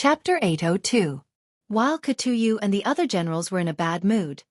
Chapter 802. While Katuyu and the other generals were in a bad mood,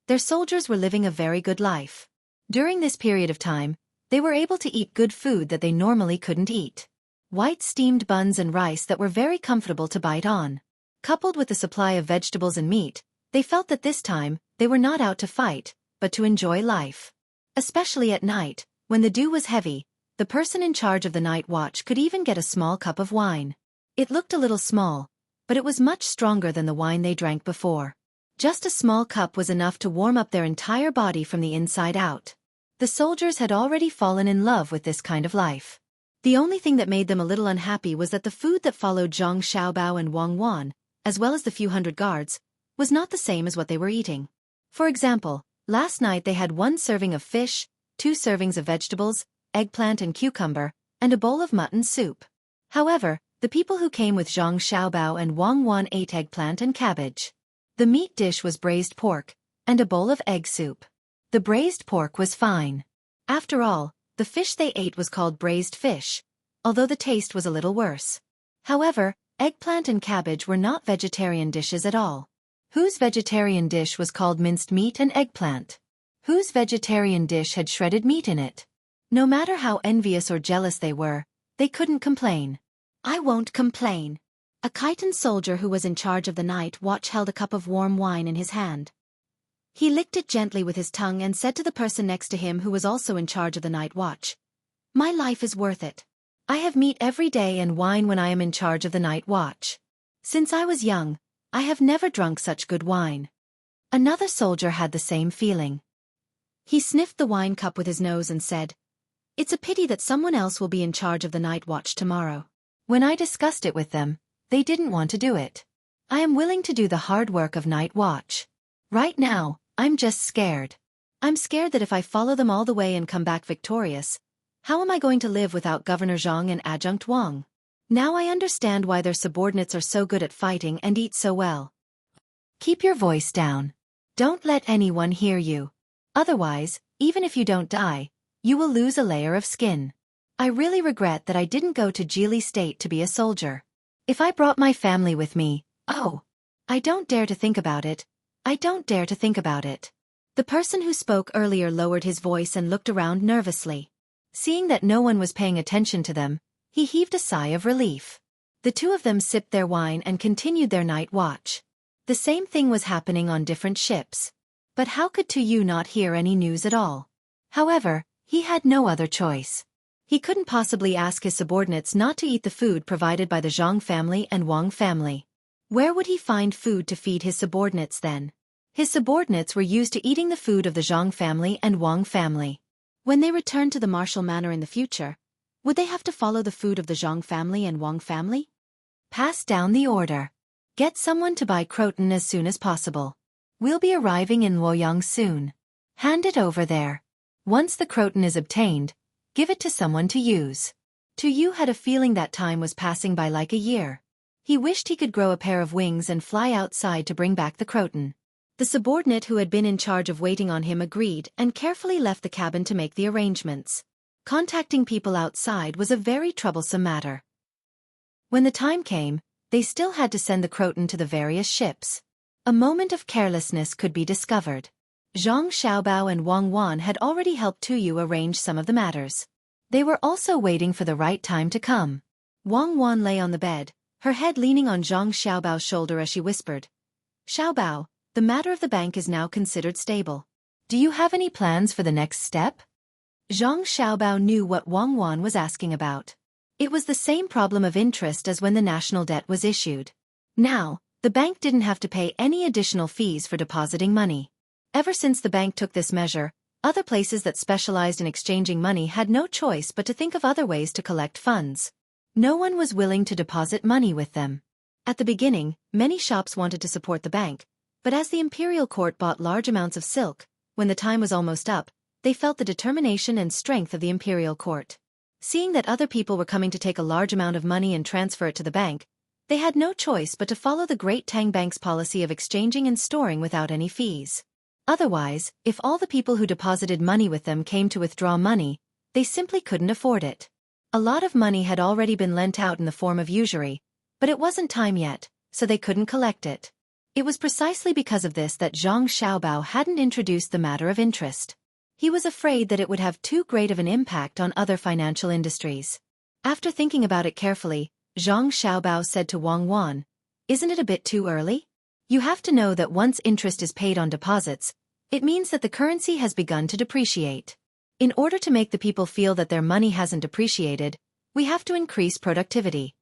their soldiers were living a very good life. During this period of time, they were able to eat good food that they normally couldn't eat. White steamed buns and rice that were very comfortable to bite on. Coupled with the supply of vegetables and meat, they felt that this time, they were not out to fight, but to enjoy life. Especially at night, when the dew was heavy, the person in charge of the night watch could even get a small cup of wine. It looked a little small, but it was much stronger than the wine they drank before. Just a small cup was enough to warm up their entire body from the inside out. The soldiers had already fallen in love with this kind of life. The only thing that made them a little unhappy was that the food that followed Zhang Xiaobao and Wang Wan, as well as the few hundred guards, was not the same as what they were eating. For example, last night they had 1 serving of fish, 2 servings of vegetables, eggplant and cucumber, and a bowl of mutton soup. However, the people who came with Zhang Xiaobao and Wang Wan ate eggplant and cabbage. The meat dish was braised pork, and a bowl of egg soup. The braised pork was fine. After all, the fish they ate was called braised fish, although the taste was a little worse. However, eggplant and cabbage were not vegetarian dishes at all. Whose vegetarian dish was called minced meat and eggplant? Whose vegetarian dish had shredded meat in it? No matter how envious or jealous they were, they couldn't complain. I won't complain. A Khitan soldier who was in charge of the night watch held a cup of warm wine in his hand. He licked it gently with his tongue and said to the person next to him who was also in charge of the night watch, "My life is worth it. I have meat every day and wine when I am in charge of the night watch. Since I was young, I have never drunk such good wine." Another soldier had the same feeling. He sniffed the wine cup with his nose and said, "It's a pity that someone else will be in charge of the night watch tomorrow. When I discussed it with them, they didn't want to do it. I am willing to do the hard work of night watch. Right now, I'm just scared. I'm scared that if I follow them all the way and come back victorious, how am I going to live without Governor Zhang and Adjunct Wang? Now I understand why their subordinates are so good at fighting and eat so well." Keep your voice down. Don't let anyone hear you. Otherwise, even if you don't die, you will lose a layer of skin. I really regret that I didn't go to Geely State to be a soldier. If I brought my family with me, oh! I don't dare to think about it. I don't dare to think about it. The person who spoke earlier lowered his voice and looked around nervously. Seeing that no one was paying attention to them, he heaved a sigh of relief. The two of them sipped their wine and continued their night watch. The same thing was happening on different ships. But how could Tuyu not hear any news at all? However, he had no other choice. He couldn't possibly ask his subordinates not to eat the food provided by the Zhang family and Wang family. Where would he find food to feed his subordinates then? His subordinates were used to eating the food of the Zhang family and Wang family. When they returned to the martial manor in the future, would they have to follow the food of the Zhang family and Wang family? Pass down the order. Get someone to buy croton as soon as possible. We'll be arriving in Luoyang soon. Hand it over there. Once the croton is obtained, give it to someone to use. Tuyu had a feeling that time was passing by like a year. He wished he could grow a pair of wings and fly outside to bring back the croton. The subordinate who had been in charge of waiting on him agreed and carefully left the cabin to make the arrangements. Contacting people outside was a very troublesome matter. When the time came, they still had to send the croton to the various ships. A moment of carelessness could be discovered. Zhang Xiaobao and Wang Wan had already helped Tuyu arrange some of the matters. They were also waiting for the right time to come. Wang Wan lay on the bed, her head leaning on Zhang Xiaobao's shoulder as she whispered, "Xiaobao, the matter of the bank is now considered stable. Do you have any plans for the next step?" Zhang Xiaobao knew what Wang Wan was asking about. It was the same problem of interest as when the national debt was issued. Now, the bank didn't have to pay any additional fees for depositing money. Ever since the bank took this measure, other places that specialized in exchanging money had no choice but to think of other ways to collect funds. No one was willing to deposit money with them. At the beginning, many shops wanted to support the bank, but as the imperial court bought large amounts of silk, when the time was almost up, they felt the determination and strength of the imperial court. Seeing that other people were coming to take a large amount of money and transfer it to the bank, they had no choice but to follow the Great Tang Bank's policy of exchanging and storing without any fees. Otherwise, if all the people who deposited money with them came to withdraw money, they simply couldn't afford it. A lot of money had already been lent out in the form of usury, But it wasn't time yet, so they couldn't collect it. It was precisely because of this that Zhang Xiaobao hadn't introduced the matter of interest. He was afraid that it would have too great of an impact on other financial industries. After thinking about it carefully, Zhang Xiaobao said to Wang Wan, "Isn't it a bit too early? You have to know that once interest is paid on deposits, it means that the currency has begun to depreciate. In order to make the people feel that their money hasn't depreciated, we have to increase productivity.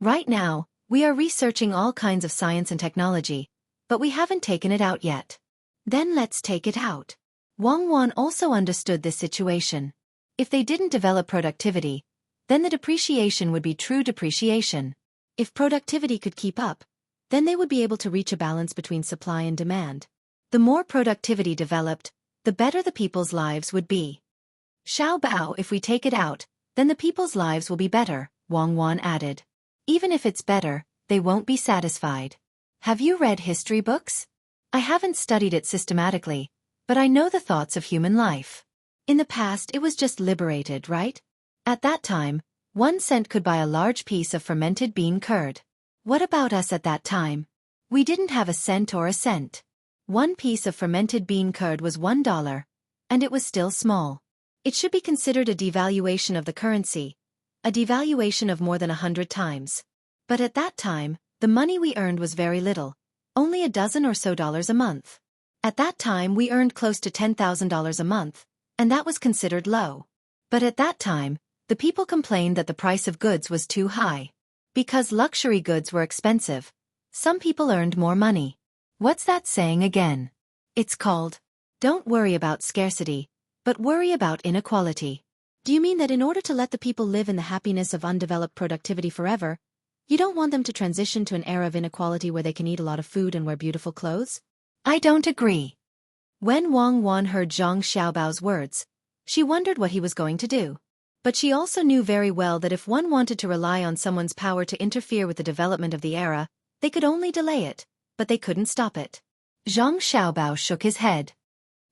Right now, we are researching all kinds of science and technology, but we haven't taken it out yet. Then let's take it out." Wang Wan also understood this situation. If they didn't develop productivity, then the depreciation would be true depreciation. If productivity could keep up, then they would be able to reach a balance between supply and demand. The more productivity developed, the better the people's lives would be. "Xiaobao, if we take it out, then the people's lives will be better," Wang Wan added. "Even if it's better, they won't be satisfied. Have you read history books? I haven't studied it systematically, but I know the thoughts of human life. In the past it was just liberated, right? At that time, 1 cent could buy a large piece of fermented bean curd. What about us at that time? We didn't have a cent or a cent. 1 piece of fermented bean curd was $1, and it was still small. It should be considered a devaluation of the currency, a devaluation of more than 100 times. But at that time, the money we earned was very little, only a dozen or so dollars a month. At that time we earned close to $10,000 a month, and that was considered low. But at that time, the people complained that the price of goods was too high. Because luxury goods were expensive, some people earned more money. What's that saying again? It's called, "Don't worry about scarcity, but worry about inequality." Do you mean that in order to let the people live in the happiness of undeveloped productivity forever, you don't want them to transition to an era of inequality where they can eat a lot of food and wear beautiful clothes? I don't agree. When Wang Wan heard Zhang Xiaobao's words, she wondered what he was going to do. But she also knew very well that if one wanted to rely on someone's power to interfere with the development of the era, they could only delay it, but they couldn't stop it. Zhang Xiaobao shook his head.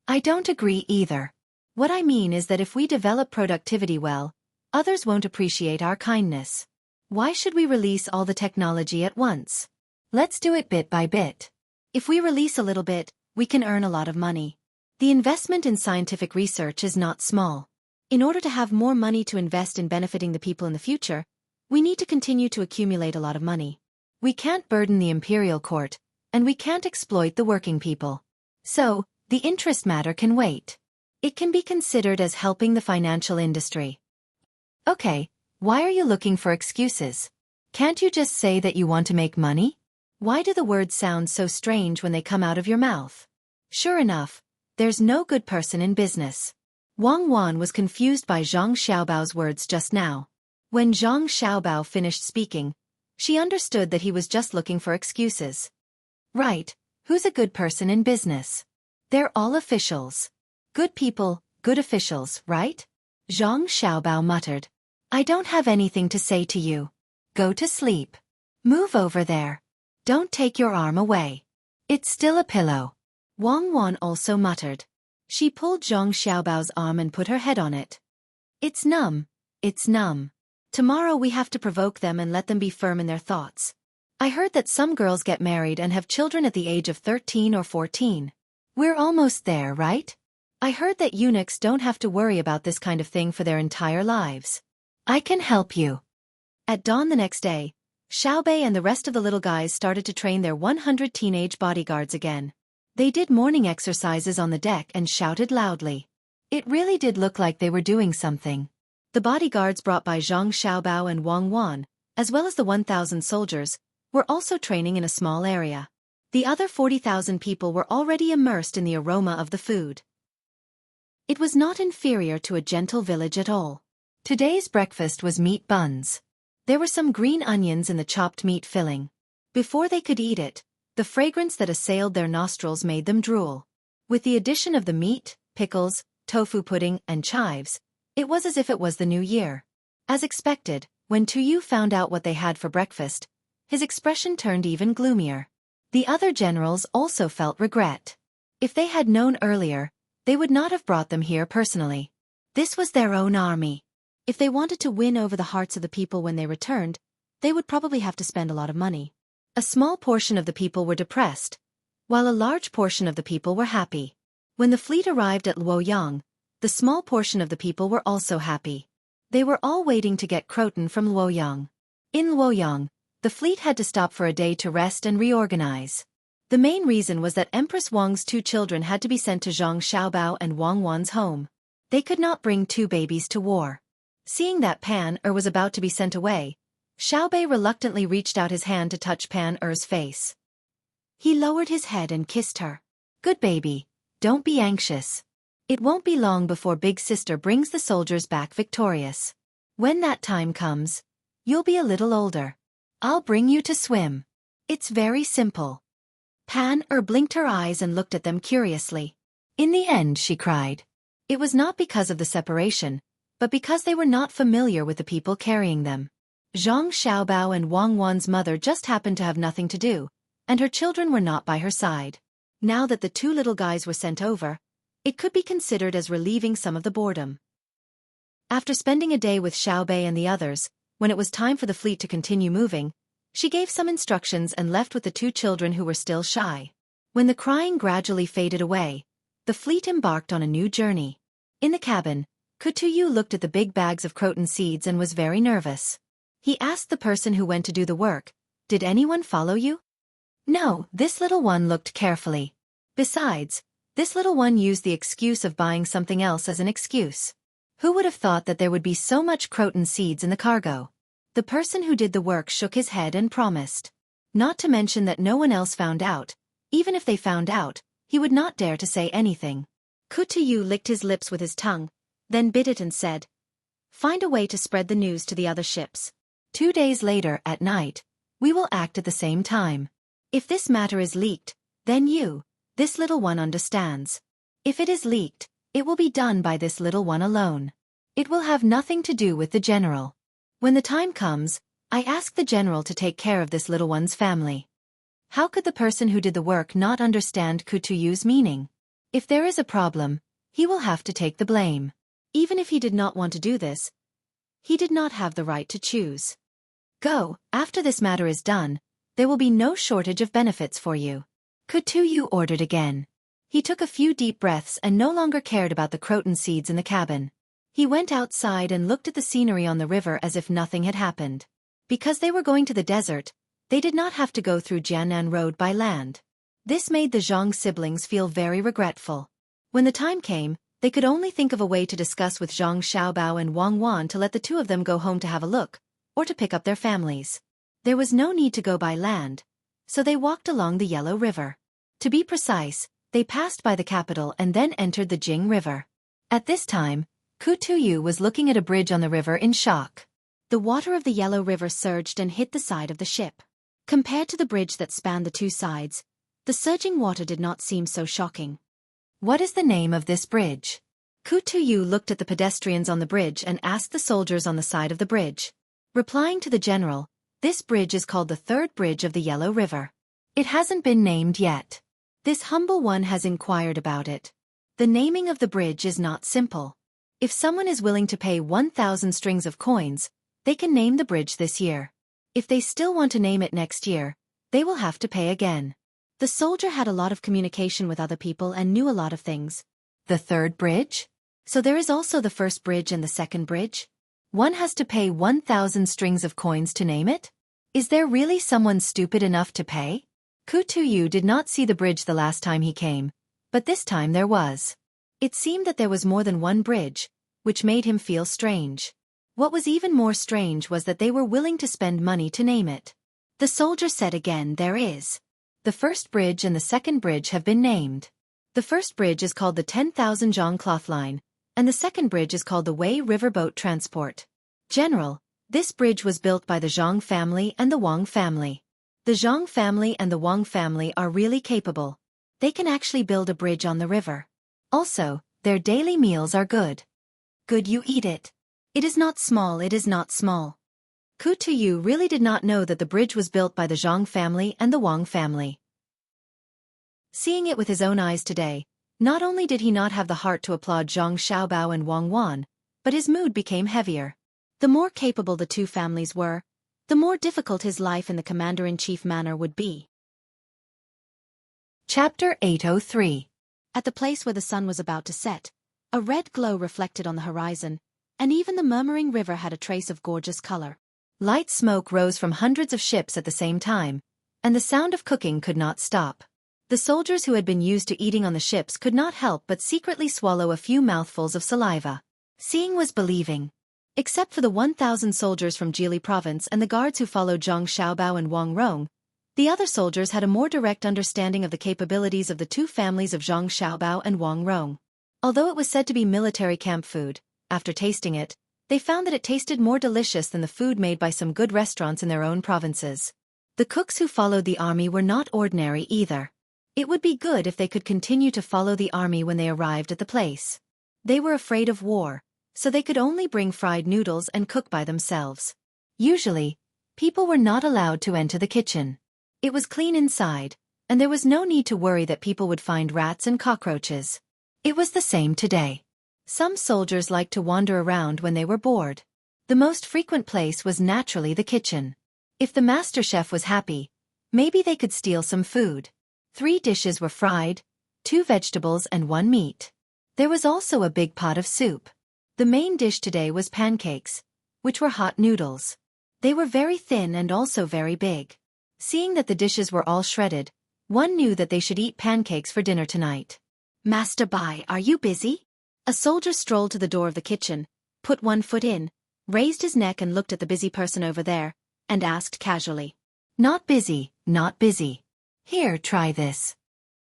"I don't agree either. What I mean is that if we develop productivity well, others won't appreciate our kindness. Why should we release all the technology at once? Let's do it bit by bit. If we release a little bit, we can earn a lot of money. The investment in scientific research is not small. In order to have more money to invest in benefiting the people in the future, we need to continue to accumulate a lot of money. We can't burden the imperial court, and we can't exploit the working people. So, the interest matter can wait. It can be considered as helping the financial industry." "Okay, why are you looking for excuses? Can't you just say that you want to make money? Why do the words sound so strange when they come out of your mouth?" Sure enough, there's no good person in business. Wang Wan was confused by Zhang Xiaobao's words just now. When Zhang Xiaobao finished speaking, she understood that he was just looking for excuses. Right, who's a good person in business? They're all officials. Good people, good officials, right? Zhang Xiaobao muttered. "I don't have anything to say to you. Go to sleep. Move over there. Don't take your arm away. It's still a pillow." Wang Wan also muttered. She pulled Zhang Xiaobao's arm and put her head on it. "It's numb. It's numb. Tomorrow we have to provoke them and let them be firm in their thoughts. I heard that some girls get married and have children at the age of 13 or 14. We're almost there, right? I heard that eunuchs don't have to worry about this kind of thing for their entire lives. I can help you." At dawn the next day, Xiaobei and the rest of the little guys started to train their 100 teenage bodyguards again. They did morning exercises on the deck and shouted loudly. It really did look like they were doing something. The bodyguards brought by Zhang Xiaobao and Wang Wan, as well as the 1,000 soldiers, were also training in a small area. The other 40,000 people were already immersed in the aroma of the food. It was not inferior to a gentle village at all. Today's breakfast was meat buns. There were some green onions in the chopped meat filling. Before they could eat it, the fragrance that assailed their nostrils made them drool. With the addition of the meat, pickles, tofu pudding, and chives, it was as if it was the new year. As expected, when Tuyu found out what they had for breakfast, his expression turned even gloomier. The other generals also felt regret. If they had known earlier, they would not have brought them here personally. This was their own army. If they wanted to win over the hearts of the people when they returned, They would probably have to spend a lot of money. A small portion of the people were depressed, while a large portion of the people were happy. When the fleet arrived at Luoyang, the small portion of the people were also happy. They were all waiting to get Croton from Luoyang. In Luoyang, the fleet had to stop for a day to rest and reorganize. The main reason was that Empress Wang's 2 children had to be sent to Zhang Xiaobao and Wang Wan's home. They could not bring 2 babies to war. Seeing that Pan Er was about to be sent away, Xiaobei reluctantly reached out his hand to touch Pan Er's face. He lowered his head and kissed her. "Good baby, don't be anxious. It won't be long before Big Sister brings the soldiers back victorious. When that time comes, you'll be a little older. I'll bring you to swim. It's very simple." Pan Er blinked her eyes and looked at them curiously. In the end, she cried. It was not because of the separation, but because they were not familiar with the people carrying them. Zhang Xiaobao and Wang Wan's mother just happened to have nothing to do, and her children were not by her side. Now that the 2 little guys were sent over, it could be considered as relieving some of the boredom. After spending a day with Xiaobei and the others, when it was time for the fleet to continue moving, she gave some instructions and left with the 2 children who were still shy. When the crying gradually faded away, the fleet embarked on a new journey. In the cabin, Kutuyu looked at the big bags of croton seeds and was very nervous. He asked the person who went to do the work, "Did anyone follow you?" "No," this little one looked carefully. Besides, this little one used the excuse of buying something else as an excuse. Who would have thought that there would be so much croton seeds in the cargo? The person who did the work shook his head and promised. Not to mention that no one else found out. Even if they found out, he would not dare to say anything. Kutuyu licked his lips with his tongue, then bit it and said, "Find a way to spread the news to the other ships. 2 days later, at night, we will act at the same time. If this matter is leaked, then you, this little one, understands. If it is leaked, it will be done by this little one alone. It will have nothing to do with the general. When the time comes, I ask the general to take care of this little one's family." How could the person who did the work not understand Kutuyu's meaning? If there is a problem, he will have to take the blame. Even if he did not want to do this, he did not have the right to choose. "Go, after this matter is done, there will be no shortage of benefits for you," Kutuyu ordered again. He took a few deep breaths and no longer cared about the croton seeds in the cabin. He went outside and looked at the scenery on the river as if nothing had happened. Because they were going to the desert, they did not have to go through Jiannan Road by land. This made the Zhang siblings feel very regretful. When the time came, they could only think of a way to discuss with Zhang Xiaobao and Wang Wan to let the 2 of them go home to have a look, or to pick up their families. There was no need to go by land, so they walked along the Yellow River. To be precise, they passed by the capital and then entered the Jing River. At this time, Kutuyu was looking at a bridge on the river in shock. The water of the Yellow River surged and hit the side of the ship. Compared to the bridge that spanned the 2 sides, the surging water did not seem so shocking. "What is the name of this bridge?" Kutuyu looked at the pedestrians on the bridge and asked the soldiers on the side of the bridge. Replying to the general, "This bridge is called the 3rd Bridge of the Yellow River. It hasn't been named yet. This humble one has inquired about it. The naming of the bridge is not simple. If someone is willing to pay 1,000 strings of coins, they can name the bridge this year. If they still want to name it next year, they will have to pay again." The soldier had a lot of communication with other people and knew a lot of things. The 3rd bridge? So there is also the 1st bridge and the 2nd bridge? One has to pay 1,000 strings of coins to name it? Is there really someone stupid enough to pay? Kutuyu did not see the bridge the last time he came, but this time there was. It seemed that there was more than one bridge, which made him feel strange. What was even more strange was that they were willing to spend money to name it. The soldier said again, "There is. The 1st bridge and the 2nd bridge have been named. The 1st bridge is called the 10,000 Zhang Cloth Line, and the 2nd bridge is called the Wei River Boat Transport. General, this bridge was built by the Zhang family and the Wang family. The Zhang family and the Wang family are really capable. They can actually build a bridge on the river. Also, their daily meals are good. Good, you eat it. It is not small, it is not small." Kutuyu really did not know that the bridge was built by the Zhang family and the Wang family. Seeing it with his own eyes today, not only did he not have the heart to applaud Zhang Xiaobao and Wang Wan, but his mood became heavier. The more capable the 2 families were, the more difficult his life in the commander-in-chief manner would be. Chapter 803. At the place where the sun was about to set, a red glow reflected on the horizon, and even the murmuring river had a trace of gorgeous color. Light smoke rose from hundreds of ships at the same time, and the sound of cooking could not stop. The soldiers who had been used to eating on the ships could not help but secretly swallow a few mouthfuls of saliva. Seeing was believing. Except for the 1,000 soldiers from Jili province and the guards who followed Zhang Xiaobao and Wang Rong, the other soldiers had a more direct understanding of the capabilities of the two families of Zhang Xiaobao and Wang Rong. Although it was said to be military camp food, after tasting it, they found that it tasted more delicious than the food made by some good restaurants in their own provinces. The cooks who followed the army were not ordinary either. It would be good if they could continue to follow the army when they arrived at the place. They were afraid of war, so they could only bring fried noodles and cook by themselves. Usually, people were not allowed to enter the kitchen. It was clean inside, and there was no need to worry that people would find rats and cockroaches. It was the same today. Some soldiers liked to wander around when they were bored. The most frequent place was naturally the kitchen. If the master chef was happy, maybe they could steal some food. 3 dishes were fried, 2 vegetables and 1 meat. There was also a big pot of soup. The main dish today was pancakes, which were hot noodles. They were very thin and also very big. Seeing that the dishes were all shredded, one knew that they should eat pancakes for dinner tonight. "Master Bai, are you busy?" A soldier strolled to the door of the kitchen, put one foot in, raised his neck and looked at the busy person over there, and asked casually. "Not busy, not busy. Here, try this."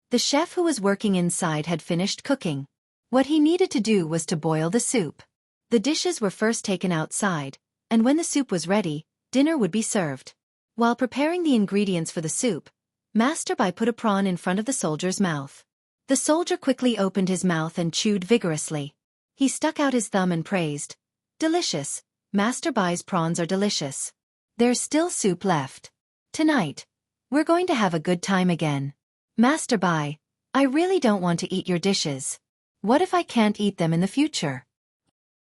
The chef who was working inside had finished cooking. What he needed to do was to boil the soup. The dishes were first taken outside, and when the soup was ready, dinner would be served. While preparing the ingredients for the soup, Master Bai put a prawn in front of the soldier's mouth. The soldier quickly opened his mouth and chewed vigorously. He stuck out his thumb and praised, "Delicious, Master Bai's prawns are delicious. There's still soup left. Tonight, we're going to have a good time again. Master Bai, I really don't want to eat your dishes. What if I can't eat them in the future?"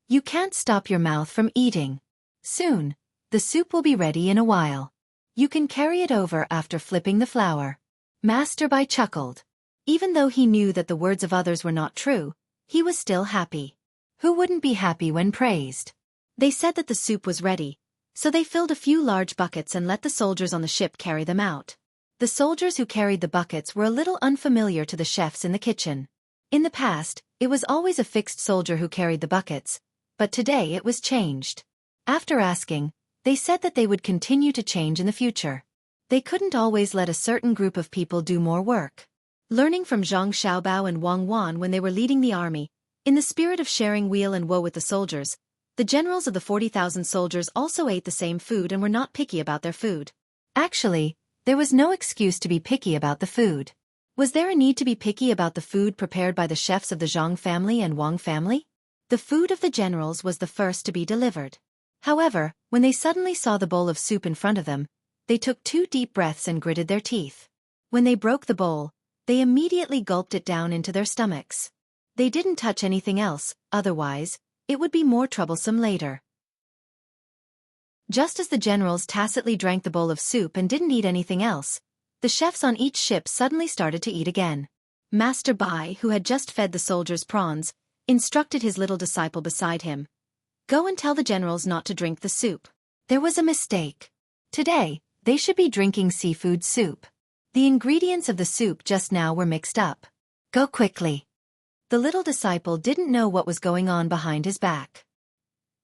"You can't stop your mouth from eating. Soon, the soup will be ready in a while. You can carry it over after flipping the flour." Master Bai chuckled. Even though he knew that the words of others were not true, he was still happy. Who wouldn't be happy when praised? They said that the soup was ready, so they filled a few large buckets and let the soldiers on the ship carry them out. The soldiers who carried the buckets were a little unfamiliar to the chefs in the kitchen. In the past, it was always a fixed soldier who carried the buckets, but today it was changed. After asking, they said that they would continue to change in the future. They couldn't always let a certain group of people do more work. Learning from Zhang Xiaobao and Wang Wan when they were leading the army, in the spirit of sharing weal and woe with the soldiers, the generals of the 40,000 soldiers also ate the same food and were not picky about their food. Actually, there was no excuse to be picky about the food. Was there a need to be picky about the food prepared by the chefs of the Zhang family and Wang family? The food of the generals was the first to be delivered. However, when they suddenly saw the bowl of soup in front of them, they took 2 deep breaths and gritted their teeth. When they broke the bowl, they immediately gulped it down into their stomachs. They didn't touch anything else, otherwise, it would be more troublesome later. Just as the generals tacitly drank the bowl of soup and didn't eat anything else, the chefs on each ship suddenly started to eat again. Master Bai, who had just fed the soldiers prawns, instructed his little disciple beside him. "Go and tell the generals not to drink the soup. There was a mistake. Today, they should be drinking seafood soup. The ingredients of the soup just now were mixed up. Go quickly." The little disciple didn't know what was going on behind his back.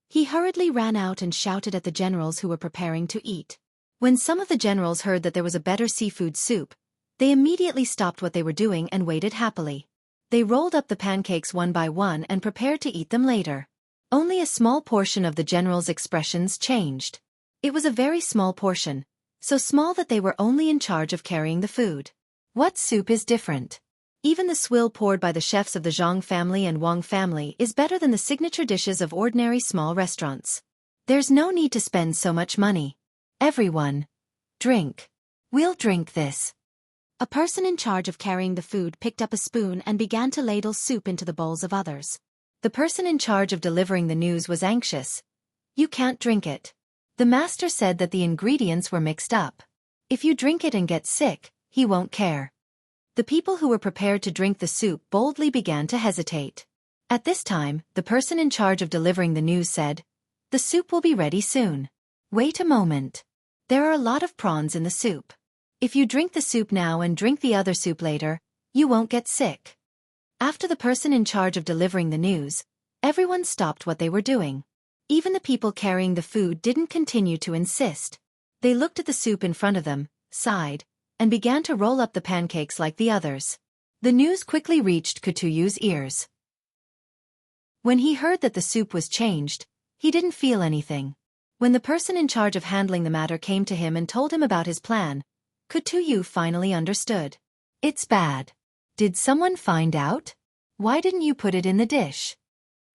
He hurriedly ran out and shouted at the generals who were preparing to eat. When some of the generals heard that there was a better seafood soup, they immediately stopped what they were doing and waited happily. They rolled up the pancakes one by one and prepared to eat them later. Only a small portion of the generals' expressions changed. It was a very small portion, so small that they were only in charge of carrying the food. What soup is different? Even the swill poured by the chefs of the Zhang family and Wang family is better than the signature dishes of ordinary small restaurants. There's no need to spend so much money. Everyone, drink. We'll drink this. A person in charge of carrying the food picked up a spoon and began to ladle soup into the bowls of others. The person in charge of delivering the news was anxious. "You can't drink it. The master said that the ingredients were mixed up. If you drink it and get sick, he won't care. The people who were prepared to drink the soup boldly began to hesitate. At this time, the person in charge of delivering the news said, "The soup will be ready soon. Wait a moment. There are a lot of prawns in the soup. If you drink the soup now and drink the other soup later, you won't get sick." After the person in charge of delivering the news, everyone stopped what they were doing. Even the people carrying the food didn't continue to insist. They looked at the soup in front of them, sighed, and began to roll up the pancakes like the others. The news quickly reached Kutuyu's ears. When he heard that the soup was changed, he didn't feel anything. When the person in charge of handling the matter came to him and told him about his plan, Kutuyu finally understood. "It's bad. Did someone find out? Why didn't you put it in the dish?"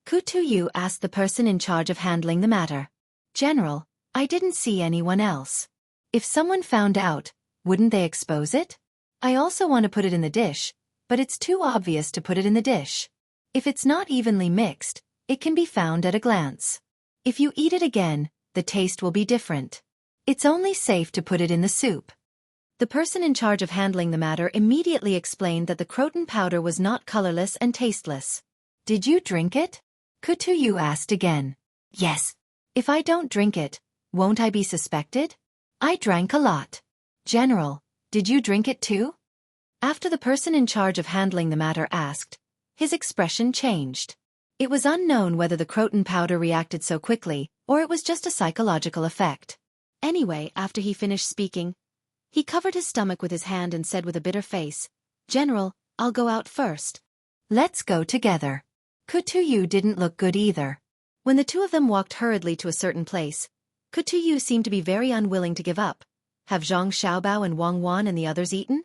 Kutuyu asked the person in charge of handling the matter. "General, I didn't see anyone else. If someone found out, wouldn't they expose it? I also want to put it in the dish, but it's too obvious to put it in the dish. If it's not evenly mixed, it can be found at a glance. If you eat it again, the taste will be different. It's only safe to put it in the soup." The person in charge of handling the matter immediately explained that the croton powder was not colorless and tasteless. "Did you drink it?" Kutuyu asked again. "Yes. If I don't drink it, won't I be suspected? I drank a lot." "General, did you drink it too?" After the person in charge of handling the matter asked, his expression changed. It was unknown whether the croton powder reacted so quickly, or it was just a psychological effect. Anyway, after he finished speaking, he covered his stomach with his hand and said with a bitter face, "General, I'll go out first." "Let's go together." Kutuyu didn't look good either. When the two of them walked hurriedly to a certain place, Kutuyu seemed to be very unwilling to give up. "Have Zhang Xiaobao and Wang Wan and the others eaten?"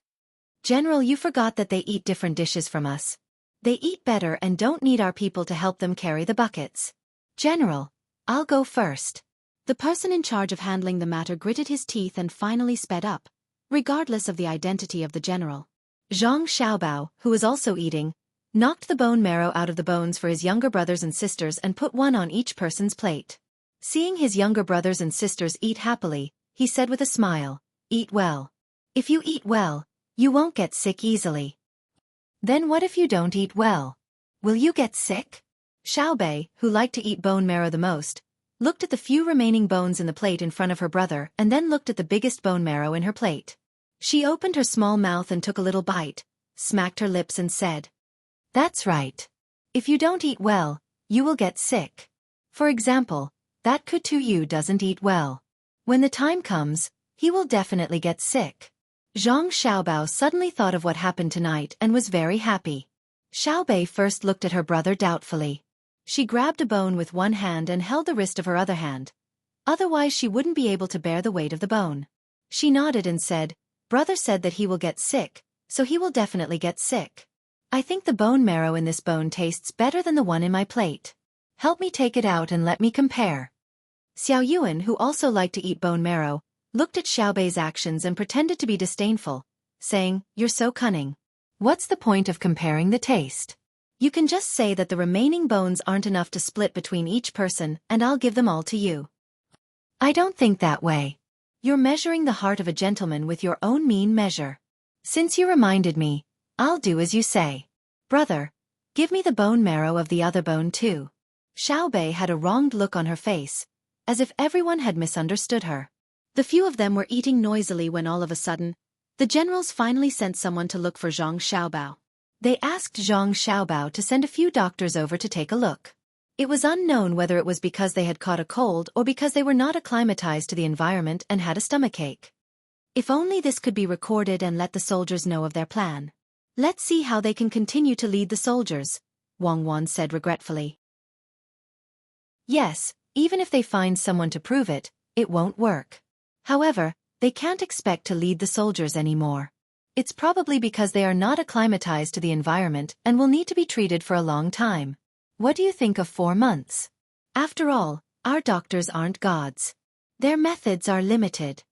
"General, you forgot that they eat different dishes from us. They eat better and don't need our people to help them carry the buckets." "General, I'll go first." The person in charge of handling the matter gritted his teeth and finally sped up, regardless of the identity of the general. Zhang Xiaobao, who was also eating, knocked the bone marrow out of the bones for his younger brothers and sisters and put one on each person's plate. Seeing his younger brothers and sisters eat happily, he said with a smile, "Eat well. If you eat well, you won't get sick easily." "Then what if you don't eat well? Will you get sick?" Xiaobei, who liked to eat bone marrow the most, looked at the few remaining bones in the plate in front of her brother and then looked at the biggest bone marrow in her plate. She opened her small mouth and took a little bite, smacked her lips and said, "That's right. If you don't eat well, you will get sick. For example, that Kutuyu doesn't eat well. When the time comes, he will definitely get sick." Zhang Xiaobao suddenly thought of what happened tonight and was very happy. Xiaobei first looked at her brother doubtfully. She grabbed a bone with one hand and held the wrist of her other hand. Otherwise she wouldn't be able to bear the weight of the bone. She nodded and said, "Brother said that he will get sick, so he will definitely get sick. I think the bone marrow in this bone tastes better than the one in my plate. Help me take it out and let me compare." Xiao Yuan, who also liked to eat bone marrow, looked at Xiaobei's actions and pretended to be disdainful, saying, "You're so cunning. What's the point of comparing the taste? You can just say that the remaining bones aren't enough to split between each person and I'll give them all to you." "I don't think that way. You're measuring the heart of a gentleman with your own mean measure. Since you reminded me, I'll do as you say. Brother, give me the bone marrow of the other bone too." Xiaobei had a wronged look on her face, as if everyone had misunderstood her. The few of them were eating noisily when all of a sudden, the generals finally sent someone to look for Zhang Xiaobao. They asked Zhang Xiaobao to send a few doctors over to take a look. It was unknown whether it was because they had caught a cold or because they were not acclimatized to the environment and had a stomachache. If only this could be recorded and let the soldiers know of their plan. "Let's see how they can continue to lead the soldiers," Wang Wan said regretfully. "Yes, even if they find someone to prove it, it won't work. However, they can't expect to lead the soldiers anymore. It's probably because they are not acclimatized to the environment and will need to be treated for a long time. What do you think of 4 months? After all, our doctors aren't gods. Their methods are limited."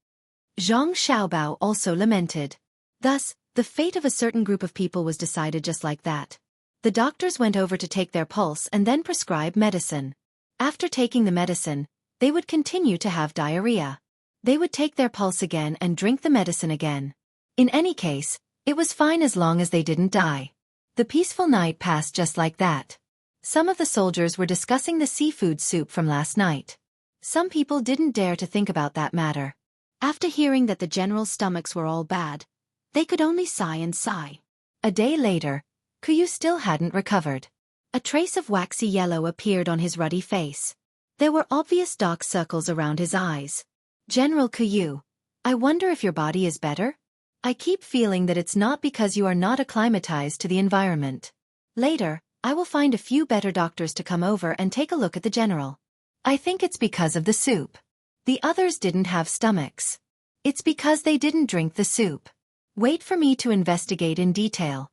Zhang Xiaobao also lamented. Thus, the fate of a certain group of people was decided just like that. The doctors went over to take their pulse and then prescribe medicine. After taking the medicine, they would continue to have diarrhea. They would take their pulse again and drink the medicine again. In any case, it was fine as long as they didn't die. The peaceful night passed just like that. Some of the soldiers were discussing the seafood soup from last night. Some people didn't dare to think about that matter. After hearing that the general's stomachs were all bad, they could only sigh and sigh. A day later, Xueqi still hadn't recovered. A trace of waxy yellow appeared on his ruddy face. There were obvious dark circles around his eyes. General Xueqi, I wonder if your body is better? I keep feeling that it's not because you are not acclimatized to the environment. Later, I will find a few better doctors to come over and take a look at the general. I think it's because of the soup. The others didn't have stomachs. It's because they didn't drink the soup. Wait for me to investigate in detail.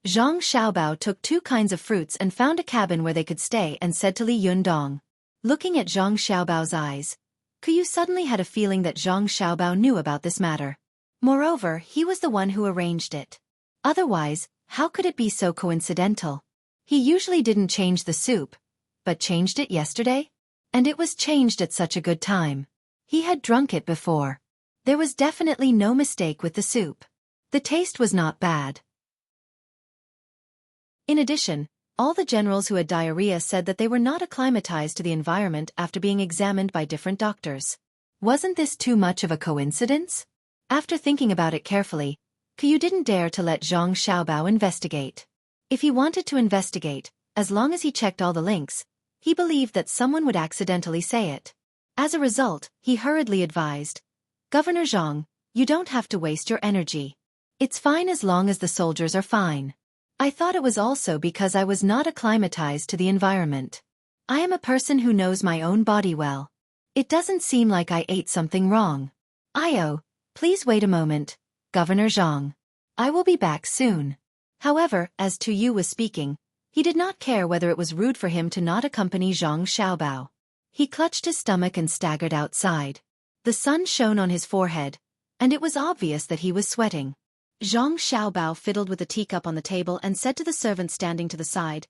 Zhang Xiaobao took 2 kinds of fruits and found a cabin where they could stay and said to Li Yundong. Looking at Zhang Xiaobao's eyes, Xueqi suddenly had a feeling that Zhang Xiaobao knew about this matter. Moreover, he was the one who arranged it. Otherwise, how could it be so coincidental? He usually didn't change the soup, but changed it yesterday? And it was changed at such a good time. He had drunk it before. There was definitely no mistake with the soup. The taste was not bad. In addition, all the generals who had diarrhea said that they were not acclimatized to the environment after being examined by different doctors. Wasn't this too much of a coincidence? After thinking about it carefully, Xueqi didn't dare to let Zhang Xiaobao investigate. If he wanted to investigate, as long as he checked all the links, he believed that someone would accidentally say it. As a result, he hurriedly advised, Governor Zhang, you don't have to waste your energy. It's fine as long as the soldiers are fine. I thought it was also because I was not acclimatized to the environment. I am a person who knows my own body well. It doesn't seem like I ate something wrong. Please wait a moment, Governor Zhang. I will be back soon. However, as Tu Yu was speaking, he did not care whether it was rude for him to not accompany Zhang Xiaobao. He clutched his stomach and staggered outside. The sun shone on his forehead, and it was obvious that he was sweating. Zhang Xiaobao fiddled with the teacup on the table and said to the servant standing to the side,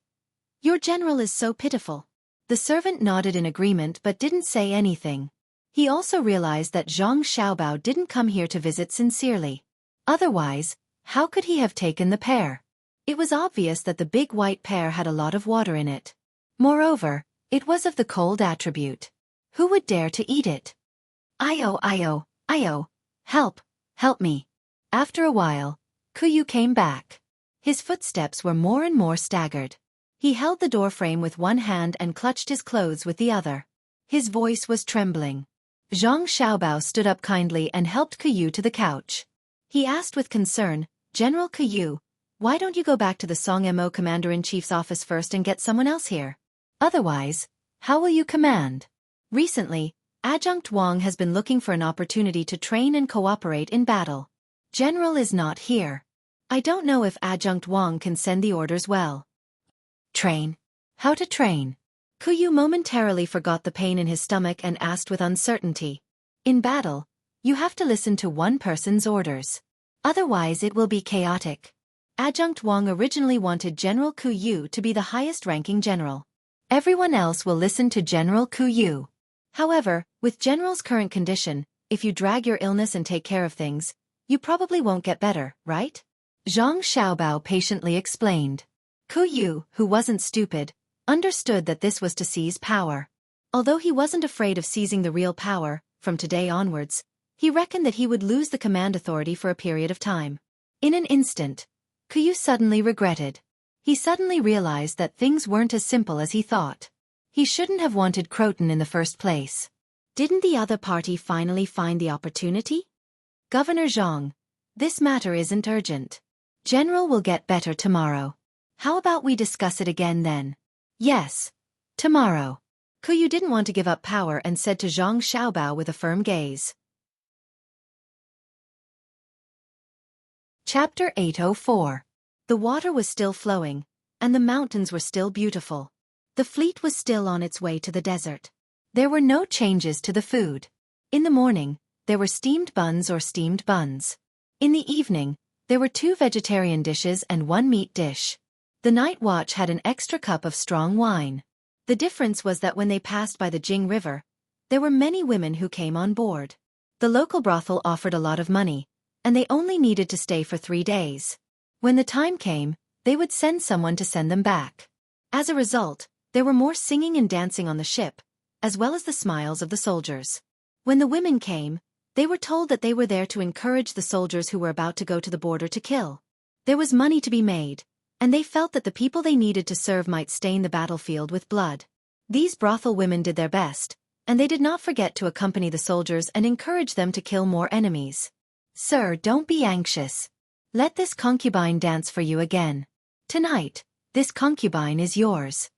Your general is so pitiful. The servant nodded in agreement but didn't say anything. He also realized that Zhang Xiaobao didn't come here to visit sincerely. Otherwise, how could he have taken the pear? It was obvious that the big white pear had a lot of water in it. Moreover, it was of the cold attribute. Who would dare to eat it? Help me. After a while, Xueqi came back. His footsteps were more and more staggered. He held the doorframe with one hand and clutched his clothes with the other. His voice was trembling. Zhang Xiaobao stood up kindly and helped Xueqi to the couch. He asked with concern, General Xueqi, why don't you go back to the Song-Mo Commander-in-Chief's office first and get someone else here? Otherwise, how will you command? Recently, Adjunct Wang has been looking for an opportunity to train and cooperate in battle. General is not here. I don't know if Adjunct Wang can send the orders well. Train? How to train? Xueqi momentarily forgot the pain in his stomach and asked with uncertainty. In battle, you have to listen to one person's orders. Otherwise it will be chaotic. Adjunct Wang originally wanted General Xueqi to be the highest-ranking general. Everyone else will listen to General Xueqi. However, with General's current condition, if you drag your illness and take care of things, you probably won't get better, right? Zhang Xiaobao patiently explained. Xueqi, who wasn't stupid, understood that this was to seize power. Although he wasn't afraid of seizing the real power, from today onwards, he reckoned that he would lose the command authority for a period of time. In an instant, Xueqi suddenly regretted. He suddenly realized that things weren't as simple as he thought. He shouldn't have wanted Croton in the first place. Didn't the other party finally find the opportunity? Governor Zhang, this matter isn't urgent. General will get better tomorrow. How about we discuss it again then? Yes, tomorrow. Xueqi didn't want to give up power and said to Zhang Xiaobao with a firm gaze. Chapter 804. The water was still flowing, and the mountains were still beautiful. The fleet was still on its way to the desert. There were no changes to the food. In the morning, there were steamed buns or steamed buns. In the evening, there were 2 vegetarian dishes and 1 meat dish. The night watch had an extra cup of strong wine. The difference was that when they passed by the Jing River, There were many women who came on board. The local brothel offered a lot of money, and they only needed to stay for 3 days. When the time came, they would send someone to send them back. As a result, there were more singing and dancing on the ship, as well as the smiles of the soldiers. When the women came, they were told that they were there to encourage the soldiers who were about to go to the border to kill. There was money to be made, and they felt that the people they needed to serve might stain the battlefield with blood. These brothel women did their best, and they did not forget to accompany the soldiers and encourage them to kill more enemies. "Sir, don't be anxious. Let this concubine dance for you again. Tonight, this concubine is yours."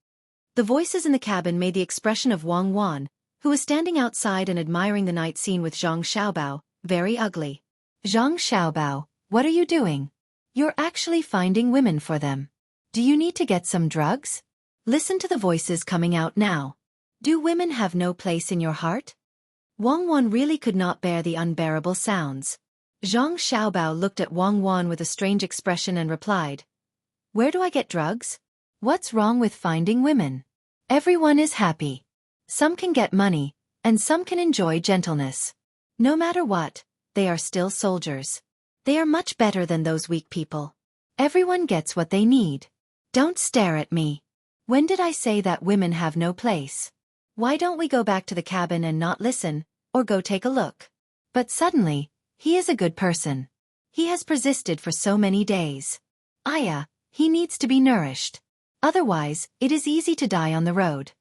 The voices in the cabin made the expression of Wang Wan, who was standing outside and admiring the night scene with Zhang Xiaobao, very ugly. "Zhang Xiaobao, what are you doing? You're actually finding women for them. Do you need to get some drugs? Listen to the voices coming out now. Do women have no place in your heart?" Wang Wan really could not bear the unbearable sounds. Zhang Xiaobao looked at Wang Wan with a strange expression and replied, "Where do I get drugs? What's wrong with finding women? Everyone is happy. Some can get money, and some can enjoy gentleness. No matter what, they are still soldiers. They are much better than those weak people. Everyone gets what they need. Don't stare at me. When did I say that women have no place? Why don't we go back to the cabin and not listen, or go take a look?" But suddenly, he is a good person. He has persisted for so many days. Aya, he needs to be nourished. Otherwise, it is easy to die on the road.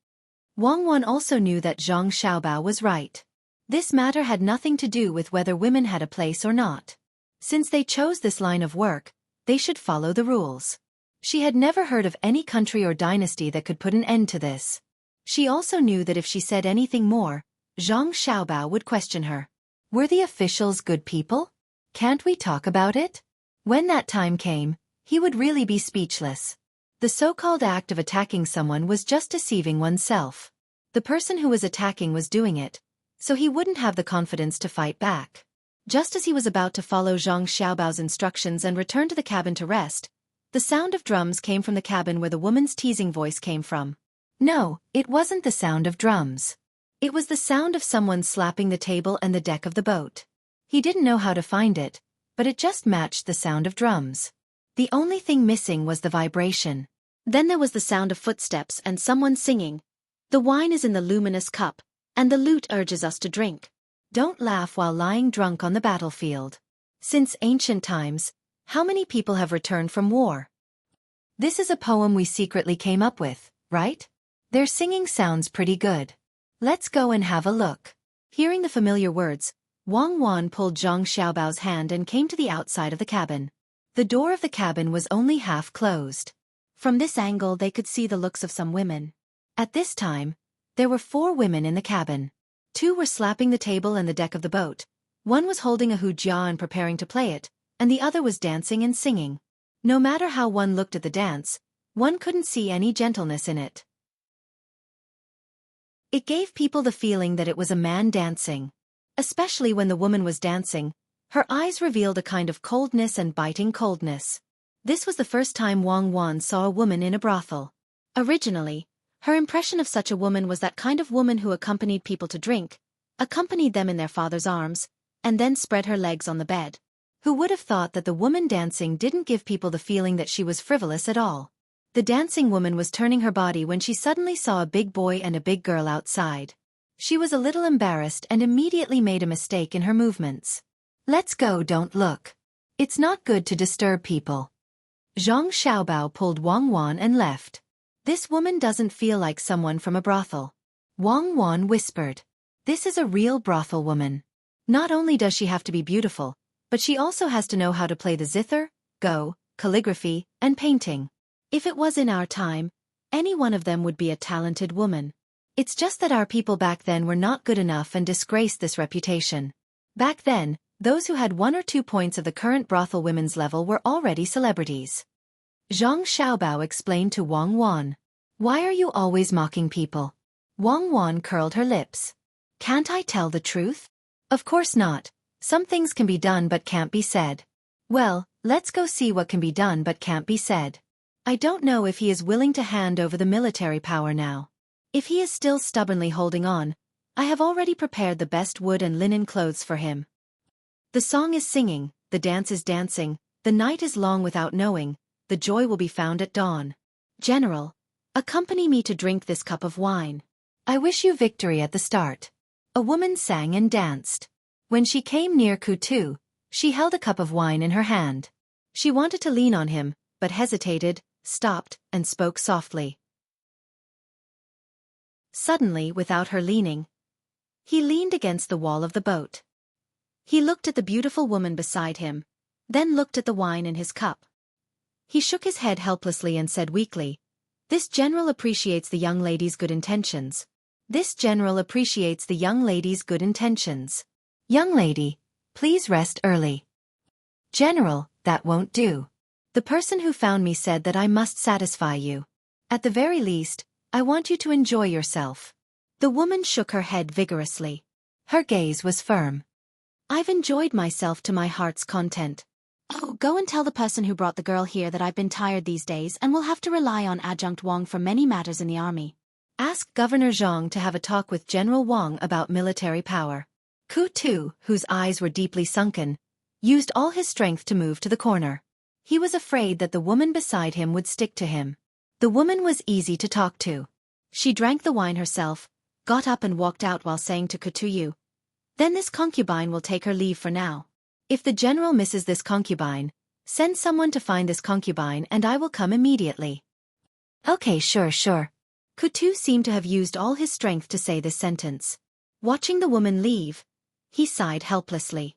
Wang Wan also knew that Zhang Xiaobao was right. This matter had nothing to do with whether women had a place or not. Since they chose this line of work, they should follow the rules. She had never heard of any country or dynasty that could put an end to this. She also knew that if she said anything more, Zhang Xiaobao would question her. Were the officials good people? Can't we talk about it? When that time came, he would really be speechless. The so-called act of attacking someone was just deceiving oneself. The person who was attacking was doing it, so he wouldn't have the confidence to fight back. Just as he was about to follow Zhang Xiaobao's instructions and return to the cabin to rest, the sound of drums came from the cabin where the woman's teasing voice came from. No, it wasn't the sound of drums. It was the sound of someone slapping the table and the deck of the boat. He didn't know how to find it, but it just matched the sound of drums. The only thing missing was the vibration. Then there was the sound of footsteps and someone singing. "The wine is in the luminous cup, and the lute urges us to drink. Don't laugh while lying drunk on the battlefield." Since ancient times, how many people have returned from war? This is a poem we secretly came up with, right? Their singing sounds pretty good. Let's go and have a look. Hearing the familiar words, Wang Wan pulled Zhang Xiaobao's hand and came to the outside of the cabin. The door of the cabin was only half closed. From this angle they could see the looks of some women. At this time, there were 4 women in the cabin. 2 were slapping the table and the deck of the boat, 1 was holding a hujia and preparing to play it, and the other was dancing and singing. No matter how one looked at the dance, one couldn't see any gentleness in it. It gave people the feeling that it was a man dancing. Especially when the woman was dancing, her eyes revealed a kind of coldness and biting coldness. This was the first time Wang Wan saw a woman in a brothel. Originally, her impression of such a woman was that kind of woman who accompanied people to drink, accompanied them in their father's arms, and then spread her legs on the bed. Who would have thought that the woman dancing didn't give people the feeling that she was frivolous at all? The dancing woman was turning her body when she suddenly saw a big boy and a big girl outside. She was a little embarrassed and immediately made a mistake in her movements. "Let's go, don't look. It's not good to disturb people." Zhang Xiaobao pulled Wang Wan and left. "This woman doesn't feel like someone from a brothel." Wang Wan whispered. "This is a real brothel woman. Not only does she have to be beautiful, but she also has to know how to play the zither, go, calligraphy, and painting. If it was in our time, any one of them would be a talented woman. It's just that our people back then were not good enough and disgraced this reputation. Back then, those who had 1 or 2 points of the current brothel women's level were already celebrities." Zhang Xiaobao explained to Wang Wan. "Why are you always mocking people?" Wang Wan curled her lips. "Can't I tell the truth?" "Of course not. Some things can be done but can't be said." "Well, let's go see what can be done but can't be said. I don't know if he is willing to hand over the military power now. If he is still stubbornly holding on, I have already prepared the best wood and linen clothes for him. The song is singing, the dance is dancing, the night is long without knowing, the joy will be found at dawn. General, accompany me to drink this cup of wine. I wish you victory at the start. A woman sang and danced. When she came near Kutu, she held a cup of wine in her hand. She wanted to lean on him, but hesitated, stopped, and spoke softly. Suddenly, without her leaning, he leaned against the wall of the boat. He looked at the beautiful woman beside him, then looked at the wine in his cup. He shook his head helplessly and said weakly, "This general appreciates the young lady's good intentions. This general appreciates the young lady's good intentions. Young lady, please rest early." "General, that won't do. The person who found me said that I must satisfy you. At the very least, I want you to enjoy yourself." The woman shook her head vigorously. Her gaze was firm. "I've enjoyed myself to my heart's content. Oh, go and tell the person who brought the girl here that I've been tired these days and will have to rely on Adjunct Wang for many matters in the army. Ask Governor Zhang to have a talk with General Wang about military power." Kutu, whose eyes were deeply sunken, used all his strength to move to the corner. He was afraid that the woman beside him would stick to him. The woman was easy to talk to. She drank the wine herself, got up and walked out while saying to Kutuyu, "Then this concubine will take her leave for now. If the general misses this concubine, send someone to find this concubine and I will come immediately." "Okay, sure. Kutu seemed to have used all his strength to say this sentence. Watching the woman leave, he sighed helplessly.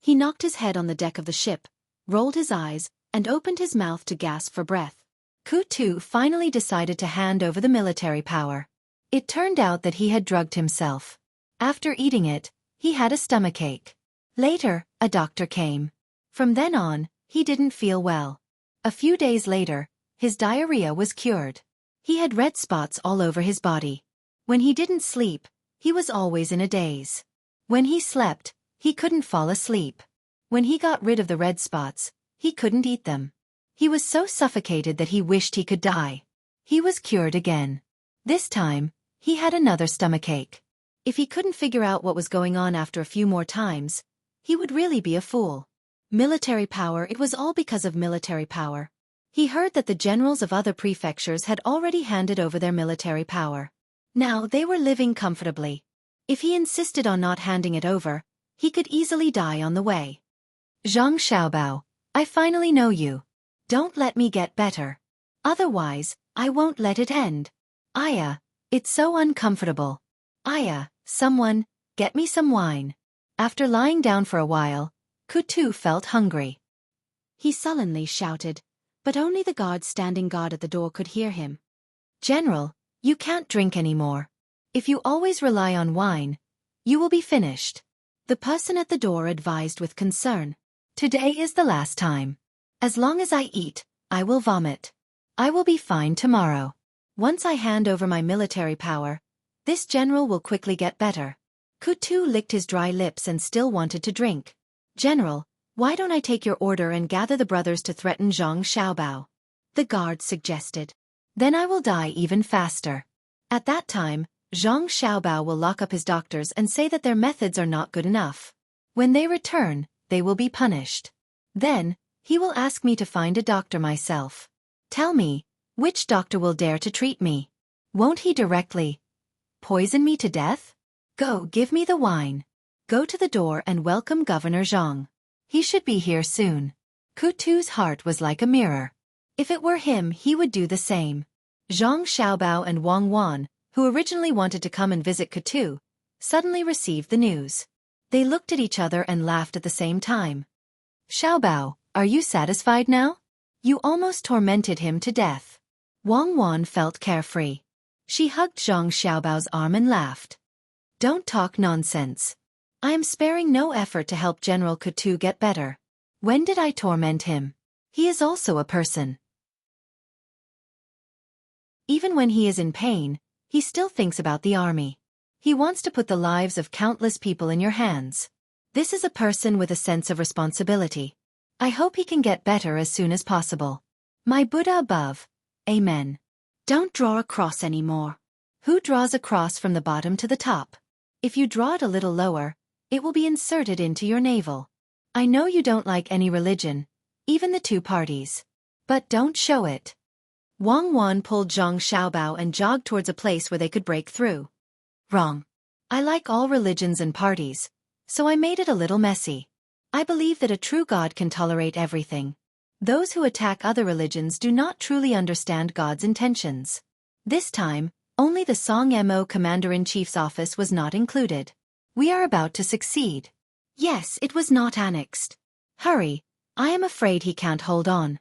He knocked his head on the deck of the ship, rolled his eyes, and opened his mouth to gasp for breath. Kutu finally decided to hand over the military power. It turned out that he had drugged himself. After eating it, he had a stomachache. Later, a doctor came. From then on, he didn't feel well. A few days later, his diarrhea was cured. He had red spots all over his body. When he didn't sleep, he was always in a daze. When he slept, he couldn't fall asleep. When he got rid of the red spots, he couldn't eat them. He was so suffocated that he wished he could die. He was cured again. This time, he had another stomachache. If he couldn't figure out what was going on after a few more times, he would really be a fool. Military power, it was all because of military power. He heard that the generals of other prefectures had already handed over their military power. Now they were living comfortably. If he insisted on not handing it over, he could easily die on the way. Zhang Xiaobao, I finally know you. Don't let me get better. Otherwise, I won't let it end. Aya, it's so uncomfortable. Aya, someone, get me some wine. After lying down for a while, Kutu felt hungry. He sullenly shouted, but only the guard standing guard at the door could hear him. General, you can't drink anymore. If you always rely on wine, you will be finished. The person at the door advised with concern. Today is the last time. As long as I eat, I will vomit. I will be fine tomorrow. Once I hand over my military power, this general will quickly get better. Kutu licked his dry lips and still wanted to drink. General, why don't I take your order and gather the brothers to threaten Zhang Xiaobao? The guard suggested. Then I will die even faster. At that time, Zhang Xiaobao will lock up his doctors and say that their methods are not good enough. When they return, they will be punished. Then, he will ask me to find a doctor myself. Tell me, which doctor will dare to treat me? Won't he directly poison me to death? Go, give me the wine. Go to the door and welcome Governor Zhang. He should be here soon. Kutu's heart was like a mirror. If it were him, he would do the same. Zhang Xiaobao and Wang Wan, who originally wanted to come and visit Kutu, suddenly received the news. They looked at each other and laughed at the same time. Xiaobao, are you satisfied now? You almost tormented him to death. Wang Wan felt carefree. She hugged Zhang Xiaobao's arm and laughed. Don't talk nonsense. I am sparing no effort to help General Kutu get better. When did I torment him? He is also a person. Even when he is in pain, he still thinks about the army. He wants to put the lives of countless people in your hands. This is a person with a sense of responsibility. I hope he can get better as soon as possible. My Buddha above. Amen. Don't draw a cross anymore. Who draws a cross from the bottom to the top? If you draw it a little lower, it will be inserted into your navel. I know you don't like any religion, even the two parties. But don't show it. Wang Wan pulled Zhang Xiaobao and jogged towards a place where they could break through. Wrong. I like all religions and parties, so I made it a little messy. I believe that a true God can tolerate everything. Those who attack other religions do not truly understand God's intentions. This time, only the Song Mo Commander-in-Chief's office was not included. We are about to succeed. Yes, it was not annexed. Hurry, I am afraid he can't hold on.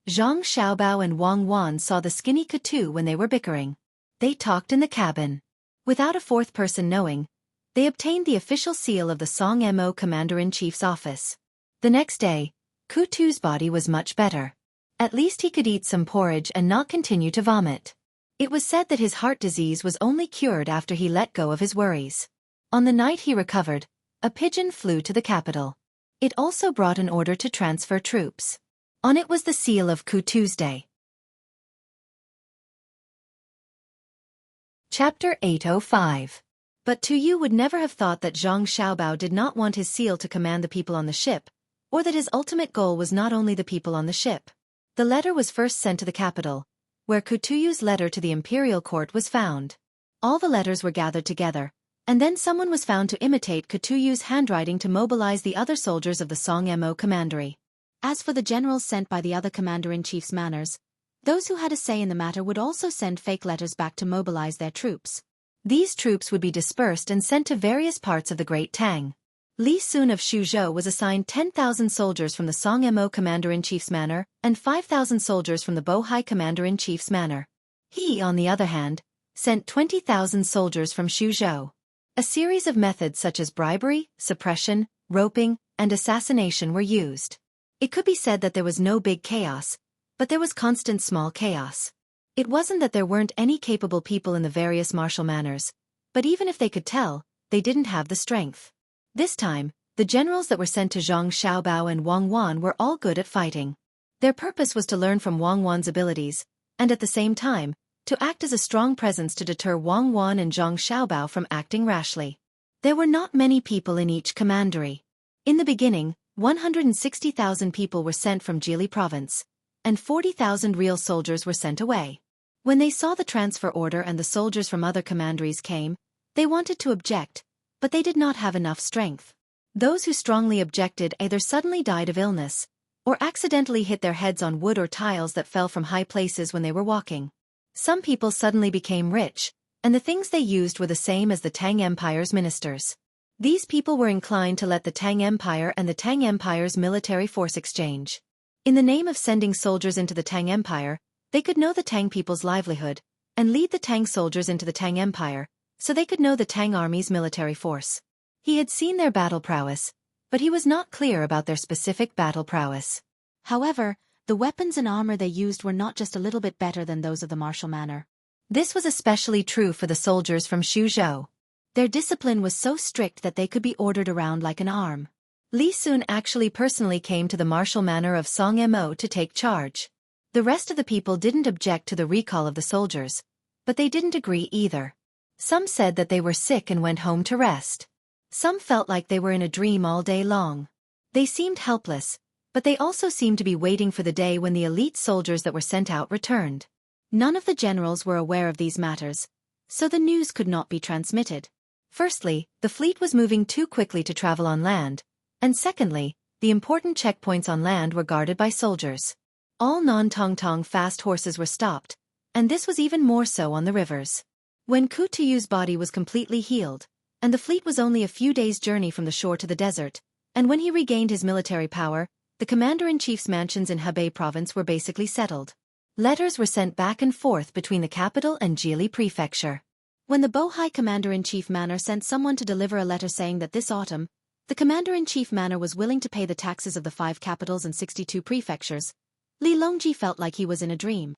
Zhang Xiaobao and Wang Wan saw the skinny Ketu when they were bickering. They talked in the cabin. Without a fourth person knowing, they obtained the official seal of the Song Mo Commander-in-Chief's office. The next day, Ketu's body was much better. At least he could eat some porridge and not continue to vomit. It was said that his heart disease was only cured after he let go of his worries. On the night he recovered, a pigeon flew to the capital. It also brought an order to transfer troops. On it was the seal of Ketu's day. Chapter 805. But Tu Yu would never have thought that Zhang Xiaobao did not want his seal to command the people on the ship, or that his ultimate goal was not only the people on the ship. The letter was first sent to the capital, where Kutuyu's letter to the imperial court was found. All the letters were gathered together, and then someone was found to imitate Kutuyu's handwriting to mobilize the other soldiers of the Song Mo Commandery. As for the generals sent by the other commander-in-chief's manors, those who had a say in the matter would also send fake letters back to mobilize their troops. These troops would be dispersed and sent to various parts of the Great Tang. Li Sun of Xuzhou was assigned 10,000 soldiers from the Song Mo Commander-in-Chief's manor and 5,000 soldiers from the Bohai Commander-in-Chief's manor. He, on the other hand, sent 20,000 soldiers from Xuzhou. A series of methods such as bribery, suppression, roping, and assassination were used. It could be said that there was no big chaos, but there was constant small chaos. It wasn't that there weren't any capable people in the various martial manors, but even if they could tell, they didn't have the strength. This time, the generals that were sent to Zhang Xiaobao and Wang Wan were all good at fighting. Their purpose was to learn from Wang Wan's abilities, and at the same time, to act as a strong presence to deter Wang Wan and Zhang Xiaobao from acting rashly. There were not many people in each commandery. In the beginning, 160,000 people were sent from Jili province, and 40,000 real soldiers were sent away. When they saw the transfer order and the soldiers from other commanderies came, they wanted to object, but they did not have enough strength. Those who strongly objected either suddenly died of illness, or accidentally hit their heads on wood or tiles that fell from high places when they were walking. Some people suddenly became rich, and the things they used were the same as the Tang Empire's ministers. These people were inclined to let the Tang Empire and the Tang Empire's military force exchange. In the name of sending soldiers into the Tang Empire, they could know the Tang people's livelihood, and lead the Tang soldiers into the Tang Empire, so they could know the Tang army's military force. He had seen their battle prowess, but he was not clear about their specific battle prowess. However, the weapons and armor they used were not just a little bit better than those of the martial manor. This was especially true for the soldiers from Xuzhou. Their discipline was so strict that they could be ordered around like an arm. Li Sun actually personally came to the martial manor of Song Mo to take charge. The rest of the people didn't object to the recall of the soldiers, but they didn't agree either. Some said that they were sick and went home to rest. Some felt like they were in a dream all day long. They seemed helpless, but they also seemed to be waiting for the day when the elite soldiers that were sent out returned. None of the generals were aware of these matters, so the news could not be transmitted. Firstly, the fleet was moving too quickly to travel on land, and secondly, the important checkpoints on land were guarded by soldiers. All non-tong-tong fast horses were stopped, and this was even more so on the rivers. When Kutuyu's body was completely healed, and the fleet was only a few days' journey from the shore to the desert, and when he regained his military power, the commander-in-chief's mansions in Hebei province were basically settled. Letters were sent back and forth between the capital and Jili prefecture. When the Bohai commander-in-chief manor sent someone to deliver a letter saying that this autumn, the commander-in-chief manor was willing to pay the taxes of the 5 capitals and 62 prefectures, Li Longji felt like he was in a dream.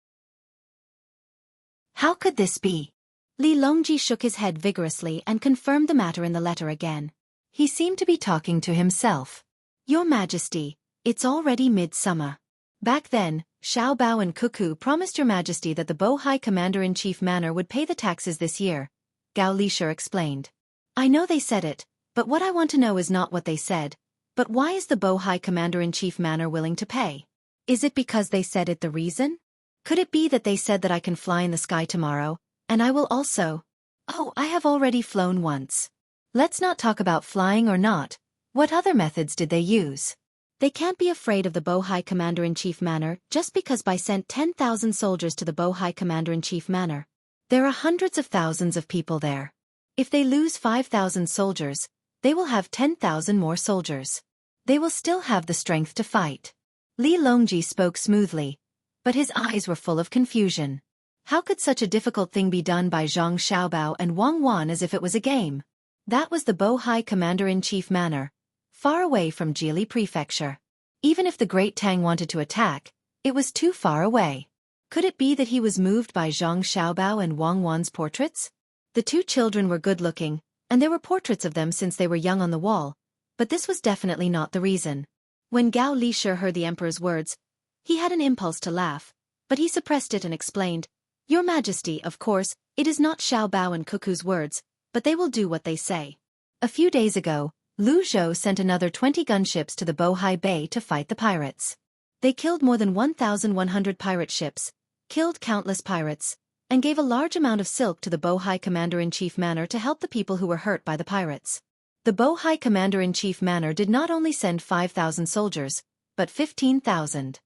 How could this be? Li Longji shook his head vigorously and confirmed the matter in the letter again. He seemed to be talking to himself. Your Majesty, it's already midsummer. Back then, Xiao Bao and Cuckoo promised Your Majesty that the Bohai Commander-in-Chief manor would pay the taxes this year, Gao Lisher explained. I know they said it, but what I want to know is not what they said, but why is the Bohai Commander-in-Chief Manor willing to pay? Is it because they said it the reason? Could it be that they said that I can fly in the sky tomorrow, and I will also? Oh, I have already flown once. Let's not talk about flying or not. What other methods did they use? They can't be afraid of the Bohai Commander-in-Chief Manor just because Bai sent 10,000 soldiers to the Bohai Commander-in-Chief Manor. There are hundreds of thousands of people there. If they lose 5,000 soldiers, they will have 10,000 more soldiers. They will still have the strength to fight. Li Longji spoke smoothly, but his eyes were full of confusion. How could such a difficult thing be done by Zhang Xiaobao and Wang Wan as if it was a game? That was the Bohai Commander-in-Chief Manor, far away from Jili Prefecture. Even if the great Tang wanted to attack, it was too far away. Could it be that he was moved by Zhang Xiaobao and Wang Wan's portraits? The two children were good-looking, and there were portraits of them since they were young on the wall, but this was definitely not the reason. When Gao Lishe heard the emperor's words, he had an impulse to laugh, but he suppressed it and explained, "Your Majesty, of course, it is not Xiaobao and Cuckoo's words, but they will do what they say." A few days ago, Lu Zhou sent another 20 gunships to the Bohai Bay to fight the pirates. They killed more than 1,100 pirate ships, killed countless pirates, and gave a large amount of silk to the Bohai Commander-in-Chief Manor to help the people who were hurt by the pirates. The Bohai Commander-in-Chief Manor did not only send 5,000 soldiers, but 15,000.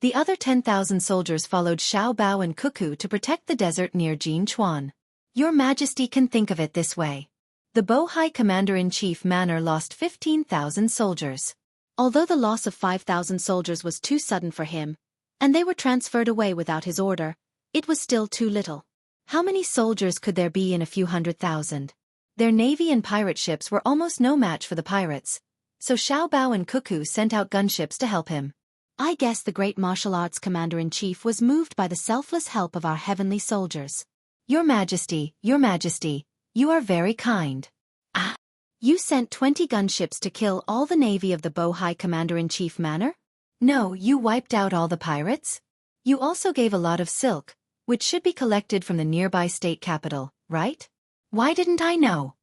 The other 10,000 soldiers followed Xiaobao and Cuckoo to protect the desert near Jinchuan. Your Majesty can think of it this way. The Bohai Commander-in-Chief Manor lost 15,000 soldiers. Although the loss of 5,000 soldiers was too sudden for him, and they were transferred away without his order, it was still too little. How many soldiers could there be in a few 100,000? Their navy and pirate ships were almost no match for the pirates, so Xiaobao and Cuckoo sent out gunships to help him. I guess the great martial arts commander-in-chief was moved by the selfless help of our heavenly soldiers. Your Majesty, you are very kind. Ah! You sent 20 gunships to kill all the navy of the Bohai Commander-in-Chief Manor? No, you wiped out all the pirates? You also gave a lot of silk, which should be collected from the nearby state capital, right? Why didn't I know?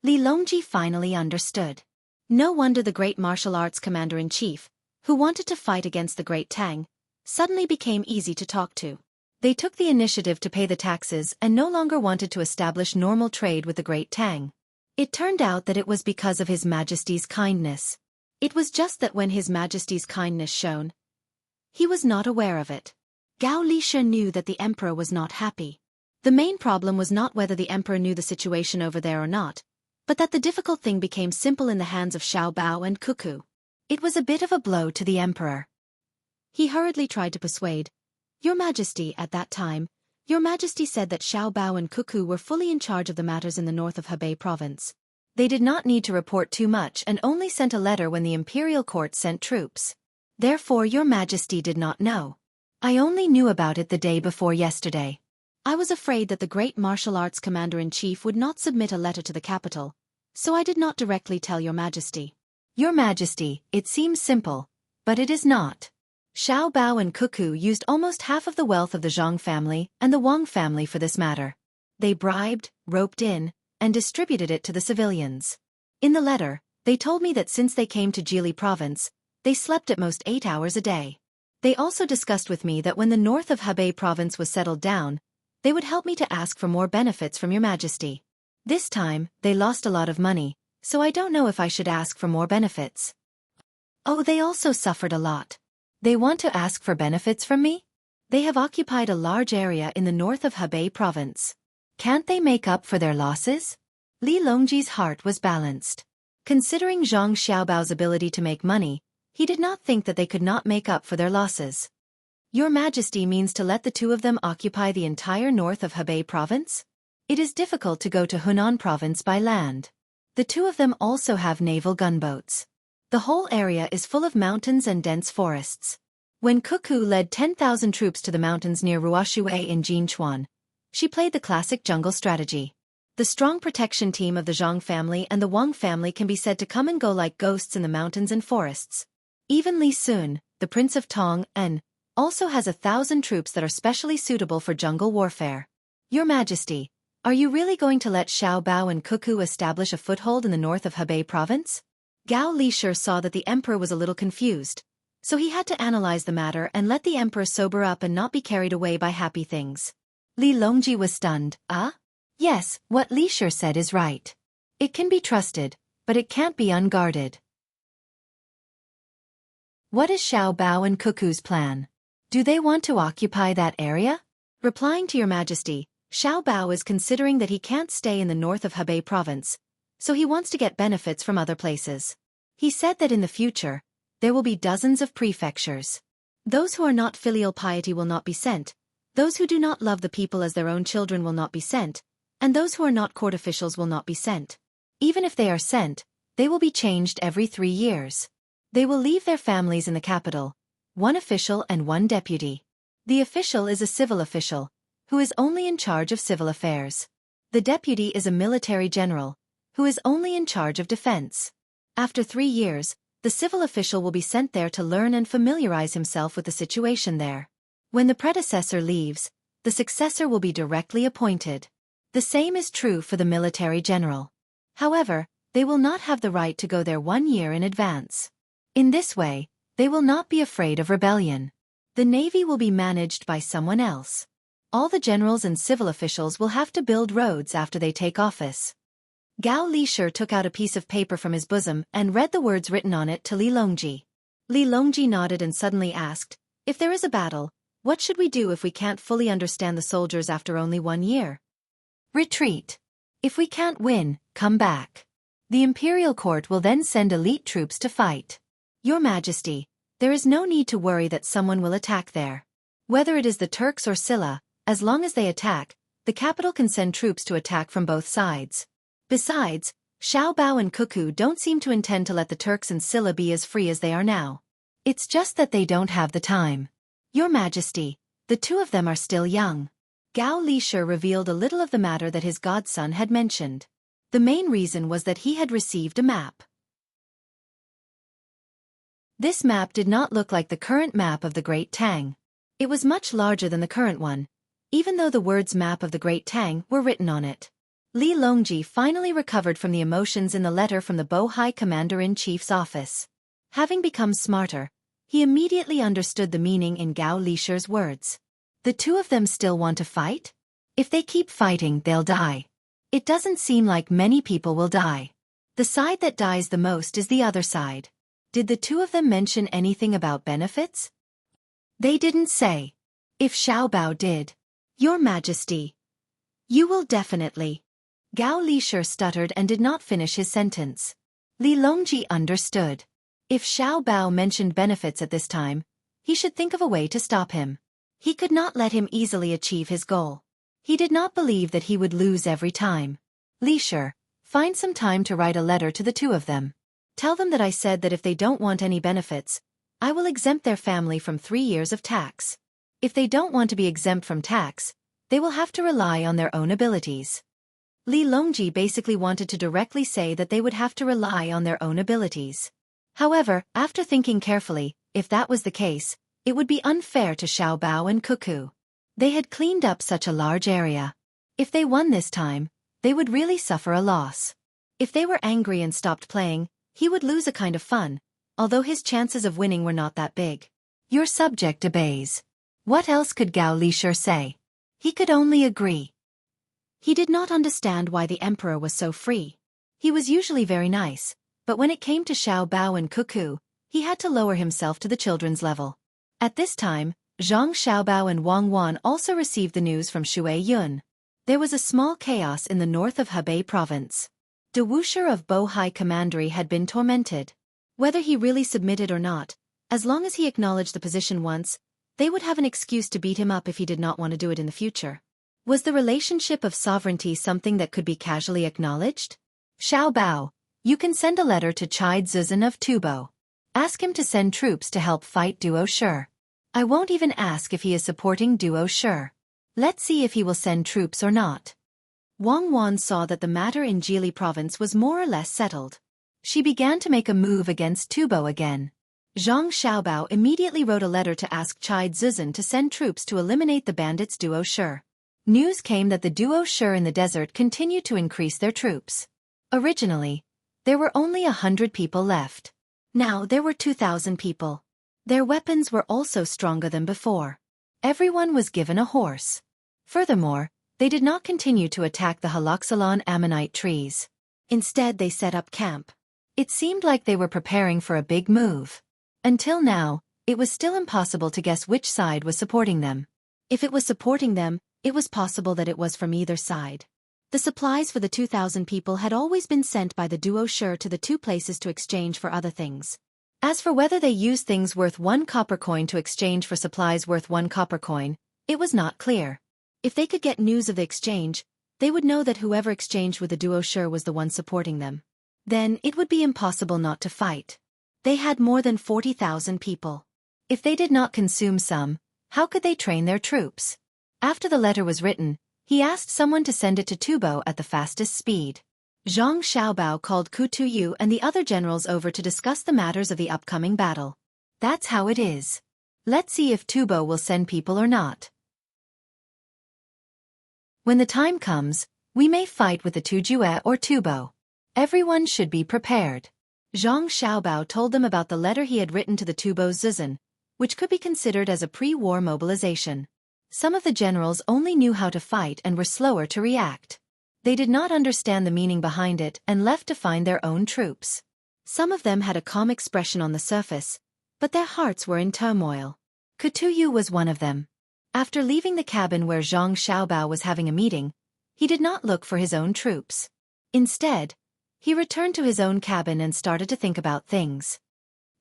Li Longji finally understood. No wonder the great martial arts commander-in-chief, who wanted to fight against the great Tang, suddenly became easy to talk to. They took the initiative to pay the taxes and no longer wanted to establish normal trade with the great Tang. It turned out that it was because of His Majesty's kindness. It was just that when His Majesty's kindness shone, he was not aware of it. Gao Lishe knew that the emperor was not happy. The main problem was not whether the emperor knew the situation over there or not, but that the difficult thing became simple in the hands of Xiaobao and Cuckoo. It was a bit of a blow to the emperor. He hurriedly tried to persuade, Your Majesty, at that time, Your Majesty said that Xiaobao and Cuckoo were fully in charge of the matters in the north of Hebei province. They did not need to report too much and only sent a letter when the imperial court sent troops. Therefore Your Majesty did not know. I only knew about it the day before yesterday. I was afraid that the great martial arts commander-in-chief would not submit a letter to the capital, so I did not directly tell Your Majesty. Your Majesty, it seems simple, but it is not. Xiaobao and Cuckoo used almost half of the wealth of the Zhang family and the Wang family for this matter. They bribed, roped in, and distributed it to the civilians. In the letter, they told me that since they came to Jili province, they slept at most 8 hours a day. They also discussed with me that when the north of Hebei province was settled down, they would help me to ask for more benefits from Your Majesty. This time, they lost a lot of money, so I don't know if I should ask for more benefits. Oh, they also suffered a lot. They want to ask for benefits from me? They have occupied a large area in the north of Hebei province. Can't they make up for their losses? Li Longji's heart was balanced. Considering Zhang Xiaobao's ability to make money, he did not think that they could not make up for their losses. Your Majesty means to let the two of them occupy the entire north of Hebei province? It is difficult to go to Hunan province by land. The two of them also have naval gunboats. The whole area is full of mountains and dense forests. When Cuckoo led 10,000 troops to the mountains near Ruoshui in Jinchuan, she played the classic jungle strategy. The strong protection team of the Zhang family and the Wang family can be said to come and go like ghosts in the mountains and forests. Even Li Sun, the Prince of Tang, also has 1,000 troops that are specially suitable for jungle warfare. Your Majesty, Are you really going to let Xiao Bao and Cuckoo establish a foothold in the north of Hebei province? Gao Lishur saw that the emperor was a little confused, so he had to analyze the matter and let the emperor sober up and not be carried away by happy things. Li Longji was stunned. Yes, what Lishur said is right. It can be trusted, but it can't be unguarded. What is Xiao Bao and Cuckoo's plan? Do they want to occupy that area? Replying to your majesty, Xiao Bao is considering that he can't stay in the north of Hebei province, so he wants to get benefits from other places. He said that in the future, there will be dozens of prefectures. Those who are not filial piety will not be sent, those who do not love the people as their own children will not be sent, and those who are not court officials will not be sent. Even if they are sent, they will be changed every 3 years. They will leave their families in the capital, one official and one deputy. The official is a civil official, who is only in charge of civil affairs. The deputy is a military general, who is only in charge of defense. After 3 years, the civil official will be sent there to learn and familiarize himself with the situation there. When the predecessor leaves, the successor will be directly appointed. The same is true for the military general. However, they will not have the right to go there 1 year in advance. In this way, they will not be afraid of rebellion. The navy will be managed by someone else. All the generals and civil officials will have to build roads after they take office. Gao Lishur took out a piece of paper from his bosom and read the words written on it to Li Longji. Li Longji nodded and suddenly asked, "If there is a battle, what should we do if we can't fully understand the soldiers after only 1 year?" "Retreat. If we can't win, come back. The imperial court will then send elite troops to fight. Your Majesty, there is no need to worry that someone will attack there. Whether it is the Turks or Silla, as long as they attack, the capital can send troops to attack from both sides. Besides, Xiao Bao and Cuckoo don't seem to intend to let the Turks and Silla be as free as they are now. It's just that they don't have the time. Your Majesty, the 2 of them are still young." Gao Lishur revealed a little of the matter that his godson had mentioned. The main reason was that he had received a map. This map did not look like the current map of the Great Tang. It was much larger than the current one, even though the words "Map of the Great Tang" were written on it. Li Longji finally recovered from the emotions in the letter from the Bohai Commander-in-Chief's office. Having become smarter, he immediately understood the meaning in Gao Lishur's words. The 2 of them still want to fight? If they keep fighting, they'll die. It doesn't seem like many people will die. The side that dies the most is the other side. Did the 2 of them mention anything about benefits? They didn't say. If Xiao Bao did. Your Majesty. You will definitely. Gao Lishur stuttered and did not finish his sentence. Li Longji understood. If Xiao Bao mentioned benefits at this time, he should think of a way to stop him. He could not let him easily achieve his goal. He did not believe that he would lose every time. Lishur, find some time to write a letter to the 2 of them. Tell them that I said that if they don't want any benefits, I will exempt their family from 3 years of tax. If they don't want to be exempt from tax, they will have to rely on their own abilities. Li Longji basically wanted to directly say that they would have to rely on their own abilities. However, after thinking carefully, if that was the case, it would be unfair to Xiao Bao and Cuckoo. They had cleaned up such a large area. If they won this time, they would really suffer a loss. If they were angry and stopped playing, he would lose a kind of fun, although his chances of winning were not that big. Your subject obeys. What else could Gao Lishur say? He could only agree. He did not understand why the emperor was so free. He was usually very nice, but when it came to Xiao Bao and Cuckoo, he had to lower himself to the children's level. At this time, Zhang Xiaobao and Wang Wan also received the news from Xueqi. There was a small chaos in the north of Hebei province. De Wuxer of Bohai Commandery had been tormented. Whether he really submitted or not, as long as he acknowledged the position once, they would have an excuse to beat him up if he did not want to do it in the future. Was the relationship of sovereignty something that could be casually acknowledged? Xiao Bao, you can send a letter to Chai Zuzan of Tubo. Ask him to send troops to help fight Duo Shi. I won't even ask if he is supporting Duo Shi. Let's see if he will send troops or not. Wang Wan saw that the matter in Jili province was more or less settled. She began to make a move against Tubo again. Zhang Xiaobao immediately wrote a letter to ask Chai Zuzan to send troops to eliminate the bandits Duo Shi. news came that the duo Shi in the desert continued to increase their troops. Originally, there were only 100 people left. Now there were 2,000 people. Their weapons were also stronger than before. Everyone was given a horse. Furthermore, they did not continue to attack the Haloxylon ammonite trees. Instead they set up camp. It seemed like they were preparing for a big move. Until now, it was still impossible to guess which side was supporting them. If it was supporting them, it was possible that it was from either side. The supplies for the 2,000 people had always been sent by the duo Shi to the two places to exchange for other things. As for whether they used things worth 1 copper coin to exchange for supplies worth 1 copper coin, it was not clear. If they could get news of the exchange, they would know that whoever exchanged with the duo Shi was the one supporting them. Then it would be impossible not to fight. They had more than 40,000 people. If they did not consume some, how could they train their troops? After the letter was written, he asked someone to send it to Tubo at the fastest speed. Zhang Xiaobao called Ku Tuyu and the other generals over to discuss the matters of the upcoming battle. That's how it is. Let's see if Tubo will send people or not. When the time comes, we may fight with the Tujue or Tubo. Everyone should be prepared. Zhang Xiaobao told them about the letter he had written to the Tubo Zuzan, which could be considered as a pre-war mobilization. Some of the generals only knew how to fight and were slower to react. They did not understand the meaning behind it and left to find their own troops. Some of them had a calm expression on the surface, but their hearts were in turmoil. Kutuyu was one of them. After leaving the cabin where Zhang Xiaobao was having a meeting, he did not look for his own troops. Instead, he returned to his own cabin and started to think about things.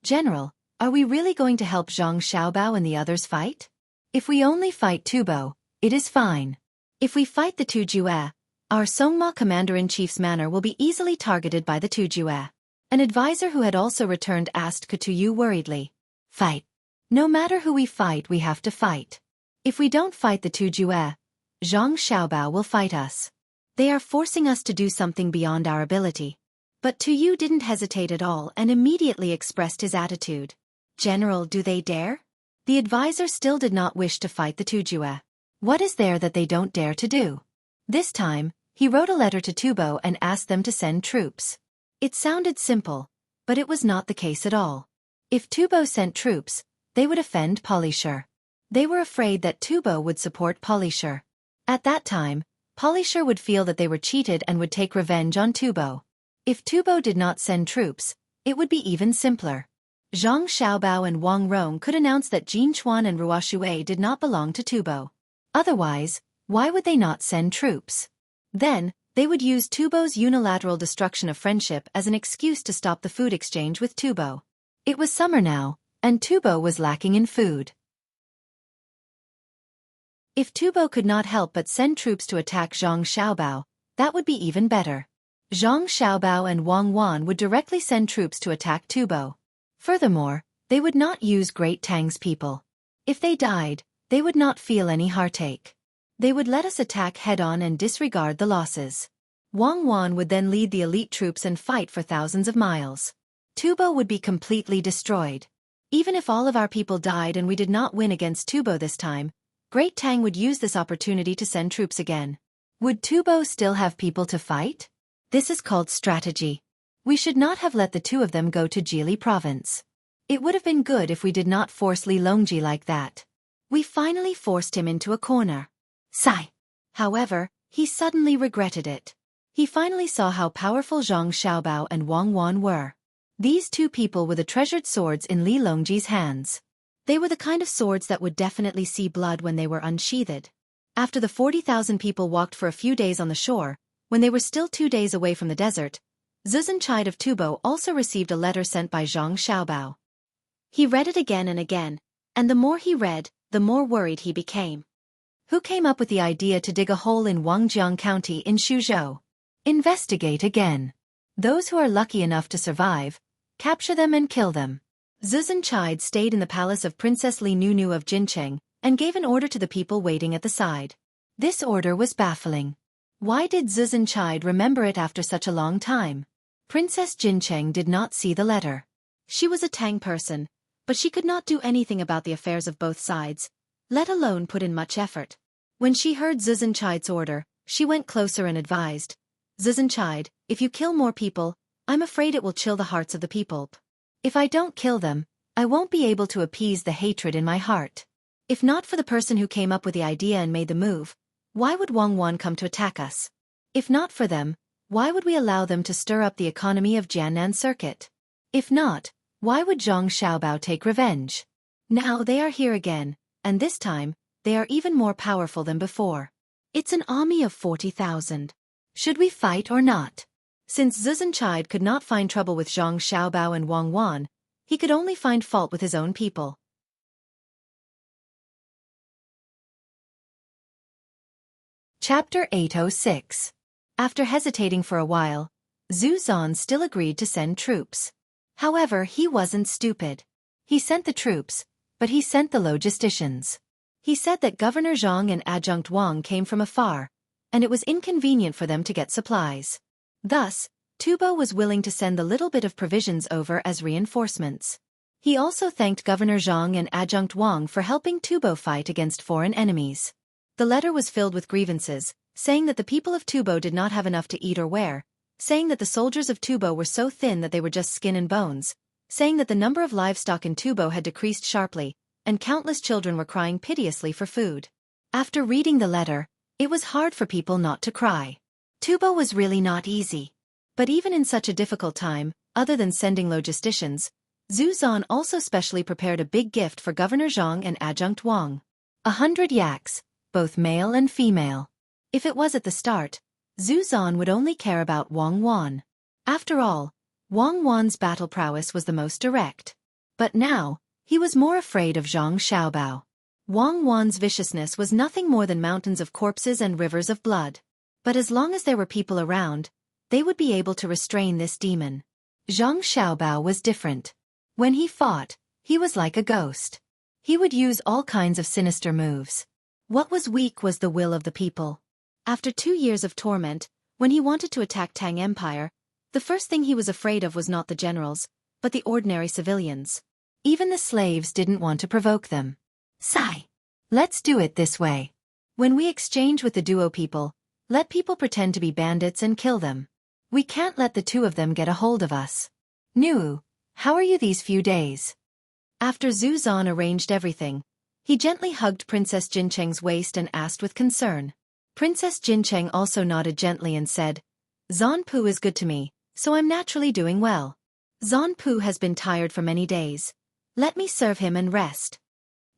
General, are we really going to help Zhang Xiaobao and the others fight? If we only fight Tubo, it is fine. If we fight the Tujue, our Songma commander-in-chief's manor will be easily targeted by the Tujue. An advisor who had also returned asked Kutuyu worriedly. Fight. No matter who we fight, we have to fight. If we don't fight the Tujue, Zhang Xiaobao will fight us. They are forcing us to do something beyond our ability. But Tuyu didn't hesitate at all and immediately expressed his attitude. General, do they dare? The advisor still did not wish to fight the Tujue. What is there that they don't dare to do? This time, he wrote a letter to Tubo and asked them to send troops. It sounded simple, but it was not the case at all. If Tubo sent troops, they would offend Polishir. They were afraid that Tubo would support Polishir. At that time, Polishir would feel that they were cheated and would take revenge on Tubo. If Tubo did not send troops, it would be even simpler. Zhang Xiaobao and Wang Rong could announce that Jin Chuan and Ruoshui did not belong to Tubo. Otherwise, why would they not send troops? Then, they would use Tubo's unilateral destruction of friendship as an excuse to stop the food exchange with Tubo. It was summer now, and Tubo was lacking in food. If Tubo could not help but send troops to attack Zhang Xiaobao, that would be even better. Zhang Xiaobao and Wang Wan would directly send troops to attack Tubo. Furthermore, they would not use Great Tang's people. If they died, they would not feel any heartache. They would let us attack head-on and disregard the losses. Wang Wan would then lead the elite troops and fight for thousands of miles. Tubo would be completely destroyed. Even if all of our people died and we did not win against Tubo this time, Great Tang would use this opportunity to send troops again. Would Tubo still have people to fight? This is called strategy. We should not have let the two of them go to Jili province. It would have been good if we did not force Li Longji like that. We finally forced him into a corner. Sigh. However, he suddenly regretted it. He finally saw how powerful Zhang Xiaobao and Wang Wan were. These two people were the treasured swords in Li Longji's hands. They were the kind of swords that would definitely see blood when they were unsheathed. After the 40,000 people walked for a few days on the shore, when they were still 2 days away from the desert, Zuzan Chide of Tubo also received a letter sent by Zhang Xiaobao. He read it again and again, and the more he read, the more worried he became. Who came up with the idea to dig a hole in Wangjiang County in Suzhou? Investigate again. Those who are lucky enough to survive, capture them and kill them. Zuzan Chide stayed in the palace of Princess Li Nunu of Jincheng and gave an order to the people waiting at the side. This order was baffling. Why did Zuzan Chide remember it after such a long time? Princess Jincheng did not see the letter. She was a Tang person, but she could not do anything about the affairs of both sides, let alone put in much effort. When she heard Xueqi's order, she went closer and advised, Xueqi, if you kill more people, I'm afraid it will chill the hearts of the people. If I don't kill them, I won't be able to appease the hatred in my heart. If not for the person who came up with the idea and made the move, why would Wang Wan come to attack us? If not for them, why would we allow them to stir up the economy of Jiannan Circuit? If not, why would Zhang Xiaobao take revenge? Now they are here again, and this time, they are even more powerful than before. It's an army of 40,000. Should we fight or not? Since Xueqi could not find trouble with Zhang Xiaobao and Wang Wan, he could only find fault with his own people. Chapter 806. After hesitating for a while, Zhu Zan still agreed to send troops. However, he wasn't stupid. He sent the troops, but he sent the logisticians. He said that Governor Zhang and Adjunct Wang came from afar, and it was inconvenient for them to get supplies. Thus, Tubo was willing to send the little bit of provisions over as reinforcements. He also thanked Governor Zhang and Adjunct Wang for helping Tubo fight against foreign enemies. The letter was filled with grievances, saying that the people of Tubo did not have enough to eat or wear, saying that the soldiers of Tubo were so thin that they were just skin and bones, saying that the number of livestock in Tubo had decreased sharply, and countless children were crying piteously for food. After reading the letter, it was hard for people not to cry. Tubo was really not easy. But even in such a difficult time, other than sending logisticians, Zhu Zan also specially prepared a big gift for Governor Zhang and Adjunct Wang. 100 yaks, both male and female. If it was at the start, Zhu Zan would only care about Wang Wan. After all, Wang Wan's battle prowess was the most direct. But now, he was more afraid of Zhang Xiaobao. Wang Wan's viciousness was nothing more than mountains of corpses and rivers of blood. But as long as there were people around, they would be able to restrain this demon. Zhang Xiaobao was different. When he fought, he was like a ghost. He would use all kinds of sinister moves. What was weak was the will of the people. After 2 years of torment, when he wanted to attack Tang Empire, the first thing he was afraid of was not the generals, but the ordinary civilians. Even the slaves didn't want to provoke them. Sigh. Let's do it this way. When we exchange with the duo people, let people pretend to be bandits and kill them. We can't let the two of them get a hold of us. Nu, how are you these few days? After Zhu Zan arranged everything, he gently hugged Princess Jincheng's waist and asked with concern. Princess Jincheng also nodded gently and said, Zanpu is good to me, so I'm naturally doing well. Zanpu has been tired for many days. Let me serve him and rest.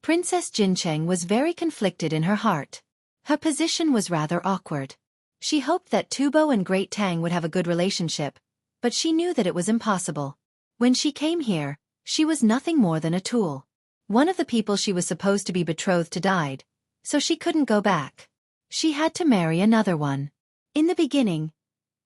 Princess Jincheng was very conflicted in her heart. Her position was rather awkward. She hoped that Tubo and Great Tang would have a good relationship, but she knew that it was impossible. When she came here, she was nothing more than a tool. One of the people she was supposed to be betrothed to died, so she couldn't go back. She had to marry another one. In the beginning,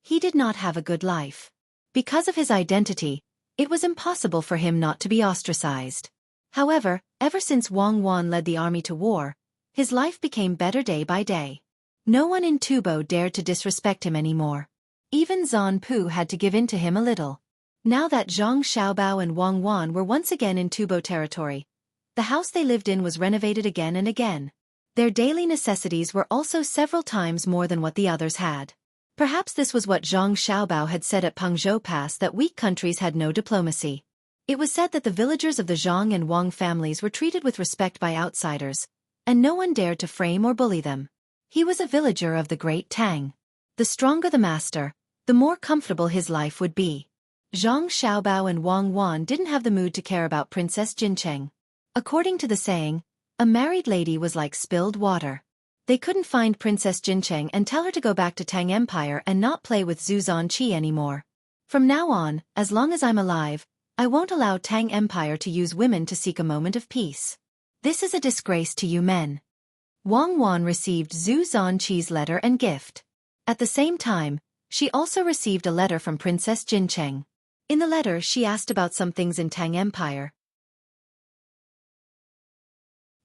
he did not have a good life. Because of his identity, it was impossible for him not to be ostracized. However, ever since Wang Wan led the army to war, his life became better day by day. No one in Tubo dared to disrespect him anymore. Even Zanpu had to give in to him a little. Now that Zhang Xiaobao and Wang Wan were once again in Tubo territory, the house they lived in was renovated again and again. Their daily necessities were also several times more than what the others had. Perhaps this was what Zhang Xiaobao had said at Pengzhou Pass, that weak countries had no diplomacy. It was said that the villagers of the Zhang and Wang families were treated with respect by outsiders, and no one dared to frame or bully them. He was a villager of the Great Tang. The stronger the master, the more comfortable his life would be. Zhang Xiaobao and Wang Wan didn't have the mood to care about Princess Jincheng. According to the saying, a married lady was like spilled water. They couldn't find Princess Jincheng and tell her to go back to Tang Empire and not play with Zhu Zanqi anymore. From now on, as long as I'm alive, I won't allow Tang Empire to use women to seek a moment of peace. This is a disgrace to you men. Wang Wan received Zhu Zanqi's letter and gift. At the same time, she also received a letter from Princess Jincheng. In the letter she asked about some things in Tang Empire.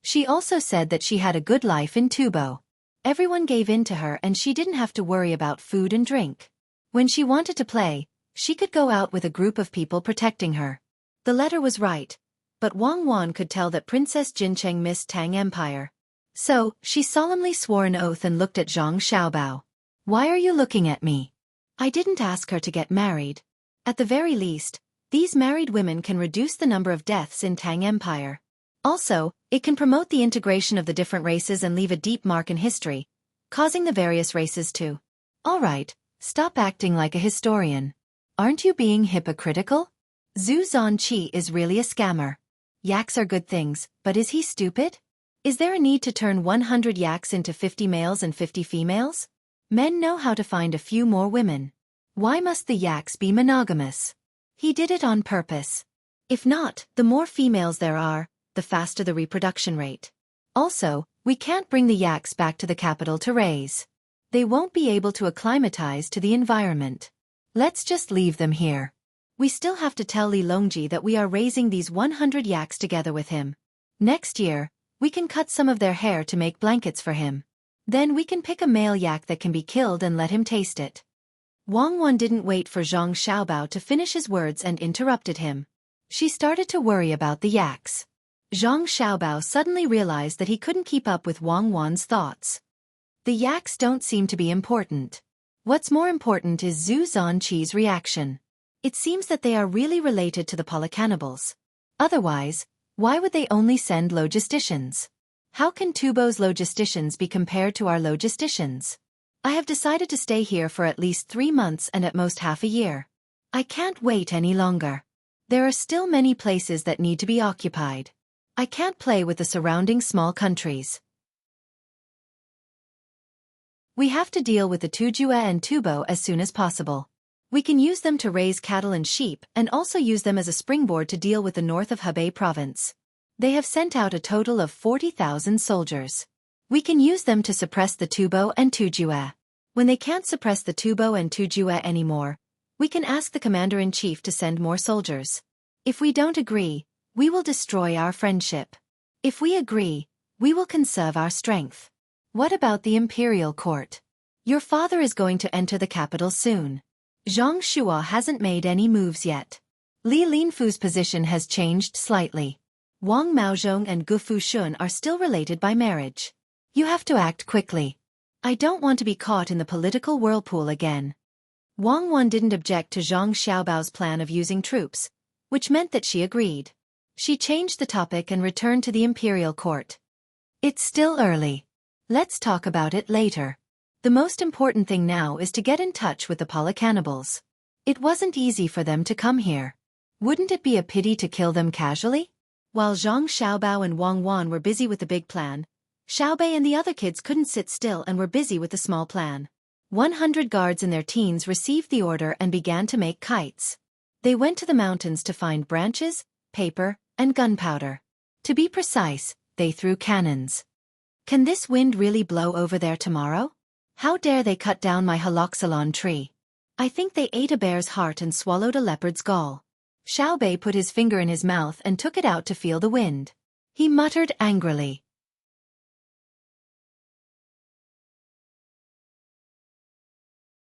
She also said that she had a good life in Tubo. Everyone gave in to her and she didn't have to worry about food and drink. When she wanted to play, she could go out with a group of people protecting her. The letter was right, but Wang Wan could tell that Princess Jincheng missed Tang Empire. So, she solemnly swore an oath and looked at Zhang Xiaobao. Why are you looking at me? I didn't ask her to get married. At the very least, these married women can reduce the number of deaths in Tang Empire. Also, it can promote the integration of the different races and leave a deep mark in history, causing the various races to. Alright, stop acting like a historian. Aren't you being hypocritical? Zhu Zhanqi is really a scammer. Yaks are good things, but is he stupid? Is there a need to turn 100 yaks into 50 males and 50 females? Men know how to find a few more women. Why must the yaks be monogamous? He did it on purpose. If not, the more females there are, the faster the reproduction rate. Also, we can't bring the yaks back to the capital to raise. They won't be able to acclimatize to the environment. Let's just leave them here. We still have to tell Li Longji that we are raising these 100 yaks together with him. Next year, we can cut some of their hair to make blankets for him. Then we can pick a male yak that can be killed and let him taste it. Wang Wan didn't wait for Zhang Xiaobao to finish his words and interrupted him. She started to worry about the yaks. Zhang Xiaobao suddenly realized that he couldn't keep up with Wang Wan's thoughts. The yaks don't seem to be important. What's more important is Zhu Zhanqi's reaction. It seems that they are really related to the polycannibals. Otherwise, why would they only send logisticians? How can Tubo's logisticians be compared to our logisticians? I have decided to stay here for at least 3 months and at most half a year. I can't wait any longer. There are still many places that need to be occupied. I can't play with the surrounding small countries. We have to deal with the Tujue and Tubo as soon as possible. We can use them to raise cattle and sheep and also use them as a springboard to deal with the north of Hebei province. They have sent out a total of 40,000 soldiers. We can use them to suppress the Tubo and Tujue. When they can't suppress the Tubo and Tujue anymore, we can ask the commander-in-chief to send more soldiers. If we don't agree, we will destroy our friendship. If we agree, we will conserve our strength. What about the imperial court? Your father is going to enter the capital soon. Zhang Shua hasn't made any moves yet. Li Linfu's position has changed slightly. Wang Maozhong and Gu Fushun are still related by marriage. You have to act quickly. I don't want to be caught in the political whirlpool again. Wang Wan didn't object to Zhang Xiaobao's plan of using troops, which meant that she agreed. She changed the topic and returned to the imperial court. It's still early. Let's talk about it later. The most important thing now is to get in touch with the polycannibals. It wasn't easy for them to come here. Wouldn't it be a pity to kill them casually? While Zhang Xiaobao and Wang Wan were busy with the big plan, Xiaobei and the other kids couldn't sit still and were busy with the small plan. 100 guards in their teens received the order and began to make kites. They went to the mountains to find branches, paper, and gunpowder. To be precise, they threw cannons. Can this wind really blow over there tomorrow? How dare they cut down my haloxylon tree? I think they ate a bear's heart and swallowed a leopard's gall. Xiaobei put his finger in his mouth and took it out to feel the wind. He muttered angrily.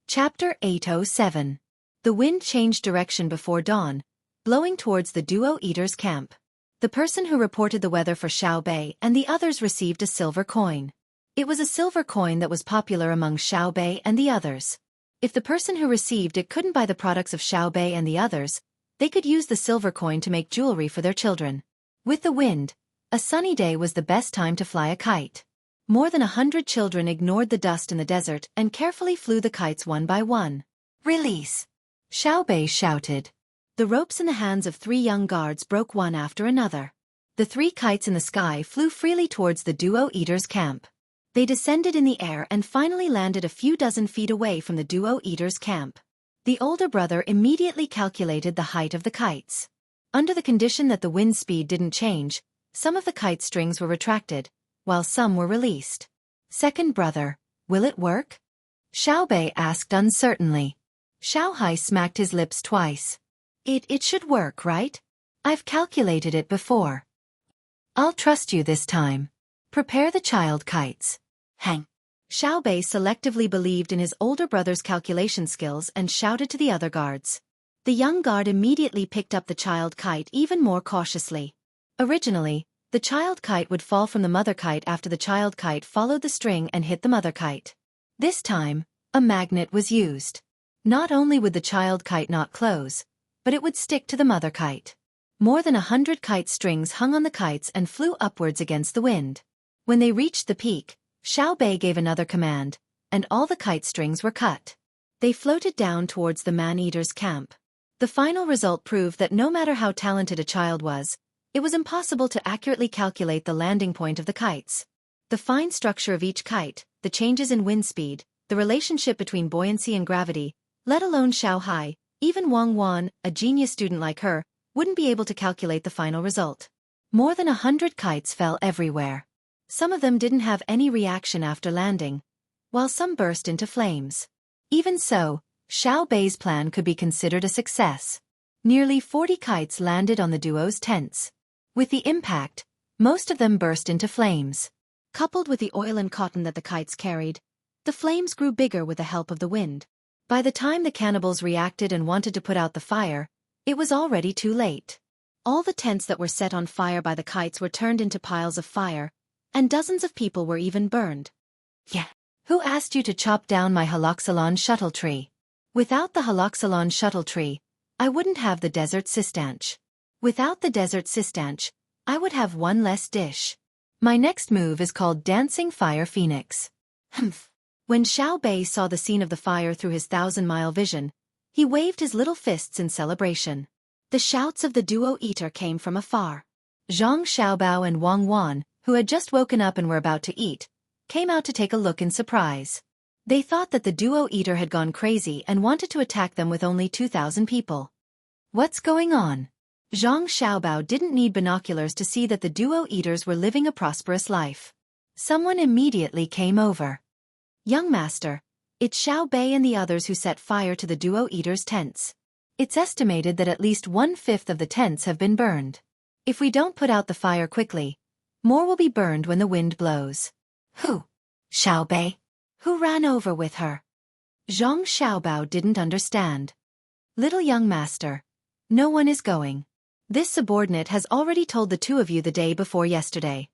Chapter 807. The wind changed direction before dawn, blowing towards the Duo Eater's camp. The person who reported the weather for Xiaobei and the others received a silver coin. It was a silver coin that was popular among Xiaobei and the others. If the person who received it couldn't buy the products of Xiaobei and the others, they could use the silver coin to make jewelry for their children. With the wind, a sunny day was the best time to fly a kite. More than 100 children ignored the dust in the desert and carefully flew the kites one by one. Release! Xiaobei shouted. The ropes in the hands of 3 young guards broke one after another. The 3 kites in the sky flew freely towards the Duo Eater's camp. They descended in the air and finally landed a few dozen feet away from the Duo Eater's camp. The older brother immediately calculated the height of the kites. Under the condition that the wind speed didn't change, some of the kite strings were retracted, while some were released. Second brother, will it work? Xiaobei asked uncertainly. Xiaohai smacked his lips twice. It should work, right? I've calculated it before. I'll trust you this time. Prepare the child kites. Hang. Xiaobei selectively believed in his older brother's calculation skills and shouted to the other guards. The young guard immediately picked up the child kite even more cautiously. Originally, The child kite would fall from the mother kite after the child kite followed the string and hit the mother kite. This time, a magnet was used. Not only would the child kite not close, but it would stick to the mother kite. More than 100 kite strings hung on the kites and flew upwards against the wind. When they reached the peak, Xueqi gave another command, and all the kite strings were cut. They floated down towards the man-eater's camp. The final result proved that no matter how talented a child was, it was impossible to accurately calculate the landing point of the kites. The fine structure of each kite, the changes in wind speed, the relationship between buoyancy and gravity, let alone Xueqi, even Wang Wan, a genius student like her, wouldn't be able to calculate the final result. More than 100 kites fell everywhere. Some of them didn't have any reaction after landing, while some burst into flames. Even so, Xueqi's plan could be considered a success. Nearly 40 kites landed on the duo's tents. With the impact, most of them burst into flames. Coupled with the oil and cotton that the kites carried, the flames grew bigger with the help of the wind. By the time the cannibals reacted and wanted to put out the fire, it was already too late. All the tents that were set on fire by the kites were turned into piles of fire, and dozens of people were even burned. Yeah. Who asked you to chop down my haloxylon shuttle tree? Without the haloxylon shuttle tree, I wouldn't have the desert sistanch. Without the desert sistanch, I would have one less dish. My next move is called Dancing Fire Phoenix. Humph. When Xueqi saw the scene of the fire through his 1,000-mile vision, he waved his little fists in celebration. The shouts of the duo eater came from afar. Zhang Xiaobao and Wang Wan, who had just woken up and were about to eat, came out to take a look in surprise. They thought that the duo eater had gone crazy and wanted to attack them with only 2,000 people. What's going on? Zhang Xiaobao didn't need binoculars to see that the duo eaters were living a prosperous life. Someone immediately came over. Young master, it's Xueqi and the others who set fire to the duo eaters' tents. It's estimated that at least 1/5 of the tents have been burned. If we don't put out the fire quickly, more will be burned when the wind blows. Who? Xueqi? Who ran over with her? Zhang Xiaobao didn't understand. Little young master, no one is going. This subordinate has already told the two of you the day before yesterday.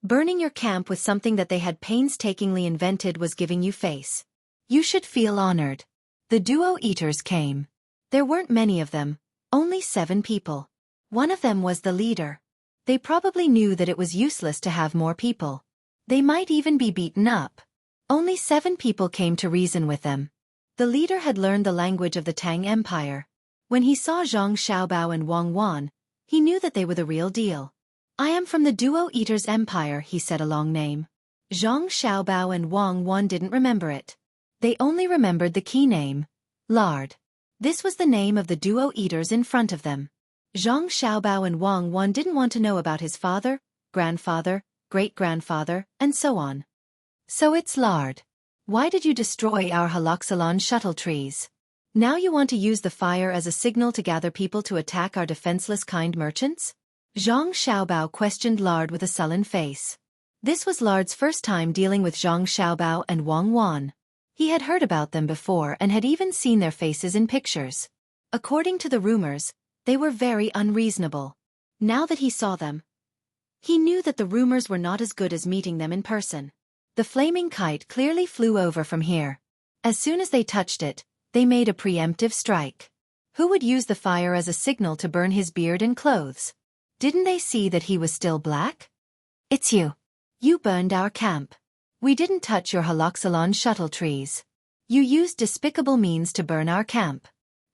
Burning your camp with something that they had painstakingly invented was giving you face. You should feel honored. The duo eaters came. There weren't many of them, only 7 people. One of them was the leader. They probably knew that it was useless to have more people. They might even be beaten up. Only 7 people came to reason with them. The leader had learned the language of the Tang Empire. When he saw Zhang Xiaobao and Wang Wan, he knew that they were the real deal. I am from the Duo Eaters Empire, he said, a long name. Zhang Xiaobao and Wang Wan didn't remember it. They only remembered the key name, Lard. This was the name of the Duo Eaters in front of them. Zhang Xiaobao and Wang Wan didn't want to know about his father, grandfather, great-grandfather, and so on. So it's Lard. Why did you destroy our haloxylon shuttle trees? Now you want to use the fire as a signal to gather people to attack our defenseless kind merchants? Zhang Xiaobao questioned Lard with a sullen face. This was Lard's first time dealing with Zhang Xiaobao and Wang Wan. He had heard about them before and had even seen their faces in pictures. According to the rumors, they were very unreasonable. Now that he saw them, he knew that the rumors were not as good as meeting them in person. The flaming kite clearly flew over from here. As soon as they touched it, they made a preemptive strike. Who would use the fire as a signal to burn his beard and clothes? Didn't they see that he was still black? It's you. You burned our camp. We didn't touch your haloxylon shuttle trees. You used despicable means to burn our camp.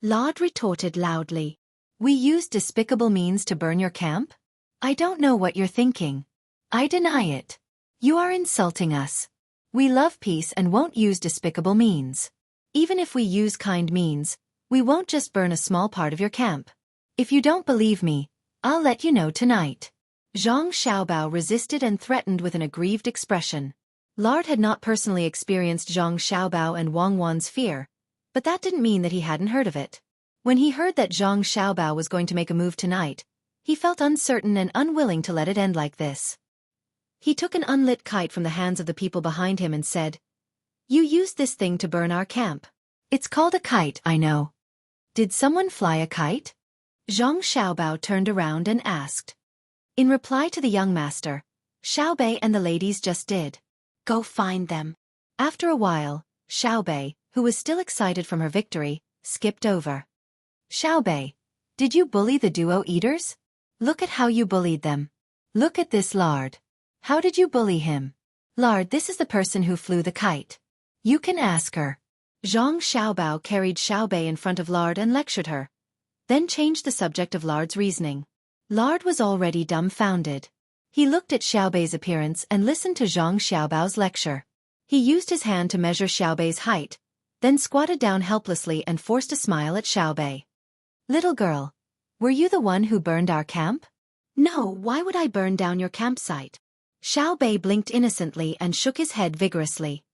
Lard retorted loudly. We used despicable means to burn your camp? I don't know what you're thinking. I deny it. You are insulting us. We love peace and won't use despicable means. Even if we use kind means, we won't just burn a small part of your camp. If you don't believe me, I'll let you know tonight. Zhang Xiaobao resisted and threatened with an aggrieved expression. Lard had not personally experienced Zhang Xiaobao and Wang Wan's fear, but that didn't mean that he hadn't heard of it. When he heard that Zhang Xiaobao was going to make a move tonight, he felt uncertain and unwilling to let it end like this. He took an unlit kite from the hands of the people behind him and said, You used this thing to burn our camp. It's called a kite, I know. Did someone fly a kite? Zhang Xiaobao turned around and asked. In reply to the young master, Xiaobei and the ladies just did. Go find them. After a while, Xiaobei, who was still excited from her victory, skipped over. Xiaobei, did you bully the duo eaters? Look at how you bullied them. Look at this Lard. How did you bully him? Lard, this is the person who flew the kite. You can ask her. Zhang Xiaobao carried Xiaobei in front of Lard and lectured her, then changed the subject of Lard's reasoning. Lard was already dumbfounded. He looked at Xiaobei's appearance and listened to Zhang Xiaobao's lecture. He used his hand to measure Xiaobei's height, then squatted down helplessly and forced a smile at Xiaobei. Little girl, were you the one who burned our camp? No, why would I burn down your campsite? Xiaobei blinked innocently and shook his head vigorously.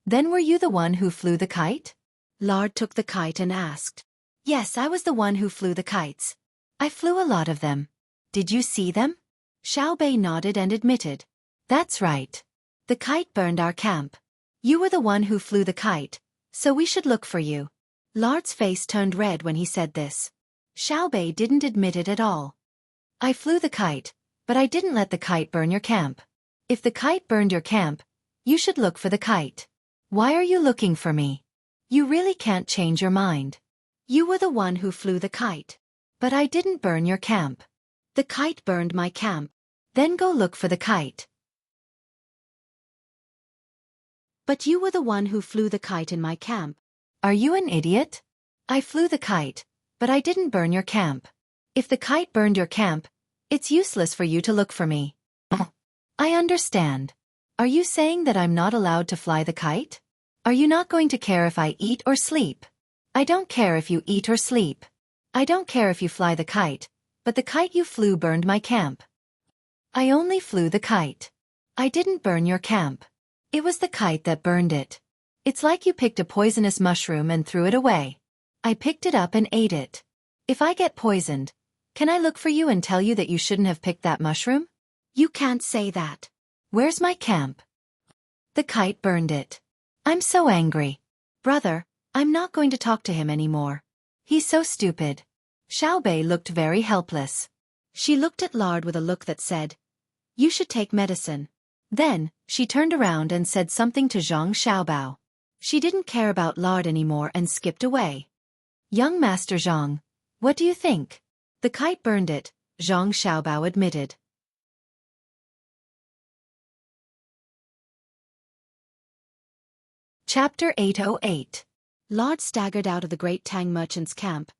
Then were you the one who flew the kite? Lard took the kite and asked. Yes, I was the one who flew the kites. I flew a lot of them. Did you see them? Xiaobei nodded and admitted. That's right. The kite burned our camp. You were the one who flew the kite, so we should look for you. Lard's face turned red when he said this. Xiaobei didn't admit it at all. I flew the kite, but I didn't let the kite burn your camp. If the kite burned your camp, you should look for the kite. Why are you looking for me? You really can't change your mind. You were the one who flew the kite. But I didn't burn your camp. The kite burned my camp. Then go look for the kite. But you were the one who flew the kite in my camp. Are you an idiot? I flew the kite, but I didn't burn your camp. If the kite burned your camp, it's useless for you to look for me. I understand. Are you saying that I'm not allowed to fly the kite? Are you not going to care if I eat or sleep? I don't care if you eat or sleep. I don't care if you fly the kite, but the kite you flew burned my camp. I only flew the kite. I didn't burn your camp. It was the kite that burned it. It's like you picked a poisonous mushroom and threw it away. I picked it up and ate it. If I get poisoned, can I look for you and tell you that you shouldn't have picked that mushroom? You can't say that. Where's my camp? The kite burned it. I'm so angry. Brother, I'm not going to talk to him anymore. He's so stupid. Xiaobei looked very helpless. She looked at Lard with a look that said, You should take medicine. Then, she turned around and said something to Zhang Xiaobao. She didn't care about Lard anymore and skipped away. Young Master Zhang, what do you think? The kite burned it, Zhang Xiaobao admitted. Chapter 808. Lard staggered out of the great Tang merchant's camp,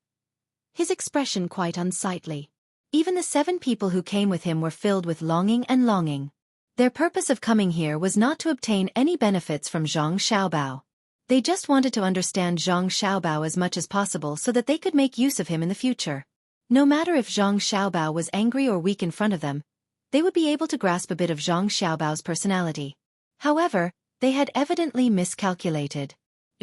his expression quite unsightly. Even the 7 people who came with him were filled with longing and longing. Their purpose of coming here was not to obtain any benefits from Zhang Xiaobao. They just wanted to understand Zhang Xiaobao as much as possible so that they could make use of him in the future. No matter if Zhang Xiaobao was angry or weak in front of them, they would be able to grasp a bit of Zhang Xiaobao's personality. However, they had evidently miscalculated.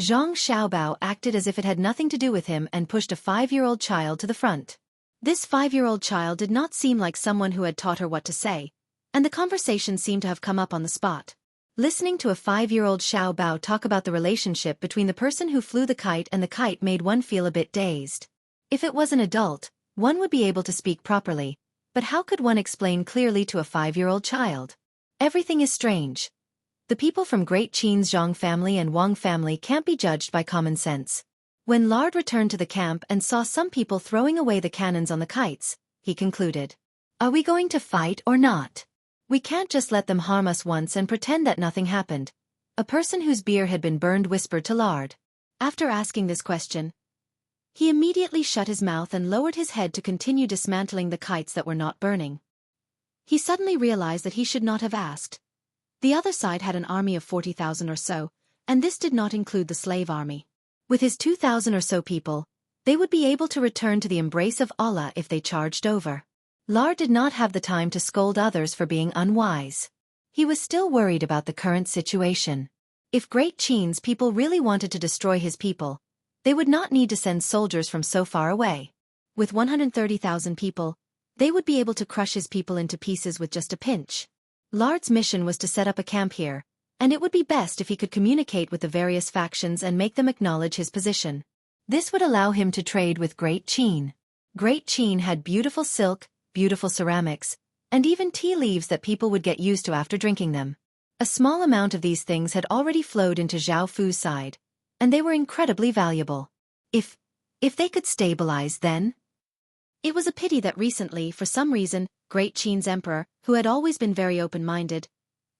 Zhang Xiaobao acted as if it had nothing to do with him and pushed a 5-year-old child to the front. This 5-year-old child did not seem like someone who had taught her what to say, and the conversation seemed to have come up on the spot. Listening to a 5-year-old Xiaobao talk about the relationship between the person who flew the kite and the kite made one feel a bit dazed. If it was an adult, one would be able to speak properly, but how could one explain clearly to a 5-year-old child? Everything is strange. The people from Great Qin's Zhang family and Wang family can't be judged by common sense. When Lard returned to the camp and saw some people throwing away the cannons on the kites, he concluded. Are we going to fight or not? We can't just let them harm us once and pretend that nothing happened. A person whose beer had been burned whispered to Lard. After asking this question, he immediately shut his mouth and lowered his head to continue dismantling the kites that were not burning. He suddenly realized that he should not have asked. The other side had an army of 40,000 or so, and this did not include the slave army. With his 2,000 or so people, they would be able to return to the embrace of Allah if they charged over. Lard did not have the time to scold others for being unwise. He was still worried about the current situation. If Great Qin's people really wanted to destroy his people, they would not need to send soldiers from so far away. With 130,000 people, they would be able to crush his people into pieces with just a pinch. Lard's mission was to set up a camp here, and it would be best if he could communicate with the various factions and make them acknowledge his position. This would allow him to trade with Great Qin. Great Qin had beautiful silk, beautiful ceramics, and even tea leaves that people would get used to after drinking them. A small amount of these things had already flowed into Zhao Fu's side, and they were incredibly valuable. If they could stabilize then? It was a pity that recently, for some reason, Great Qin's emperor, who had always been very open-minded,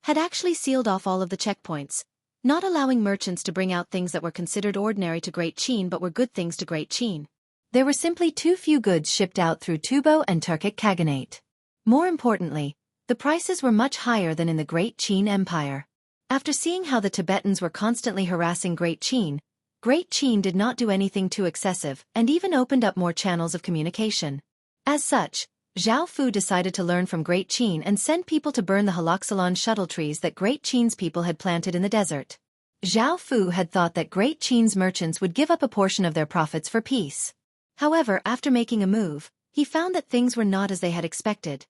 had actually sealed off all of the checkpoints, not allowing merchants to bring out things that were considered ordinary to Great Qin but were good things to Great Qin. There were simply too few goods shipped out through Tubo and Turkic Khaganate. More importantly, the prices were much higher than in the Great Qin Empire. After seeing how the Tibetans were constantly harassing Great Qin did not do anything too excessive and even opened up more channels of communication. As such, Zhao Fu decided to learn from Great Qin and send people to burn the haloxylon shuttle trees that Great Qin's people had planted in the desert. Zhao Fu had thought that Great Qin's merchants would give up a portion of their profits for peace. However, after making a move, he found that things were not as they had expected.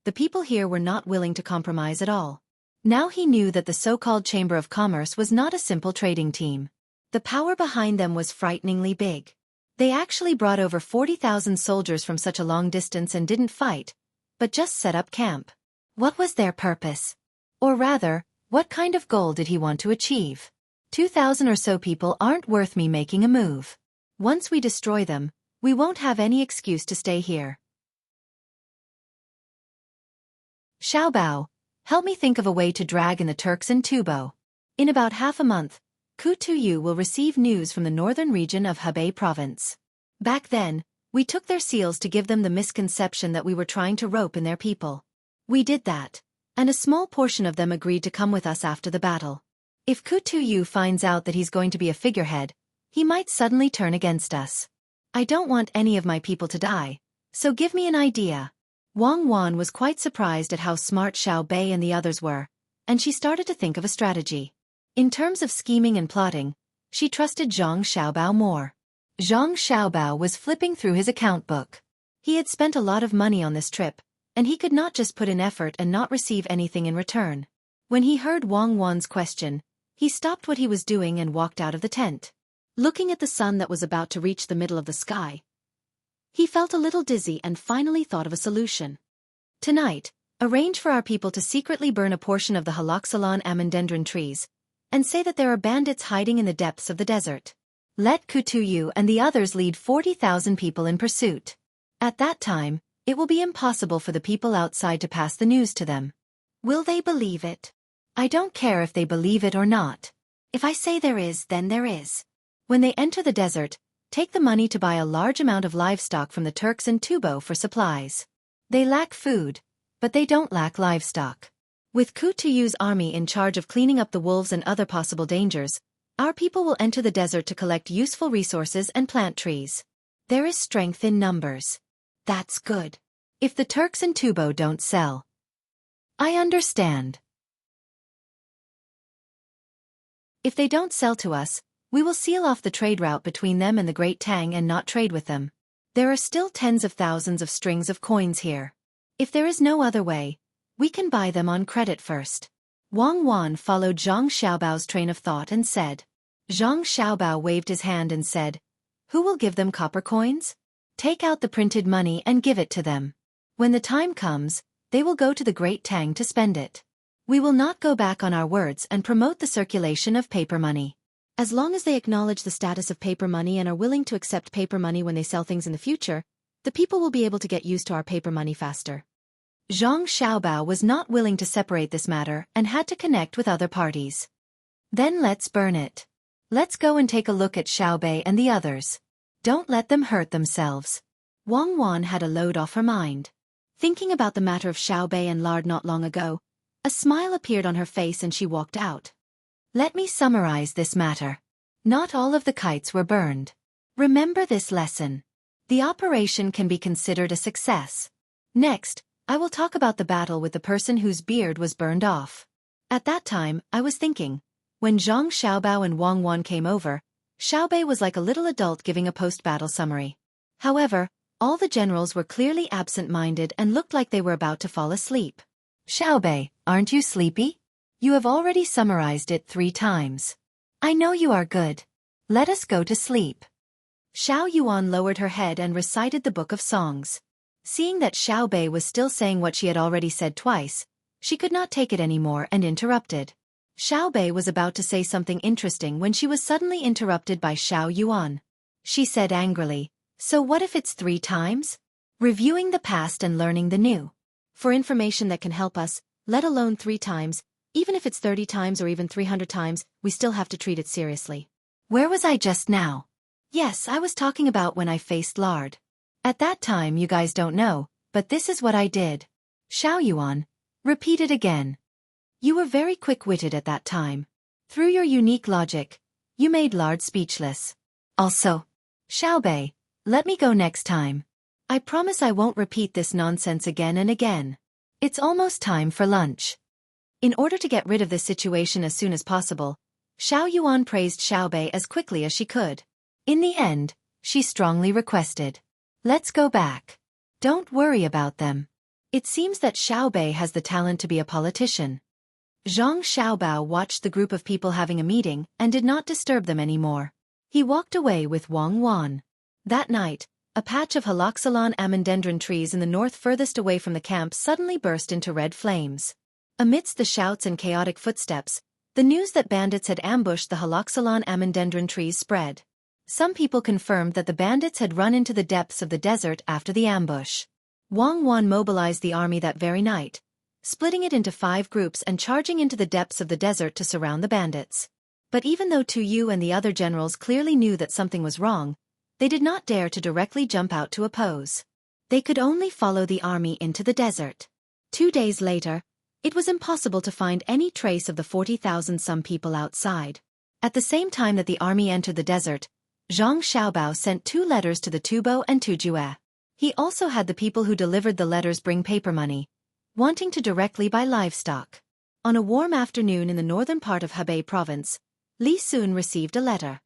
The people here were not willing to compromise at all. Now he knew that the so-called Chamber of Commerce was not a simple trading team. The power behind them was frighteningly big. They actually brought over 40,000 soldiers from such a long distance and didn't fight, but just set up camp. What was their purpose? Or rather, what kind of goal did he want to achieve? 2,000 or so people aren't worth me making a move. Once we destroy them, we won't have any excuse to stay here. Xiaobao, help me think of a way to drag in the Turks and Tubo. In about half a month, Kutuyu will receive news from the northern region of Hebei province. Back then, we took their seals to give them the misconception that we were trying to rope in their people. We did that, and a small portion of them agreed to come with us after the battle. If Kutuyu finds out that he's going to be a figurehead, he might suddenly turn against us. I don't want any of my people to die, so give me an idea. Wang Wan was quite surprised at how smart Xiao Bei and the others were, and she started to think of a strategy. In terms of scheming and plotting, she trusted Zhang Xiaobao more. Zhang Xiaobao was flipping through his account book. He had spent a lot of money on this trip, and he could not just put in effort and not receive anything in return. When he heard Wang Wan's question, he stopped what he was doing and walked out of the tent. Looking at the sun that was about to reach the middle of the sky, he felt a little dizzy and finally thought of a solution. Tonight, arrange for our people to secretly burn a portion of the haloxylon amandendron trees, and say that there are bandits hiding in the depths of the desert. Let Kutuyu and the others lead 40,000 people in pursuit. At that time, it will be impossible for the people outside to pass the news to them. Will they believe it? I don't care if they believe it or not. If I say there is, then there is. When they enter the desert, take the money to buy a large amount of livestock from the Turks and Tubo for supplies. They lack food, but they don't lack livestock. With Kutuyu's army in charge of cleaning up the wolves and other possible dangers, our people will enter the desert to collect useful resources and plant trees. There is strength in numbers. That's good. If the Turks and Tubo don't sell. I understand. If they don't sell to us, we will seal off the trade route between them and the Great Tang and not trade with them. There are still tens of thousands of strings of coins here. If there is no other way, we can buy them on credit first. Wang Wan followed Zhang Xiaobao's train of thought and said. Zhang Xiaobao waved his hand and said, "Who will give them copper coins? Take out the printed money and give it to them. When the time comes, they will go to the Great Tang to spend it. We will not go back on our words and promote the circulation of paper money. As long as they acknowledge the status of paper money and are willing to accept paper money when they sell things in the future, the people will be able to get used to our paper money faster." Zhang Xiaobao was not willing to separate this matter and had to connect with other parties. Then let's burn it. Let's go and take a look at Xiaobei and the others. Don't let them hurt themselves. Wang Wan had a load off her mind. Thinking about the matter of Xiaobei and lard not long ago, a smile appeared on her face and she walked out. Let me summarize this matter. Not all of the kites were burned. Remember this lesson. The operation can be considered a success. Next, I will talk about the battle with the person whose beard was burned off. At that time, I was thinking, when Zhang Xiaobao and Wang Wan came over, Xiaobei was like a little adult giving a post-battle summary. However, all the generals were clearly absent-minded and looked like they were about to fall asleep. Xiaobei, aren't you sleepy? You have already summarized it 3 times. I know you are good. Let us go to sleep. Xiao Yuan lowered her head and recited the Book of Songs. Seeing that Xiao Bei was still saying what she had already said twice, she could not take it anymore and interrupted. Xiao Bei was about to say something interesting when she was suddenly interrupted by Xiao Yuan. She said angrily, "So what if it's 3 times? Reviewing the past and learning the new. For information that can help us, let alone 3 times, even if it's 30 times or even 300 times, we still have to treat it seriously." Where was I just now? Yes, I was talking about when I faced Lard. At that time you guys don't know, but this is what I did. Xiao Yuan, repeat it again. You were very quick-witted at that time. Through your unique logic, you made Lard speechless. Also, Xiao Bei, let me go next time. I promise I won't repeat this nonsense again and again. It's almost time for lunch. In order to get rid of this situation as soon as possible, Xiao Yuan praised Xiao Bei as quickly as she could. In the end, she strongly requested, "Let's go back. Don't worry about them." It seems that Xiao Bei has the talent to be a politician. Zhang Xiaobao watched the group of people having a meeting and did not disturb them anymore. He walked away with Wang Wan. That night, a patch of haloxylon amandendron trees in the north furthest away from the camp suddenly burst into red flames. Amidst the shouts and chaotic footsteps, the news that bandits had ambushed the haloxylon amandendron trees spread. Some people confirmed that the bandits had run into the depths of the desert after the ambush. Wang Wan mobilized the army that very night, splitting it into 5 groups and charging into the depths of the desert to surround the bandits. But even though Tu Yu and the other generals clearly knew that something was wrong, they did not dare to directly jump out to oppose. They could only follow the army into the desert. 2 days later, it was impossible to find any trace of the 40,000 some people outside. At the same time that the army entered the desert, Zhang Xiaobao sent 2 letters to the Tubo and Tujue. He also had the people who delivered the letters bring paper money, wanting to directly buy livestock. On a warm afternoon in the northern part of Hebei province, Li Sun received a letter.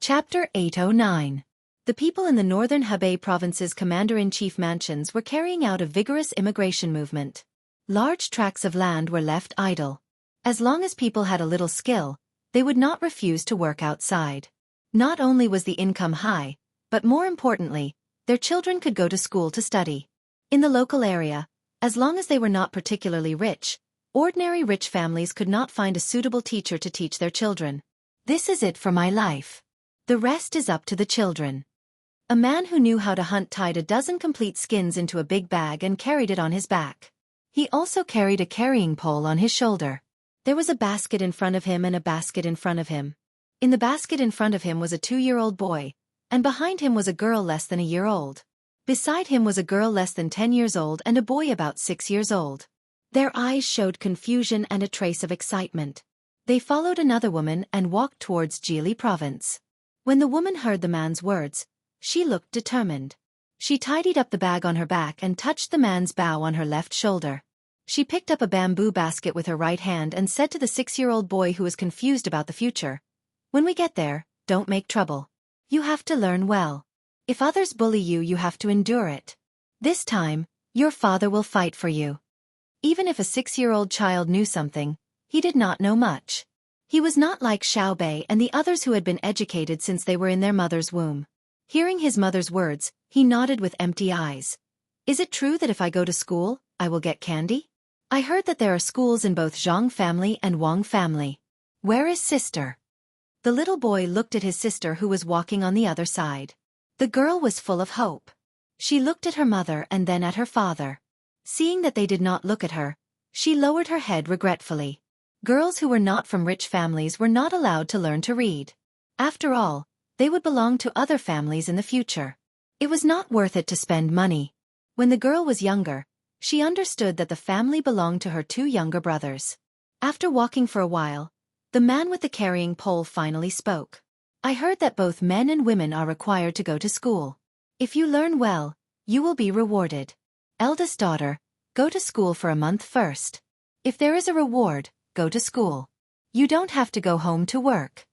Chapter 809. The people in the northern Hebei province's commander-in-chief mansions were carrying out a vigorous immigration movement. Large tracts of land were left idle. As long as people had a little skill, they would not refuse to work outside. Not only was the income high, but more importantly, their children could go to school to study. In the local area, as long as they were not particularly rich, ordinary rich families could not find a suitable teacher to teach their children. This is it for my life. The rest is up to the children. A man who knew how to hunt tied a dozen complete skins into a big bag and carried it on his back. He also carried a carrying pole on his shoulder. There was a basket in front of him and a basket in front of him. In the basket in front of him was a 2-year-old boy, and behind him was a girl less than a year old. Beside him was a girl less than 10 years old and a boy about 6 years old. Their eyes showed confusion and a trace of excitement. They followed another woman and walked towards Jili province. When the woman heard the man's words, she looked determined. She tidied up the bag on her back and touched the man's bow on her left shoulder. She picked up a bamboo basket with her right hand and said to the 6-year-old boy who was confused about the future, "When we get there, don't make trouble. You have to learn well. If others bully you, you have to endure it. This time, your father will fight for you." Even if a 6-year-old child knew something, he did not know much. He was not like Xiao Bei and the others who had been educated since they were in their mother's womb. Hearing his mother's words, he nodded with empty eyes. "Is it true that if I go to school, I will get candy? I heard that there are schools in both Zhang family and Wang family. Where is sister?" The little boy looked at his sister who was walking on the other side. The girl was full of hope. She looked at her mother and then at her father. Seeing that they did not look at her, she lowered her head regretfully. Girls who were not from rich families were not allowed to learn to read. After all, they would belong to other families in the future. It was not worth it to spend money. When the girl was younger, she understood that the family belonged to her 2 younger brothers. After walking for a while, the man with the carrying pole finally spoke. "I heard that both men and women are required to go to school. If you learn well, you will be rewarded. Eldest daughter, go to school for a month first. If there is a reward, go to school. You don't have to go home to work."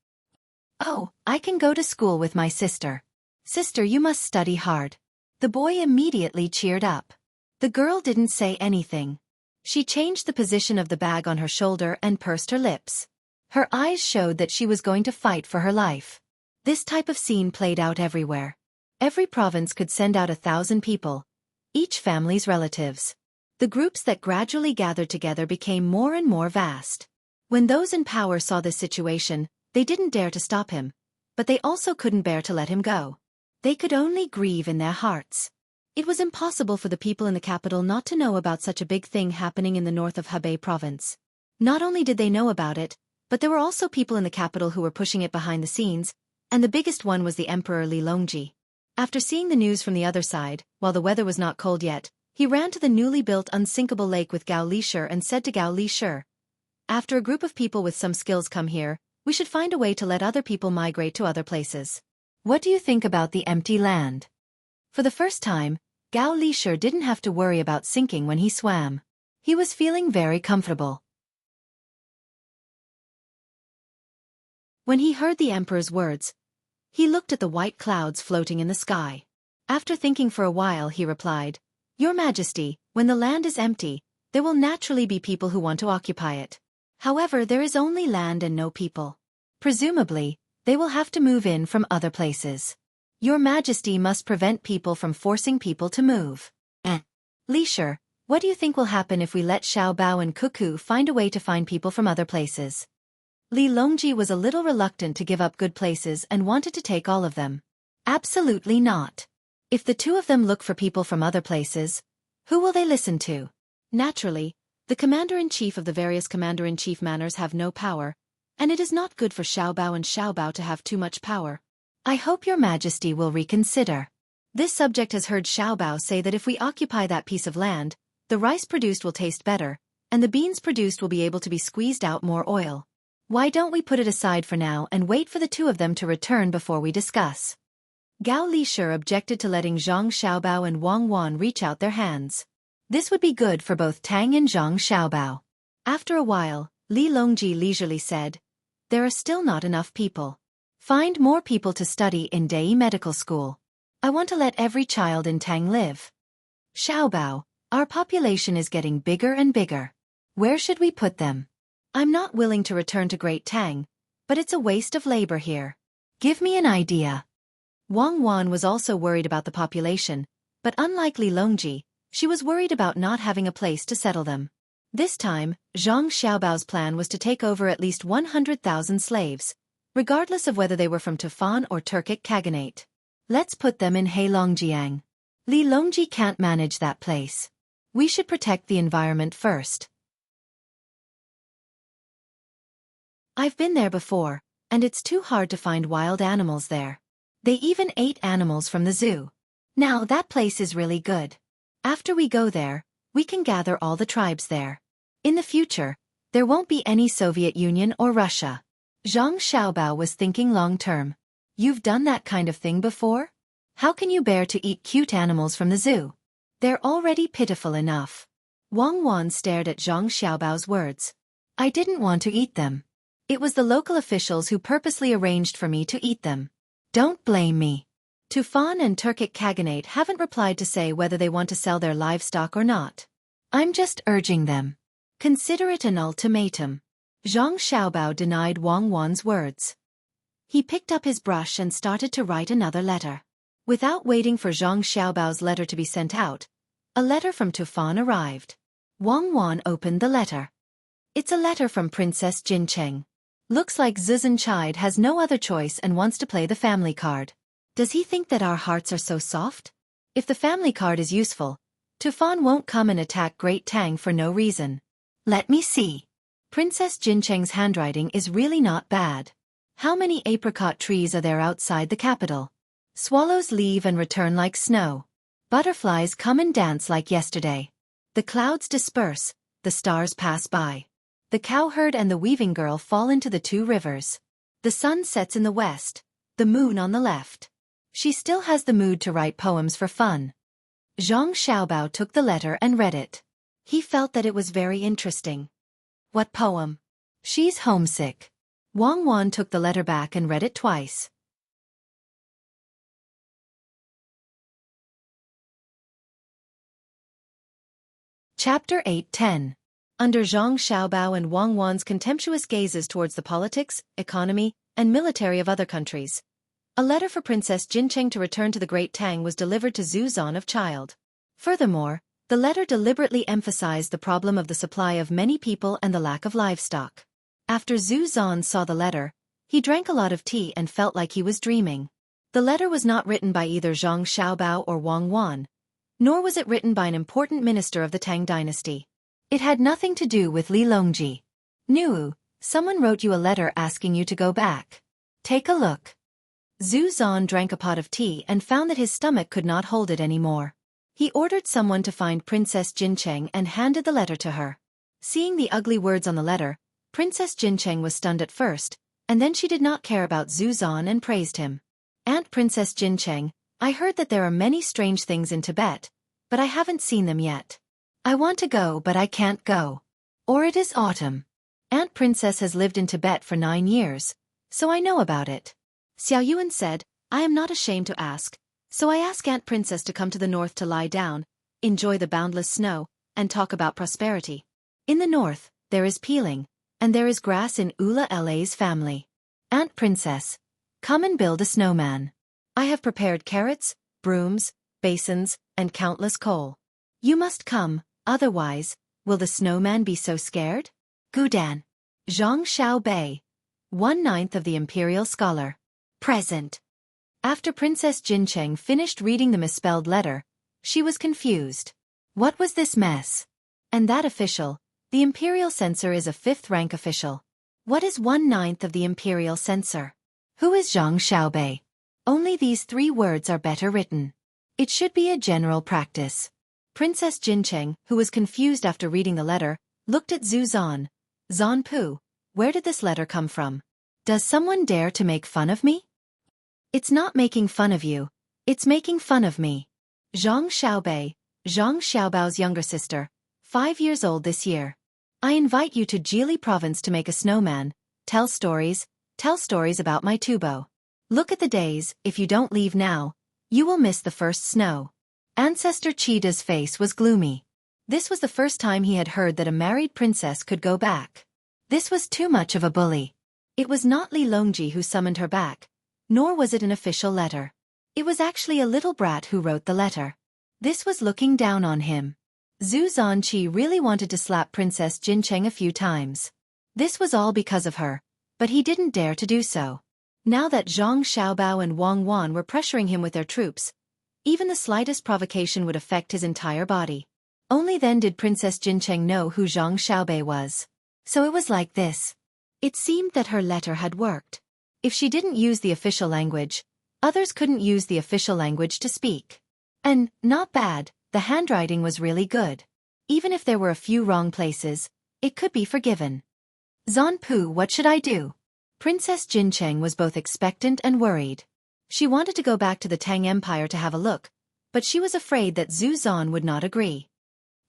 "Oh, I can go to school with my sister. Sister, you must study hard." The boy immediately cheered up. The girl didn't say anything. She changed the position of the bag on her shoulder and pursed her lips. Her eyes showed that she was going to fight for her life. This type of scene played out everywhere. Every province could send out 1,000 people, each family's relatives. The groups that gradually gathered together became more and more vast. When those in power saw this situation, they didn't dare to stop him, but they also couldn't bear to let him go. They could only grieve in their hearts. It was impossible for the people in the capital not to know about such a big thing happening in the north of Hebei province. Not only did they know about it, but there were also people in the capital who were pushing it behind the scenes, and the biggest one was the Emperor Li Longji. After seeing the news from the other side, while the weather was not cold yet, he ran to the newly built unsinkable lake with Gao Lishur and said to Gao Lishur, "After a group of people with some skills come here, we should find a way to let other people migrate to other places. What do you think about the empty land?" For the first time, Gao Lishur didn't have to worry about sinking when he swam. He was feeling very comfortable. When he heard the emperor's words, he looked at the white clouds floating in the sky. After thinking for a while, he replied, "Your Majesty, when the land is empty, there will naturally be people who want to occupy it. However, there is only land and no people. Presumably, they will have to move in from other places. Your Majesty must prevent people from forcing people to move." Lishur, what do you think will happen if we let Xiao Bao and Cuckoo find a way to find people from other places? Li Longji was a little reluctant to give up good places and wanted to take all of them. Absolutely not. If the two of them look for people from other places, who will they listen to? Naturally, the commander-in-chief of the various commander-in-chief manors have no power, and it is not good for Xiao Bao and Xiao Bao to have too much power. I hope your Majesty will reconsider. This subject has heard Xiao Bao say that if we occupy that piece of land, the rice produced will taste better, and the beans produced will be able to be squeezed out more oil. Why don't we put it aside for now and wait for the two of them to return before we discuss? Gao Lishur objected to letting Zhang Xiaobao and Wang Wan reach out their hands. This would be good for both Tang and Zhang Xiaobao. After a while, Li Longji leisurely said, "There are still not enough people. Find more people to study in Dei Medical School. I want to let every child in Tang live. Xiaobao, our population is getting bigger and bigger. Where should we put them? I'm not willing to return to Great Tang, but it's a waste of labor here. Give me an idea." Wang Wan was also worried about the population, but unlike Li Longji, she was worried about not having a place to settle them. This time, Zhang Xiaobao's plan was to take over at least 100,000 slaves, regardless of whether they were from Tufan or Turkic Khaganate. Let's put them in Heilongjiang. Li Longji can't manage that place. We should protect the environment first. I've been there before, and it's too hard to find wild animals there. They even ate animals from the zoo. Now that place is really good. After we go there, we can gather all the tribes there. In the future, there won't be any Soviet Union or Russia. Zhang Xiaobao was thinking long-term. You've done that kind of thing before? How can you bear to eat cute animals from the zoo? They're already pitiful enough. Wang Wan stared at Zhang Xiaobao's words. I didn't want to eat them. It was the local officials who purposely arranged for me to eat them. Don't blame me. Tufan and Turkic Khaganate haven't replied to say whether they want to sell their livestock or not. I'm just urging them. Consider it an ultimatum. Zhang Xiaobao denied Wang Wan's words. He picked up his brush and started to write another letter. Without waiting for Zhang Xiaobao's letter to be sent out, a letter from Tufan arrived. Wang Wan opened the letter. It's a letter from Princess Jincheng. Looks like Zuzhenchide has no other choice and wants to play the family card. Does he think that our hearts are so soft? If the family card is useful, Tufan won't come and attack Great Tang for no reason. Let me see. Princess Jincheng's handwriting is really not bad. How many apricot trees are there outside the capital? Swallows leave and return like snow. Butterflies come and dance like yesterday. The clouds disperse, the stars pass by. The cowherd and the weaving girl fall into the two rivers. The sun sets in the west, the moon on the left. She still has the mood to write poems for fun. Zhang Xiaobao took the letter and read it. He felt that it was very interesting. What poem? She's homesick. Wang Wan took the letter back and read it twice. Chapter 8-10. Under Zhang Xiaobao and Wang Wan's contemptuous gazes towards the politics, economy, and military of other countries, a letter for Princess Jincheng to return to the Great Tang was delivered to Zhu Zan of Child. Furthermore, the letter deliberately emphasized the problem of the supply of many people and the lack of livestock. After Zhu Zan saw the letter, he drank a lot of tea and felt like he was dreaming. The letter was not written by either Zhang Xiaobao or Wang Wan, nor was it written by an important minister of the Tang dynasty. It had nothing to do with Li Longji. Nu, someone wrote you a letter asking you to go back. Take a look. Zhu Zan drank a pot of tea and found that his stomach could not hold it anymore. He ordered someone to find Princess Jincheng and handed the letter to her. Seeing the ugly words on the letter, Princess Jincheng was stunned at first, and then she did not care about Zhu Zan and praised him. Aunt Princess Jincheng, I heard that there are many strange things in Tibet, but I haven't seen them yet. I want to go but I can't go. Or it is autumn. Aunt Princess has lived in Tibet for 9 years, so I know about it. Xiao Yuan said, I am not ashamed to ask, so I ask Aunt Princess to come to the north to lie down, enjoy the boundless snow, and talk about prosperity. In the north, there is peeling, and there is grass in Ula La's family. Aunt Princess, come and build a snowman. I have prepared carrots, brooms, basins, and countless coal. You must come, otherwise, will the snowman be so scared? Gudan. Zhang Xiaobei, 1/9 of the imperial scholar. Present. After Princess Jincheng finished reading the misspelled letter, she was confused. What was this mess? And that official, the imperial censor, is a 5th rank official. What is 1/9 of the imperial censor? Who is Zhang Xiaobei? Only these 3 words are better written. It should be a general practice. Princess Jincheng, who was confused after reading the letter, looked at Zhu Zan. Zan Pu, where did this letter come from? Does someone dare to make fun of me? It's not making fun of you. It's making fun of me. Zhang Xiaobei, Zhang Xiaobao's younger sister, 5 years old this year. I invite you to Jili province to make a snowman, tell stories about my tubo. Look at the days, if you don't leave now, you will miss the first snow. Ancestor Chida's face was gloomy. This was the first time he had heard that a married princess could go back. This was too much of a bully. It was not Li Longji who summoned her back, nor was it an official letter. It was actually a little brat who wrote the letter. This was looking down on him. Zhu Zanqi really wanted to slap Princess Jincheng a few times. This was all because of her, but he didn't dare to do so. Now that Zhang Xiaobao and Wang Wan were pressuring him with their troops, even the slightest provocation would affect his entire body. Only then did Princess Jincheng know who Zhang Xiaobei was. So it was like this. It seemed that her letter had worked. If she didn't use the official language, others couldn't use the official language to speak. And, not bad, the handwriting was really good. Even if there were a few wrong places, it could be forgiven. Zan Pu, what should I do? Princess Jincheng was both expectant and worried. She wanted to go back to the Tang Empire to have a look, but she was afraid that Zhu Zan would not agree.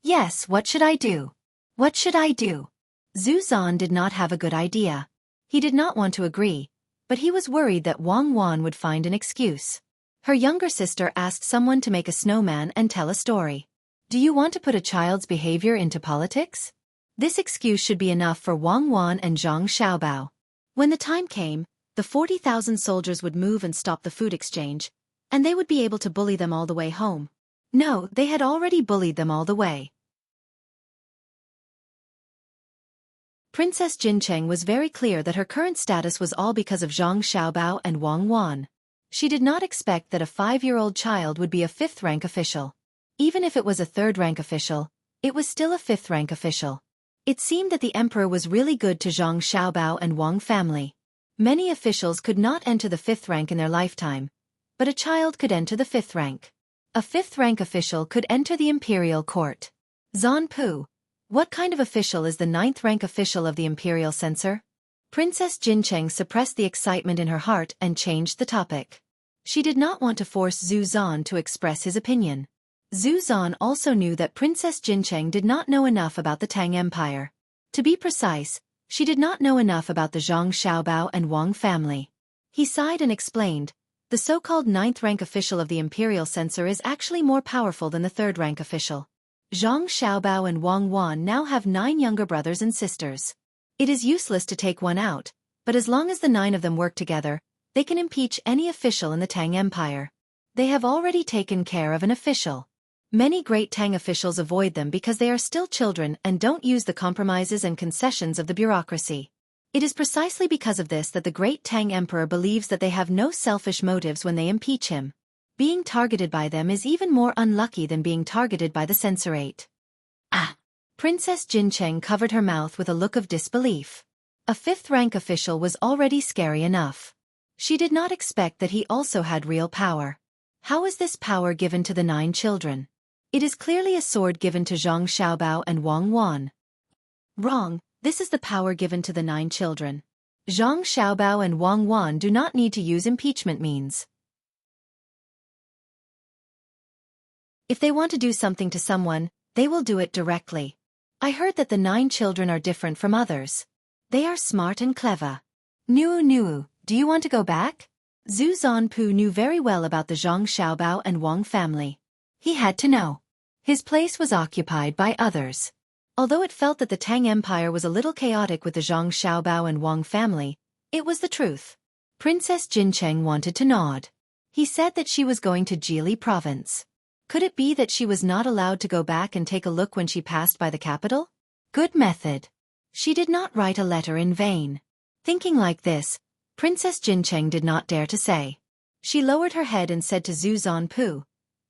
Yes, what should I do? What should I do? Zhu Zan did not have a good idea. He did not want to agree, but he was worried that Wang Wan would find an excuse. Her younger sister asked someone to make a snowman and tell a story. Do you want to put a child's behavior into politics? This excuse should be enough for Wang Wan and Zhang Xiaobao. When the time came, the 40,000 soldiers would move and stop the food exchange, and they would be able to bully them all the way home. No, they had already bullied them all the way. Princess Jincheng was very clear that her current status was all because of Zhang Xiaobao and Wang Wan. She did not expect that a 5-year-old child would be a 5th rank official. Even if it was a 3rd rank official, it was still a 5th rank official. It seemed that the emperor was really good to Zhang Xiaobao and Wang family. Many officials could not enter the 5th rank in their lifetime, but a child could enter the 5th rank. A 5th rank official could enter the imperial court. Zan Pu, what kind of official is the 9th rank official of the imperial censor? Princess Jincheng suppressed the excitement in her heart and changed the topic. She did not want to force Zhu Zan to express his opinion. Zhu Zan also knew that Princess Jincheng did not know enough about the Tang Empire. To be precise, she did not know enough about the Zhang Xiaobao and Wang family. He sighed and explained, the so-called 9th rank official of the imperial censor is actually more powerful than the 3rd rank official. Zhang Xiaobao and Wang Wan now have 9 younger brothers and sisters. It is useless to take one out, but as long as the 9 of them work together, they can impeach any official in the Tang Empire. They have already taken care of an official. Many great Tang officials avoid them because they are still children and don't use the compromises and concessions of the bureaucracy. It is precisely because of this that the great Tang Emperor believes that they have no selfish motives when they impeach him. Being targeted by them is even more unlucky than being targeted by the censorate. Ah! Princess Jincheng covered her mouth with a look of disbelief. A 5th-rank official was already scary enough. She did not expect that he also had real power. How is this power given to the 9 children? It is clearly a sword given to Zhang Xiaobao and Wang Wan. Wrong, this is the power given to the 9 children. Zhang Xiaobao and Wang Wan do not need to use impeachment means. If they want to do something to someone, they will do it directly. I heard that the 9 children are different from others. They are smart and clever. Nu, do you want to go back? Zhu Zanpu knew very well about the Zhang Xiaobao and Wang family. He had to know. His place was occupied by others. Although it felt that the Tang Empire was a little chaotic with the Zhang Xiaobao and Wang family, it was the truth. Princess Jincheng wanted to nod. He said that she was going to Jili province. Could it be that she was not allowed to go back and take a look when she passed by the capital? Good method. She did not write a letter in vain. Thinking like this, Princess Jincheng did not dare to say. She lowered her head and said to Zhu Zanpu,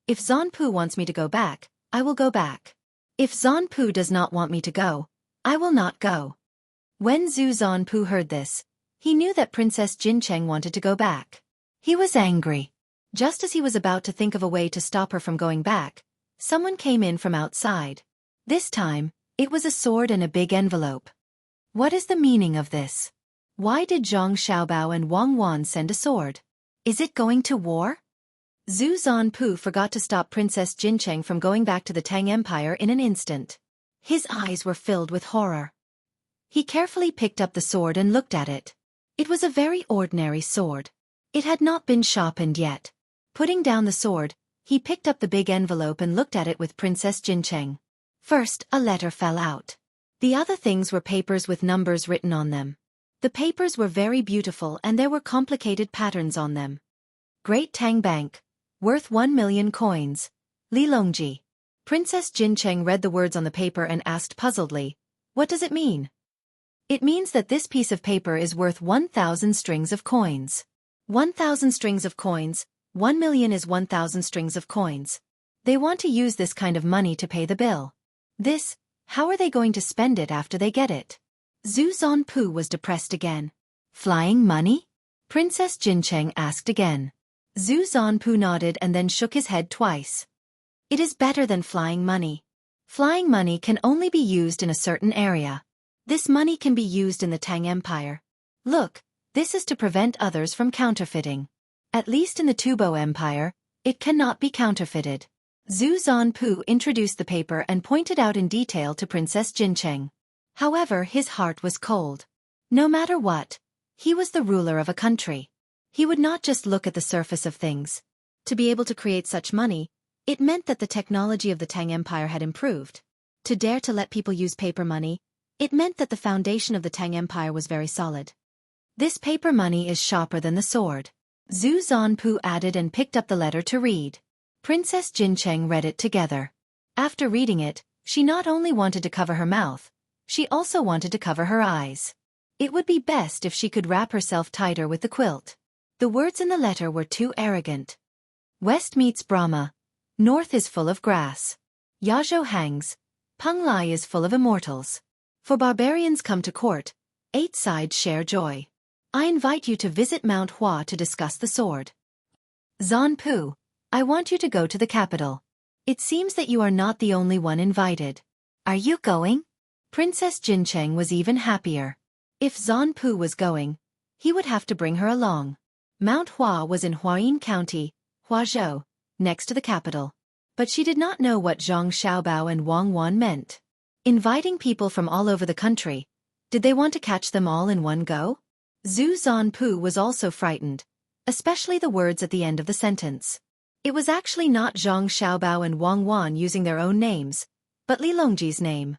"If Zanpu wants me to go back, I will go back. If Zanpu does not want me to go, I will not go." When Zhu Zanpu heard this, he knew that Princess Jincheng wanted to go back. He was angry. Just as he was about to think of a way to stop her from going back, someone came in from outside. This time, it was a sword and a big envelope. What is the meaning of this? Why did Zhang Xiaobao and Wang Wan send a sword? Is it going to war? Zhu Zanpu forgot to stop Princess Jincheng from going back to the Tang Empire in an instant. His eyes were filled with horror. He carefully picked up the sword and looked at it. It was a very ordinary sword. It had not been sharpened yet. Putting down the sword, he picked up the big envelope and looked at it with Princess Jincheng. First, a letter fell out. The other things were papers with numbers written on them. The papers were very beautiful and there were complicated patterns on them. Great Tang Bank, worth 1 million coins. Li Longji. Princess Jincheng read the words on the paper and asked puzzledly, "What does it mean?" It means that this piece of paper is worth 1,000 strings of coins. 1,000 strings of coins, 1 million is 1,000 strings of coins. They want to use this kind of money to pay the bill. How are they going to spend it after they get it? Zhu Zanpu was depressed again. Flying money? Princess Jincheng asked again. Zhu Zanpu nodded and then shook his head twice. It is better than flying money. Flying money can only be used in a certain area. This money can be used in the Tang Empire. Look, this is to prevent others from counterfeiting. At least in the Tubo Empire, it cannot be counterfeited. Zhu Zanpu introduced the paper and pointed out in detail to Princess Jincheng. However, his heart was cold. No matter what, he was the ruler of a country. He would not just look at the surface of things. To be able to create such money, it meant that the technology of the Tang Empire had improved. To dare to let people use paper money, it meant that the foundation of the Tang Empire was very solid. This paper money is sharper than the sword. Zhu Zanpu added and picked up the letter to read. Princess Jincheng read it together. After reading it, she not only wanted to cover her mouth, she also wanted to cover her eyes. It would be best if she could wrap herself tighter with the quilt. The words in the letter were too arrogant. West meets Brahma. North is full of grass. Yazhou hangs. Penglai is full of immortals. For barbarians come to court. 8 sides share joy. I invite you to visit Mount Hua to discuss the sword. Zanpu, I want you to go to the capital. It seems that you are not the only one invited. Are you going? Princess Jincheng was even happier. If Zanpu was going, he would have to bring her along. Mount Hua was in Huayin County, Huazhou, next to the capital. But she did not know what Zhang Xiaobao and Wang Wan meant. Inviting people from all over the country, did they want to catch them all in one go? Zhu Zanpu was also frightened, especially the words at the end of the sentence. It was actually not Zhang Xiaobao and Wang Wan using their own names, but Li Longji's name.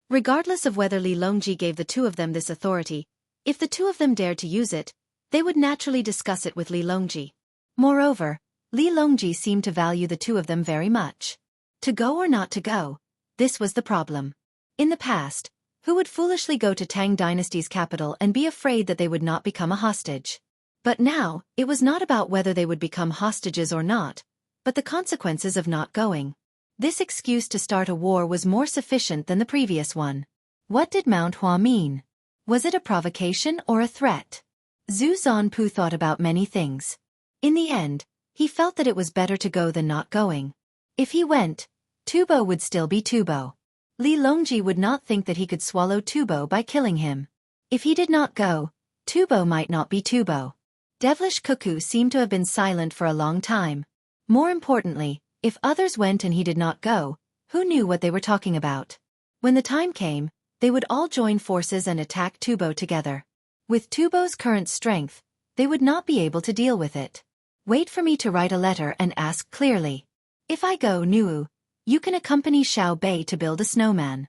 Regardless of whether Li Longji gave the two of them this authority, if the two of them dared to use it, they would naturally discuss it with Li Longji. Moreover, Li Longji seemed to value the two of them very much. To go or not to go, this was the problem. In the past, who would foolishly go to Tang dynasty's capital and be afraid that they would not become a hostage? But now, it was not about whether they would become hostages or not, but the consequences of not going. This excuse to start a war was more sufficient than the previous one. What did Mount Hua mean? Was it a provocation or a threat? Zhu Zanpu thought about many things. In the end, he felt that it was better to go than not going. If he went, Tubo would still be Tubo. Li Longji would not think that he could swallow Tubo by killing him. If he did not go, Tubo might not be Tubo. Devilish Cuckoo seemed to have been silent for a long time. More importantly, if others went and he did not go, who knew what they were talking about? When the time came, they would all join forces and attack Tubo together. With Tubo's current strength, they would not be able to deal with it. Wait for me to write a letter and ask clearly. If I go, Nuu, you can accompany Xiao Bei to build a snowman.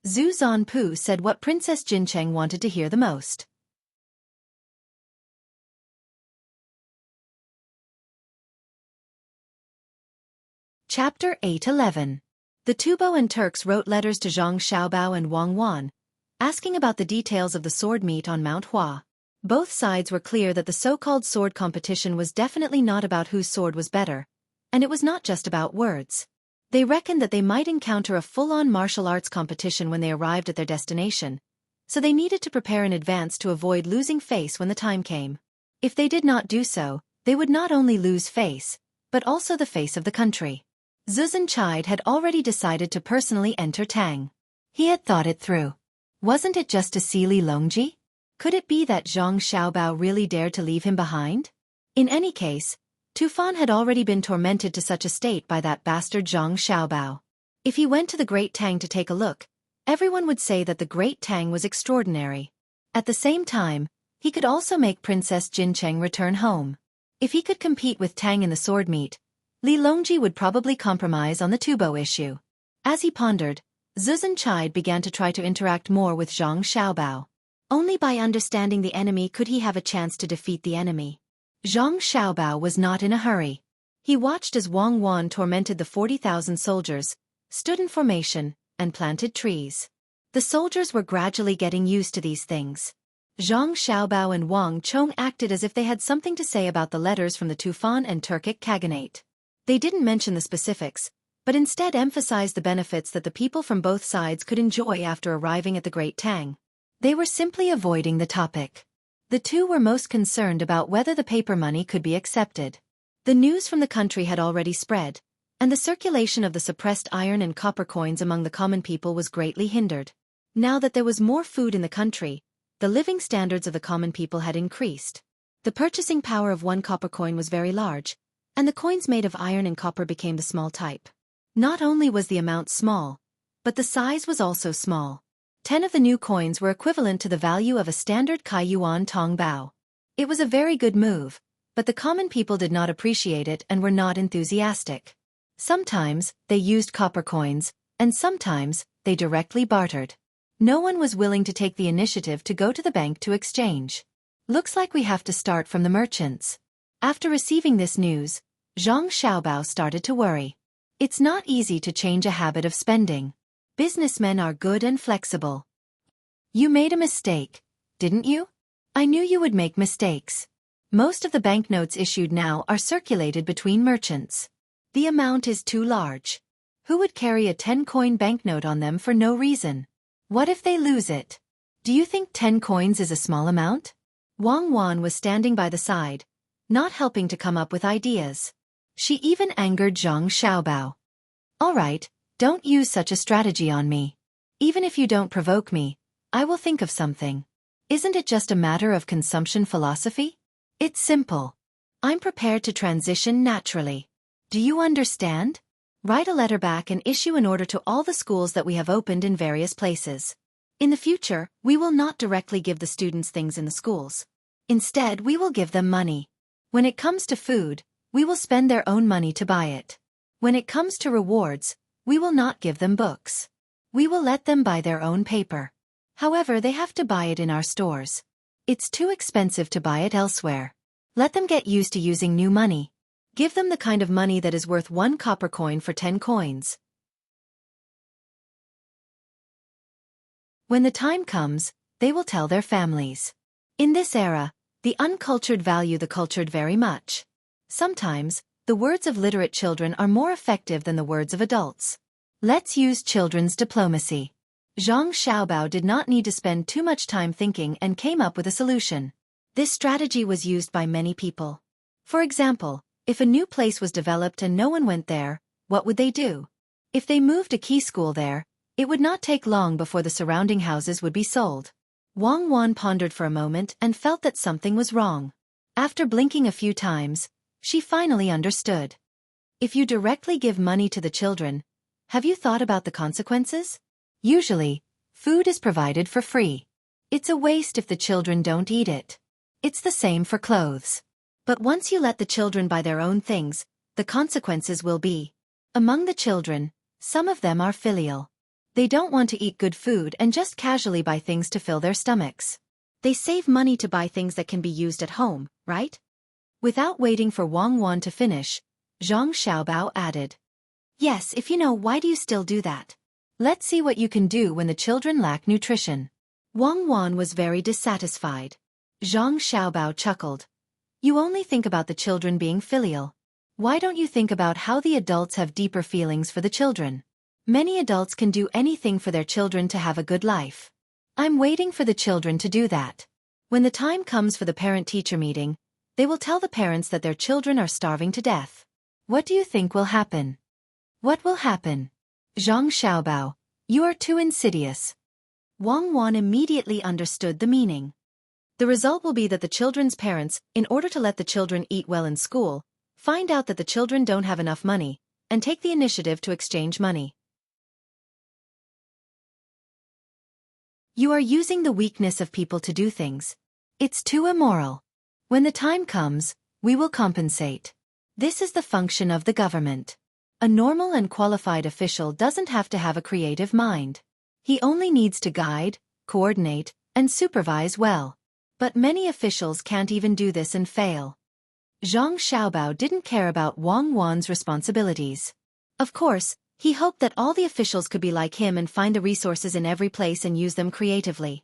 Zhu Zanpu said what Princess Jincheng wanted to hear the most. Chapter 8:11. The Tubo and Turks wrote letters to Zhang Xiaobao and Wang Wan, asking about the details of the sword meet on Mount Hua. Both sides were clear that the so-called sword competition was definitely not about whose sword was better, and it was not just about words. They reckoned that they might encounter a full-on martial arts competition when they arrived at their destination, so they needed to prepare in advance to avoid losing face when the time came. If they did not do so, they would not only lose face, but also the face of the country. Zuzhenchide had already decided to personally enter Tang. He had thought it through. Wasn't it just to see Li Longji? Could it be that Zhang Xiaobao really dared to leave him behind? In any case, Tufan had already been tormented to such a state by that bastard Zhang Xiaobao. If he went to the Great Tang to take a look, everyone would say that the Great Tang was extraordinary. At the same time, he could also make Princess Jincheng return home. If he could compete with Tang in the sword meet, Li Longji would probably compromise on the Tubo issue. As he pondered, Zuzhenchide began to try to interact more with Zhang Xiaobao. Only by understanding the enemy could he have a chance to defeat the enemy. Zhang Xiaobao was not in a hurry. He watched as Wang Wan tormented the 40,000 soldiers, stood in formation, and planted trees. The soldiers were gradually getting used to these things. Zhang Xiaobao and Wang Chong acted as if they had something to say about the letters from the Tufan and Turkic Khaganate. They didn't mention the specifics, but instead emphasized the benefits that the people from both sides could enjoy after arriving at the Great Tang. They were simply avoiding the topic. The two were most concerned about whether the paper money could be accepted. The news from the country had already spread, and the circulation of the suppressed iron and copper coins among the common people was greatly hindered. Now that there was more food in the country, the living standards of the common people had increased. The purchasing power of one copper coin was very large, and the coins made of iron and copper became the small type. Not only was the amount small, but the size was also small. 10 of the new coins were equivalent to the value of a standard Kai-Yuan Tong Bao. It was a very good move, but the common people did not appreciate it and were not enthusiastic. Sometimes, they used copper coins, and sometimes, they directly bartered. No one was willing to take the initiative to go to the bank to exchange. Looks like we have to start from the merchants. After receiving this news, Zhang Xiaobao started to worry. It's not easy to change a habit of spending. Businessmen are good and flexible. You made a mistake, didn't you? I knew you would make mistakes. Most of the banknotes issued now are circulated between merchants. The amount is too large. Who would carry a 10-coin banknote on them for no reason? What if they lose it? Do you think 10 coins is a small amount? Wang Wan was standing by the side, not helping to come up with ideas. She even angered Zhang Xiaobao. All right, don't use such a strategy on me. Even if you don't provoke me, I will think of something. Isn't it just a matter of consumption philosophy? It's simple. I'm prepared to transition naturally. Do you understand? Write a letter back and issue an order to all the schools that we have opened in various places. In the future, we will not directly give the students things in the schools. Instead, we will give them money. When it comes to food, we will spend their own money to buy it. When it comes to rewards, we will not give them books. We will let them buy their own paper. However, they have to buy it in our stores. It's too expensive to buy it elsewhere. Let them get used to using new money. Give them the kind of money that is worth 1 copper coin for 10 coins. When the time comes, they will tell their families. In this era, the uncultured value the cultured very much. Sometimes, the words of literate children are more effective than the words of adults. Let's use children's diplomacy. Zhang Xiaobao did not need to spend too much time thinking and came up with a solution. This strategy was used by many people. For example, if a new place was developed and no one went there, what would they do? If they moved a key school there, it would not take long before the surrounding houses would be sold. Wang Wan pondered for a moment and felt that something was wrong. After blinking a few times, she finally understood. If you directly give money to the children, have you thought about the consequences? Usually, food is provided for free. It's a waste if the children don't eat it. It's the same for clothes. But once you let the children buy their own things, the consequences will be. Among the children, some of them are filial. They don't want to eat good food and just casually buy things to fill their stomachs. They save money to buy things that can be used at home, right? Without waiting for Wang Wan to finish, Zhang Xiaobao added. Yes, if you know, why do you still do that? Let's see what you can do when the children lack nutrition. Wang Wan was very dissatisfied. Zhang Xiaobao chuckled. You only think about the children being filial. Why don't you think about how the adults have deeper feelings for the children? Many adults can do anything for their children to have a good life. I'm waiting for the children to do that. When the time comes for the parent-teacher meeting, they will tell the parents that their children are starving to death. What do you think will happen? What will happen? Zhang Xiaobao, you are too insidious. Wang Wan immediately understood the meaning. The result will be that the children's parents, in order to let the children eat well in school, find out that the children don't have enough money, and take the initiative to exchange money. You are using the weakness of people to do things. It's too immoral. When the time comes, we will compensate. This is the function of the government. A normal and qualified official doesn't have to have a creative mind. He only needs to guide, coordinate, and supervise well. But many officials can't even do this and fail. Zhang Xiaobao didn't care about Wang Wan's responsibilities. Of course, he hoped that all the officials could be like him and find the resources in every place and use them creatively.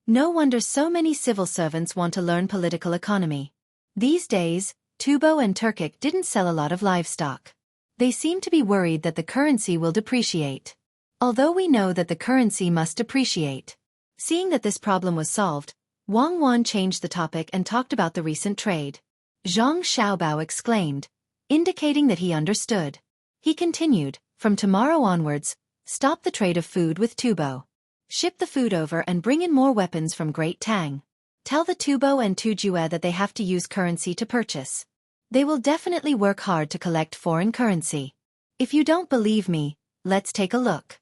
No wonder so many civil servants want to learn political economy. These days, Tubo and Turkic didn't sell a lot of livestock. They seem to be worried that the currency will depreciate. Although we know that the currency must depreciate. Seeing that this problem was solved, Wang Wan changed the topic and talked about the recent trade. Zhang Xiaobao exclaimed, indicating that he understood. He continued, from tomorrow onwards, stop the trade of food with Tubo. Ship the food over and bring in more weapons from Great Tang. Tell the Tubo and Tujue that they have to use currency to purchase. They will definitely work hard to collect foreign currency. If you don't believe me, let's take a look.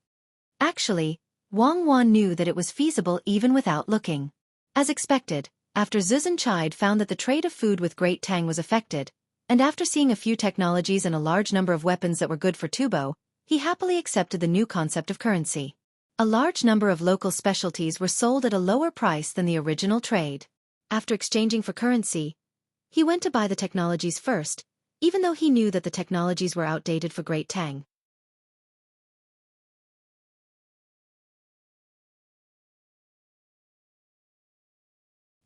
Actually, Wang Wan knew that it was feasible even without looking. As expected, after Zuzhenchide found that the trade of food with Great Tang was affected, and after seeing a few technologies and a large number of weapons that were good for Tubo, he happily accepted the new concept of currency. A large number of local specialties were sold at a lower price than the original trade. After exchanging for currency, he went to buy the technologies first, even though he knew that the technologies were outdated for Great Tang.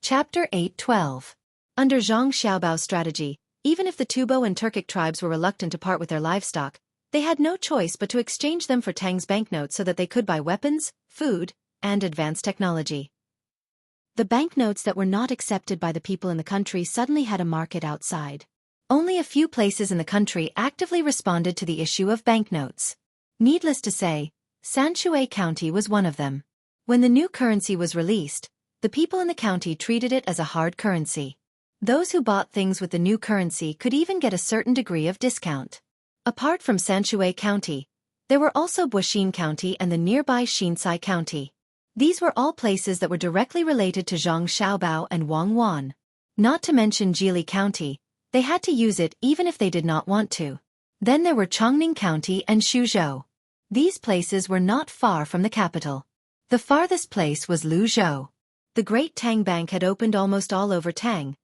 Chapter 8:12. Under Zhang Xiaobao's strategy, even if the Tubo and Turkic tribes were reluctant to part with their livestock, they had no choice but to exchange them for Tang's banknotes so that they could buy weapons, food, and advanced technology. The banknotes that were not accepted by the people in the country suddenly had a market outside. Only a few places in the country actively responded to the issue of banknotes. Needless to say, Xueqi County was one of them. When the new currency was released, the people in the county treated it as a hard currency. Those who bought things with the new currency could even get a certain degree of discount. Apart from Xueqi County, there were also Buxin County and the nearby Xinsai County. These were all places that were directly related to Zhang Xiaobao and Wang Wan. Not to mention Jili County, they had to use it even if they did not want to. Then there were Chongning County and Xuzhou. These places were not far from the capital. The farthest place was Luzhou. The Great Tang Bank had opened almost all over Tang,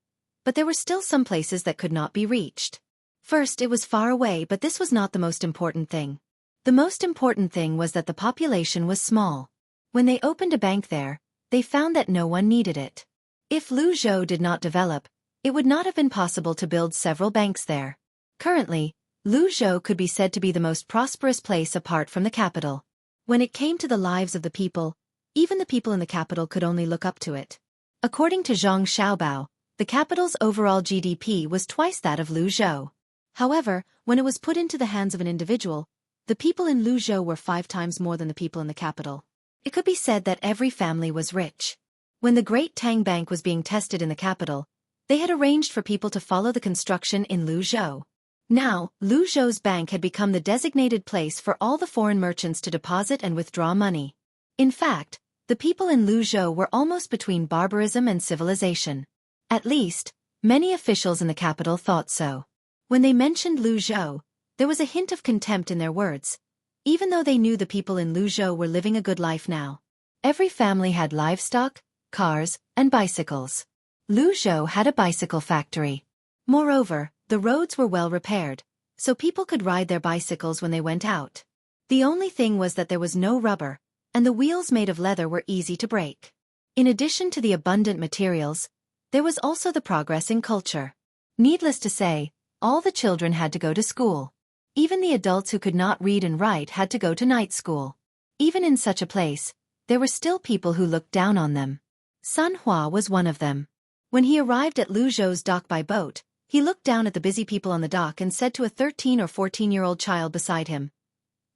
but there were still some places that could not be reached. First, it was far away, but this was not the most important thing. The most important thing was that the population was small. When they opened a bank there, they found that no one needed it. If Luzhou did not develop, it would not have been possible to build several banks there. Currently, Luzhou could be said to be the most prosperous place apart from the capital. When it came to the lives of the people, even the people in the capital could only look up to it. According to Zhang Xiaobao, the capital's overall GDP was twice that of Luzhou. However, when it was put into the hands of an individual, the people in Luzhou were 5 times more than the people in the capital. It could be said that every family was rich. When the Great Tang Bank was being tested in the capital, they had arranged for people to follow the construction in Luzhou. Now, Luzhou's bank had become the designated place for all the foreign merchants to deposit and withdraw money. In fact, the people in Luzhou were almost between barbarism and civilization. At least, many officials in the capital thought so. When they mentioned Luzhou, there was a hint of contempt in their words, even though they knew the people in Luzhou were living a good life now. Every family had livestock, cars, and bicycles. Luzhou had a bicycle factory. Moreover, the roads were well repaired, so people could ride their bicycles when they went out. The only thing was that there was no rubber, and the wheels made of leather were easy to break. In addition to the abundant materials, there was also the progress in culture. Needless to say, all the children had to go to school. Even the adults who could not read and write had to go to night school. Even in such a place, there were still people who looked down on them. Sun Hua was one of them. When he arrived at Luzhou's dock by boat, he looked down at the busy people on the dock and said to a 13 or 14-year-old child beside him,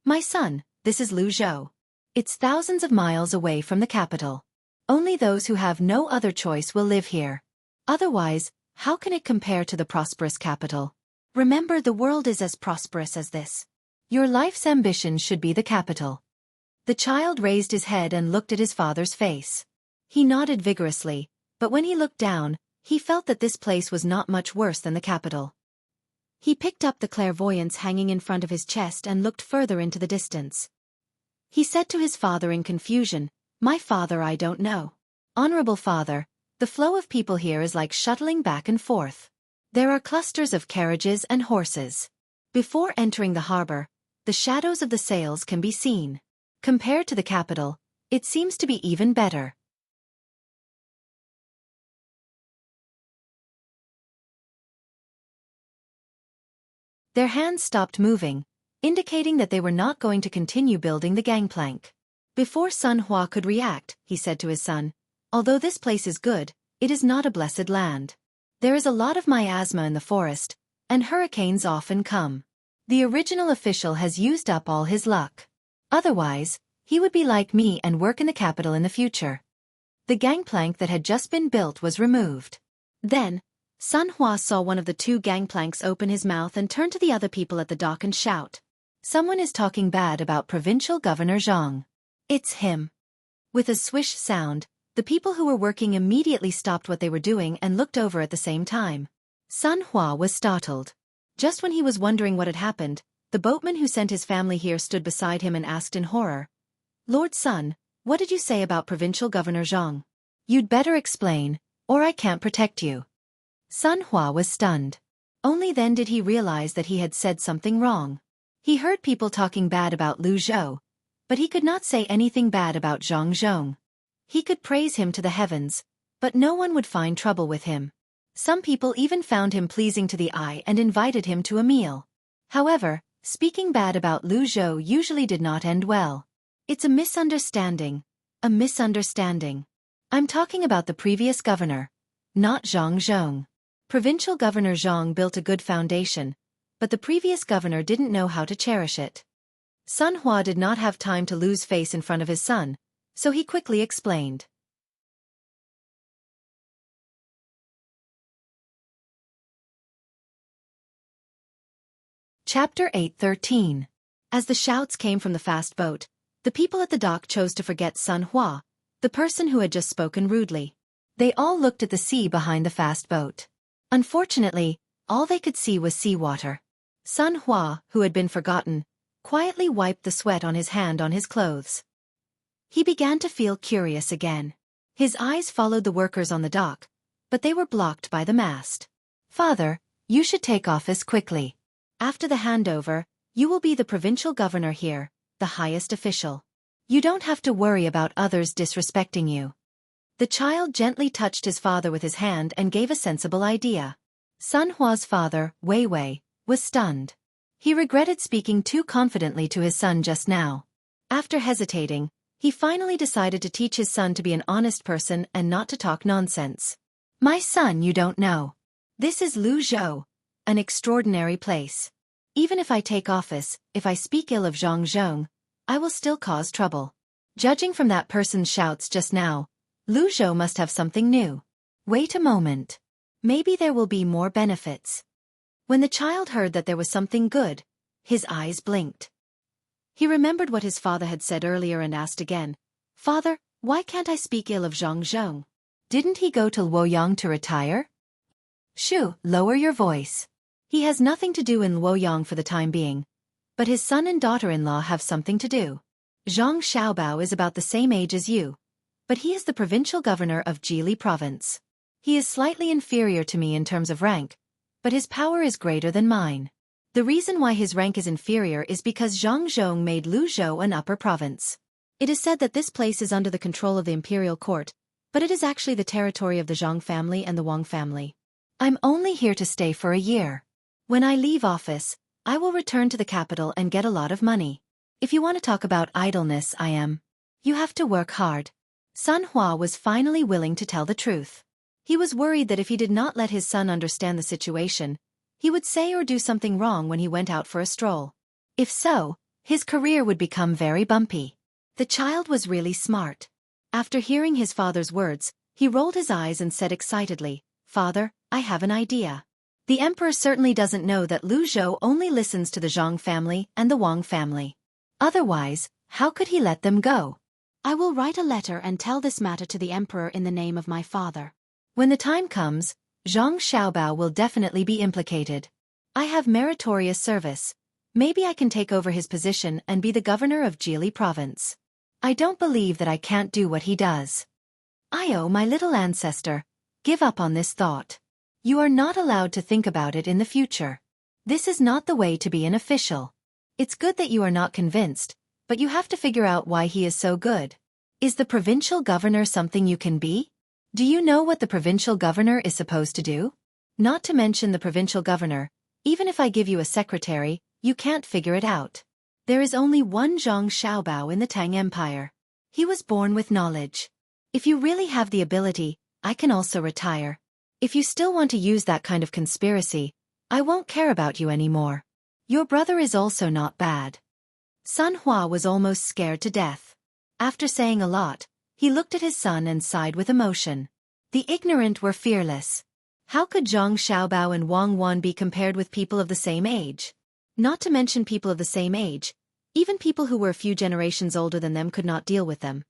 "My son, this is Luzhou. It's thousands of miles away from the capital. Only those who have no other choice will live here. Otherwise, how can it compare to the prosperous capital? Remember, the world is as prosperous as this. Your life's ambition should be the capital." The child raised his head and looked at his father's face. He nodded vigorously, but when he looked down, he felt that this place was not much worse than the capital. He picked up the clairvoyance hanging in front of his chest and looked further into the distance. He said to his father in confusion, "My father, I don't know. Honorable father, the flow of people here is like shuttling back and forth. There are clusters of carriages and horses. Before entering the harbor, the shadows of the sails can be seen. Compared to the capital, it seems to be even better." Their hands stopped moving, indicating that they were not going to continue building the gangplank. Before Sun Hua could react, he said to his son, "Although this place is good, it is not a blessed land. There is a lot of miasma in the forest, and hurricanes often come. The original official has used up all his luck. Otherwise, he would be like me and work in the capital in the future." The gangplank that had just been built was removed. Then, Sun Hua saw one of the 2 gangplanks open his mouth and turn to the other people at the dock and shout, "Someone is talking bad about Provincial Governor Zhang. It's him." With a swish sound, the people who were working immediately stopped what they were doing and looked over at the same time. Sun Hua was startled. Just when he was wondering what had happened, the boatman who sent his family here stood beside him and asked in horror, "Lord Sun, what did you say about Provincial Governor Zhang? You'd better explain, or I can't protect you." Sun Hua was stunned. Only then did he realize that he had said something wrong. He heard people talking bad about Luzhou, but he could not say anything bad about Zhang Zhong. He could praise him to the heavens, but no one would find trouble with him. Some people even found him pleasing to the eye and invited him to a meal. However, speaking bad about Luzhou usually did not end well. "It's a misunderstanding. A misunderstanding. I'm talking about the previous governor, not Zhang Zhong. Provincial Governor Zhang built a good foundation, but the previous governor didn't know how to cherish it." Sun Hua did not have time to lose face in front of his son, so he quickly explained. Chapter 8:13. As the shouts came from the fast boat, the people at the dock chose to forget Sun Hua, the person who had just spoken rudely. They all looked at the sea behind the fast boat. Unfortunately, all they could see was seawater. Sun Hua, who had been forgotten, quietly wiped the sweat on his hand on his clothes. He began to feel curious again. His eyes followed the workers on the dock, but they were blocked by the mast. "Father, you should take office quickly. After the handover, you will be the provincial governor here, the highest official. You don't have to worry about others disrespecting you." The child gently touched his father with his hand and gave a sensible idea. Sun Hua's father, Wei Wei, was stunned. He regretted speaking too confidently to his son just now. After hesitating, he finally decided to teach his son to be an honest person and not to talk nonsense. "My son, you don't know. This is Luzhou, an extraordinary place. Even if I take office, if I speak ill of Zhang Zhong, I will still cause trouble. Judging from that person's shouts just now, Luzhou must have something new. Wait a moment. Maybe there will be more benefits." When the child heard that there was something good, his eyes blinked. He remembered what his father had said earlier and asked again, "Father, why can't I speak ill of Zhang Zhong? Didn't he go to Luoyang to retire?" "Shu, lower your voice. He has nothing to do in Luoyang for the time being, but his son and daughter-in-law have something to do. Zhang Xiaobao is about the same age as you, but he is the provincial governor of Jili province. He is slightly inferior to me in terms of rank, but his power is greater than mine. The reason why his rank is inferior is because Zhang Zhong made Luzhou an upper province. It is said that this place is under the control of the imperial court, but it is actually the territory of the Zhang family and the Wang family. I'm only here to stay for a year. When I leave office, I will return to the capital and get a lot of money. If you want to talk about idleness, you have to work hard." Sun Hua was finally willing to tell the truth. He was worried that if he did not let his son understand the situation, he would say or do something wrong when he went out for a stroll. If so, his career would become very bumpy. The child was really smart. After hearing his father's words, he rolled his eyes and said excitedly, "Father, I have an idea. The emperor certainly doesn't know that Luzhou only listens to the Zhang family and the Wang family. Otherwise, how could he let them go? I will write a letter and tell this matter to the emperor in the name of my father. When the time comes, Zhang Xiaobao will definitely be implicated. I have meritorious service. Maybe I can take over his position and be the governor of Jili province. I don't believe that I can't do what he does." "Io, my little ancestor, give up on this thought. You are not allowed to think about it in the future. This is not the way to be an official. It's good that you are not convinced, but you have to figure out why he is so good. Is the provincial governor something you can be? Do you know what the provincial governor is supposed to do? Not to mention the provincial governor, even if I give you a secretary, you can't figure it out. There is only one Zhang Xiaobao in the Tang Empire. He was born with knowledge. If you really have the ability, I can also retire. If you still want to use that kind of conspiracy, I won't care about you anymore. Your brother is also not bad." Sun Hua was almost scared to death. After saying a lot, he looked at his son and sighed with emotion. The ignorant were fearless. How could Zhang Xiaobao and Wang Wan be compared with people of the same age? Not to mention people of the same age, even people who were a few generations older than them could not deal with them.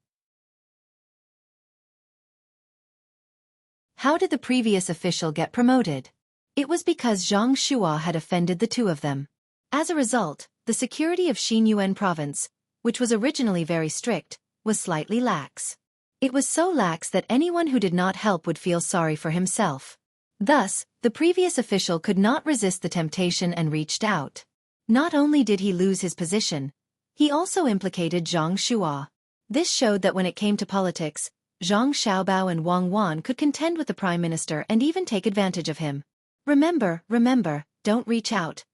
How did the previous official get promoted? It was because Zhang Shua had offended the two of them. As a result, the security of Xinyuan province, which was originally very strict, was slightly lax. It was so lax that anyone who did not help would feel sorry for himself. Thus, the previous official could not resist the temptation and reached out. Not only did he lose his position, he also implicated Zhang Shua. This showed that when it came to politics, Zhang Xiaobao and Wang Wan could contend with the prime minister and even take advantage of him. Remember, don't reach out,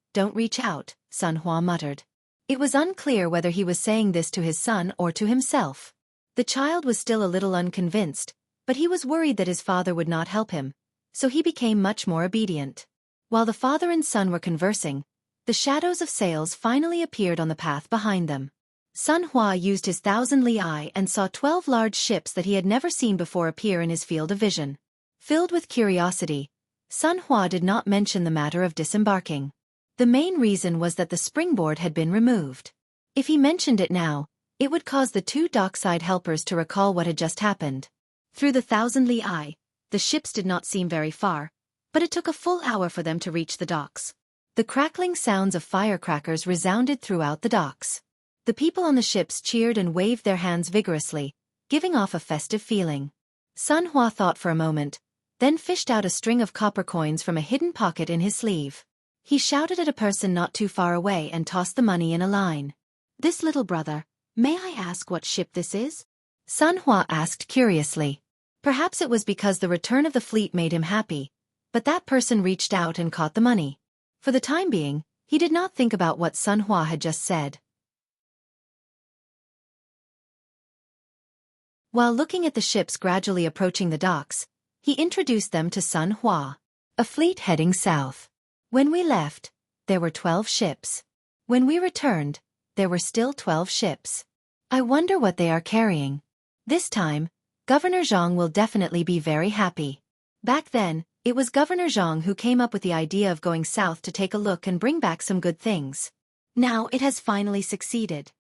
Sun Hua muttered. It was unclear whether he was saying this to his son or to himself. The child was still a little unconvinced, but he was worried that his father would not help him, so he became much more obedient. While the father and son were conversing, the shadows of sails finally appeared on the path behind them. Sun Hua used his 1,000-li eye and saw 12 large ships that he had never seen before appear in his field of vision. Filled with curiosity, Sun Hua did not mention the matter of disembarking. The main reason was that the springboard had been removed. If he mentioned it now, it would cause the two dockside helpers to recall what had just happened. Through the 1,000-li eye, the ships did not seem very far, but it took a full hour for them to reach the docks. The crackling sounds of firecrackers resounded throughout the docks. The people on the ships cheered and waved their hands vigorously, giving off a festive feeling. Sun Hua thought for a moment, then fished out a string of copper coins from a hidden pocket in his sleeve. He shouted at a person not too far away and tossed the money in a line. "This little brother, may I ask what ship this is?" Sun Hua asked curiously. Perhaps it was because the return of the fleet made him happy, but that person reached out and caught the money. For the time being, he did not think about what Sun Hua had just said. While looking at the ships gradually approaching the docks, he introduced them to Sun Hua. "A fleet heading south. When we left, there were 12 ships. When we returned, there were still 12 ships. I wonder what they are carrying. This time, Governor Zhang will definitely be very happy." Back then, it was Governor Zhang who came up with the idea of going south to take a look and bring back some good things. Now it has finally succeeded.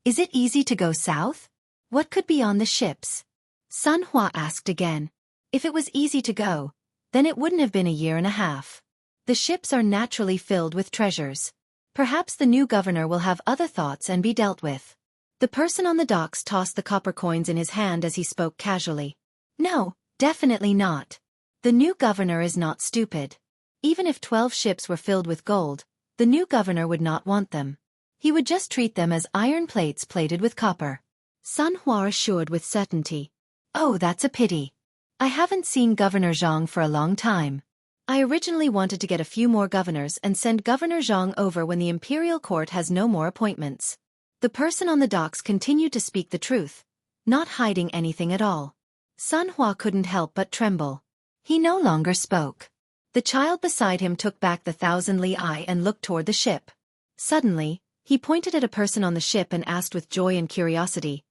"Is it easy to go south? What could be on the ships?" Sun Hua asked again. If it was easy to go, then it wouldn't have been a year and a half. The ships are naturally filled with treasures. Perhaps the new governor will have other thoughts and be dealt with. The person on the docks tossed the copper coins in his hand as he spoke casually. "No, definitely not. The new governor is not stupid. Even if 12 ships were filled with gold, the new governor would not want them. He would just treat them as iron plates plated with copper." Sun Hua assured with certainty. "Oh, that's a pity. I haven't seen Governor Zhang for a long time. I originally wanted to get a few more governors and send Governor Zhang over when the imperial court has no more appointments." The person on the docks continued to speak the truth, not hiding anything at all. Sun Hua couldn't help but tremble. He no longer spoke. The child beside him took back the 1,000 eye and looked toward the ship. Suddenly, he pointed at a person on the ship and asked with joy and curiosity,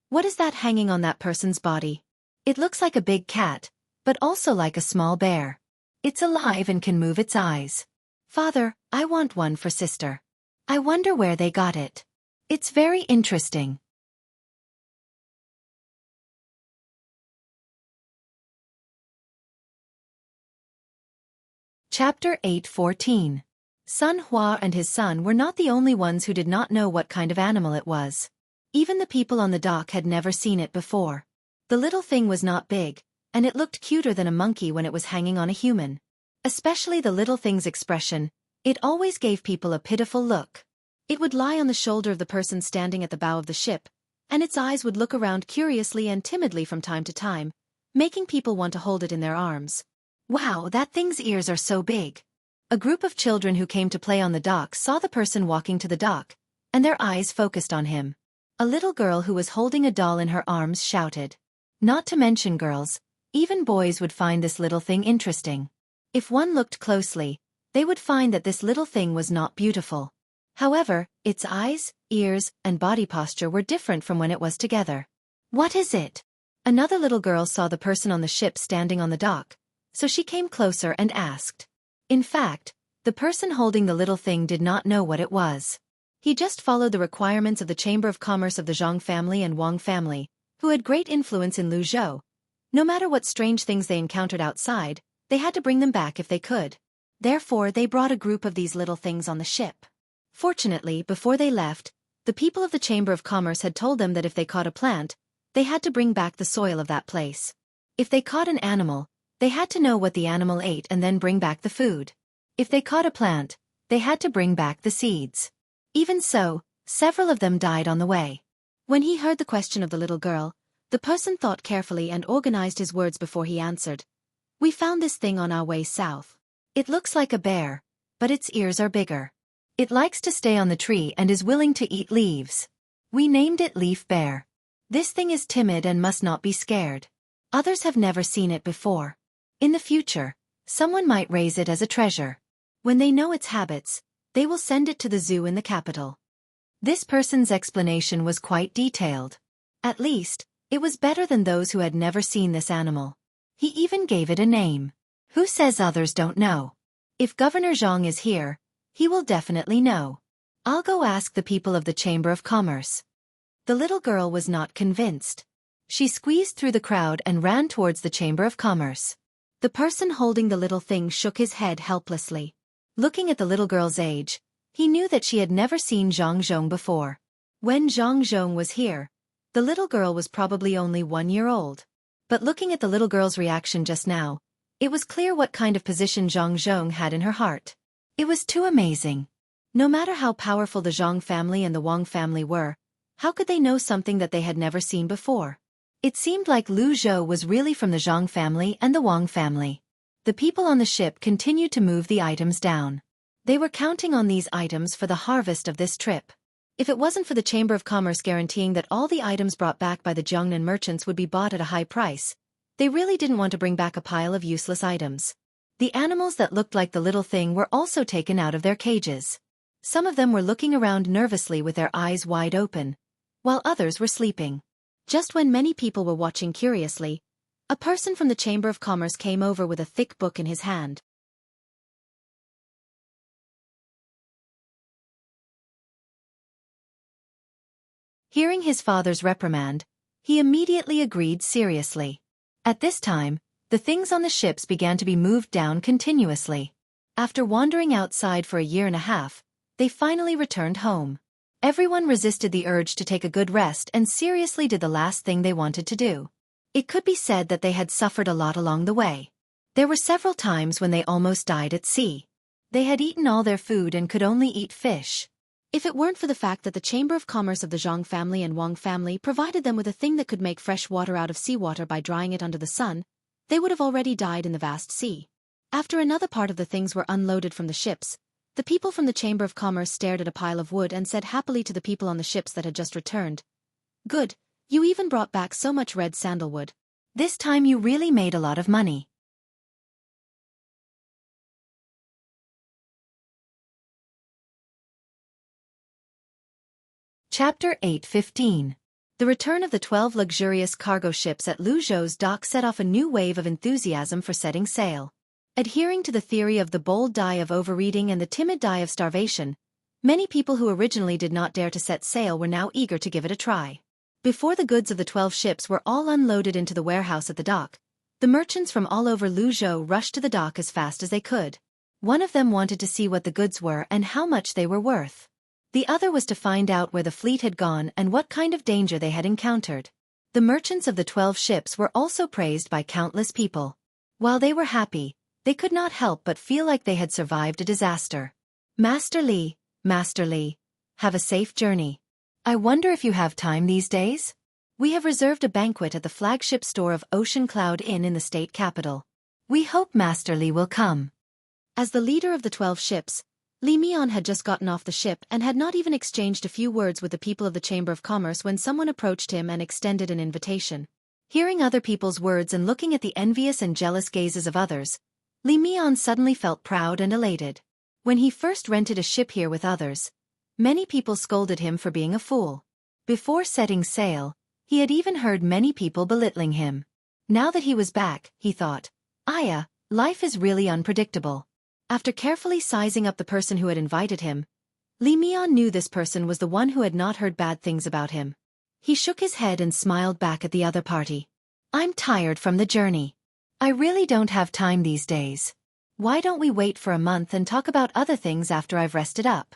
"What is that hanging on that person's body? It looks like a big cat, but also like a small bear. It's alive and can move its eyes. Father, I want one for sister. I wonder where they got it. It's very interesting." Chapter 8:14. Sun Hua and his son were not the only ones who did not know what kind of animal it was. Even the people on the dock had never seen it before. The little thing was not big, and it looked cuter than a monkey when it was hanging on a human. Especially the little thing's expression, it always gave people a pitiful look. It would lie on the shoulder of the person standing at the bow of the ship, and its eyes would look around curiously and timidly from time to time, making people want to hold it in their arms. "Wow, that thing's ears are so big." A group of children who came to play on the dock saw the person walking to the dock, and their eyes focused on him. A little girl who was holding a doll in her arms shouted. Not to mention girls, even boys would find this little thing interesting. If one looked closely, they would find that this little thing was not beautiful. However, its eyes, ears, and body posture were different from when it was together. "What is it?" Another little girl saw the person on the ship standing on the dock, so she came closer and asked. In fact, the person holding the little thing did not know what it was. He just followed the requirements of the Chamber of Commerce of the Zhang family and Wang family, who had great influence in Luzhou. No matter what strange things they encountered outside, they had to bring them back if they could. Therefore, they brought a group of these little things on the ship. Fortunately, before they left, the people of the Chamber of Commerce had told them that if they caught a plant, they had to bring back the soil of that place. If they caught an animal, they had to know what the animal ate and then bring back the food. If they caught a plant, they had to bring back the seeds. Even so, several of them died on the way. When he heard the question of the little girl, the person thought carefully and organized his words before he answered. "We found this thing on our way south. It looks like a bear, but its ears are bigger. It likes to stay on the tree and is willing to eat leaves. We named it Leaf Bear. This thing is timid and must not be scared. Others have never seen it before. In the future, someone might raise it as a treasure. When they know its habits, they will send it to the zoo in the capital." This person's explanation was quite detailed. At least, it was better than those who had never seen this animal. He even gave it a name. Who says others don't know? If Governor Zhang is here, he will definitely know. I'll go ask the people of the Chamber of Commerce. The little girl was not convinced. She squeezed through the crowd and ran towards the Chamber of Commerce. The person holding the little thing shook his head helplessly. Looking at the little girl's age, he knew that she had never seen Zhang Zhong before. When Zhang Zhong was here, the little girl was probably only 1 year old. But looking at the little girl's reaction just now, it was clear what kind of position Zhang Zhong had in her heart. It was too amazing. No matter how powerful the Zhang family and the Wang family were, how could they know something that they had never seen before? It seemed like Lu Zhou was really from the Zhang family and the Wang family. The people on the ship continued to move the items down. They were counting on these items for the harvest of this trip. If it wasn't for the Chamber of Commerce guaranteeing that all the items brought back by the Jiangnan merchants would be bought at a high price, they really didn't want to bring back a pile of useless items. The animals that looked like the little thing were also taken out of their cages. Some of them were looking around nervously with their eyes wide open, while others were sleeping. Just when many people were watching curiously, a person from the Chamber of Commerce came over with a thick book in his hand. Hearing his father's reprimand, he immediately agreed seriously. At this time, the things on the ships began to be moved down continuously. After wandering outside for 1.5 years, they finally returned home. Everyone resisted the urge to take a good rest and seriously did the last thing they wanted to do. It could be said that they had suffered a lot along the way. There were several times when they almost died at sea. They had eaten all their food and could only eat fish. If it weren't for the fact that the Chamber of Commerce of the Zhang family and Wang family provided them with a thing that could make fresh water out of seawater by drying it under the sun, they would have already died in the vast sea. After another part of the things were unloaded from the ships, the people from the Chamber of Commerce stared at a pile of wood and said happily to the people on the ships that had just returned, "Good, you even brought back so much red sandalwood. This time you really made a lot of money." Chapter 8:15. The return of the 12 luxurious cargo ships at Lu Zhou's dock set off a new wave of enthusiasm for setting sail. Adhering to the theory of the bold die of overeating and the timid die of starvation, many people who originally did not dare to set sail were now eager to give it a try. Before the goods of the 12 ships were all unloaded into the warehouse at the dock, the merchants from all over Lu Zhou rushed to the dock as fast as they could. One of them wanted to see what the goods were and how much they were worth. The other was to find out where the fleet had gone and what kind of danger they had encountered. The merchants of the 12 ships were also praised by countless people. While they were happy, they could not help but feel like they had survived a disaster. Master Li, have a safe journey. I wonder if you have time these days? We have reserved a banquet at the flagship store of Ocean Cloud Inn in the state capital. We hope Master Li will come. As the leader of the 12 ships, Li Mian had just gotten off the ship and had not even exchanged a few words with the people of the Chamber of Commerce when someone approached him and extended an invitation. Hearing other people's words and looking at the envious and jealous gazes of others, Li Mian suddenly felt proud and elated. When he first rented a ship here with others, many people scolded him for being a fool. Before setting sail, he had even heard many people belittling him. Now that he was back, he thought, "Aya, life is really unpredictable." After carefully sizing up the person who had invited him, Li Mian knew this person was the one who had not heard bad things about him. He shook his head and smiled back at the other party. "I'm tired from the journey. I really don't have time these days. Why don't we wait for a month and talk about other things after I've rested up?"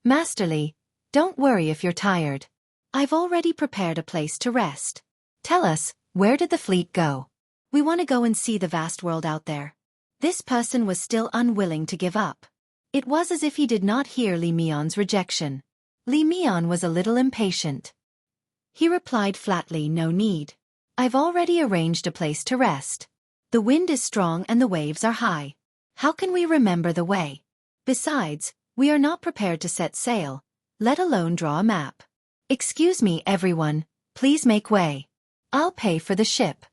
"Master Li, don't worry if you're tired. I've already prepared a place to rest. Tell us, where did the fleet go? We want to go and see the vast world out there." This person was still unwilling to give up. It was as if he did not hear Li Mian's rejection. Li Mian was a little impatient. He replied flatly, "No need. I've already arranged a place to rest. The wind is strong and the waves are high. How can we remember the way? Besides, we are not prepared to set sail, let alone draw a map. Excuse me, everyone, please make way. I'll pay for the ship."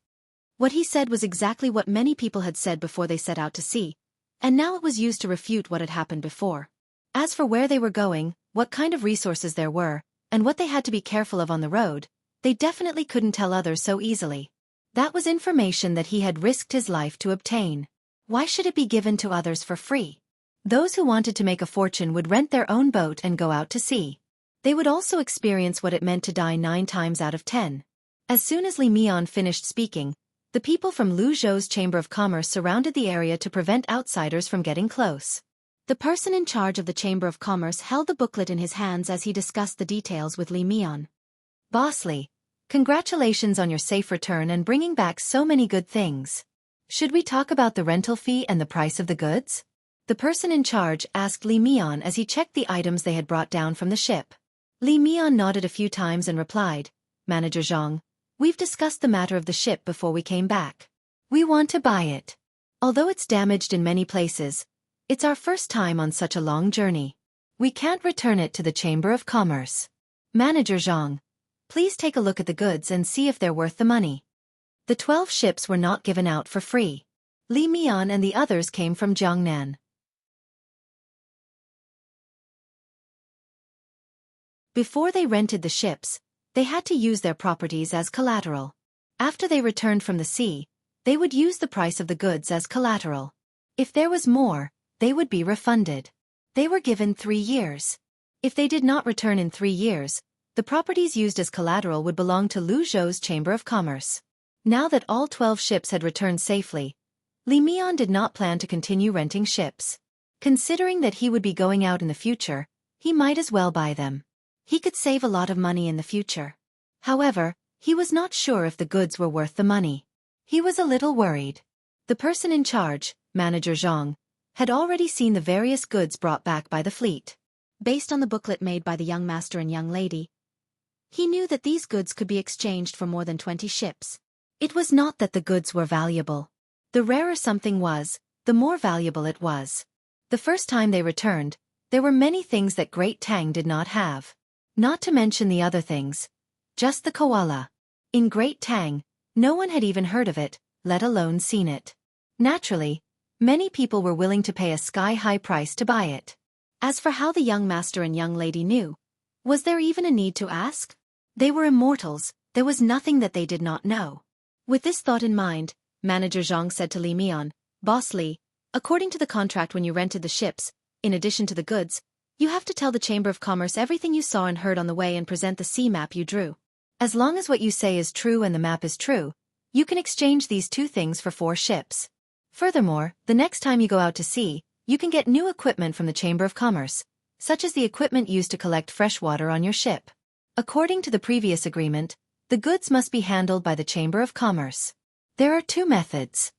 What he said was exactly what many people had said before they set out to sea, and now it was used to refute what had happened before. As for where they were going, what kind of resources there were, and what they had to be careful of on the road, they definitely couldn't tell others so easily. That was information that he had risked his life to obtain. Why should it be given to others for free? Those who wanted to make a fortune would rent their own boat and go out to sea. They would also experience what it meant to die 9 times out of 10. As soon as Li Mian finished speaking, the people from Lu Zhou's Chamber of Commerce surrounded the area to prevent outsiders from getting close. The person in charge of the Chamber of Commerce held the booklet in his hands as he discussed the details with Li Mian. Boss Li, congratulations on your safe return and bringing back so many good things. Should we talk about the rental fee and the price of the goods? The person in charge asked Li Mian as he checked the items they had brought down from the ship. Li Mian nodded a few times and replied, Manager Zhang, we've discussed the matter of the ship before we came back. We want to buy it. Although it's damaged in many places, it's our first time on such a long journey. We can't return it to the Chamber of Commerce. Manager Zhang, please take a look at the goods and see if they're worth the money. The 12 ships were not given out for free. Li Mian and the others came from Jiangnan. Before they rented the ships, they had to use their properties as collateral. After they returned from the sea, they would use the price of the goods as collateral. If there was more, they would be refunded. They were given 3 years. If they did not return in 3 years, the properties used as collateral would belong to Lu Zhou's Chamber of Commerce. Now that all 12 ships had returned safely, Li Mian did not plan to continue renting ships. Considering that he would be going out in the future, he might as well buy them. He could save a lot of money in the future. However, he was not sure if the goods were worth the money. He was a little worried. The person in charge, Manager Zhang, had already seen the various goods brought back by the fleet. Based on the booklet made by the young master and young lady, he knew that these goods could be exchanged for more than 20 ships. It was not that the goods were valuable. The rarer something was, the more valuable it was. The first time they returned, there were many things that Great Tang did not have. Not to mention the other things. Just the koala. In Great Tang, no one had even heard of it, let alone seen it. Naturally, many people were willing to pay a sky-high price to buy it. As for how the young master and young lady knew, was there even a need to ask? They were immortals, there was nothing that they did not know. With this thought in mind, Manager Zhang said to Li Mian, Boss Li, according to the contract when you rented the ships, in addition to the goods, you have to tell the Chamber of Commerce everything you saw and heard on the way and present the sea map you drew. As long as what you say is true and the map is true, you can exchange these 2 things for 4 ships. Furthermore, the next time you go out to sea, you can get new equipment from the Chamber of Commerce, such as the equipment used to collect fresh water on your ship. According to the previous agreement, the goods must be handled by the Chamber of Commerce. There are 2 methods.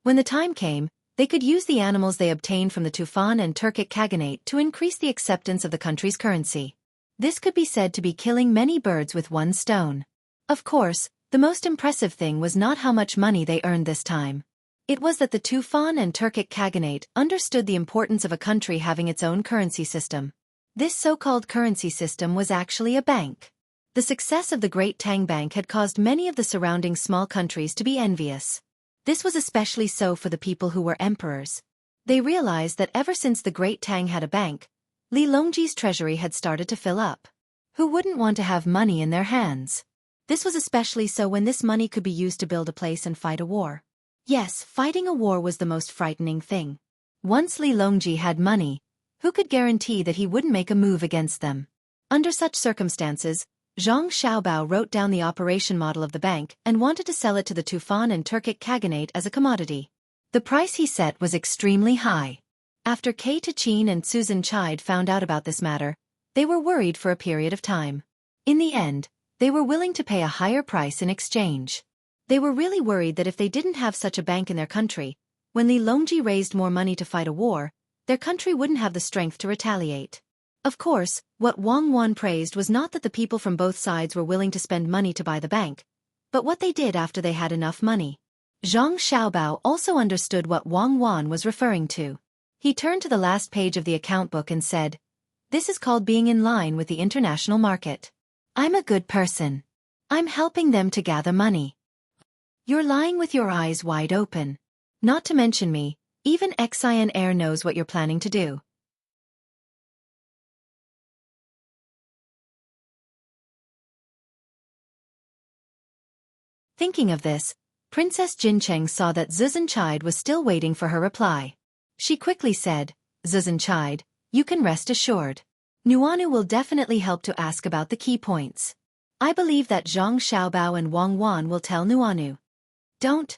When the time came, they could use the animals they obtained from the Tufan and Turkic Khaganate to increase the acceptance of the country's currency. This could be said to be killing many birds with 1 stone. Of course, the most impressive thing was not how much money they earned this time. It was that the Tufan and Turkic Khaganate understood the importance of a country having its own currency system. This so-called currency system was actually a bank. The success of the Great Tang Bank had caused many of the surrounding small countries to be envious. This was especially so for the people who were emperors. They realized that ever since the Great Tang had a bank, Li Longji's treasury had started to fill up. Who wouldn't want to have money in their hands? This was especially so when this money could be used to build a place and fight a war. Yes, fighting a war was the most frightening thing. Once Li Longji had money, who could guarantee that he wouldn't make a move against them? Under such circumstances, Zhang Xiaobao wrote down the operation model of the bank and wanted to sell it to the Tufan and Turkic Khaganate as a commodity. The price he set was extremely high. After Kei Tachin and Susan Chide found out about this matter, they were worried for a period of time. In the end, they were willing to pay a higher price in exchange. They were really worried that if they didn't have such a bank in their country, when Li Longji raised more money to fight a war, their country wouldn't have the strength to retaliate. Of course, what Wang Wan praised was not that the people from both sides were willing to spend money to buy the bank, but what they did after they had enough money. Zhang Xiaobao also understood what Wang Wan was referring to. He turned to the last page of the account book and said, "This is called being in line with the international market. I'm a good person. I'm helping them to gather money. You're lying with your eyes wide open. Not to mention me, even Xian Air knows what you're planning to do." Thinking of this, Princess Jincheng saw that Zuzanchide was still waiting for her reply. She quickly said, "Zuzanchide, you can rest assured. Nuanu will definitely help to ask about the key points. I believe that Zhang Xiaobao and Wang Wan will tell Nuanu. Don't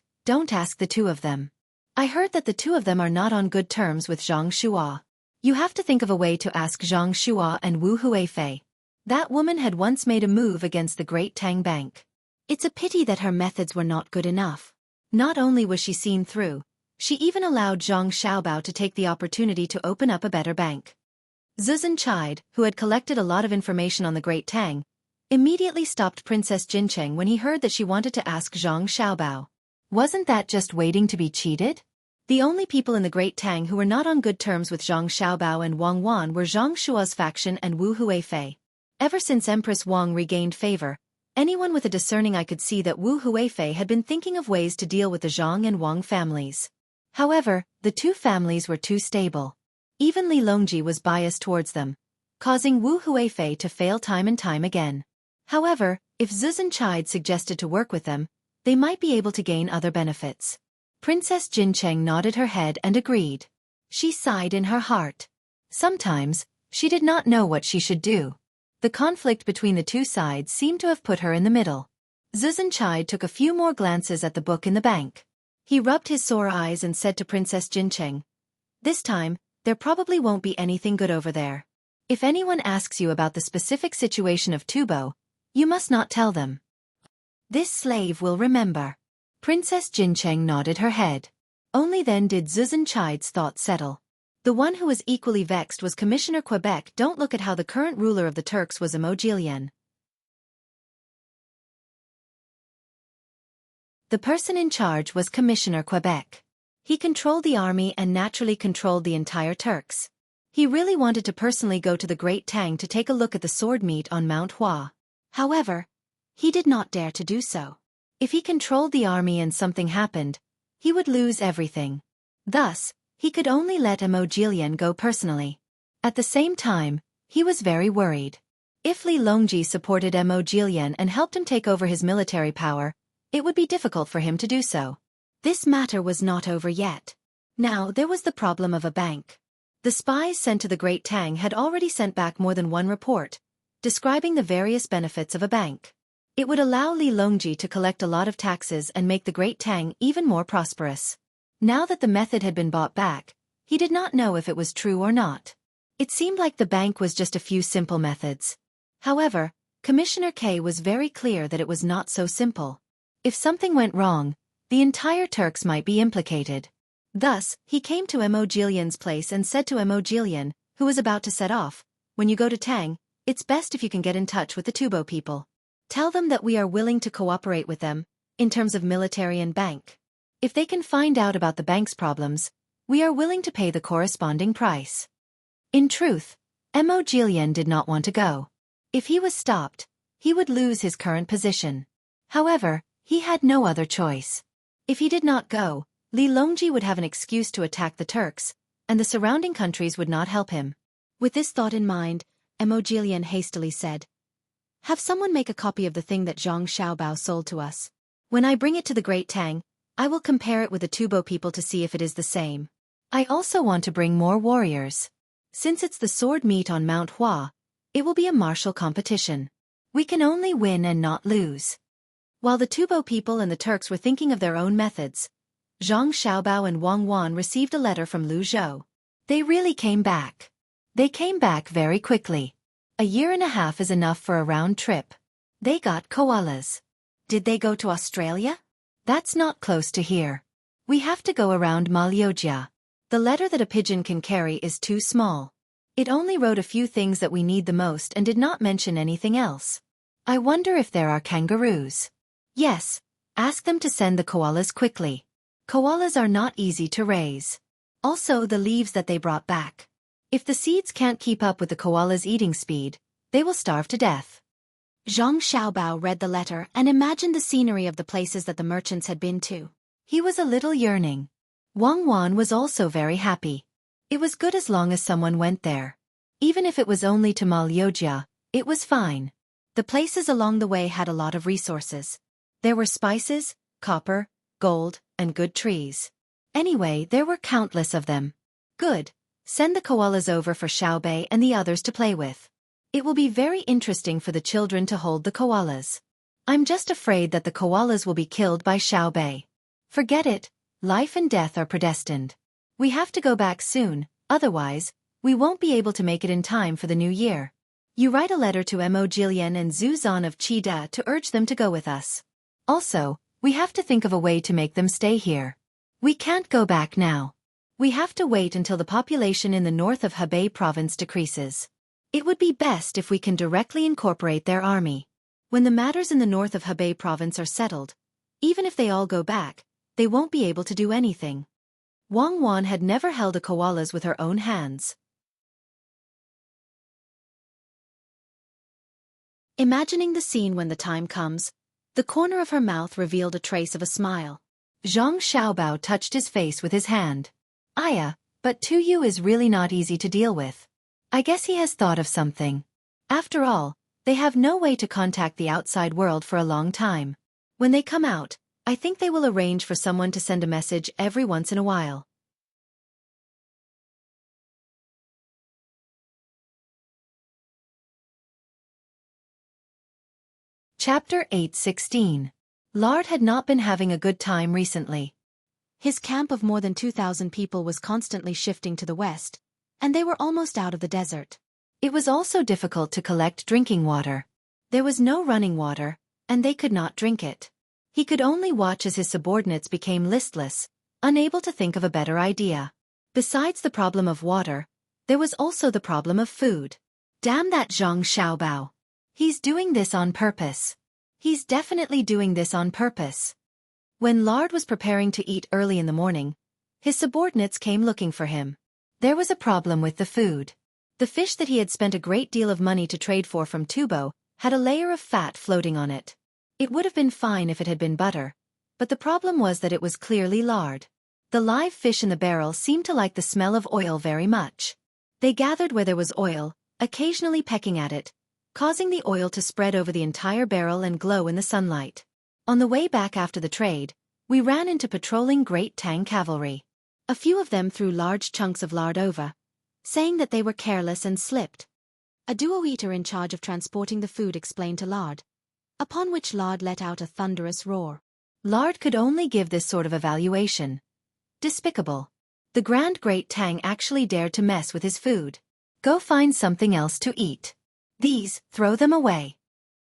ask the two of them. I heard that the two of them are not on good terms with Zhang Shua. You have to think of a way to ask Zhang Shua and Wu Huifei. That woman had once made a move against the great Tang Bank. It's a pity that her methods were not good enough. Not only was she seen through, she even allowed Zhang Xiaobao to take the opportunity to open up a better bank. Zuzan Chide, who had collected a lot of information on the great Tang, immediately stopped Princess Jincheng when he heard that she wanted to ask Zhang Xiaobao. Wasn't that just waiting to be cheated? The only people in the Great Tang who were not on good terms with Zhang Xiaobao and Wang Wan were Zhang Shua's faction and Wu Huifei. Ever since Empress Wang regained favor, anyone with a discerning eye could see that Wu Huifei had been thinking of ways to deal with the Zhang and Wang families. However, the two families were too stable. Even Li Longji was biased towards them, causing Wu Huifei to fail time and time again. However, if Zuzan Chide suggested to work with them, they might be able to gain other benefits. Princess Jincheng nodded her head and agreed. She sighed in her heart. Sometimes, she did not know what she should do. The conflict between the two sides seemed to have put her in the middle. Zuzan Chide took a few more glances at the book in the bank. He rubbed his sore eyes and said to Princess Jincheng, "This time, there probably won't be anything good over there. If anyone asks you about the specific situation of Tubo, you must not tell them. This slave will remember." Princess Jincheng nodded her head. Only then did Zuzan Chide's thoughts settle. The one who was equally vexed was Commissioner Quebec. Don't look at how the current ruler of the Turks was Emojilian. The person in charge was Commissioner Quebec. He controlled the army and naturally controlled the entire Turks. He really wanted to personally go to the Great Tang to take a look at the sword meet on Mount Hua. However, he did not dare to do so. If he controlled the army and something happened, he would lose everything. Thus, he could only let Emojilian go personally. At the same time, he was very worried. If Li Longji supported Emojilian and helped him take over his military power, it would be difficult for him to do so. This matter was not over yet. Now there was the problem of a bank. The spies sent to the Great Tang had already sent back more than one report, describing the various benefits of a bank. It would allow Li Longji to collect a lot of taxes and make the Great Tang even more prosperous. Now that the method had been bought back, he did not know if it was true or not. It seemed like the bank was just a few simple methods. However, Commissioner K was very clear that it was not so simple. If something went wrong, the entire Turks might be implicated. Thus, he came to Emojilian's place and said to Emojilian, who was about to set off, "When you go to Tang, it's best if you can get in touch with the Tubo people. Tell them that we are willing to cooperate with them, in terms of military and bank. If they can find out about the bank's problems, we are willing to pay the corresponding price." In truth, Emojilian did not want to go. If he was stopped, he would lose his current position. However, he had no other choice. If he did not go, Li Longji would have an excuse to attack the Turks, and the surrounding countries would not help him. With this thought in mind, Emojilian hastily said, "Have someone make a copy of the thing that Zhang Xiaobao sold to us. When I bring it to the Great Tang, I will compare it with the Tubo people to see if it is the same. I also want to bring more warriors. Since it's the sword meet on Mount Hua, it will be a martial competition. We can only win and not lose." While the Tubo people and the Turks were thinking of their own methods, Zhang Xiaobao and Wang Wan received a letter from Lu Zhou. They really came back. They came back very quickly. A year and a half is enough for a round trip. They got koalas. Did they go to Australia? That's not close to here. We have to go around Malaysia. The letter that a pigeon can carry is too small. It only wrote a few things that we need the most and did not mention anything else. I wonder if there are kangaroos. Yes, ask them to send the koalas quickly. Koalas are not easy to raise. Also the leaves that they brought back. If the seeds can't keep up with the koalas' eating speed, they will starve to death. Zhang Xiaobao read the letter and imagined the scenery of the places that the merchants had been to. He was a little yearning. Wang Wan was also very happy. It was good as long as someone went there. Even if it was only to Malaysia, it was fine. The places along the way had a lot of resources. There were spices, copper, gold, and good trees. Anyway, there were countless of them. Good. Send the koalas over for Xiaobei and the others to play with. It will be very interesting for the children to hold the koalas. I'm just afraid that the koalas will be killed by Xueqi. Forget it, life and death are predestined. We have to go back soon, otherwise, we won't be able to make it in time for the new year. You write a letter to Mo Jilian and Zhu Zan of Qida to urge them to go with us. Also, we have to think of a way to make them stay here. We can't go back now. We have to wait until the population in the north of Hebei province decreases. It would be best if we can directly incorporate their army. When the matters in the north of Hebei province are settled, even if they all go back, they won't be able to do anything. Wang Wan had never held a koalas with her own hands. Imagining the scene when the time comes, the corner of her mouth revealed a trace of a smile. Zhang Xiaobao touched his face with his hand. Aya, but Tuyu is really not easy to deal with. I guess he has thought of something. After all, they have no way to contact the outside world for a long time. When they come out, I think they will arrange for someone to send a message every once in a while. Chapter 8:16. Lard had not been having a good time recently. His camp of more than 2,000 people was constantly shifting to the west, and they were almost out of the desert. It was also difficult to collect drinking water. There was no running water, and they could not drink it. He could only watch as his subordinates became listless, unable to think of a better idea. Besides the problem of water, there was also the problem of food. Damn that Zhang Xiaobao. He's doing this on purpose. He's definitely doing this on purpose. When Lard was preparing to eat early in the morning, his subordinates came looking for him. There was a problem with the food. The fish that he had spent a great deal of money to trade for from Tubo had a layer of fat floating on it. It would have been fine if it had been butter, but the problem was that it was clearly lard. The live fish in the barrel seemed to like the smell of oil very much. They gathered where there was oil, occasionally pecking at it, causing the oil to spread over the entire barrel and glow in the sunlight. On the way back after the trade, we ran into patrolling Great Tang cavalry. A few of them threw large chunks of lard over, saying that they were careless and slipped. A duo eater in charge of transporting the food explained to Lard, upon which Lard let out a thunderous roar. Lard could only give this sort of evaluation. Despicable. The Grand Great Tang actually dared to mess with his food. Go find something else to eat. These, throw them away.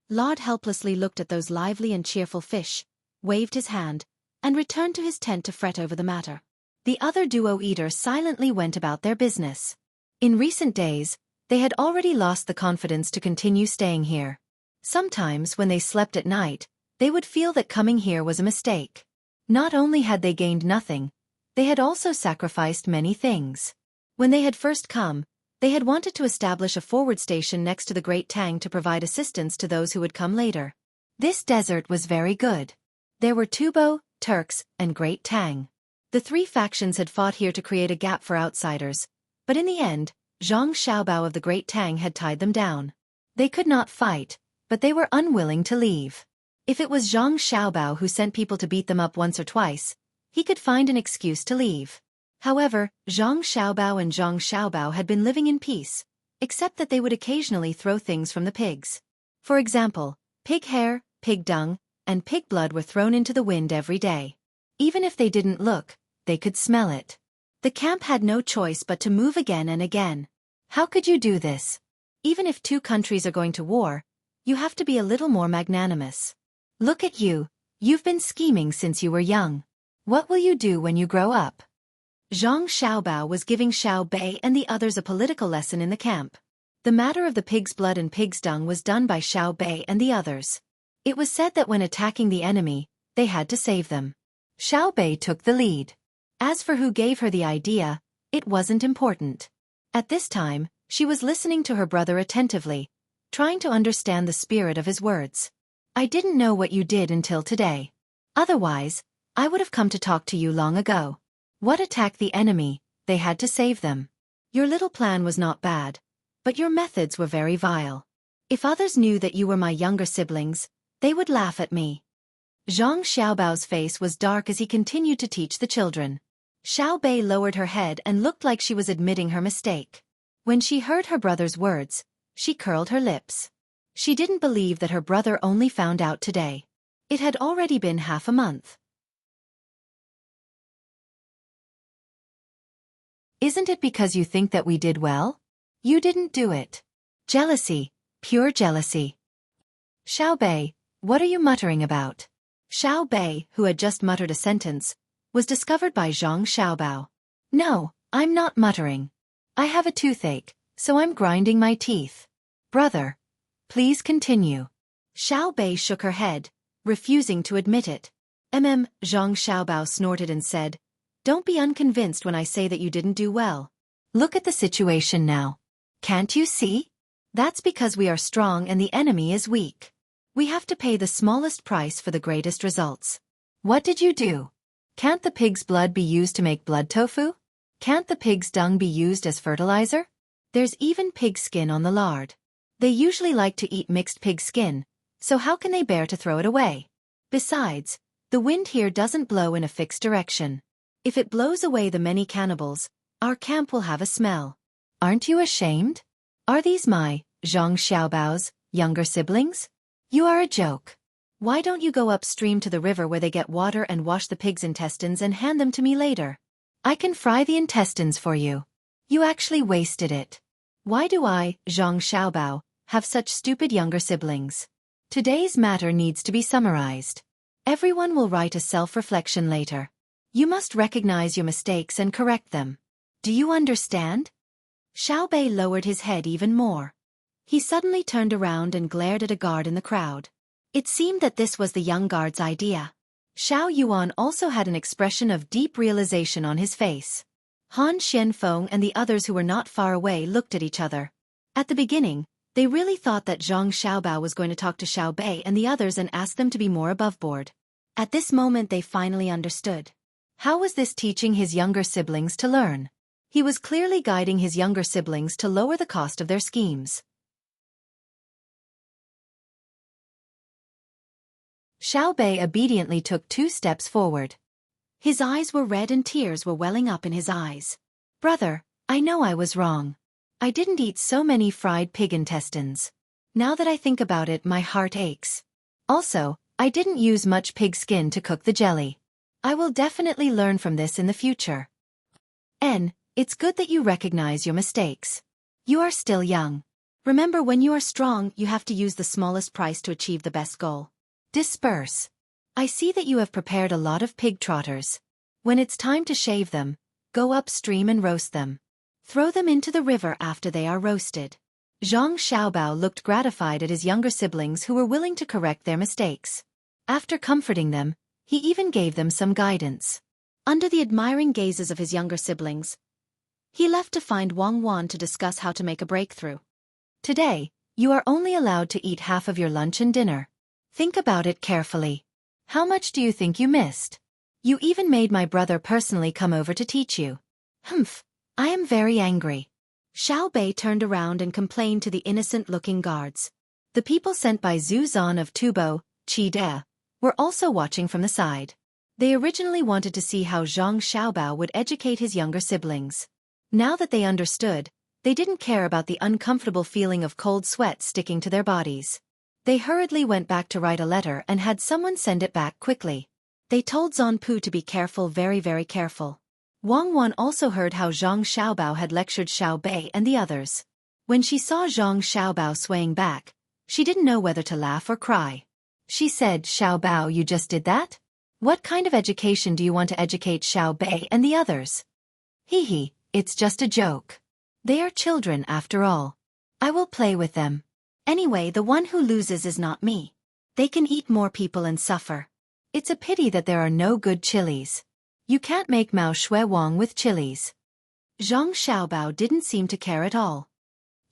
Lard helplessly looked at those lively and cheerful fish, waved his hand, and returned to his tent to fret over the matter. The other duo eaters silently went about their business. In recent days, they had already lost the confidence to continue staying here. Sometimes, when they slept at night, they would feel that coming here was a mistake. Not only had they gained nothing, they had also sacrificed many things. When they had first come, they had wanted to establish a forward station next to the Great Tang to provide assistance to those who would come later. This desert was very good. There were Tubo, Turks, and Great Tang. The three factions had fought here to create a gap for outsiders, but in the end, Zhang Xiaobao of the Great Tang had tied them down. They could not fight, but they were unwilling to leave. If it was Zhang Xiaobao who sent people to beat them up once or twice, he could find an excuse to leave. However, Zhang Xiaobao and Zhang Xiaobao had been living in peace, except that they would occasionally throw things from the pigs. For example, pig hair, pig dung, and pig blood were thrown into the wind every day. Even if they didn't look, they could smell it. The camp had no choice but to move again and again. How could you do this? Even if two countries are going to war, you have to be a little more magnanimous. Look at you, you've been scheming since you were young. What will you do when you grow up? Zhang Xiaobao was giving Xueqi and the others a political lesson in the camp. The matter of the pig's blood and pig's dung was done by Xueqi and the others. It was said that when attacking the enemy, they had to save them. Xueqi took the lead. As for who gave her the idea, it wasn't important. At this time, she was listening to her brother attentively, trying to understand the spirit of his words. I didn't know what you did until today. Otherwise, I would have come to talk to you long ago. What attacked the enemy, they had to save them. Your little plan was not bad, but your methods were very vile. If others knew that you were my younger siblings, they would laugh at me. Zhang Xiaobao's face was dark as he continued to teach the children. Xueqi lowered her head and looked like she was admitting her mistake. When she heard her brother's words, She curled her lips. She didn't believe that her brother only found out today. It had already been half a month. Isn't it because you think that we did well? You didn't do it. Jealousy, pure jealousy. Xueqi, what are you muttering about? Xueqi, who had just muttered a sentence, was discovered by Zhang Xiaobao. No, I'm not muttering. I have a toothache, so I'm grinding my teeth. Brother, please continue. Xueqi shook her head, refusing to admit it. Zhang Xiaobao snorted and said, "Don't be unconvinced when I say that you didn't do well. Look at the situation now. Can't you see? That's because we are strong and the enemy is weak. We have to pay the smallest price for the greatest results. What did you do? Can't the pig's blood be used to make blood tofu? Can't the pig's dung be used as fertilizer? There's even pig skin on the lard. They usually like to eat mixed pig skin, so how can they bear to throw it away? Besides, the wind here doesn't blow in a fixed direction. If it blows away the many cannibals, our camp will have a smell. Aren't you ashamed? Are these my, Zhang Xiaobao's, younger siblings? You are a joke. Why don't you go upstream to the river where they get water and wash the pig's intestines and hand them to me later? I can fry the intestines for you. You actually wasted it. Why do I, Zhang Xiaobao, have such stupid younger siblings? Today's matter needs to be summarized. Everyone will write a self-reflection later. You must recognize your mistakes and correct them. Do you understand? Xueqi lowered his head even more. He suddenly turned around and glared at a guard in the crowd. It seemed that this was the young guard's idea. Xiao Yuan also had an expression of deep realization on his face. Han Xianfeng and the others who were not far away looked at each other. At the beginning, they really thought that Zhang Xiaobao was going to talk to Xueqi and the others and ask them to be more aboveboard. At this moment they finally understood. How was this teaching his younger siblings to learn? He was clearly guiding his younger siblings to lower the cost of their schemes. Xueqi obediently took 2 steps forward. His eyes were red and tears were welling up in his eyes. Brother, I know I was wrong. I didn't eat so many fried pig intestines. Now that I think about it, my heart aches. Also, I didn't use much pig skin to cook the jelly. I will definitely learn from this in the future. It's good that you recognize your mistakes. You are still young. Remember, when you are strong, you have to use the smallest price to achieve the best goal. Disperse. I see that you have prepared a lot of pig trotters. When it's time to shave them, go upstream and roast them. Throw them into the river after they are roasted. Zhang Xiaobao looked gratified at his younger siblings who were willing to correct their mistakes. After comforting them, he even gave them some guidance. Under the admiring gazes of his younger siblings, he left to find Wang Wan to discuss how to make a breakthrough. Today, you are only allowed to eat half of your lunch and dinner. Think about it carefully. How much do you think you missed? You even made my brother personally come over to teach you. Humph, I am very angry. Xueqi turned around and complained to the innocent-looking guards. The people sent by Zhu Zan of Tubo, Qide, were also watching from the side. They originally wanted to see how Zhang Xiaobao would educate his younger siblings. Now that they understood, they didn't care about the uncomfortable feeling of cold sweat sticking to their bodies. They hurriedly went back to write a letter and had someone send it back quickly. They told Zanpu to be careful, very, very careful. Wang Wan also heard how Zhang Xiaobao had lectured Xueqi and the others. When she saw Zhang Xiaobao swaying back, she didn't know whether to laugh or cry. She said, "Xiaobao, you just did that? What kind of education do you want to educate Xueqi and the others?" Hee, it's just a joke. They are children after all. I will play with them. Anyway, the one who loses is not me. They can eat more people and suffer. It's a pity that there are no good chilies. You can't make Mao Shui Wang with chilies. Zhang Xiaobao didn't seem to care at all.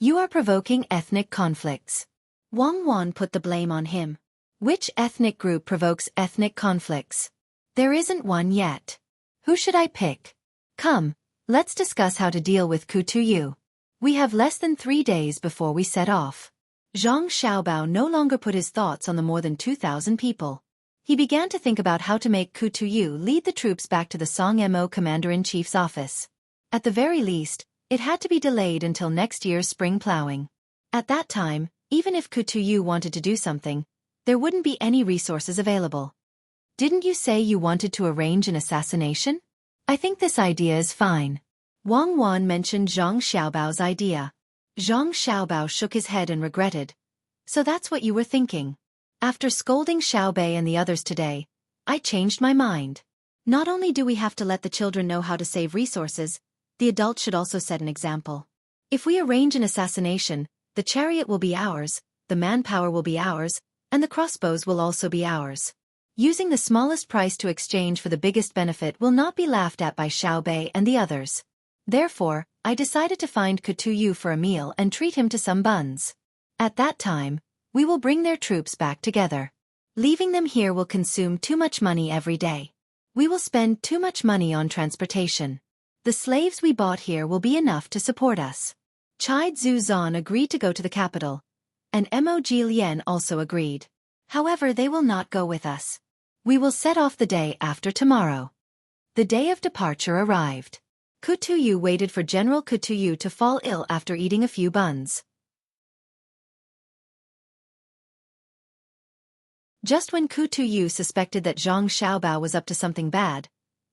You are provoking ethnic conflicts. Wang Wan put the blame on him. Which ethnic group provokes ethnic conflicts? There isn't one yet. Who should I pick? Come, let's discuss how to deal with Kutuyu. We have less than 3 days before we set off. Zhang Xiaobao no longer put his thoughts on the more than 2,000 people. He began to think about how to make Kutuyu lead the troops back to the Song-Mo Commander-in-Chief's office. At the very least, it had to be delayed until next year's spring plowing. At that time, even if Kutuyu wanted to do something, there wouldn't be any resources available. Didn't you say you wanted to arrange an assassination? I think this idea is fine. Wang Wan mentioned Zhang Xiaobao's idea. Zhang Xiaobao shook his head and regretted. So that's what you were thinking. After scolding Xiaobei and the others today, I changed my mind. Not only do we have to let the children know how to save resources, the adults should also set an example. If we arrange an assassination, the chariot will be ours, the manpower will be ours, and the crossbows will also be ours. Using the smallest price to exchange for the biggest benefit will not be laughed at by Xiaobei and the others. Therefore, I decided to find Kutuyu for a meal and treat him to some buns. At that time, we will bring their troops back together. Leaving them here will consume too much money every day. We will spend too much money on transportation. The slaves we bought here will be enough to support us. Chai Zuzan agreed to go to the capital, and Mo Jilian also agreed. However, they will not go with us. We will set off the day after tomorrow. The day of departure arrived. Kutuyu waited for General Kutuyu to fall ill after eating a few buns. Just when Kutuyu suspected that Zhang Xiaobao was up to something bad,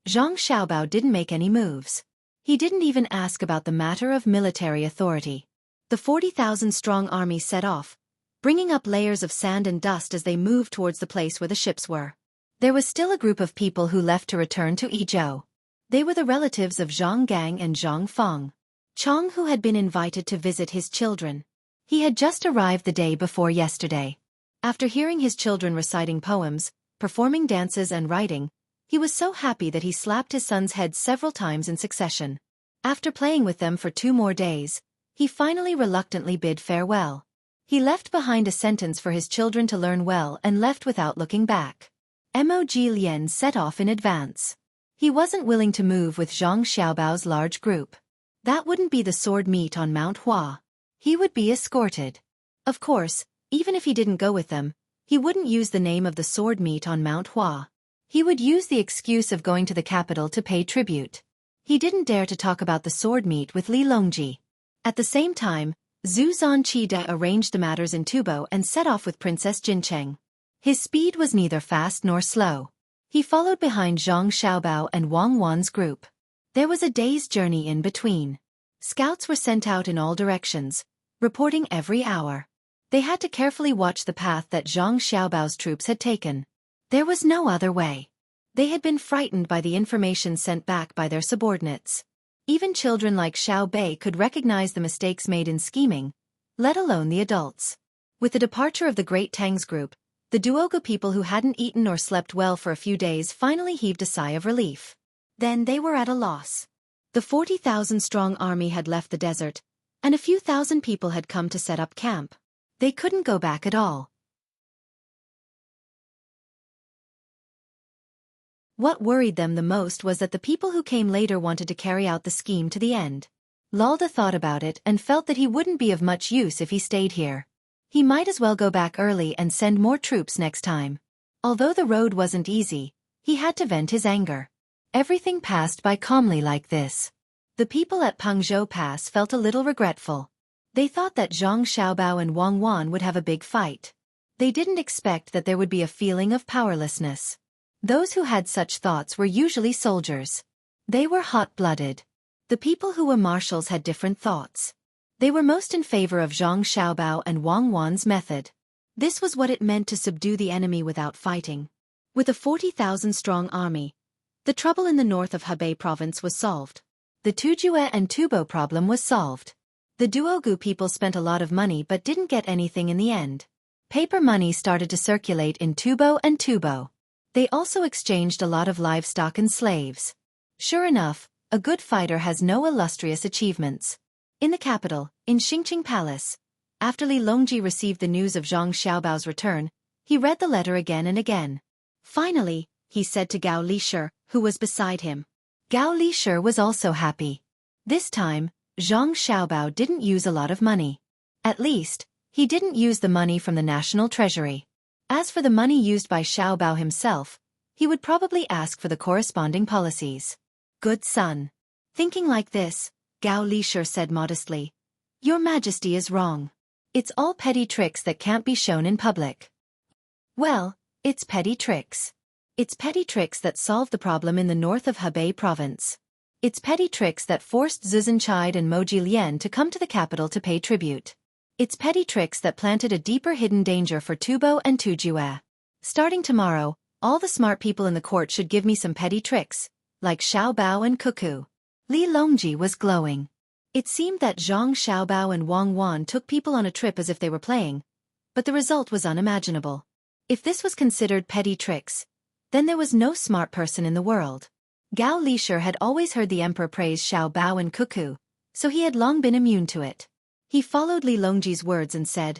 Zhang Xiaobao didn't make any moves. He didn't even ask about the matter of military authority. The 40,000-strong army set off, bringing up layers of sand and dust as they moved towards the place where the ships were. There was still a group of people who left to return to Yizhou. They were the relatives of Zhang Gang and Zhang Feng. Chong, who had been invited to visit his children. He had just arrived the day before yesterday. After hearing his children reciting poems, performing dances and writing, he was so happy that he slapped his son's head several times in succession. After playing with them for 2 more days, he finally reluctantly bid farewell. He left behind a sentence for his children to learn well and left without looking back. Mo Jilian set off in advance. He wasn't willing to move with Zhang Xiaobao's large group. That wouldn't be the sword meet on Mount Hua. He would be escorted. Of course, even if he didn't go with them, he wouldn't use the name of the sword meet on Mount Hua. He would use the excuse of going to the capital to pay tribute. He didn't dare to talk about the sword meet with Li Longji. At the same time, Zhu Zanqi arranged the matters in Tubo and set off with Princess Jincheng. His speed was neither fast nor slow. He followed behind Zhang Xiaobao and Wang Wan's group. There was a day's journey in between. Scouts were sent out in all directions, reporting every hour. They had to carefully watch the path that Zhang Xiaobao's troops had taken. There was no other way. They had been frightened by the information sent back by their subordinates. Even children like Xiao Bei could recognize the mistakes made in scheming, let alone the adults. With the departure of the great Tang's group, the Duogu people who hadn't eaten or slept well for a few days finally heaved a sigh of relief. Then they were at a loss. The 40,000-strong army had left the desert, and a few thousand people had come to set up camp. They couldn't go back at all. What worried them the most was that the people who came later wanted to carry out the scheme to the end. Lalda thought about it and felt that he wouldn't be of much use if he stayed here. He might as well go back early and send more troops next time. Although the road wasn't easy, he had to vent his anger. Everything passed by calmly like this. The people at Pengzhou Pass felt a little regretful. They thought that Zhang Xiaobao and Wang Wan would have a big fight. They didn't expect that there would be a feeling of powerlessness. Those who had such thoughts were usually soldiers. They were hot-blooded. The people who were marshals had different thoughts. They were most in favor of Zhang Xiaobao and Wang Wan's method. This was what it meant to subdue the enemy without fighting. With a 40,000-strong army, the trouble in the north of Hebei province was solved. The Tujue and Tubo problem was solved. The Duogu people spent a lot of money but didn't get anything in the end. Paper money started to circulate in Tubo and Tubo. They also exchanged a lot of livestock and slaves. Sure enough, a good fighter has no illustrious achievements. In the capital, in Xingqing Palace, after Li Longji received the news of Zhang Xiaobao's return, he read the letter again and again. Finally, he said to Gao Lishir, who was beside him. Gao Lishir was also happy. This time, Zhang Xiaobao didn't use a lot of money. At least, he didn't use the money from the national treasury. As for the money used by Xiaobao himself, he would probably ask for the corresponding policies. Good son. Thinking like this, Gao Lishir said modestly, "Your Majesty is wrong. It's all petty tricks that can't be shown in public. Well, it's petty tricks. It's petty tricks that solved the problem in the north of Hebei province. It's petty tricks that forced Zuzhenchide and Moji Lian to come to the capital to pay tribute. It's petty tricks that planted a deeper hidden danger for Tubo and Tujue. Starting tomorrow, all the smart people in the court should give me some petty tricks, like Xiaobao and Cuckoo. Li Longji was glowing. It seemed that Zhang Xiaobao and Wang Wan took people on a trip as if they were playing, but the result was unimaginable. If this was considered petty tricks, then there was no smart person in the world. Gao Lisher had always heard the emperor praise Xiaobao and Cuckoo, so he had long been immune to it. He followed Li Longji's words and said,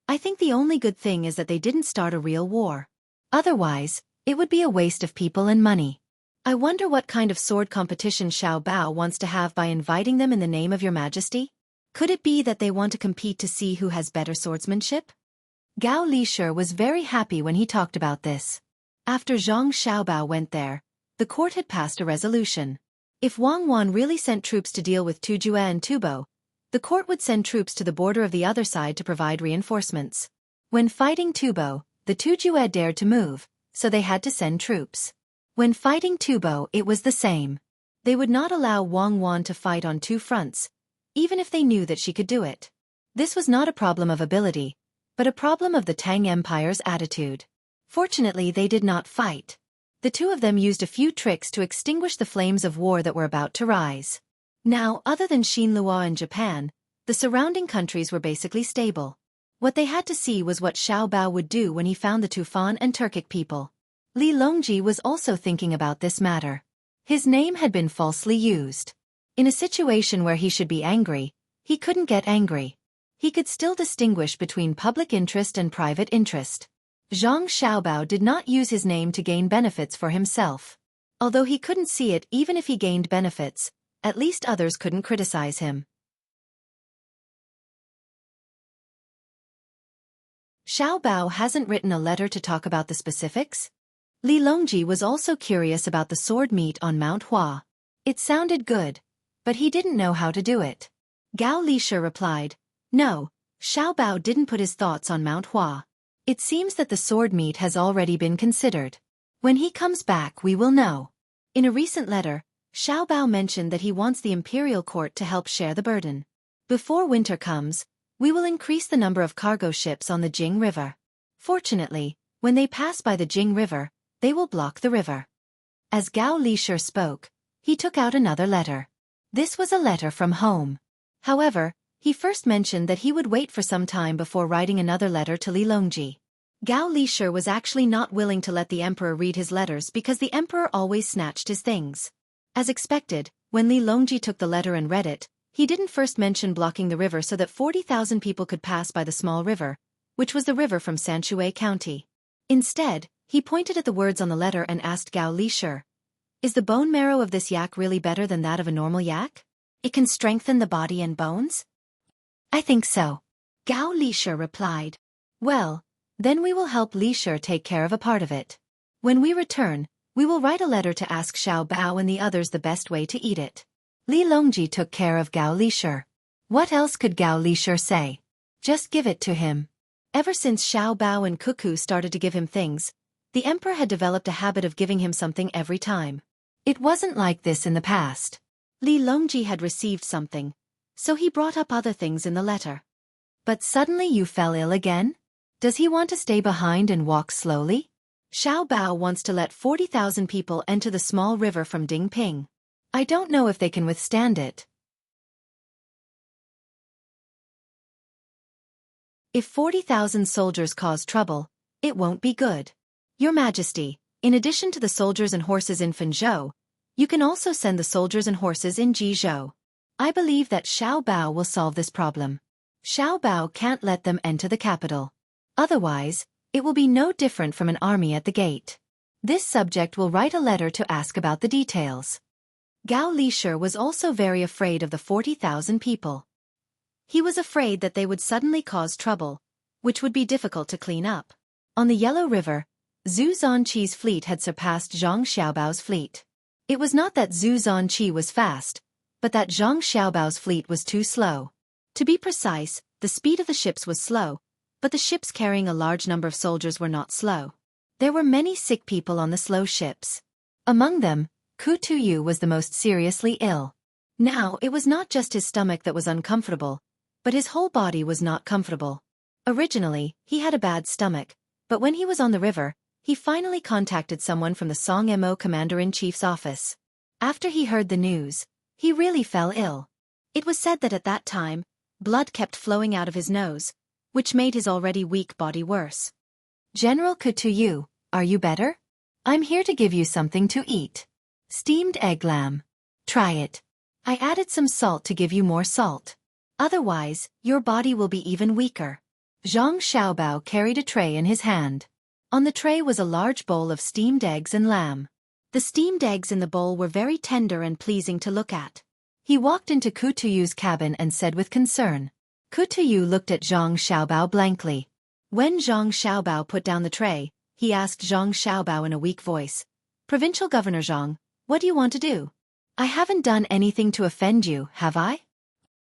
I think the only good thing is that they didn't start a real war. Otherwise, it would be a waste of people and money. I wonder what kind of sword competition Xiaobao wants to have by inviting them in the name of your majesty? Could it be that they want to compete to see who has better swordsmanship? Gao Lisher was very happy when he talked about this. After Zhang Xiaobao went there, the court had passed a resolution. If Wang Wan really sent troops to deal with Tujue and Tubo, the court would send troops to the border of the other side to provide reinforcements. When fighting Tubo, the Tujue dared to move, so they had to send troops. When fighting Tubo, it was the same. They would not allow Wang Wan to fight on two fronts, even if they knew that she could do it. This was not a problem of ability, but a problem of the Tang Empire's attitude. Fortunately, they did not fight. The two of them used a few tricks to extinguish the flames of war that were about to rise. Now, other than Xinlua and Japan, the surrounding countries were basically stable. What they had to see was what Xiaobao would do when he found the Tufan and Turkic people. Li Longji was also thinking about this matter. His name had been falsely used. In a situation where he should be angry, he couldn't get angry. He could still distinguish between public interest and private interest. Zhang Xiaobao did not use his name to gain benefits for himself. Although he couldn't see it even if he gained benefits, at least others couldn't criticize him. Xiaobao hasn't written a letter to talk about the specifics? Li Longji was also curious about the sword meet on Mount Hua. It sounded good, but he didn't know how to do it. Gao Lisher replied, No, Xiaobao didn't put his thoughts on Mount Hua. It seems that the sword meet has already been considered. When he comes back we will know. In a recent letter, Xiaobao mentioned that he wants the imperial court to help share the burden. Before winter comes, we will increase the number of cargo ships on the Jing River. Fortunately, when they pass by the Jing River, they will block the river. As Gao Lisher spoke, he took out another letter. This was a letter from home. However, he first mentioned that he would wait for some time before writing another letter to Li Longji. Gao Lisher was actually not willing to let the emperor read his letters because the emperor always snatched his things. As expected, when Li Longji took the letter and read it, he didn't first mention blocking the river so that 40,000 people could pass by the small river, which was the river from Sanshui County. Instead, he pointed at the words on the letter and asked Gao Lisher, Is the bone marrow of this yak really better than that of a normal yak? It can strengthen the body and bones? I think so. Gao Lisher replied. Well, then we will help Lisher take care of a part of it. When we return, we will write a letter to ask Xiaobao and the others the best way to eat it. Li Longji took care of Gao Lisher. What else could Gao Lisher say? Just give it to him. Ever since Xiaobao and Cuckoo started to give him things, the emperor had developed a habit of giving him something every time. It wasn't like this in the past. Li Longji had received something, so he brought up other things in the letter. But suddenly you fell ill again? Does he want to stay behind and walk slowly? Xiaobao wants to let 40,000 people enter the small river from Dingping. I don't know if they can withstand it. If 40,000 soldiers cause trouble, it won't be good. Your Majesty, in addition to the soldiers and horses in Fenzhou, you can also send the soldiers and horses in Jizhou. I believe that Xiaobao will solve this problem. Xiaobao can't let them enter the capital. Otherwise, it will be no different from an army at the gate. This subject will write a letter to ask about the details. Gao Lisher was also very afraid of the 40,000 people. He was afraid that they would suddenly cause trouble, which would be difficult to clean up. On the Yellow River, Zhu Zonqi's fleet had surpassed Zhang Xiaobao's fleet. It was not that Zhu Zonqi was fast, but that Zhang Xiaobao's fleet was too slow. To be precise, the The speed of the ships was slow, but the ships carrying a large number of soldiers were not slow. There were many sick people on the slow ships. Among them, Kutuyu was the most seriously ill. Now, it was not just his stomach that was uncomfortable, but his whole body was not comfortable. Originally, he had a bad stomach, but when he was on the river, he finally contacted someone from the Song-mo Commander-in-Chief's office. After he heard the news, he really fell ill. It was said that at that time, blood kept flowing out of his nose, which made his already weak body worse. General Kutuyu, are you better? I'm here to give you something to eat. Steamed egg lamb. Try it. I added some salt to give you more salt. Otherwise, your body will be even weaker. Zhang Xiaobao carried a tray in his hand. On the tray was a large bowl of steamed eggs and lamb. The steamed eggs in the bowl were very tender and pleasing to look at. He walked into Kutuyu's cabin and said with concern. Kutuyu looked at Zhang Xiaobao blankly. When Zhang Xiaobao put down the tray, he asked Zhang Xiaobao in a weak voice. Provincial Governor Zhang, what do you want to do? I haven't done anything to offend you, have I?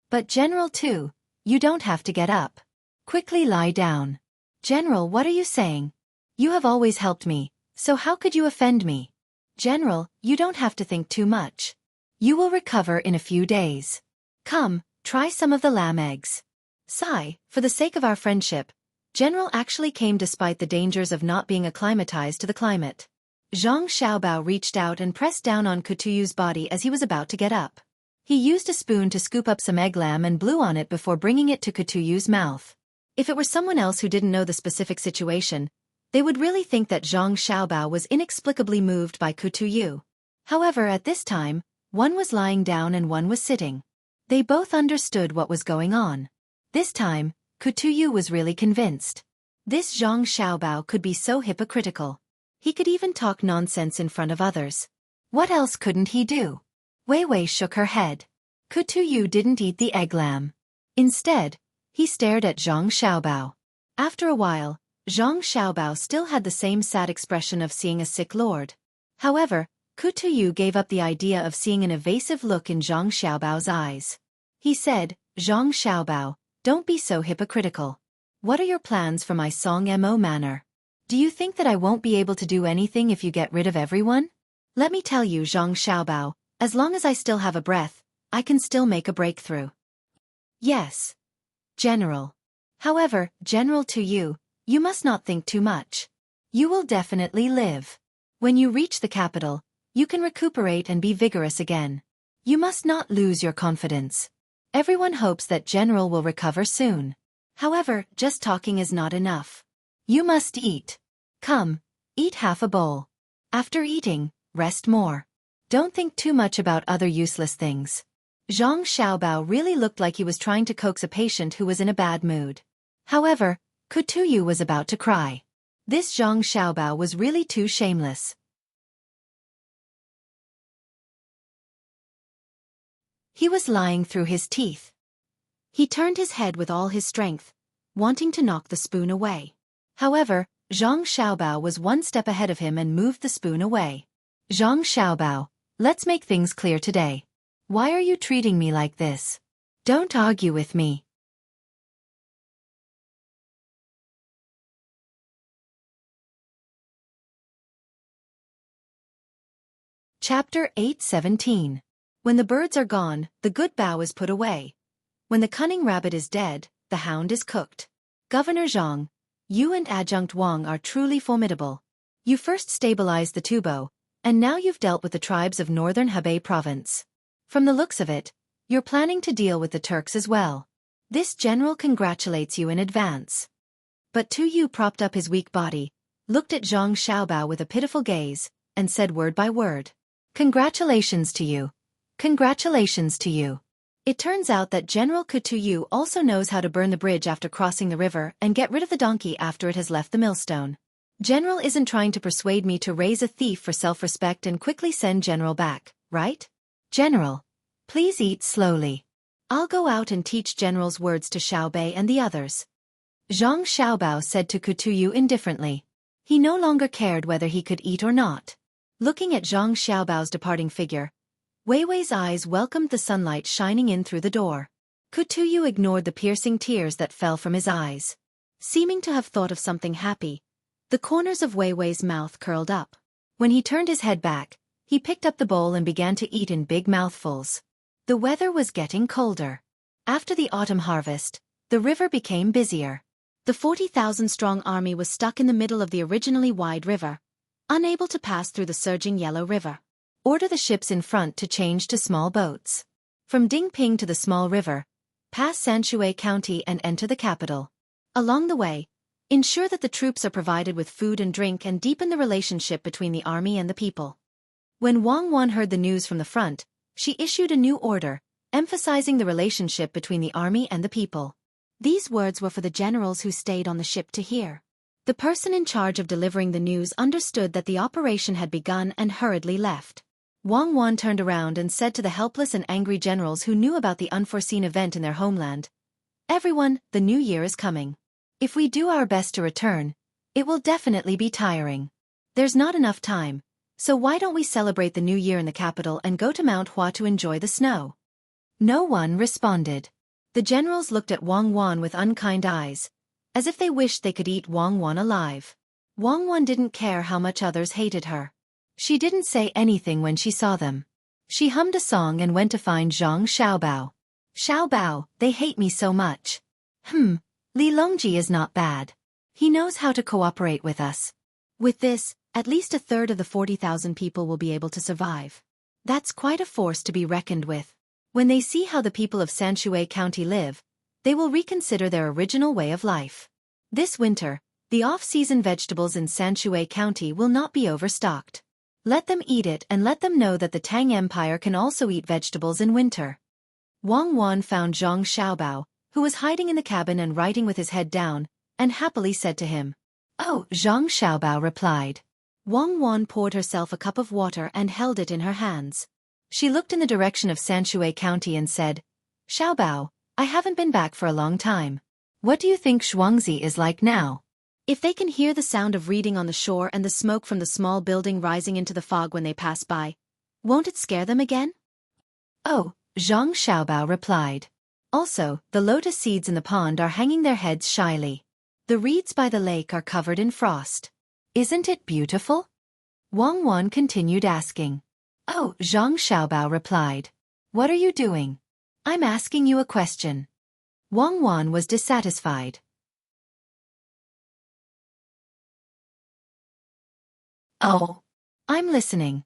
But General too, you don't have to get up. Quickly lie down. General, what are you saying? You have always helped me, so how could you offend me? General, you don't have to think too much. You will recover in a few days. Come, try some of the lamb eggs. Sigh, for the sake of our friendship, General actually came despite the dangers of not being acclimatized to the climate. Zhang Xiaobao reached out and pressed down on Kutuyu's body as he was about to get up. He used a spoon to scoop up some egg lamb and blew on it before bringing it to Kutuyu's mouth. If it were someone else who didn't know the specific situation, they would really think that Zhang Xiaobao was inexplicably moved by Kutuyu. However, at this time, one was lying down and one was sitting. They both understood what was going on. This time, Kutuyu was really convinced. This Zhang Xiaobao could be so hypocritical. He could even talk nonsense in front of others. What else couldn't he do? Wei Wei shook her head. Kutuyu didn't eat the egg lamb. Instead, he stared at Zhang Xiaobao. After a while, Zhang Xiaobao still had the same sad expression of seeing a sick lord. However, Kutuyu gave up the idea of seeing an evasive look in Zhang Xiaobao's eyes. He said, Zhang Xiaobao, don't be so hypocritical. What are your plans for my Song-mo manor? Do you think that I won't be able to do anything if you get rid of everyone? Let me tell you, Zhang Xiaobao, as long as I still have a breath, I can still make a breakthrough. Yes, General. However, General to you must not think too much. You will definitely live. When you reach the capital, you can recuperate and be vigorous again. You must not lose your confidence. Everyone hopes that General will recover soon. However, just talking is not enough. You must eat. Come, eat half a bowl. After eating, rest more. Don't think too much about other useless things. Zhang Xiaobao really looked like he was trying to coax a patient who was in a bad mood. However, Kutuyu was about to cry. This Zhang Xiaobao was really too shameless. He was lying through his teeth. He turned his head with all his strength, wanting to knock the spoon away. However, Zhang Xiaobao was one step ahead of him and moved the spoon away. Zhang Xiaobao, let's make things clear today. Why are you treating me like this? Don't argue with me. Chapter 8:17. When the birds are gone, the good bough is put away. When the cunning rabbit is dead, the hound is cooked. Governor Zhang, you and Adjunct Wang are truly formidable. You first stabilized the Tubo, and now you've dealt with the tribes of northern Hebei province. From the looks of it, you're planning to deal with the Turks as well. This general congratulates you in advance. But Tu Yu propped up his weak body, looked at Zhang Xiaobao with a pitiful gaze, and said word by word. Congratulations to you. Congratulations to you. It turns out that General Kutuyu also knows how to burn the bridge after crossing the river and get rid of the donkey after it has left the millstone. General isn't trying to persuade me to raise a thief for self-respect and quickly send General back, right? General, please eat slowly. I'll go out and teach General's words to Xiaobei and the others. Zhang Xiaobao said to Kutuyu indifferently. He no longer cared whether he could eat or not. Looking at Zhang Xiaobao's departing figure, Wei Wei's eyes welcomed the sunlight shining in through the door. Kutuyu ignored the piercing tears that fell from his eyes. Seeming to have thought of something happy, the corners of Weiwei's mouth curled up. When he turned his head back, he picked up the bowl and began to eat in big mouthfuls. The weather was getting colder. After the autumn harvest, the river became busier. The 40,000-strong army was stuck in the middle of the originally wide river, unable to pass through the surging Yellow River. Order the ships in front to change to small boats. From Dingping to the small river, pass Sanshui County and enter the capital. Along the way, ensure that the troops are provided with food and drink and deepen the relationship between the army and the people. When Wang Wan heard the news from the front, she issued a new order, emphasizing the relationship between the army and the people. These words were for the generals who stayed on the ship to hear. The person in charge of delivering the news understood that the operation had begun and hurriedly left. Wang Wan turned around and said to the helpless and angry generals who knew about the unforeseen event in their homeland, "Everyone, the new year is coming. If we do our best to return, it will definitely be tiring. There's not enough time, so why don't we celebrate the new year in the capital and go to Mount Hua to enjoy the snow?" No one responded. The generals looked at Wang Wan with unkind eyes, as if they wished they could eat Wang Wan alive. Wang Wan didn't care how much others hated her. She didn't say anything when she saw them. She hummed a song and went to find Zhang Xiaobao. "Xiaobao, they hate me so much." Li Longji is not bad. He knows how to cooperate with us. With this, at least a third of the 40,000 people will be able to survive. That's quite a force to be reckoned with. When they see how the people of Sanshui County live, they will reconsider their original way of life. This winter, the off-season vegetables in Sanshui County will not be overstocked. Let them eat it and let them know that the Tang Empire can also eat vegetables in winter. Wang Wan found Zhang Xiaobao, who was hiding in the cabin and writing with his head down, and happily said to him, "Oh," Zhang Xiaobao replied. Wang Wan poured herself a cup of water and held it in her hands. She looked in the direction of Sanshui County and said, "Xiaobao, I haven't been back for a long time. What do you think Xuangzi is like now?" If they can hear the sound of reading on the shore and the smoke from the small building rising into the fog when they pass by, won't it scare them again? "Oh," Zhang Xiaobao replied. Also, the lotus seeds in the pond are hanging their heads shyly. The reeds by the lake are covered in frost. Isn't it beautiful? Wang Wan continued asking. "Oh," Zhang Xiaobao replied. "What are you doing?" "I'm asking you a question." Wang Wan was dissatisfied. "Oh, I'm listening.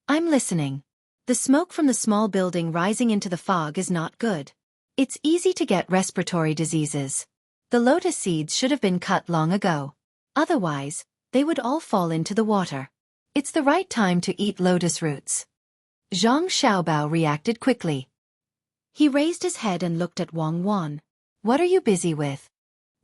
I'm listening." The smoke from the small building rising into the fog is not good. It's easy to get respiratory diseases. The lotus seeds should have been cut long ago. Otherwise, they would all fall into the water. It's the right time to eat lotus roots. Zhang Xiaobao reacted quickly. He raised his head and looked at Wang Wan. "What are you busy with?"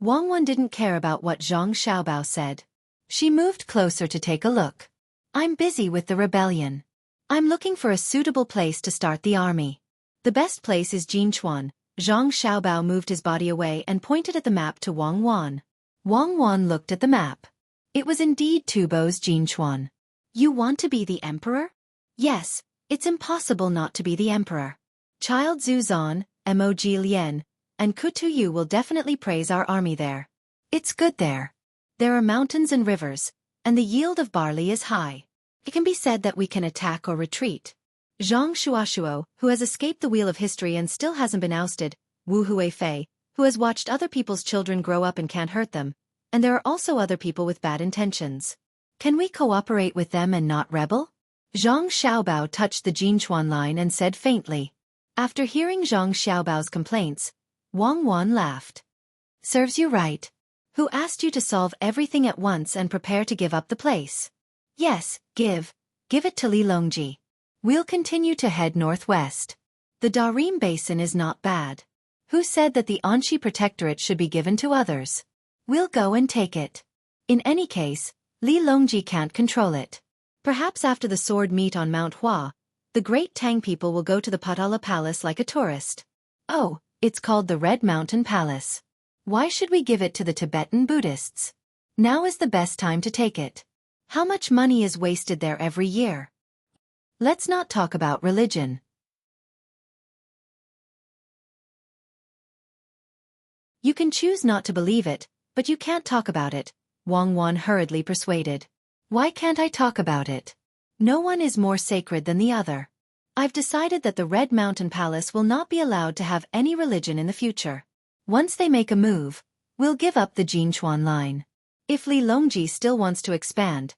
Wang Wan didn't care about what Zhang Xiaobao said. She moved closer to take a look. "I'm busy with the rebellion. I'm looking for a suitable place to start the army. The best place is Jinchuan." Zhang Xiaobao moved his body away and pointed at the map to Wang Wan. Wang Wan looked at the map. It was indeed Tubo's Jinchuan. "You want to be the emperor?" "Yes, it's impossible not to be the emperor. Child Zhu Zan, Mog Lian, and Kutuyu will definitely praise our army there. It's good there. There are mountains and rivers, and the yield of barley is high. It can be said that we can attack or retreat." Zhang Shuashuo, who has escaped the wheel of history and still hasn't been ousted, Wu Huifei, who has watched other people's children grow up and can't hurt them, and there are also other people with bad intentions. Can we cooperate with them and not rebel? Zhang Xiaobao touched the Jinchuan line and said faintly. After hearing Zhang Xiaobao's complaints, Wang Wan laughed. "Serves you right. Who asked you to solve everything at once and prepare to give up the place?" "Yes, give it to Li Longji. We'll continue to head northwest. The Darim Basin is not bad. Who said that the Anshi Protectorate should be given to others? We'll go and take it. In any case, Li Longji can't control it. Perhaps after the sword meet on Mount Hua, the great Tang people will go to the Patala Palace like a tourist. Oh, it's called the Red Mountain Palace. Why should we give it to the Tibetan Buddhists? Now is the best time to take it. How much money is wasted there every year? Let's not talk about religion. You can choose not to believe it, but you can't talk about it, Wang Wan hurriedly persuaded. Why can't I talk about it? No one is more sacred than the other. I've decided that the Red Mountain Palace will not be allowed to have any religion in the future. Once they make a move, we'll give up the Jinchuan line. If Li Longji still wants to expand,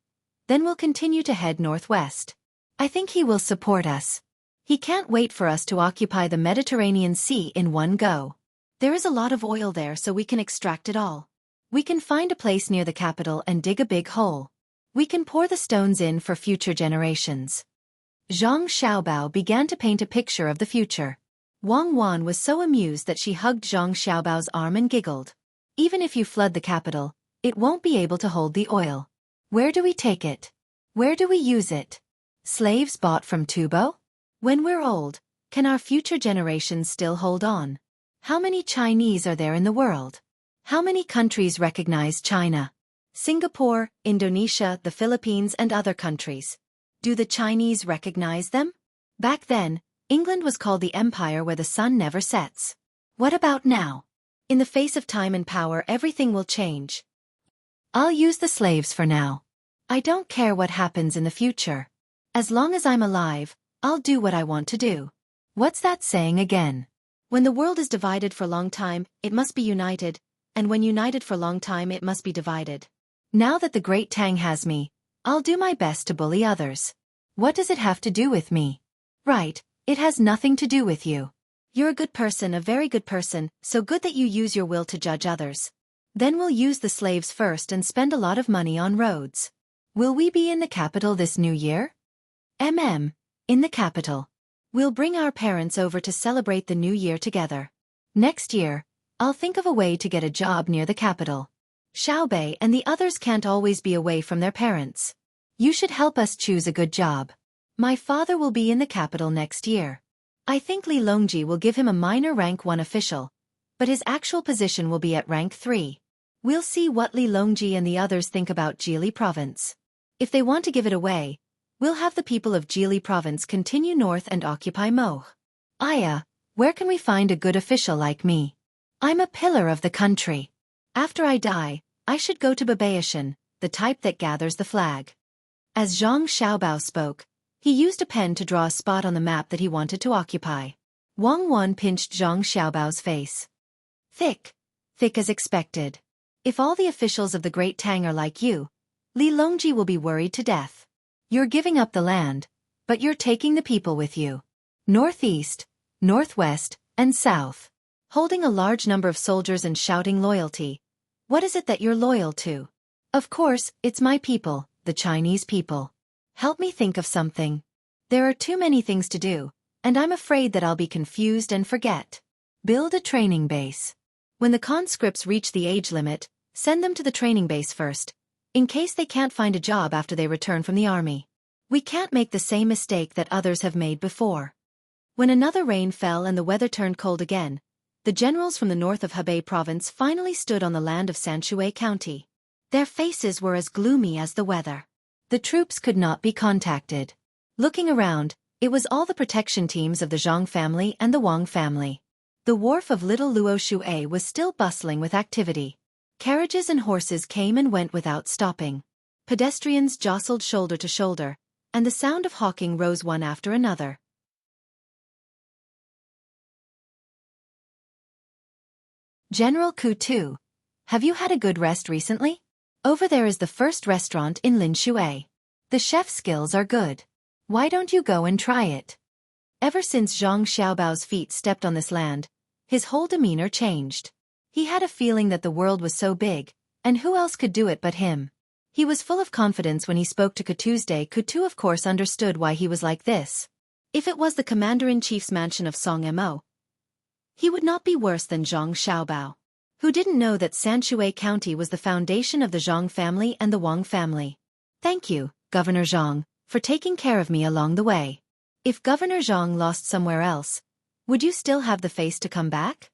then we'll continue to head northwest. I think he will support us. He can't wait for us to occupy the Mediterranean Sea in one go. There is a lot of oil there, so we can extract it all. We can find a place near the capital and dig a big hole. We can pour the stones in for future generations. Zhang Xiaobao began to paint a picture of the future. Wang Wan was so amused that she hugged Zhang Xiaobao's arm and giggled. Even if you flood the capital, it won't be able to hold the oil. Where do we take it? Where do we use it? Slaves bought from Tubo? When we're old, can our future generations still hold on? How many Chinese are there in the world? How many countries recognize China? Singapore, Indonesia, the Philippines, and other countries. Do the Chinese recognize them? Back then, England was called the empire where the sun never sets. What about now? In the face of time and power, everything will change. I'll use the slaves for now. I don't care what happens in the future. As long as I'm alive, I'll do what I want to do. What's that saying again? When the world is divided for a long time, it must be united, and when united for a long time, it must be divided. Now that the great Tang has me, I'll do my best to bully others. What does it have to do with me? Right, it has nothing to do with you. You're a good person, a very good person, so good that you use your will to judge others. Then we'll use the slaves first and spend a lot of money on roads. Will we be in the capital this new year? In the capital. We'll bring our parents over to celebrate the new year together. Next year, I'll think of a way to get a job near the capital. Xiaobei and the others can't always be away from their parents. You should help us choose a good job. My father will be in the capital next year. I think Li Longji will give him a minor rank 1 official, but his actual position will be at rank 3. We'll see what Li Longji and the others think about Jili province. If they want to give it away, we'll have the people of Jili province continue north and occupy Mo. Aya, where can we find a good official like me? I'm a pillar of the country. After I die, I should go to Babayashan, the type that gathers the flag. As Zhang Xiaobao spoke, he used a pen to draw a spot on the map that he wanted to occupy. Wang Wan pinched Zhang Xiaobao's face. Thick as expected. If all the officials of the Great Tang are like you, Li Longji will be worried to death. You're giving up the land, but you're taking the people with you. Northeast, northwest, and south. Holding a large number of soldiers and shouting loyalty. What is it that you're loyal to? Of course, it's my people, the Chinese people. Help me think of something. There are too many things to do, and I'm afraid that I'll be confused and forget. Build a training base. When the conscripts reach the age limit, send them to the training base first, in case they can't find a job after they return from the army. We can't make the same mistake that others have made before. When another rain fell and the weather turned cold again, the generals from the north of Hebei province finally stood on the land of Xueqi County. Their faces were as gloomy as the weather. The troops could not be contacted. Looking around, it was all the protection teams of the Zhang family and the Wang family. The wharf of Little Luo Shui was still bustling with activity. Carriages and horses came and went without stopping. Pedestrians jostled shoulder to shoulder, and the sound of hawking rose one after another. General Kutu, have you had a good rest recently? Over there is the first restaurant in Linshui. The chef's skills are good. Why don't you go and try it? Ever since Zhang Xiaobao's feet stepped on this land, his whole demeanor changed. He had a feeling that the world was so big, and who else could do it but him? He was full of confidence when he spoke to Kutu's. Kutu of course understood why he was like this. If it was the commander-in-chief's mansion of Songmo, he would not be worse than Zhang Xiaobao. Who didn't know that Sanshui County was the foundation of the Zhang family and the Wang family? Thank you, Governor Zhang, for taking care of me along the way. If Governor Zhang lost somewhere else, would you still have the face to come back?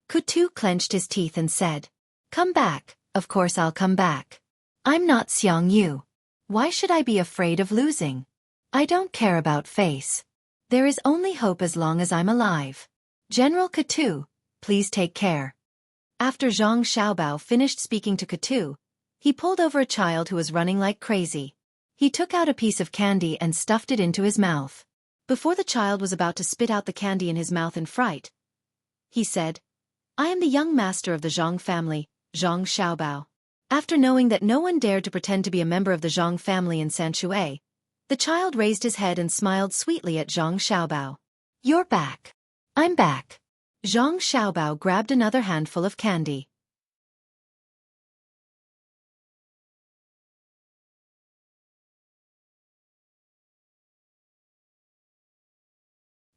Kutu clenched his teeth and said, Come back, of course I'll come back. I'm not Xiang Yu. Why should I be afraid of losing? I don't care about face. There is only hope as long as I'm alive. General Kutu, please take care. After Zhang Xiaobao finished speaking to Ketu, he pulled over a child who was running like crazy. He took out a piece of candy and stuffed it into his mouth. Before the child was about to spit out the candy in his mouth in fright, he said, "I am the young master of the Zhang family, Zhang Xiaobao." After knowing that no one dared to pretend to be a member of the Zhang family in Xueqi, the child raised his head and smiled sweetly at Zhang Xiaobao. "You're back. I'm back." Zhang Xiaobao grabbed another handful of candy.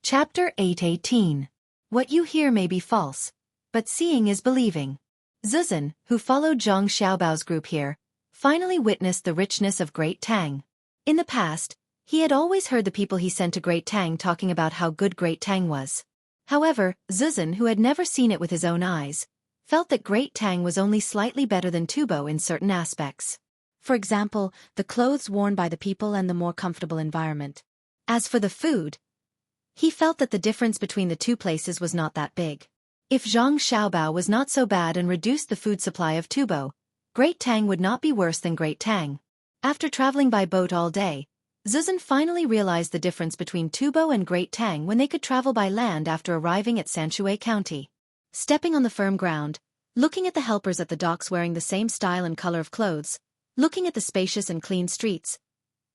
Chapter 8:18. What you hear may be false, but seeing is believing. Zuzan, who followed Zhang Xiaobao's group here, finally witnessed the richness of Great Tang. In the past, he had always heard the people he sent to Great Tang talking about how good Great Tang was. However, Zuzan, who had never seen it with his own eyes, felt that Great Tang was only slightly better than Tubo in certain aspects. For example, the clothes worn by the people and the more comfortable environment. As for the food, he felt that the difference between the two places was not that big. If Zhang Xiaobao was not so bad and reduced the food supply of Tubo, Great Tang would not be worse than Great Tang. After traveling by boat all day, Zuzan finally realized the difference between Tubo and Great Tang when they could travel by land after arriving at Sanshui County. Stepping on the firm ground, looking at the helpers at the docks wearing the same style and color of clothes, looking at the spacious and clean streets,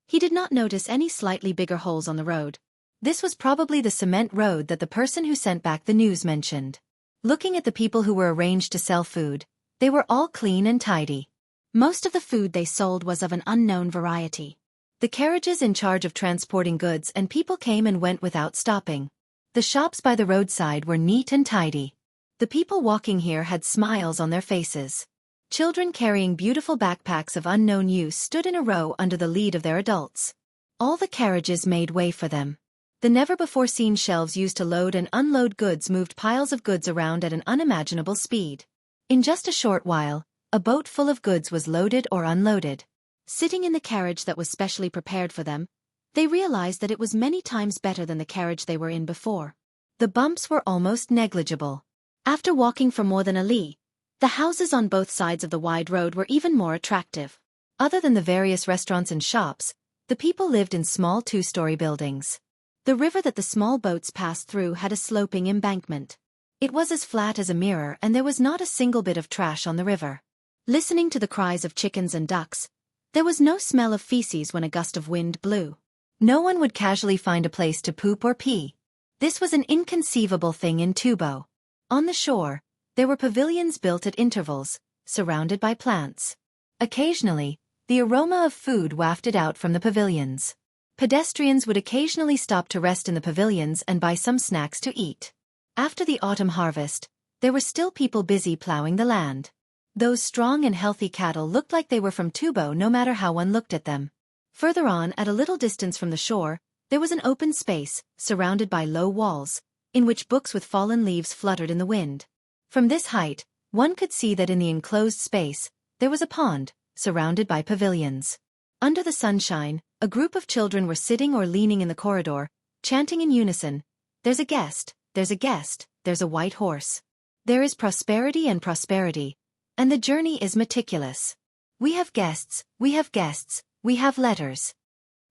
he did not notice any slightly bigger holes on the road. This was probably the cement road that the person who sent back the news mentioned. Looking at the people who were arranged to sell food, they were all clean and tidy. Most of the food they sold was of an unknown variety. The carriages in charge of transporting goods and people came and went without stopping. The shops by the roadside were neat and tidy. The people walking here had smiles on their faces. Children carrying beautiful backpacks of unknown use stood in a row under the lead of their adults. All the carriages made way for them. The never-before-seen shelves used to load and unload goods moved piles of goods around at an unimaginable speed. In just a short while, a boat full of goods was loaded or unloaded. Sitting in the carriage that was specially prepared for them, they realized that it was many times better than the carriage they were in before. The bumps were almost negligible. After walking for more than a li, the houses on both sides of the wide road were even more attractive. Other than the various restaurants and shops, the people lived in small two-story buildings. The river that the small boats passed through had a sloping embankment. It was as flat as a mirror and there was not a single bit of trash on the river. Listening to the cries of chickens and ducks, there was no smell of feces when a gust of wind blew. No one would casually find a place to poop or pee. This was an inconceivable thing in Tubo. On the shore, there were pavilions built at intervals, surrounded by plants. Occasionally, the aroma of food wafted out from the pavilions. Pedestrians would occasionally stop to rest in the pavilions and buy some snacks to eat. After the autumn harvest, there were still people busy plowing the land. Those strong and healthy cattle looked like they were from Tubo no matter how one looked at them. Further on, at a little distance from the shore, there was an open space, surrounded by low walls, in which books with fallen leaves fluttered in the wind. From this height, one could see that in the enclosed space, there was a pond, surrounded by pavilions. Under the sunshine, a group of children were sitting or leaning in the corridor, chanting in unison, "There's a guest, there's a guest, there's a white horse. There is prosperity and prosperity, and the journey is meticulous. We have guests, we have guests, we have letters."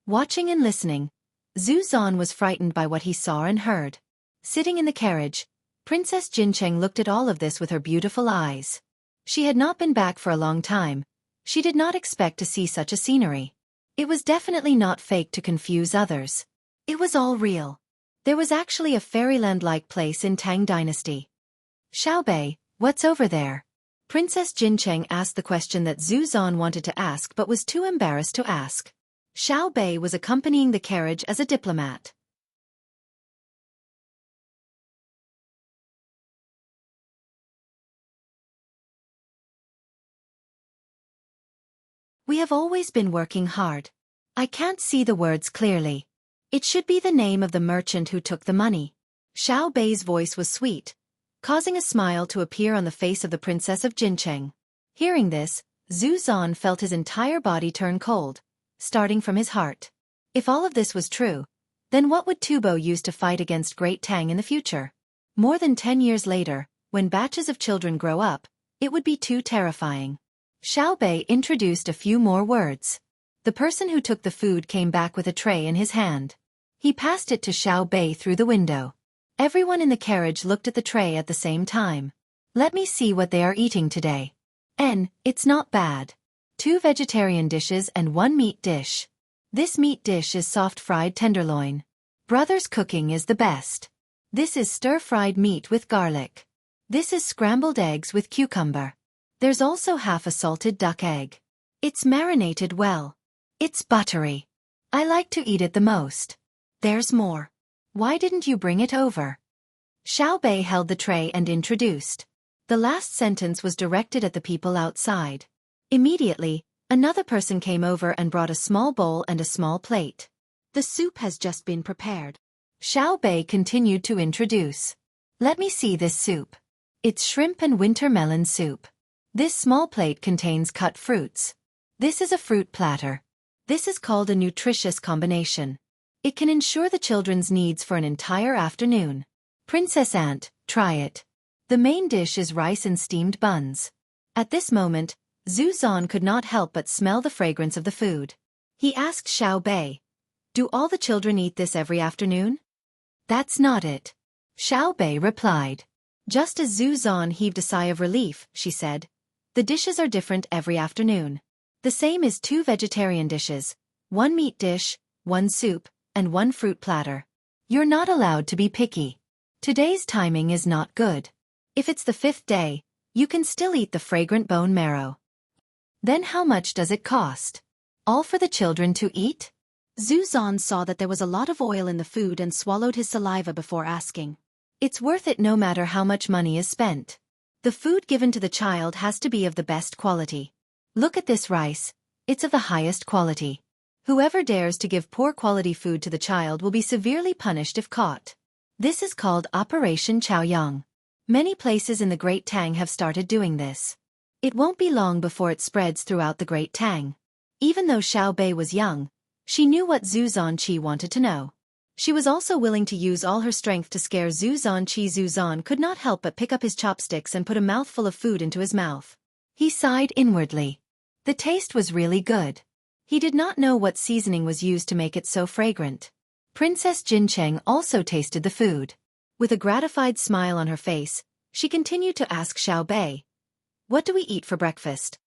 Watching and listening, Zhu Zan was frightened by what he saw and heard. Sitting in the carriage, Princess Jincheng looked at all of this with her beautiful eyes. She had not been back for a long time. She did not expect to see such a scenery. It was definitely not fake to confuse others. It was all real. There was actually a fairyland-like place in Tang Dynasty. "Xiaobei, what's over there?" Princess Jincheng asked the question that Zhu Zan wanted to ask but was too embarrassed to ask. Xiaobei was accompanying the carriage as a diplomat. "We have always been working hard. I can't see the words clearly. It should be the name of the merchant who took the money." Xiaobei's voice was sweet, causing a smile to appear on the face of the Princess of Jincheng. Hearing this, Zhu Zan felt his entire body turn cold, starting from his heart. If all of this was true, then what would Tubo use to fight against Great Tang in the future? More than 10 years later, When batches of children grow up, it would be too terrifying. Xiaobei introduced a few more words. The person who took the food came back with a tray in his hand. He passed it to Xiaobei through the window. Everyone in the carriage looked at the tray at the same time. Let me see what they are eating today. It's not bad. 2 vegetarian dishes and 1 meat dish. This meat dish is soft fried tenderloin. Brother's cooking is the best. This is stir-fried meat with garlic. This is scrambled eggs with cucumber. There's also half a salted duck egg. It's marinated well. It's buttery. I like to eat it the most. There's more. Why didn't you bring it over? Xiaobei held the tray and introduced. The last sentence was directed at the people outside. Immediately, another person came over and brought a small bowl and a small plate. The soup has just been prepared. Xiaobei continued to introduce. Let me see this soup. It's shrimp and winter melon soup. This small plate contains cut fruits. This is a fruit platter. This is called a nutritious combination. It can ensure the children's needs for an entire afternoon. Princess Ant, try it. The main dish is rice and steamed buns. At this moment, Zhu Zan could not help but smell the fragrance of the food. He asked Xiaobei, "Do all the children eat this every afternoon?" "That's not it," Xiaobei replied. Just as Zhu Zan heaved a sigh of relief, she said, "The dishes are different every afternoon. The same is 2 vegetarian dishes, 1 meat dish, 1 soup, and 1 fruit platter. You're not allowed to be picky. Today's timing is not good. If it's the 5th day, you can still eat the fragrant bone marrow." "Then how much does it cost? All for the children to eat?" Zhu Zan saw that there was a lot of oil in the food and swallowed his saliva before asking. "It's worth it no matter how much money is spent. The food given to the child has to be of the best quality. Look at this rice, it's of the highest quality. Whoever dares to give poor quality food to the child will be severely punished if caught. This is called Operation Chaoyang. Many places in the Great Tang have started doing this. It won't be long before it spreads throughout the Great Tang." Even though Xiaobei was young, she knew what Zhu Zanqi wanted to know. She was also willing to use all her strength to scare Zhu Zanqi. Zhu Zan could not help but pick up his chopsticks and put a mouthful of food into his mouth. He sighed inwardly. The taste was really good. He did not know what seasoning was used to make it so fragrant. Princess Jincheng also tasted the food. With a gratified smile on her face, she continued to ask Xiaobei, "What do we eat for breakfast?"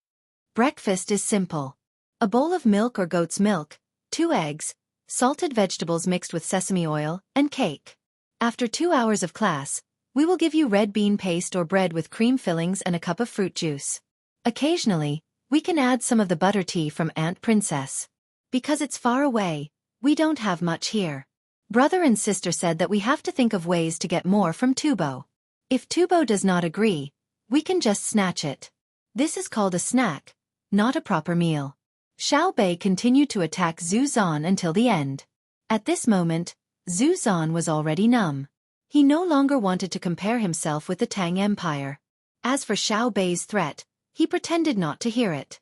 "Breakfast is simple. A bowl of milk or goat's milk, 2 eggs, salted vegetables mixed with sesame oil, and cake. After 2 hours of class, we will give you red bean paste or bread with cream fillings and a cup of fruit juice. Occasionally, we can add some of the butter tea from Aunt Princess. Because it's far away, we don't have much here. Brother and sister said that we have to think of ways to get more from Tubo. If Tubo does not agree, we can just snatch it. This is called a snack, not a proper meal." Xiaobei continued to attack Zhu Zan until the end. At this moment, Zhu Zan was already numb. He no longer wanted to compare himself with the Tang Empire. As for Xiaobei's threat, he pretended not to hear it.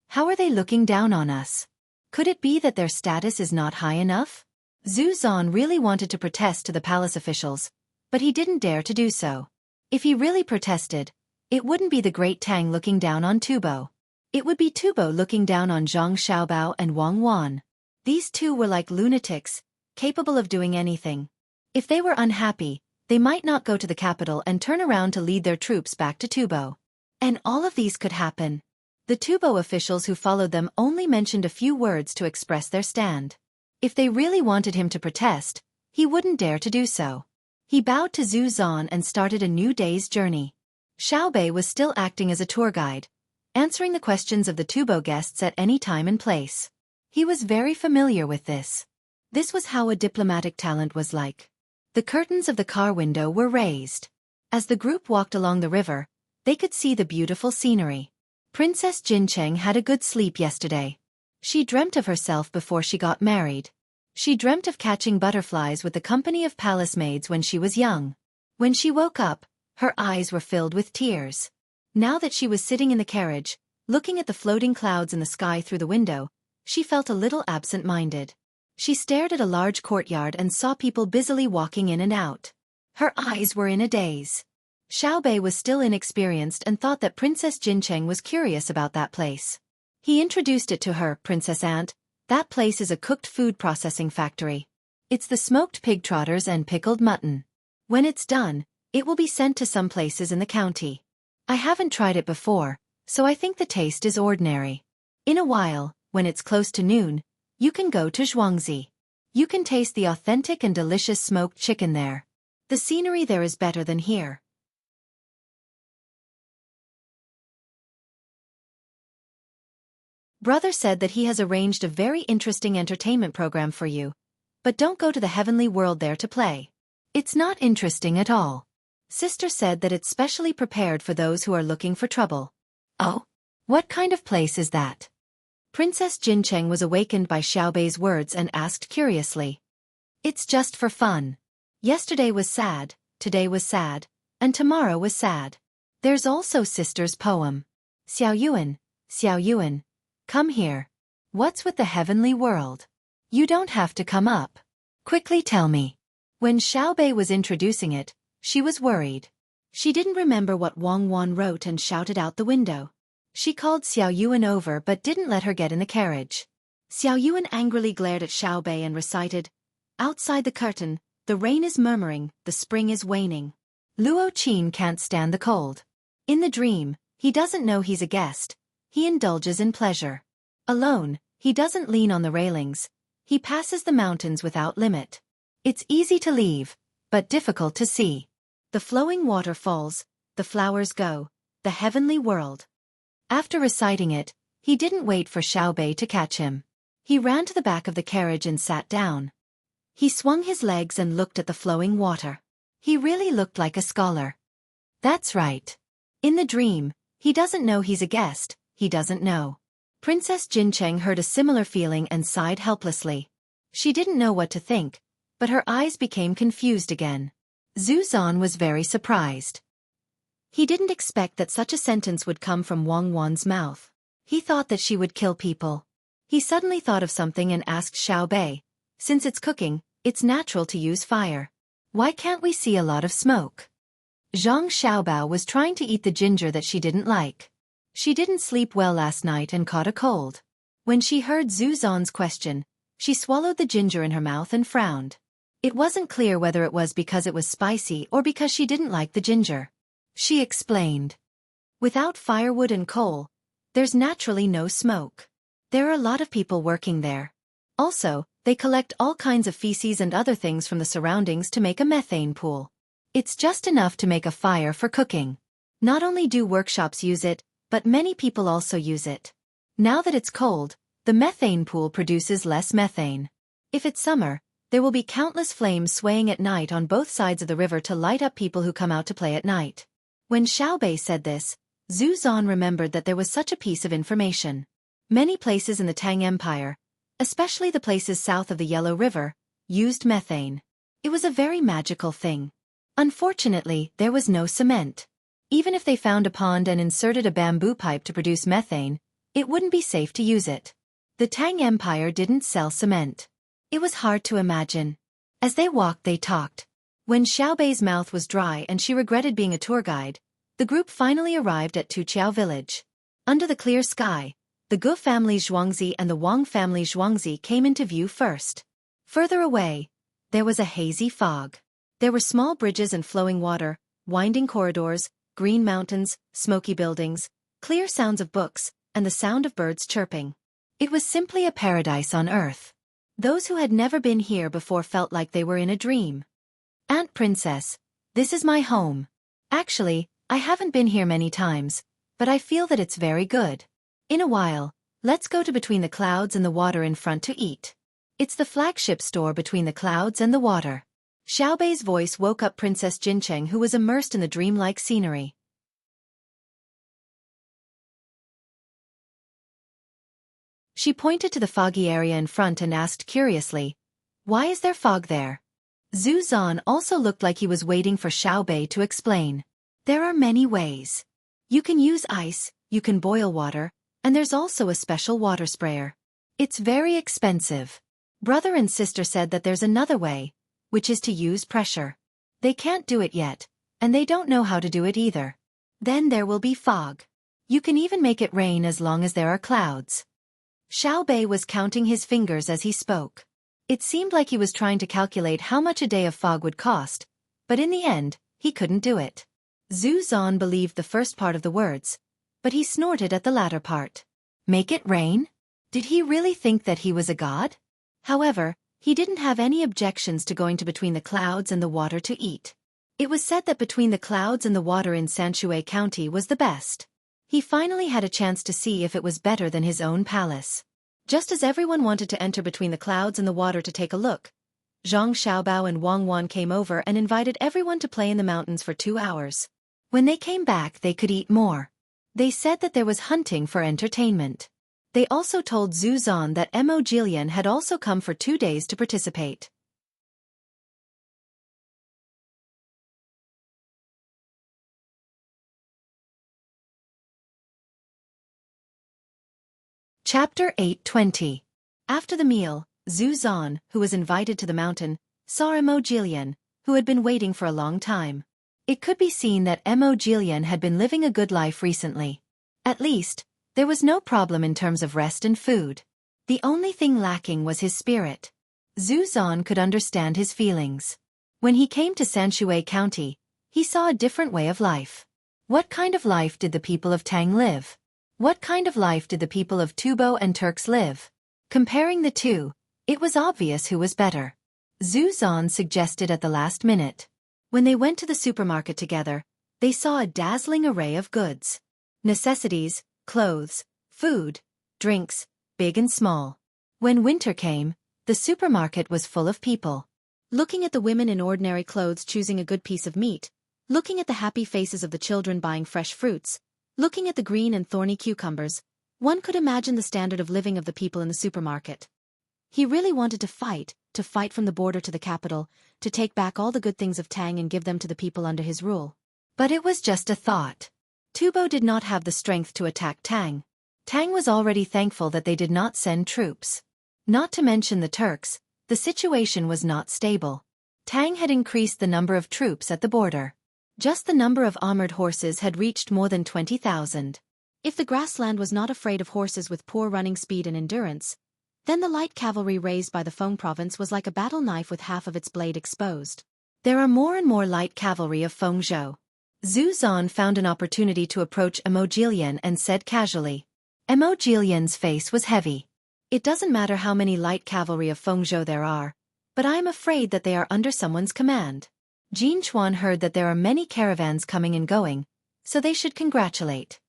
How are they looking down on us? Could it be that their status is not high enough? Zhu Zan really wanted to protest to the palace officials, but he didn't dare to do so. If he really protested, it wouldn't be the Great Tang looking down on Tubo. It would be Tubo looking down on Zhang Xiaobao and Wang Wan. These two were like lunatics, capable of doing anything. If they were unhappy, they might not go to the capital and turn around to lead their troops back to Tubo. And all of these could happen. The Tubo officials who followed them only mentioned a few words to express their stand. If they really wanted him to protest, he wouldn't dare to do so. He bowed to Zhu Zan and started a new day's journey. Xiaobei was still acting as a tour guide, answering the questions of the Tubo guests at any time and place. He was very familiar with this. This was how a diplomatic talent was like. The curtains of the car window were raised. As the group walked along the river, they could see the beautiful scenery. Princess Jincheng had a good sleep yesterday. She dreamt of herself before she got married. She dreamt of catching butterflies with the company of palace maids when she was young. When she woke up, Her eyes were filled with tears. Now that she was sitting in the carriage, looking at the floating clouds in the sky through the window, she felt a little absent-minded. She stared at a large courtyard and saw people busily walking in and out. Her eyes were in a daze. Xiaobei was still inexperienced and thought that Princess Jincheng was curious about that place. He introduced it to her. Princess Aunt, that place is a cooked food processing factory. It's the smoked pig trotters and pickled mutton. When it's done, it will be sent to some places in the county. I haven't tried it before, so I think the taste is ordinary. In a while, when it's close to noon, you can go to Xueqi. You can taste the authentic and delicious smoked chicken there. The scenery there is better than here. Brother said that he has arranged a very interesting entertainment program for you. But don't go to the heavenly world there to play. It's not interesting at all. Sister said that it's specially prepared for those who are looking for trouble. Oh? What kind of place is that? Princess Jincheng was awakened by Xiaobei's words and asked curiously. It's just for fun. Yesterday was sad, today was sad, and tomorrow was sad. There's also Sister's poem. Xiao Yuan, come here. What's with the heavenly world? You don't have to come up. Quickly tell me. When Xiaobei was introducing it, she was worried. She didn't remember what Wang Wan wrote and shouted out the window. She called Xiao Yuan over but didn't let her get in the carriage. Xiao Yuan angrily glared at Xiaobei and recited, outside the curtain, the rain is murmuring, the spring is waning. Luo Qin can't stand the cold. In the dream, he doesn't know he's a guest. He indulges in pleasure. Alone, he doesn't lean on the railings. He passes the mountains without limit. It's easy to leave, but difficult to see. The flowing waterfalls, the flowers go, the heavenly world. After reciting it, he didn't wait for Xiaobei to catch him. He ran to the back of the carriage and sat down. He swung his legs and looked at the flowing water. He really looked like a scholar. That's right. In the dream, he doesn't know he's a guest, he doesn't know. Princess Jincheng heard a similar feeling and sighed helplessly. She didn't know what to think, but her eyes became confused again. Zhu Zan was very surprised. He didn't expect that such a sentence would come from Wang Wan's mouth. He thought that she would kill people. He suddenly thought of something and asked Xiaobei, since it's cooking, it's natural to use fire. Why can't we see a lot of smoke? Zhang Xiaobao was trying to eat the ginger that she didn't like. She didn't sleep well last night and caught a cold. When she heard Zhu Zan's question, she swallowed the ginger in her mouth and frowned. It wasn't clear whether it was because it was spicy or because she didn't like the ginger. She explained. Without firewood and coal, there's naturally no smoke. There are a lot of people working there. Also, they collect all kinds of feces and other things from the surroundings to make a methane pool. It's just enough to make a fire for cooking. Not only do workshops use it, but many people also use it. Now that it's cold, the methane pool produces less methane. If it's summer, there will be countless flames swaying at night on both sides of the river to light up people who come out to play at night. When Xiaobei said this, Zhu Zan remembered that there was such a piece of information. Many places in the Tang Empire, especially the places south of the Yellow River, used methane. It was a very magical thing. Unfortunately, there was no cement. Even if they found a pond and inserted a bamboo pipe to produce methane, it wouldn't be safe to use it. The Tang Empire didn't sell cement. It was hard to imagine. As they walked they talked. When Xiaobei's mouth was dry and she regretted being a tour guide, the group finally arrived at Tuqiao village. Under the clear sky, the Gu family Xueqi and the Wang family Xueqi came into view first. Further away, there was a hazy fog. There were small bridges and flowing water, winding corridors, green mountains, smoky buildings, clear sounds of books, and the sound of birds chirping. It was simply a paradise on earth. Those who had never been here before felt like they were in a dream. Aunt Princess, this is my home. Actually, I haven't been here many times, but I feel that it's very good. In a while, let's go to Between the Clouds and the Water in front to eat. It's the flagship store Between the Clouds and the Water. Xiaobei's voice woke up Princess Jincheng, who was immersed in the dreamlike scenery. She pointed to the foggy area in front and asked curiously, why is there fog there? Zhu Zan also looked like he was waiting for Xiaobei to explain. There are many ways. You can use ice, you can boil water, and there's also a special water sprayer. It's very expensive. Brother and sister said that there's another way, which is to use pressure. They can't do it yet, and they don't know how to do it either. Then there will be fog. You can even make it rain as long as there are clouds. Xiaobei was counting his fingers as he spoke. It seemed like he was trying to calculate how much a day of fog would cost, but in the end, he couldn't do it. Zhu Zan believed the first part of the words, but he snorted at the latter part. Make it rain? Did he really think that he was a god? However, he didn't have any objections to going to between the clouds and the water to eat. It was said that between the clouds and the water in Xueqi County was the best. He finally had a chance to see if it was better than his own palace. Just as everyone wanted to enter between the clouds and the water to take a look, Zhang Xiaobao and Wang Wan came over and invited everyone to play in the mountains for 2 hours. When they came back, they could eat more. They said that there was hunting for entertainment. They also told Zhu Zan that Mo Jilian had also come for 2 days to participate. Chapter 8:20. After the meal, Zhu Zan, who was invited to the mountain, saw Mo Jilian, who had been waiting for a long time. It could be seen that Mo Jilian had been living a good life recently. At least, there was no problem in terms of rest and food. The only thing lacking was his spirit. Zhu Zan could understand his feelings. When he came to Xueqi County, he saw a different way of life. What kind of life did the people of Tang live? What kind of life did the people of Tubo and Turks live? Comparing the two, it was obvious who was better. Zhu Zan suggested at the last minute. When they went to the supermarket together, they saw a dazzling array of goods. Necessities, clothes, food, drinks, big and small. When winter came, the supermarket was full of people. Looking at the women in ordinary clothes choosing a good piece of meat, looking at the happy faces of the children buying fresh fruits, looking at the green and thorny cucumbers, one could imagine the standard of living of the people in the supermarket. He really wanted to fight from the border to the capital, to take back all the good things of Tang and give them to the people under his rule. But it was just a thought. Tubo did not have the strength to attack Tang. Tang was already thankful that they did not send troops. Not to mention the Turks, the situation was not stable. Tang had increased the number of troops at the border. Just the number of armored horses had reached more than 20,000. If the grassland was not afraid of horses with poor running speed and endurance, then the light cavalry raised by the Feng province was like a battle knife with half of its blade exposed. There are more and more light cavalry of Fengzhou. Zhu Zan found an opportunity to approach Mo Jilian and said casually. Mo Jilian's face was heavy. It doesn't matter how many light cavalry of Fengzhou there are, but I am afraid that they are under someone's command. Jin Chuan heard that there are many caravans coming and going, so they should congratulate.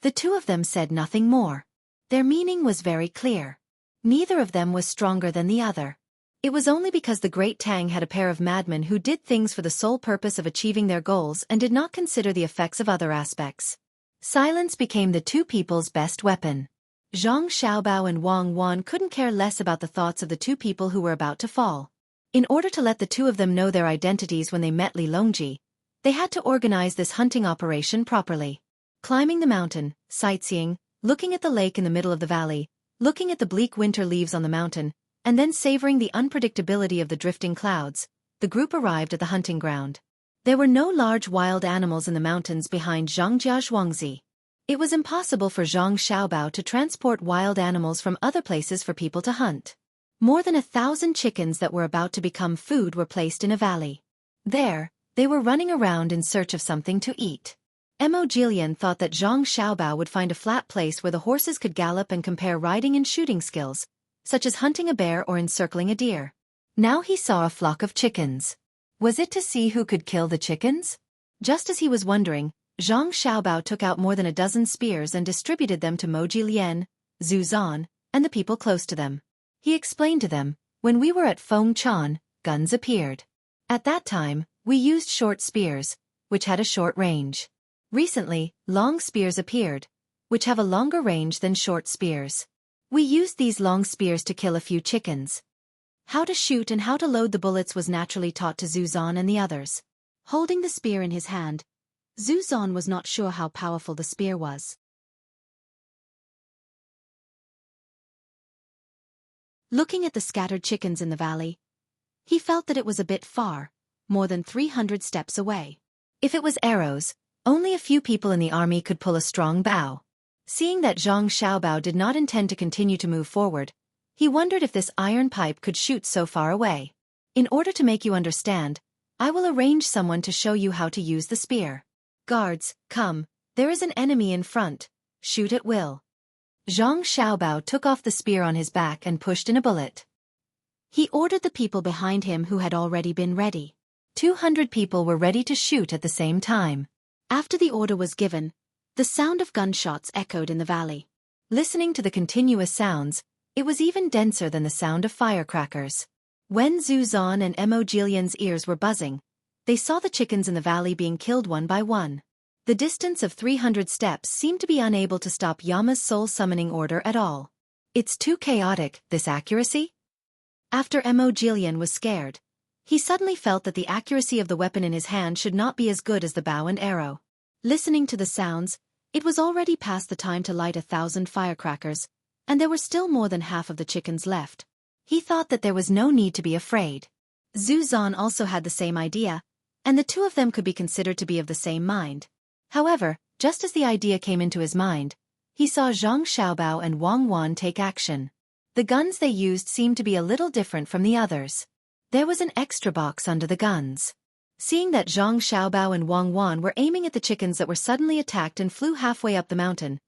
The two of them said nothing more. Their meaning was very clear. Neither of them was stronger than the other. It was only because the great Tang had a pair of madmen who did things for the sole purpose of achieving their goals and did not consider the effects of other aspects. Silence became the two people's best weapon. Zhang Xiaobao and Wang Wan couldn't care less about the thoughts of the two people who were about to fall. In order to let the two of them know their identities when they met Li Longji, they had to organize this hunting operation properly. Climbing the mountain, sightseeing, looking at the lake in the middle of the valley, looking at the bleak winter leaves on the mountain, and then savoring the unpredictability of the drifting clouds, the group arrived at the hunting ground. There were no large wild animals in the mountains behind Zhangjia Zhuangzi. It was impossible for Zhang Xiaobao to transport wild animals from other places for people to hunt. More than 1,000 chickens that were about to become food were placed in a valley. There, they were running around in search of something to eat. Mo Jilian thought that Zhang Xiaobao would find a flat place where the horses could gallop and compare riding and shooting skills, such as hunting a bear or encircling a deer. Now he saw a flock of chickens. Was it to see who could kill the chickens? Just as he was wondering, Zhang Xiaobao took out more than a dozen spears and distributed them to Mo Jilian, Zhu Zan, and the people close to them. He explained to them, when we were at Fengchan, guns appeared. At that time, we used short spears, which had a short range. Recently, long spears appeared, which have a longer range than short spears. We used these long spears to kill a few chickens. How to shoot and how to load the bullets was naturally taught to Zhu Zan and the others. Holding the spear in his hand, Zhu Zan was not sure how powerful the spear was. Looking at the scattered chickens in the valley, he felt that it was a bit far, more than 300 steps away. If it was arrows, only a few people in the army could pull a strong bow. Seeing that Zhang Xiaobao did not intend to continue to move forward, he wondered if this iron pipe could shoot so far away. In order to make you understand, I will arrange someone to show you how to use the spear. Guards, come, there is an enemy in front, shoot at will. Zhang Xiaobao took off the spear on his back and pushed in a bullet. He ordered the people behind him who had already been ready. 200 people were ready to shoot at the same time. After the order was given, the sound of gunshots echoed in the valley. Listening to the continuous sounds, it was even denser than the sound of firecrackers. When Zhu Zan and Mo Jilian's ears were buzzing, they saw the chickens in the valley being killed one by one. The distance of 300 steps seemed to be unable to stop Yama's soul-summoning order at all. It's too chaotic, this accuracy? After Mo Jilian was scared, he suddenly felt that the accuracy of the weapon in his hand should not be as good as the bow and arrow. Listening to the sounds, it was already past the time to light 1,000 firecrackers, and there were still more than half of the chickens left. He thought that there was no need to be afraid. Zhu Zan also had the same idea, and the two of them could be considered to be of the same mind. However, just as the idea came into his mind, he saw Zhang Xiaobao and Wang Wan take action. The guns they used seemed to be a little different from the others. There was an extra box under the guns. Seeing that Zhang Xiaobao and Wang Wan were aiming at the chickens that were suddenly attacked and flew halfway up the mountain,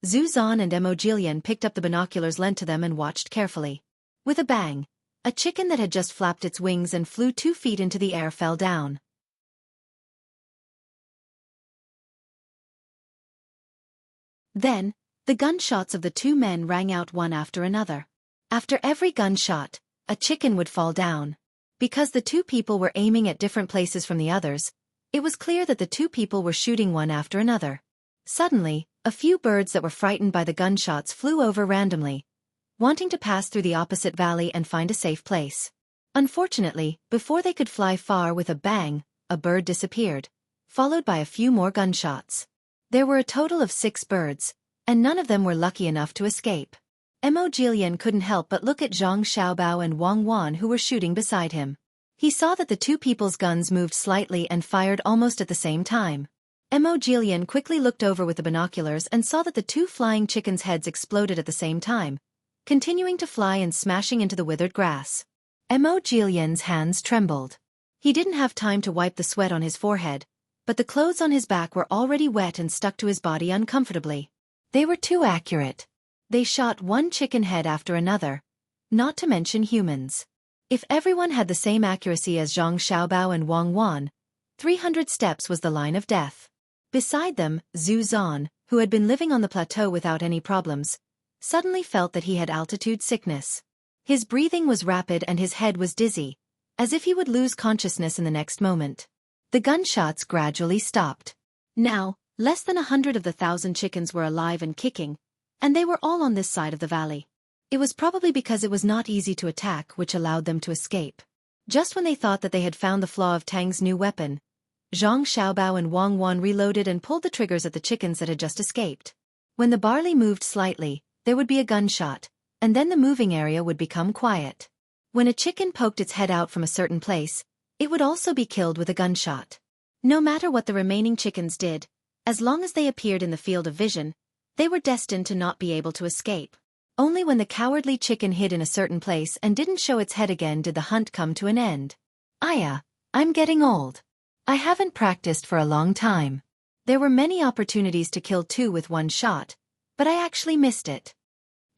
Zhu Zan and Mo Jilian picked up the binoculars lent to them and watched carefully. With a bang, a chicken that had just flapped its wings and flew 2 feet into the air fell down. Then, the gunshots of the two men rang out one after another. After every gunshot, a chicken would fall down. Because the two people were aiming at different places from the others, it was clear that the two people were shooting one after another. Suddenly, a few birds that were frightened by the gunshots flew over randomly, wanting to pass through the opposite valley and find a safe place. Unfortunately, before they could fly far with a bang, a bird disappeared, followed by a few more gunshots. There were a total of 6 birds, and none of them were lucky enough to escape. Mo Jilian couldn't help but look at Zhang Xiaobao and Wang Wan who were shooting beside him. He saw that the two people's guns moved slightly and fired almost at the same time. Mo Jilian quickly looked over with the binoculars and saw that the 2 flying chickens' heads exploded at the same time, continuing to fly and smashing into the withered grass. Mo Jilian's hands trembled. He didn't have time to wipe the sweat on his forehead, but the clothes on his back were already wet and stuck to his body uncomfortably. They were too accurate. They shot one chicken head after another, not to mention humans. If everyone had the same accuracy as Zhang Xiaobao and Wang Wan, 300 steps was the line of death. Beside them, Zhu Zan, who had been living on the plateau without any problems, suddenly felt that he had altitude sickness. His breathing was rapid and his head was dizzy, as if he would lose consciousness in the next moment. The gunshots gradually stopped. Now, less than 100 of the 1,000 chickens were alive and kicking, and they were all on this side of the valley. It was probably because it was not easy to attack which allowed them to escape. Just when they thought that they had found the flaw of Tang's new weapon, Zhang Xiaobao and Wang Wan reloaded and pulled the triggers at the chickens that had just escaped. When the barley moved slightly, there would be a gunshot, and then the moving area would become quiet. When a chicken poked its head out from a certain place, it would also be killed with a gunshot. No matter what the remaining chickens did, as long as they appeared in the field of vision, they were destined to not be able to escape. Only when the cowardly chicken hid in a certain place and didn't show its head again did the hunt come to an end. I'm getting old. I haven't practiced for a long time. There were many opportunities to kill 2 with 1 shot, but I actually missed it.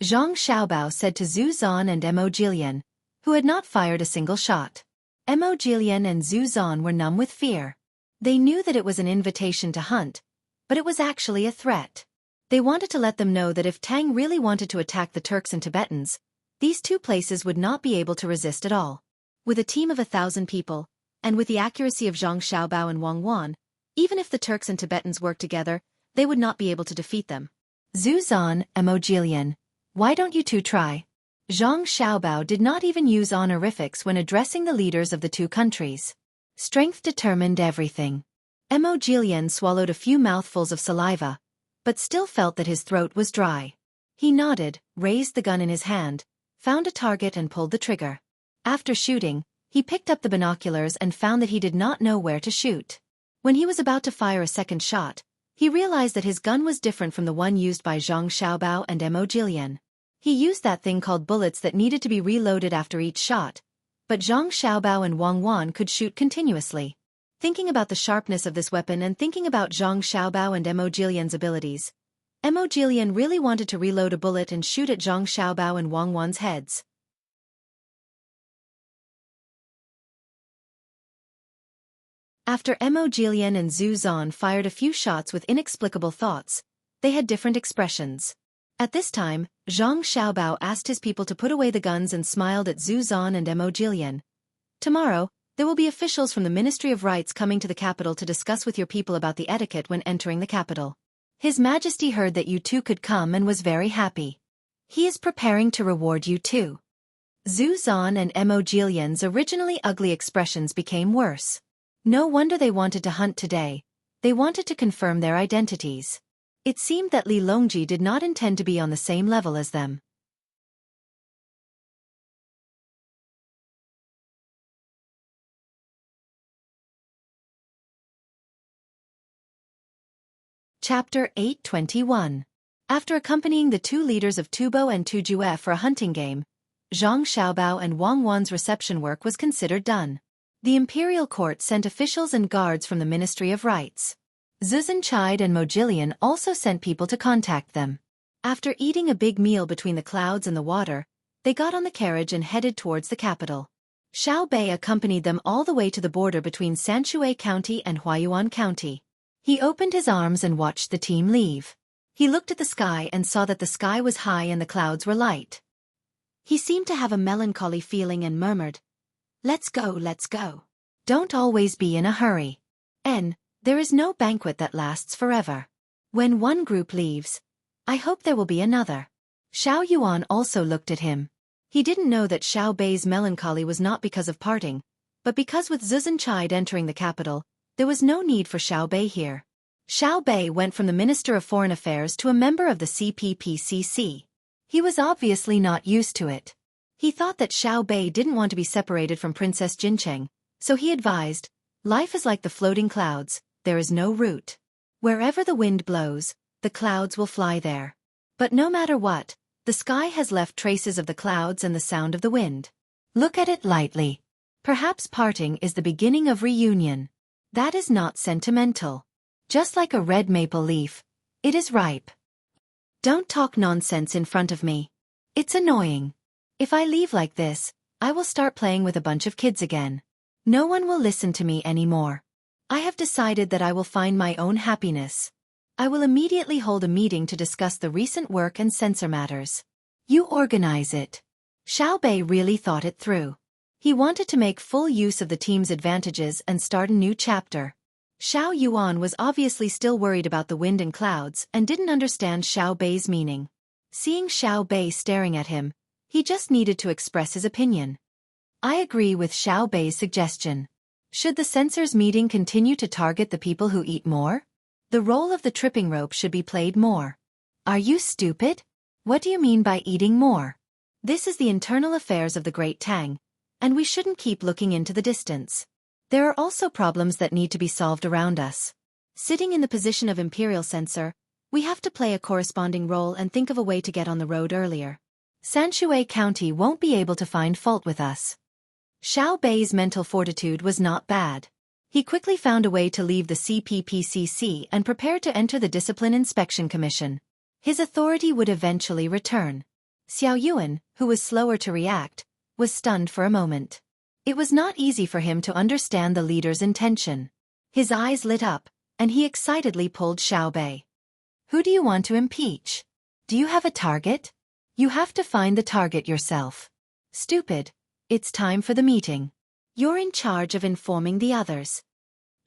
Zhang Xiaobao said to Zhu Zan and Mo Jilian, who had not fired a single shot. Mo Jilian and Zhu Zan were numb with fear. They knew that it was an invitation to hunt, but it was actually a threat. They wanted to let them know that if Tang really wanted to attack the Turks and Tibetans, these 2 places would not be able to resist at all. With a team of 1,000 people, and with the accuracy of Zhang Xiaobao and Wang Wan, even if the Turks and Tibetans worked together, they would not be able to defeat them. Zhu Zan, Mo Jilian, why don't you 2 try? Zhang Xiaobao did not even use honorifics when addressing the leaders of the 2 countries. Strength determined everything. Mo Jilian swallowed a few mouthfuls of saliva, but still felt that his throat was dry. He nodded, raised the gun in his hand, found a target and pulled the trigger. After shooting, he picked up the binoculars and found that he did not know where to shoot. When he was about to fire a second shot, he realized that his gun was different from the one used by Zhang Xiaobao and Mo Jilian. He used that thing called bullets that needed to be reloaded after each shot, but Zhang Xiaobao and Wang Wan could shoot continuously. Thinking about the sharpness of this weapon and thinking about Zhang Xiaobao and Mo Jilian's abilities, Mo Jilian really wanted to reload a bullet and shoot at Zhang Xiaobao and Wang Wan's heads. After Mo Jilian and Zhu Zan fired a few shots with inexplicable thoughts, they had different expressions. At this time, Zhang Xiaobao asked his people to put away the guns and smiled at Zhu Zan and Mo Jilian. Tomorrow, there will be officials from the Ministry of Rites coming to the capital to discuss with your people about the etiquette when entering the capital. His Majesty heard that you two could come and was very happy. He is preparing to reward you too. Zhu Zan and Mo Jilian's originally ugly expressions became worse. No wonder they wanted to hunt today. They wanted to confirm their identities. It seemed that Li Longji did not intend to be on the same level as them. Chapter 821. After accompanying the two leaders of Tubo and Tujue for a hunting game, Zhang Xiaobao and Wang Wan's reception work was considered done. The imperial court sent officials and guards from the Ministry of Rites. Zuzhenchide and Mo Jilian also sent people to contact them. After eating a big meal between the clouds and the water, they got on the carriage and headed towards the capital. Xiao Bei accompanied them all the way to the border between Sanshui County and Huayuan County. He opened his arms and watched the team leave. He looked at the sky and saw that the sky was high and the clouds were light. He seemed to have a melancholy feeling and murmured, let's go, let's go. Don't always be in a hurry. There is no banquet that lasts forever. When one group leaves, I hope there will be another. Xiao Yuan also looked at him. He didn't know that Xiao Bei's melancholy was not because of parting, but because with Zuzhenchide entering the capital, there was no need for Xiao Bei here. Xiao Bei went from the Minister of Foreign Affairs to a member of the CPPCC. He was obviously not used to it. He thought that Xiao Bei didn't want to be separated from Princess Jincheng, so he advised, life is like the floating clouds, there is no route. Wherever the wind blows, the clouds will fly there. But no matter what, the sky has left traces of the clouds and the sound of the wind. Look at it lightly. Perhaps parting is the beginning of reunion. That is not sentimental. Just like a red maple leaf, it is ripe. Don't talk nonsense in front of me. It's annoying. If I leave like this, I will start playing with a bunch of kids again. No one will listen to me anymore. I have decided that I will find my own happiness. I will immediately hold a meeting to discuss the recent work and censor matters. You organize it. Xiao Bei really thought it through. He wanted to make full use of the team's advantages and start a new chapter. Xiao Yuan was obviously still worried about the wind and clouds and didn't understand Xiao Bei's meaning. Seeing Xiao Bei staring at him, he just needed to express his opinion. I agree with Xiao Bei's suggestion. Should the censors meeting continue to target the people who eat more? The role of the tripping rope should be played more. Are you stupid? What do you mean by eating more? This is the internal affairs of the Great Tang, and we shouldn't keep looking into the distance. There are also problems that need to be solved around us. Sitting in the position of imperial censor, we have to play a corresponding role and think of a way to get on the road earlier. Sanshui County won't be able to find fault with us. Xiao Bei's mental fortitude was not bad. He quickly found a way to leave the CPPCC and prepared to enter the Discipline Inspection Commission. His authority would eventually return. Xiao Yuan, who was slower to react, was stunned for a moment. It was not easy for him to understand the leader's intention. His eyes lit up, and he excitedly pulled Xiao Bei. Who do you want to impeach? Do you have a target? You have to find the target yourself. Stupid. It's time for the meeting. You're in charge of informing the others.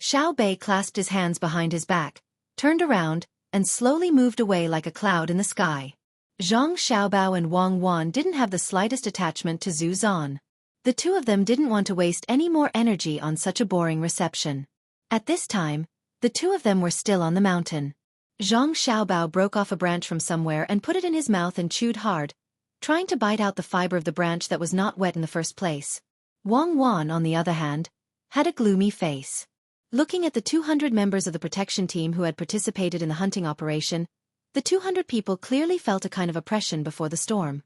Xiao Bei clasped his hands behind his back, turned around, and slowly moved away like a cloud in the sky. Zhang Xiaobao and Wang Wan didn't have the slightest attachment to Zhu Zan. The two of them didn't want to waste any more energy on such a boring reception. At this time, The two of them were still on the mountain. Zhang Xiaobao broke off a branch from somewhere and put it in his mouth and chewed hard, trying to bite out the fiber of the branch that was not wet in the first place. Wang Wan, on the other hand, had a gloomy face. Looking at the 200 members of the protection team who had participated in the hunting operation, the 200 people clearly felt a kind of oppression before the storm.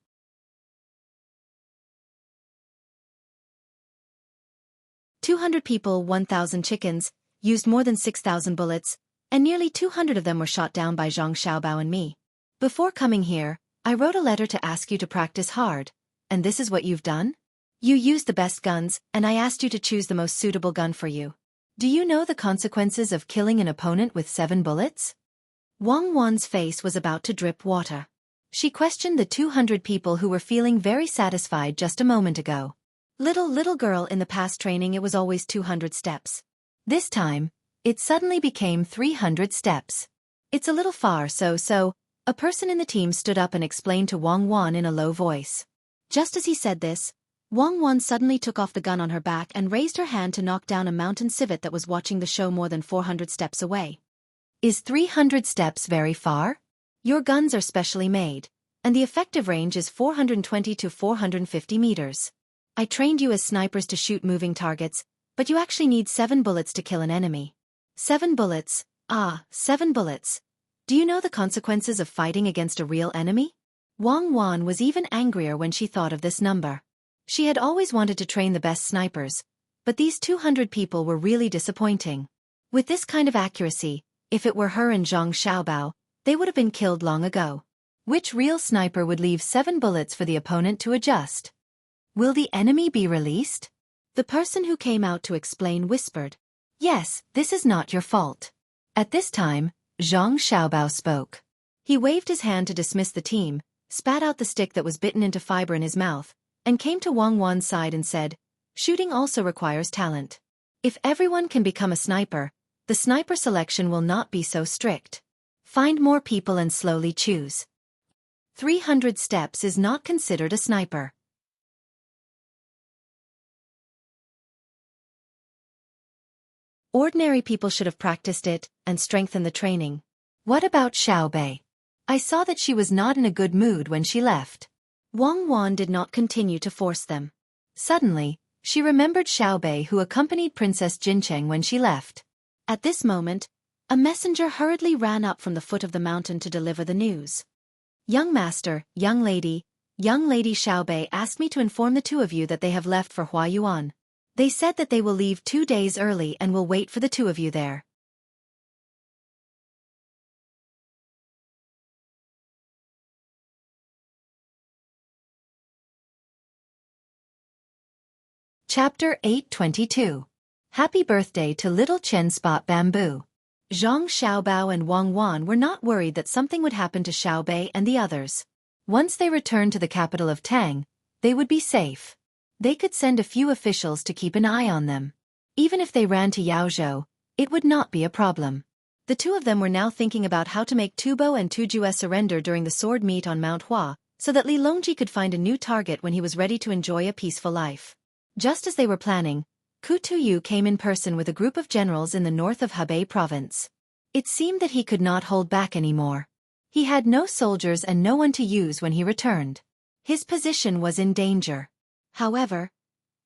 200 people, 1,000 chickens, used more than 6,000 bullets, and nearly 200 of them were shot down by Zhang Xiaobao and me. Before coming here, I wrote a letter to ask you to practice hard, and this is what you've done? You used the best guns, and I asked you to choose the most suitable gun for you. Do you know the consequences of killing an opponent with 7 bullets? Wang Wan's face was about to drip water. She questioned the 200 people who were feeling very satisfied just a moment ago. Little girl, in the past training it was always 200 steps. This time, it suddenly became 300 steps. It's a little far, so, a person in the team stood up and explained to Wang Wan in a low voice. Just as he said this, Wang Wan suddenly took off the gun on her back and raised her hand to knock down a mountain civet that was watching the show more than 400 steps away. Is 300 steps very far? Your guns are specially made, and the effective range is 420 to 450 meters. I trained you as snipers to shoot moving targets, but you actually need 7 bullets to kill an enemy. 7 bullets, 7 bullets. Do you know the consequences of fighting against a real enemy? Wang Wan was even angrier when she thought of this number. She had always wanted to train the best snipers, but these 200 people were really disappointing. With this kind of accuracy, if it were her and Zhang Xiaobao, they would have been killed long ago. Which real sniper would leave 7 bullets for the opponent to adjust? Will the enemy be released? The person who came out to explain whispered. Yes, this is not your fault. At this time, Zhang Xiaobao spoke. He waved his hand to dismiss the team, spat out the stick that was bitten into fiber in his mouth, and came to Wang Wan's side and said, shooting also requires talent. If everyone can become a sniper, the sniper selection will not be so strict. Find more people and slowly choose. 300 steps is not considered a sniper. Ordinary people should have practiced it and strengthened the training. What about Xiaobei? I saw that she was not in a good mood when she left. Wang Wan did not continue to force them. Suddenly, she remembered Xiaobei who accompanied Princess Jincheng when she left. At this moment, a messenger hurriedly ran up from the foot of the mountain to deliver the news. Young master, young lady Xiaobei asked me to inform the two of you that they have left for Huayuan. They said that they will leave 2 days early and will wait for the two of you there. Chapter 822. Happy birthday to little Chen Spot Bamboo. Zhang Xiaobao and Wang Wan were not worried that something would happen to Xiaobei and the others. Once they returned to the capital of Tang, they would be safe. They could send a few officials to keep an eye on them. Even if they ran to Yaozhou, it would not be a problem. The two of them were now thinking about how to make Tubo and Tujue surrender during the sword meet on Mount Hua, so that Li Longji could find a new target when he was ready to enjoy a peaceful life. Just as they were planning, Ku Tuyu came in person with a group of generals in the north of Hebei province. It seemed that he could not hold back anymore. He had no soldiers and no one to use when he returned. His position was in danger. However,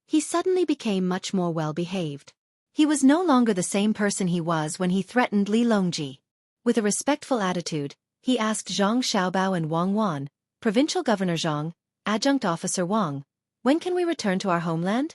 he suddenly became much more well-behaved. He was no longer the same person he was when he threatened Li Longji. With a respectful attitude, he asked Zhang Xiaobao and Wang Wan, Provincial Governor Zhang, Adjunct Officer Wang, when can we return to our homeland?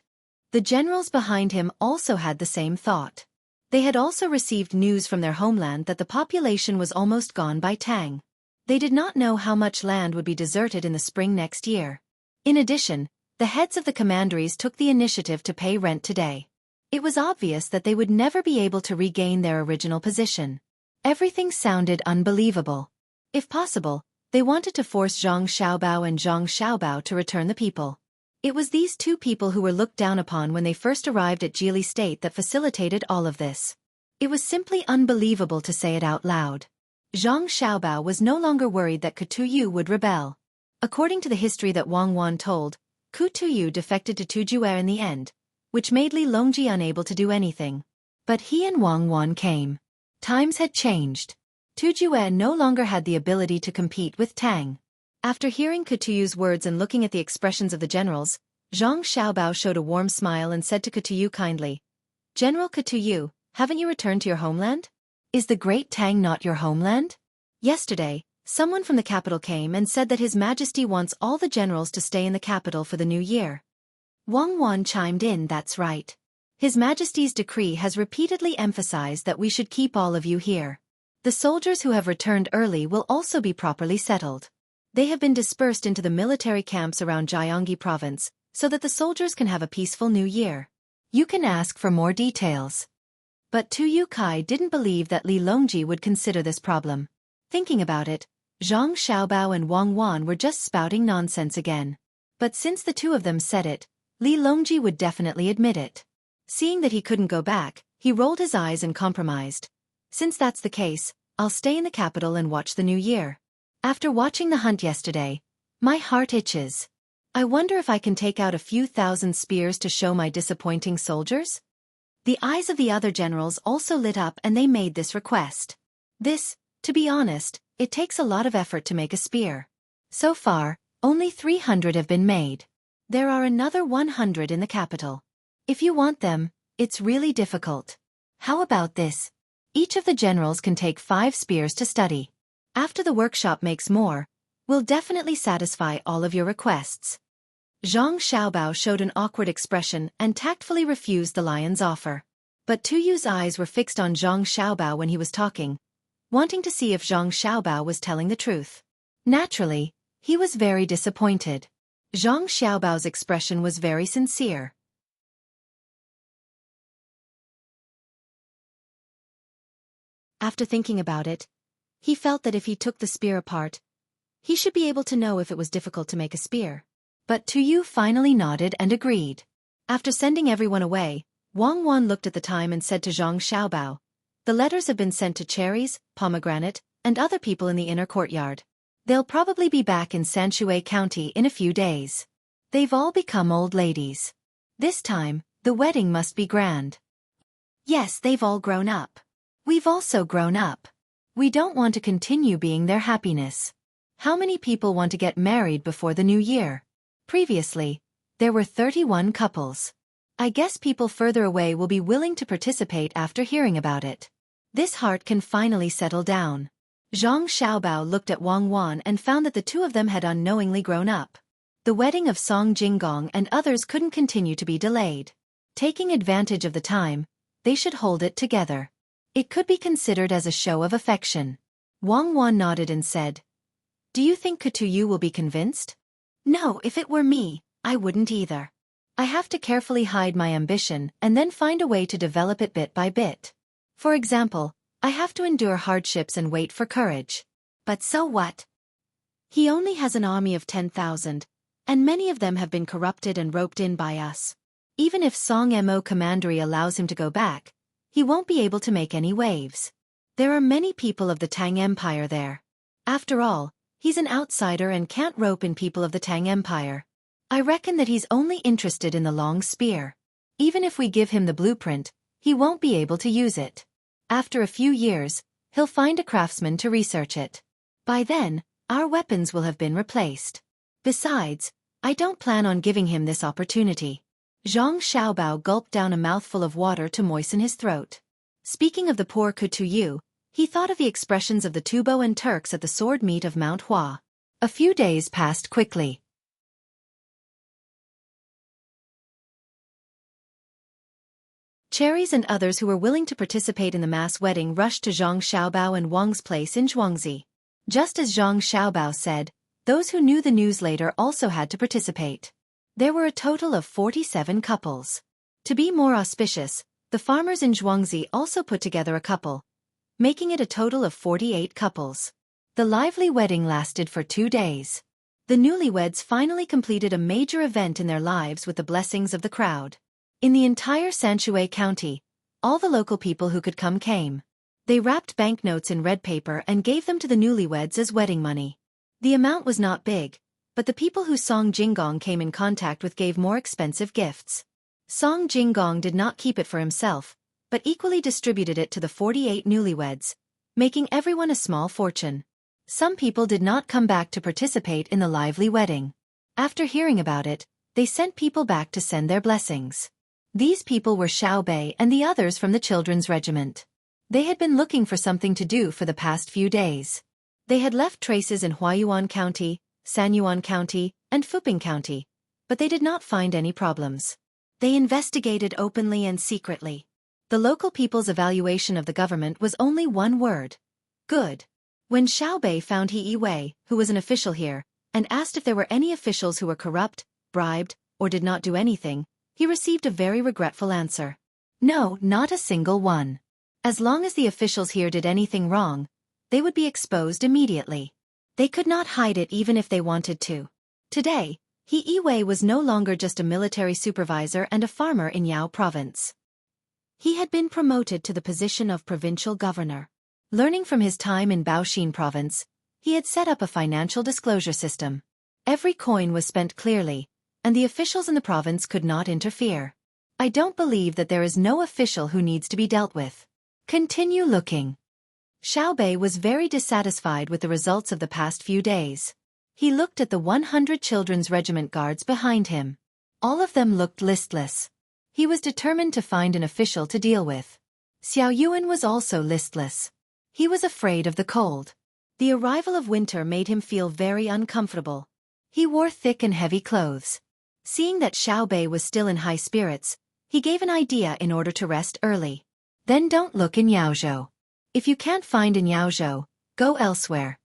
The generals behind him also had the same thought. They had also received news from their homeland that the population was almost gone by Tang. They did not know how much land would be deserted in the spring next year. In addition, the heads of the commanderies took the initiative to pay rent today. It was obvious that they would never be able to regain their original position. Everything sounded unbelievable. If possible, they wanted to force Zhang Xiaobao and Zhang Xiaobao to return the people. It was these two people who were looked down upon when they first arrived at Jili State that facilitated all of this. It was simply unbelievable to say it out loud. Zhang Xiaobao was no longer worried that Kutuyu would rebel. According to the history that Wang Wan told, Kutuyu defected to Tujue in the end, which made Li Longji unable to do anything. But he and Wang Wan came. Times had changed. Tujue no longer had the ability to compete with Tang. After hearing Kutuyu's words and looking at the expressions of the generals, Zhang Xiaobao showed a warm smile and said to Kutuyu kindly, "General Kutuyu, haven't you returned to your homeland? Is the great Tang not your homeland? Yesterday, someone from the capital came and said that His Majesty wants all the generals to stay in the capital for the new year." Wang Wan chimed in, "That's right. His Majesty's decree has repeatedly emphasized that we should keep all of you here. The soldiers who have returned early will also be properly settled. They have been dispersed into the military camps around Jiangxi province, so that the soldiers can have a peaceful new year. You can ask for more details." But Tu Yukai didn't believe that Li Longji would consider this problem. Thinking about it, Zhang Xiaobao and Wang Wan were just spouting nonsense again. But since the two of them said it, Li Longji would definitely admit it. Seeing that he couldn't go back, he rolled his eyes and compromised. "Since that's the case, I'll stay in the capital and watch the new year. After watching the hunt yesterday, my heart itches. I wonder if I can take out a few thousand spears to show my disappointing soldiers?" The eyes of the other generals also lit up and they made this request. To be honest, it takes a lot of effort to make a spear. So far, only 300 have been made. There are another 100 in the capital. If you want them, it's really difficult. How about this? Each of the generals can take 5 spears to study. After the workshop makes more, we'll definitely satisfy all of your requests. Zhang Xiaobao showed an awkward expression and tactfully refused the lion's offer. But Tuyu's eyes were fixed on Zhang Xiaobao when he was talking, wanting to see if Zhang Xiaobao was telling the truth. Naturally, he was very disappointed. Zhang Xiaobao's expression was very sincere. After thinking about it, he felt that if he took the spear apart, he should be able to know if it was difficult to make a spear. But Tuyu finally nodded and agreed. After sending everyone away, Wang Wan looked at the time and said to Zhang Xiaobao, "The letters have been sent to Cherries, Pomegranate, and other people in the inner courtyard. They'll probably be back in Xueqi County in a few days. They've all become old ladies. This time, the wedding must be grand." "Yes, they've all grown up. We've also grown up. We don't want to continue being their happiness. How many people want to get married before the new year?" Previously, there were 31 couples. I guess people further away will be willing to participate after hearing about it. This heart can finally settle down. Zhang Xiaobao looked at Wang Wan and found that the two of them had unknowingly grown up. The wedding of Song Jinggong and others couldn't continue to be delayed. Taking advantage of the time, they should hold it together. It could be considered as a show of affection. Wang Wan nodded and said, "Do you think Kutuyu will be convinced?" "No, if it were me, I wouldn't either. I have to carefully hide my ambition and then find a way to develop it bit by bit. For example, I have to endure hardships and wait for courage. But so what? He only has an army of 10,000, and many of them have been corrupted and roped in by us. Even if Song Mo Commandery allows him to go back, he won't be able to make any waves. There are many people of the Tang Empire there. After all, he's an outsider and can't rope in people of the Tang Empire. I reckon that he's only interested in the long spear. Even if we give him the blueprint, he won't be able to use it. After a few years, he'll find a craftsman to research it. By then, our weapons will have been replaced. Besides, I don't plan on giving him this opportunity." Zhang Xiaobao gulped down a mouthful of water to moisten his throat. Speaking of the poor Kutuyu, he thought of the expressions of the Tubo and Turks at the sword meet of Mount Hua. A few days passed quickly. Cherries and others who were willing to participate in the mass wedding rushed to Zhang Xiaobao and Wang's place in Zhuangzi. Just as Zhang Xiaobao said, those who knew the news later also had to participate. There were a total of 47 couples. To be more auspicious, the farmers in Zhuangzi also put together a couple, making it a total of 48 couples. The lively wedding lasted for 2 days. The newlyweds finally completed a major event in their lives with the blessings of the crowd. In the entire Xueqi County, all the local people who could come came. They wrapped banknotes in red paper and gave them to the newlyweds as wedding money. The amount was not big, but the people who Song Jinggong came in contact with gave more expensive gifts. Song Jinggong did not keep it for himself, but equally distributed it to the 48 newlyweds, making everyone a small fortune. Some people did not come back to participate in the lively wedding. After hearing about it, they sent people back to send their blessings. These people were Xiaobei and the others from the children's regiment. They had been looking for something to do for the past few days. They had left traces in Huayuan County, Sanyuan County, and Fuping County, but they did not find any problems. They investigated openly and secretly. The local people's evaluation of the government was only one word: good. When Xiaobei found He Wei, who was an official here, and asked if there were any officials who were corrupt, bribed, or did not do anything, he received a very regretful answer. No, not a single one. As long as the officials here did anything wrong, they would be exposed immediately. They could not hide it even if they wanted to. Today, He Wei was no longer just a military supervisor and a farmer in Yao province. He had been promoted to the position of provincial governor. Learning from his time in Baoxin province, he had set up a financial disclosure system. Every coin was spent clearly, and the officials in the province could not interfere. I don't believe that there is no official who needs to be dealt with. Continue looking. Xiaobei was very dissatisfied with the results of the past few days. He looked at the 100 children's regiment guards behind him. All of them looked listless. He was determined to find an official to deal with. Xiao Yuan was also listless. He was afraid of the cold. The arrival of winter made him feel very uncomfortable. He wore thick and heavy clothes. Seeing that Xiaobei was still in high spirits, he gave an idea in order to rest early. Then don't look in Yaozhou. If you can't find in Yaozhou, go elsewhere.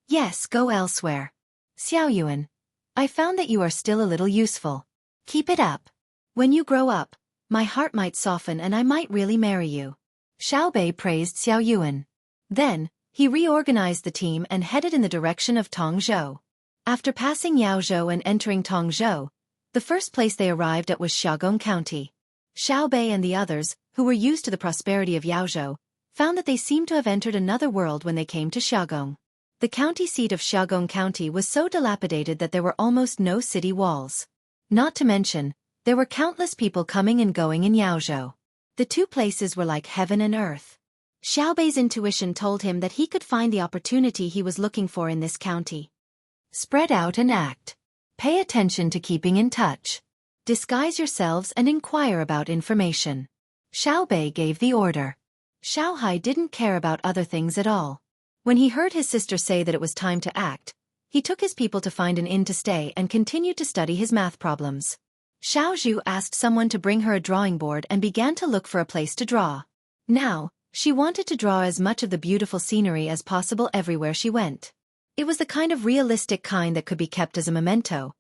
Yes, go elsewhere. Xiao Yuan, I found that you are still a little useful. Keep it up. When you grow up, my heart might soften and I might really marry you. Xiaobei praised Xiao Yuan. Then, he reorganized the team and headed in the direction of Tongzhou. After passing Yaozhou and entering Tongzhou, the first place they arrived at was Xiaogong County. Xiaobei and the others, who were used to the prosperity of Yaozhou, found that they seemed to have entered another world when they came to Xiaogong. The county seat of Xiaogong County was so dilapidated that there were almost no city walls. Not to mention, there were countless people coming and going in Yaozhou. The two places were like heaven and earth. Xiaobei's intuition told him that he could find the opportunity he was looking for in this county. Spread out and act. Pay attention to keeping in touch. Disguise yourselves and inquire about information. Xiaobei gave the order. Xiaohai didn't care about other things at all. When he heard his sister say that it was time to act, he took his people to find an inn to stay and continued to study his math problems. Xiaozhu asked someone to bring her a drawing board and began to look for a place to draw. Now, she wanted to draw as much of the beautiful scenery as possible everywhere she went. It was the kind of realistic kind that could be kept as a memento.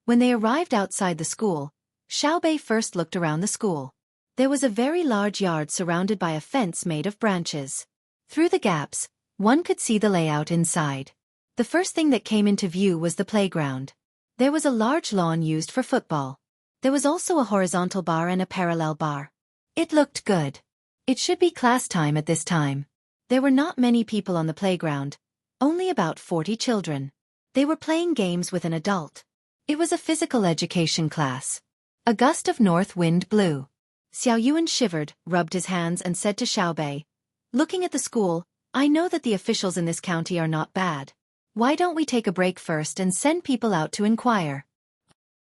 When they arrived outside the school, Xiaobei first looked around the school. There was a very large yard surrounded by a fence made of branches. Through the gaps, one could see the layout inside. The first thing that came into view was the playground. There was a large lawn used for football. There was also a horizontal bar and a parallel bar. It looked good. It should be class time at this time. There were not many people on the playground, only about 40 children. They were playing games with an adult. It was a physical education class. A gust of north wind blew. Xiao Yuan shivered, rubbed his hands and said to Xiaobei, "Looking at the school, I know that the officials in this county are not bad. Why don't we take a break first and send people out to inquire?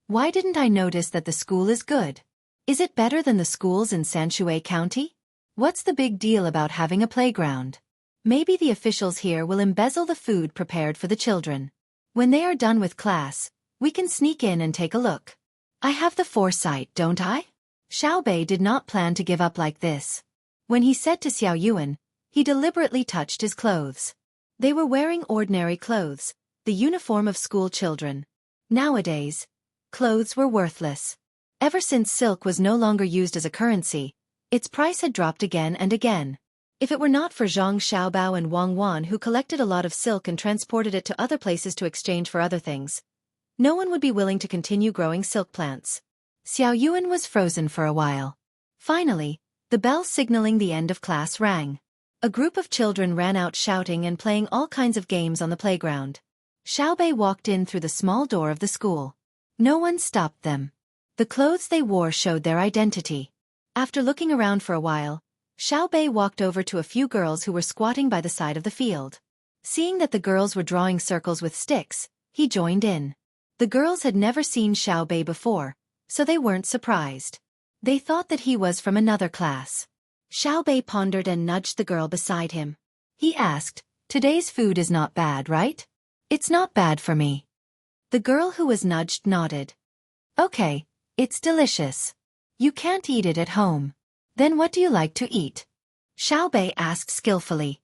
Why didn't I notice that the school is good? Is it better than the schools in Xueqi County? What's the big deal about having a playground? Maybe the officials here will embezzle the food prepared for the children. When they are done with class, we can sneak in and take a look. I have the foresight, don't I?" Xiaobei did not plan to give up like this. When he said to Xiao Yuan, he deliberately touched his clothes. They were wearing ordinary clothes, the uniform of school children. Nowadays, clothes were worthless. Ever since silk was no longer used as a currency, its price had dropped again and again. If it were not for Zhang Xiaobao and Wang Wan who collected a lot of silk and transported it to other places to exchange for other things, no one would be willing to continue growing silk plants. Xiao Yuan was frozen for a while. Finally, the bell signaling the end of class rang. A group of children ran out shouting and playing all kinds of games on the playground. Xiaobei walked in through the small door of the school. No one stopped them. The clothes they wore showed their identity. After looking around for a while, Xiaobei walked over to a few girls who were squatting by the side of the field. Seeing that the girls were drawing circles with sticks, he joined in. The girls had never seen Xiaobei before, so they weren't surprised. They thought that he was from another class. Xiaobei pondered and nudged the girl beside him. He asked, "Today's food is not bad, right?" "It's not bad for me." The girl who was nudged nodded. "Okay, it's delicious. You can't eat it at home. Then what do you like to eat?" Xiaobei asked skillfully.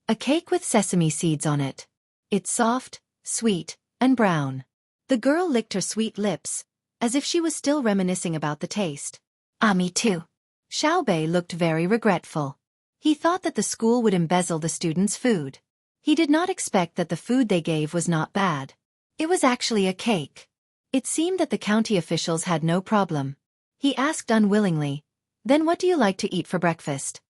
"A cake with sesame seeds on it. It's soft, sweet, and brown." The girl licked her sweet lips, as if she was still reminiscing about the taste. "Ah, me too." Xiaobei looked very regretful. He thought that the school would embezzle the students' food. He did not expect that the food they gave was not bad. It was actually a cake. It seemed that the county officials had no problem. He asked unwillingly, "Then what do you like to eat for breakfast?"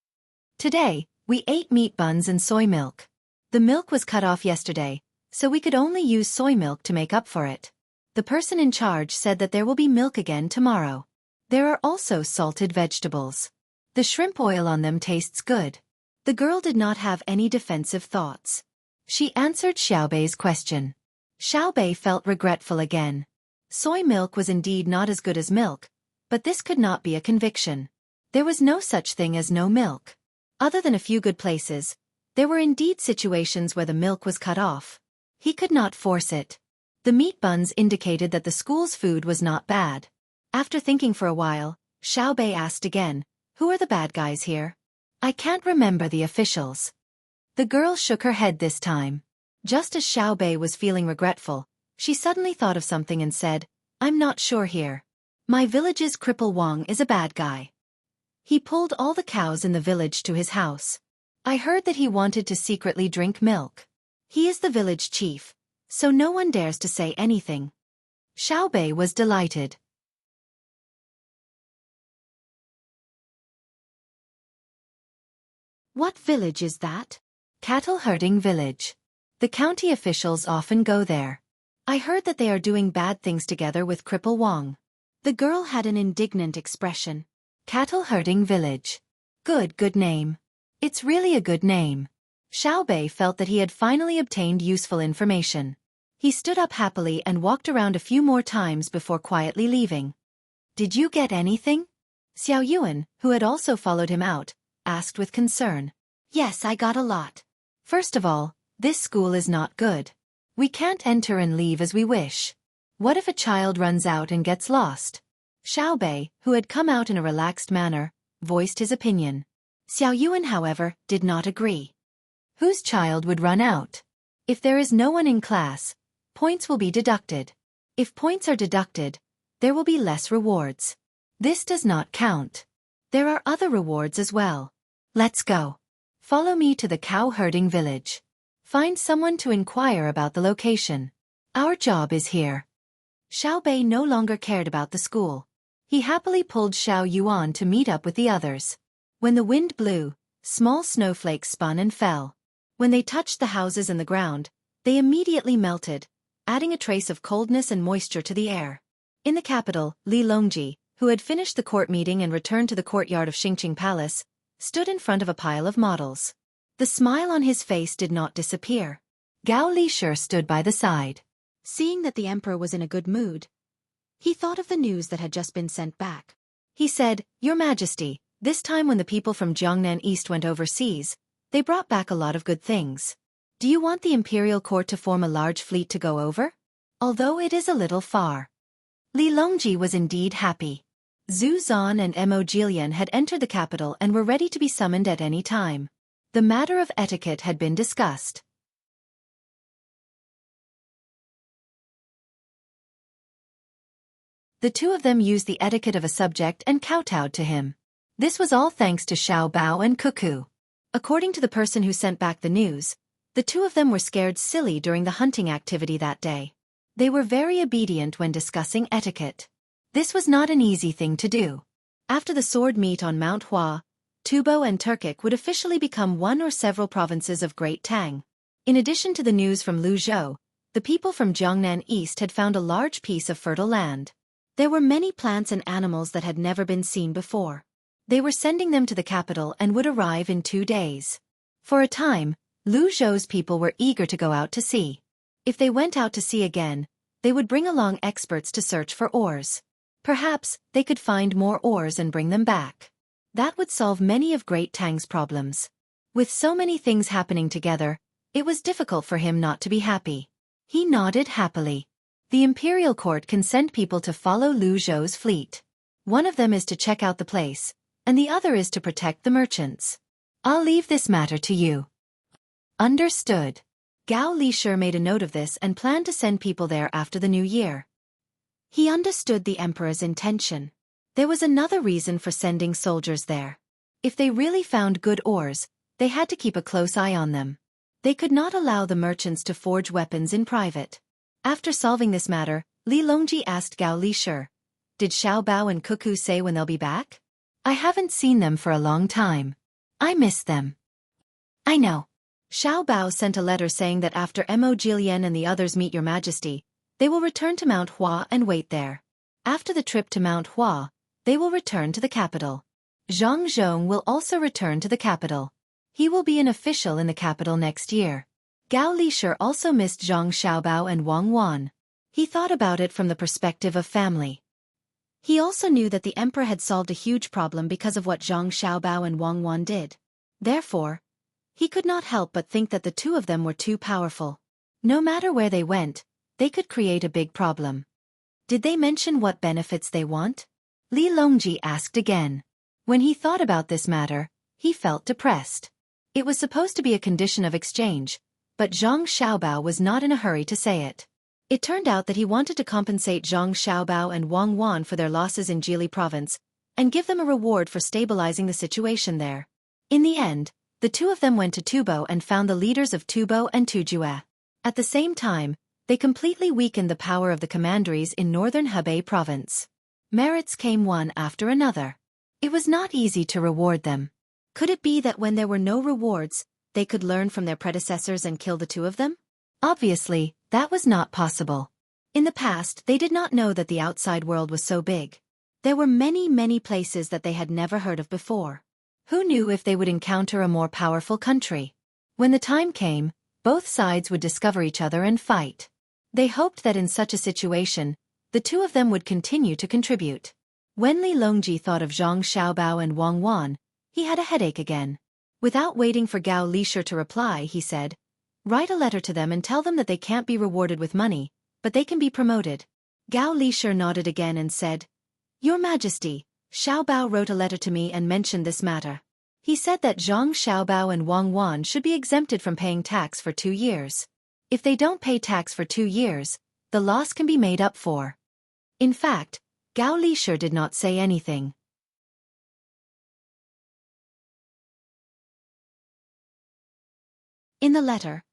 "Today, we ate meat buns and soy milk. The milk was cut off yesterday, so we could only use soy milk to make up for it. The person in charge said that there will be milk again tomorrow. There are also salted vegetables. The shrimp oil on them tastes good." The girl did not have any defensive thoughts. She answered Xiaobei's question. Xiaobei felt regretful again. Soy milk was indeed not as good as milk, but this could not be a conviction. There was no such thing as no milk. Other than a few good places, there were indeed situations where the milk was cut off. He could not force it. The meat buns indicated that the school's food was not bad. After thinking for a while, Xiaobei asked again, "Who are the bad guys here?" "I can't remember the officials." The girl shook her head this time. Just as Xiaobei was feeling regretful, she suddenly thought of something and said, "I'm not sure here. My village's cripple Wang is a bad guy. He pulled all the cows in the village to his house. I heard that he wanted to secretly drink milk. He is the village chief, so no one dares to say anything." Xiaobei was delighted. "What village is that?" "Cattle herding village. The county officials often go there. I heard that they are doing bad things together with cripple Wang." The girl had an indignant expression. "Cattle herding village. Good name. It's really a good name." Xiaobei felt that he had finally obtained useful information. He stood up happily and walked around a few more times before quietly leaving. "Did you get anything?" Xiao Yuan, who had also followed him out, asked with concern. "Yes, I got a lot. First of all, this school is not good. We can't enter and leave as we wish. What if a child runs out and gets lost?" Xiaobei, who had come out in a relaxed manner, voiced his opinion. Xiao Yuan, however, did not agree. Whose child would run out? If there is no one in class, points will be deducted. If points are deducted, there will be less rewards. This does not count. There are other rewards as well. Let's go. Follow me to the cow herding village. Find someone to inquire about the location. Our job is here. Xiaobei no longer cared about the school. He happily pulled Xiao Yuan to meet up with the others. When the wind blew, small snowflakes spun and fell. When they touched the houses and the ground, they immediately melted, adding a trace of coldness and moisture to the air. In the capital, Li Longji, who had finished the court meeting and returned to the courtyard of Xingqing Palace, stood in front of a pile of models. The smile on his face did not disappear. Gao Lishur stood by the side. Seeing that the emperor was in a good mood, he thought of the news that had just been sent back. He said, "Your Majesty, this time when the people from Jiangnan East went overseas, they brought back a lot of good things. Do you want the imperial court to form a large fleet to go over? Although it is a little far." Li Longji was indeed happy. Zhu Zan and Mo Jilian had entered the capital and were ready to be summoned at any time. The matter of etiquette had been discussed. The two of them used the etiquette of a subject and kowtowed to him. This was all thanks to Xiao Bao and Cuckoo. According to the person who sent back the news, the two of them were scared silly during the hunting activity that day. They were very obedient when discussing etiquette. This was not an easy thing to do. After the sword meet on Mount Hua, Tubo and Turkic would officially become one or several provinces of Great Tang. In addition to the news from Luzhou, the people from Jiangnan East had found a large piece of fertile land. There were many plants and animals that had never been seen before. They were sending them to the capital and would arrive in 2 days. For a time, Luzhou's people were eager to go out to sea. If they went out to sea again, they would bring along experts to search for ores. Perhaps they could find more ores and bring them back. That would solve many of Great Tang's problems. With so many things happening together, it was difficult for him not to be happy. He nodded happily. The imperial court can send people to follow Luzhou's fleet. One of them is to check out the place, and the other is to protect the merchants. I'll leave this matter to you. Understood. Gao Lisher made a note of this and planned to send people there after the new year. He understood the emperor's intention. There was another reason for sending soldiers there. If they really found good ores, they had to keep a close eye on them. They could not allow the merchants to forge weapons in private. After solving this matter, Li Longji asked Gao Lisher, "Did Xiao Bao and Cuckoo say when they'll be back? I haven't seen them for a long time. I miss them." "I know." Xiao Bao sent a letter saying that after Mo Jilian and the others meet Your Majesty, they will return to Mount Hua and wait there. After the trip to Mount Hua, they will return to the capital. Zhang Zhong will also return to the capital. He will be an official in the capital next year. Gao Lisher also missed Zhang Xiaobao and Wang Wan. He thought about it from the perspective of family. He also knew that the emperor had solved a huge problem because of what Zhang Xiaobao and Wang Wan did. Therefore, he could not help but think that the two of them were too powerful. No matter where they went, they could create a big problem. Did they mention what benefits they want? Li Longji asked again. When he thought about this matter, he felt depressed. It was supposed to be a condition of exchange, but Zhang Xiaobao was not in a hurry to say it. It turned out that he wanted to compensate Zhang Xiaobao and Wang Wan for their losses in Jili province, and give them a reward for stabilizing the situation there. In the end, the two of them went to Tubo and found the leaders of Tubo and Tujue. At the same time, they completely weakened the power of the commanderies in northern Hebei province. Merits came one after another. It was not easy to reward them. Could it be that when there were no rewards, they could learn from their predecessors and kill the two of them? Obviously, that was not possible. In the past, they did not know that the outside world was so big. There were many places that they had never heard of before. Who knew if they would encounter a more powerful country? When the time came, both sides would discover each other and fight. They hoped that in such a situation, the two of them would continue to contribute. When Li Longji thought of Zhang Xiaobao and Wang Wan, he had a headache again. Without waiting for Gao Lisher to reply, he said, "Write a letter to them and tell them that they can't be rewarded with money, but they can be promoted." Gao Lisher nodded again and said, "Your Majesty, Xiao Bao wrote a letter to me and mentioned this matter. He said that Zhang Xiaobao and Wang Wan should be exempted from paying tax for 2 years. If they don't pay tax for 2 years, the loss can be made up for." In fact, Gao Lisher did not say anything. In the letter,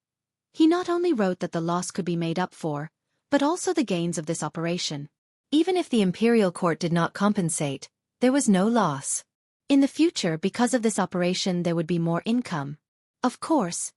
he not only wrote that the loss could be made up for, but also the gains of this operation. Even if the imperial court did not compensate, there was no loss. In the future, because of this operation, there would be more income. Of course,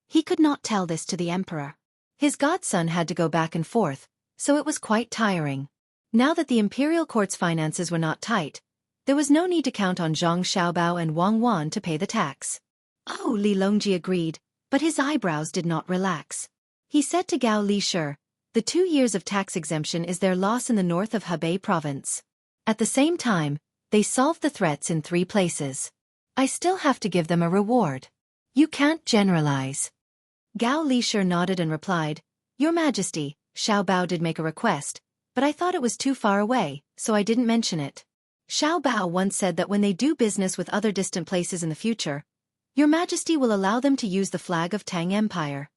he could not tell this to the emperor. His godson had to go back and forth, so it was quite tiring. Now that the imperial court's finances were not tight, there was no need to count on Zhang Xiaobao and Wang Wan to pay the tax. "Oh," Li Longji agreed, but his eyebrows did not relax. He said to Gao Lisher, "The 2 years of tax exemption is their loss in the north of Hebei province. At the same time, they solved the threats in 3 places. I still have to give them a reward. You can't generalize." Gao Lisher nodded and replied, "Your Majesty, Xiao Bao did make a request, but I thought it was too far away, so I didn't mention it. Xiao Bao once said that when they do business with other distant places in the future, Your Majesty will allow them to use the flag of Tang Empire."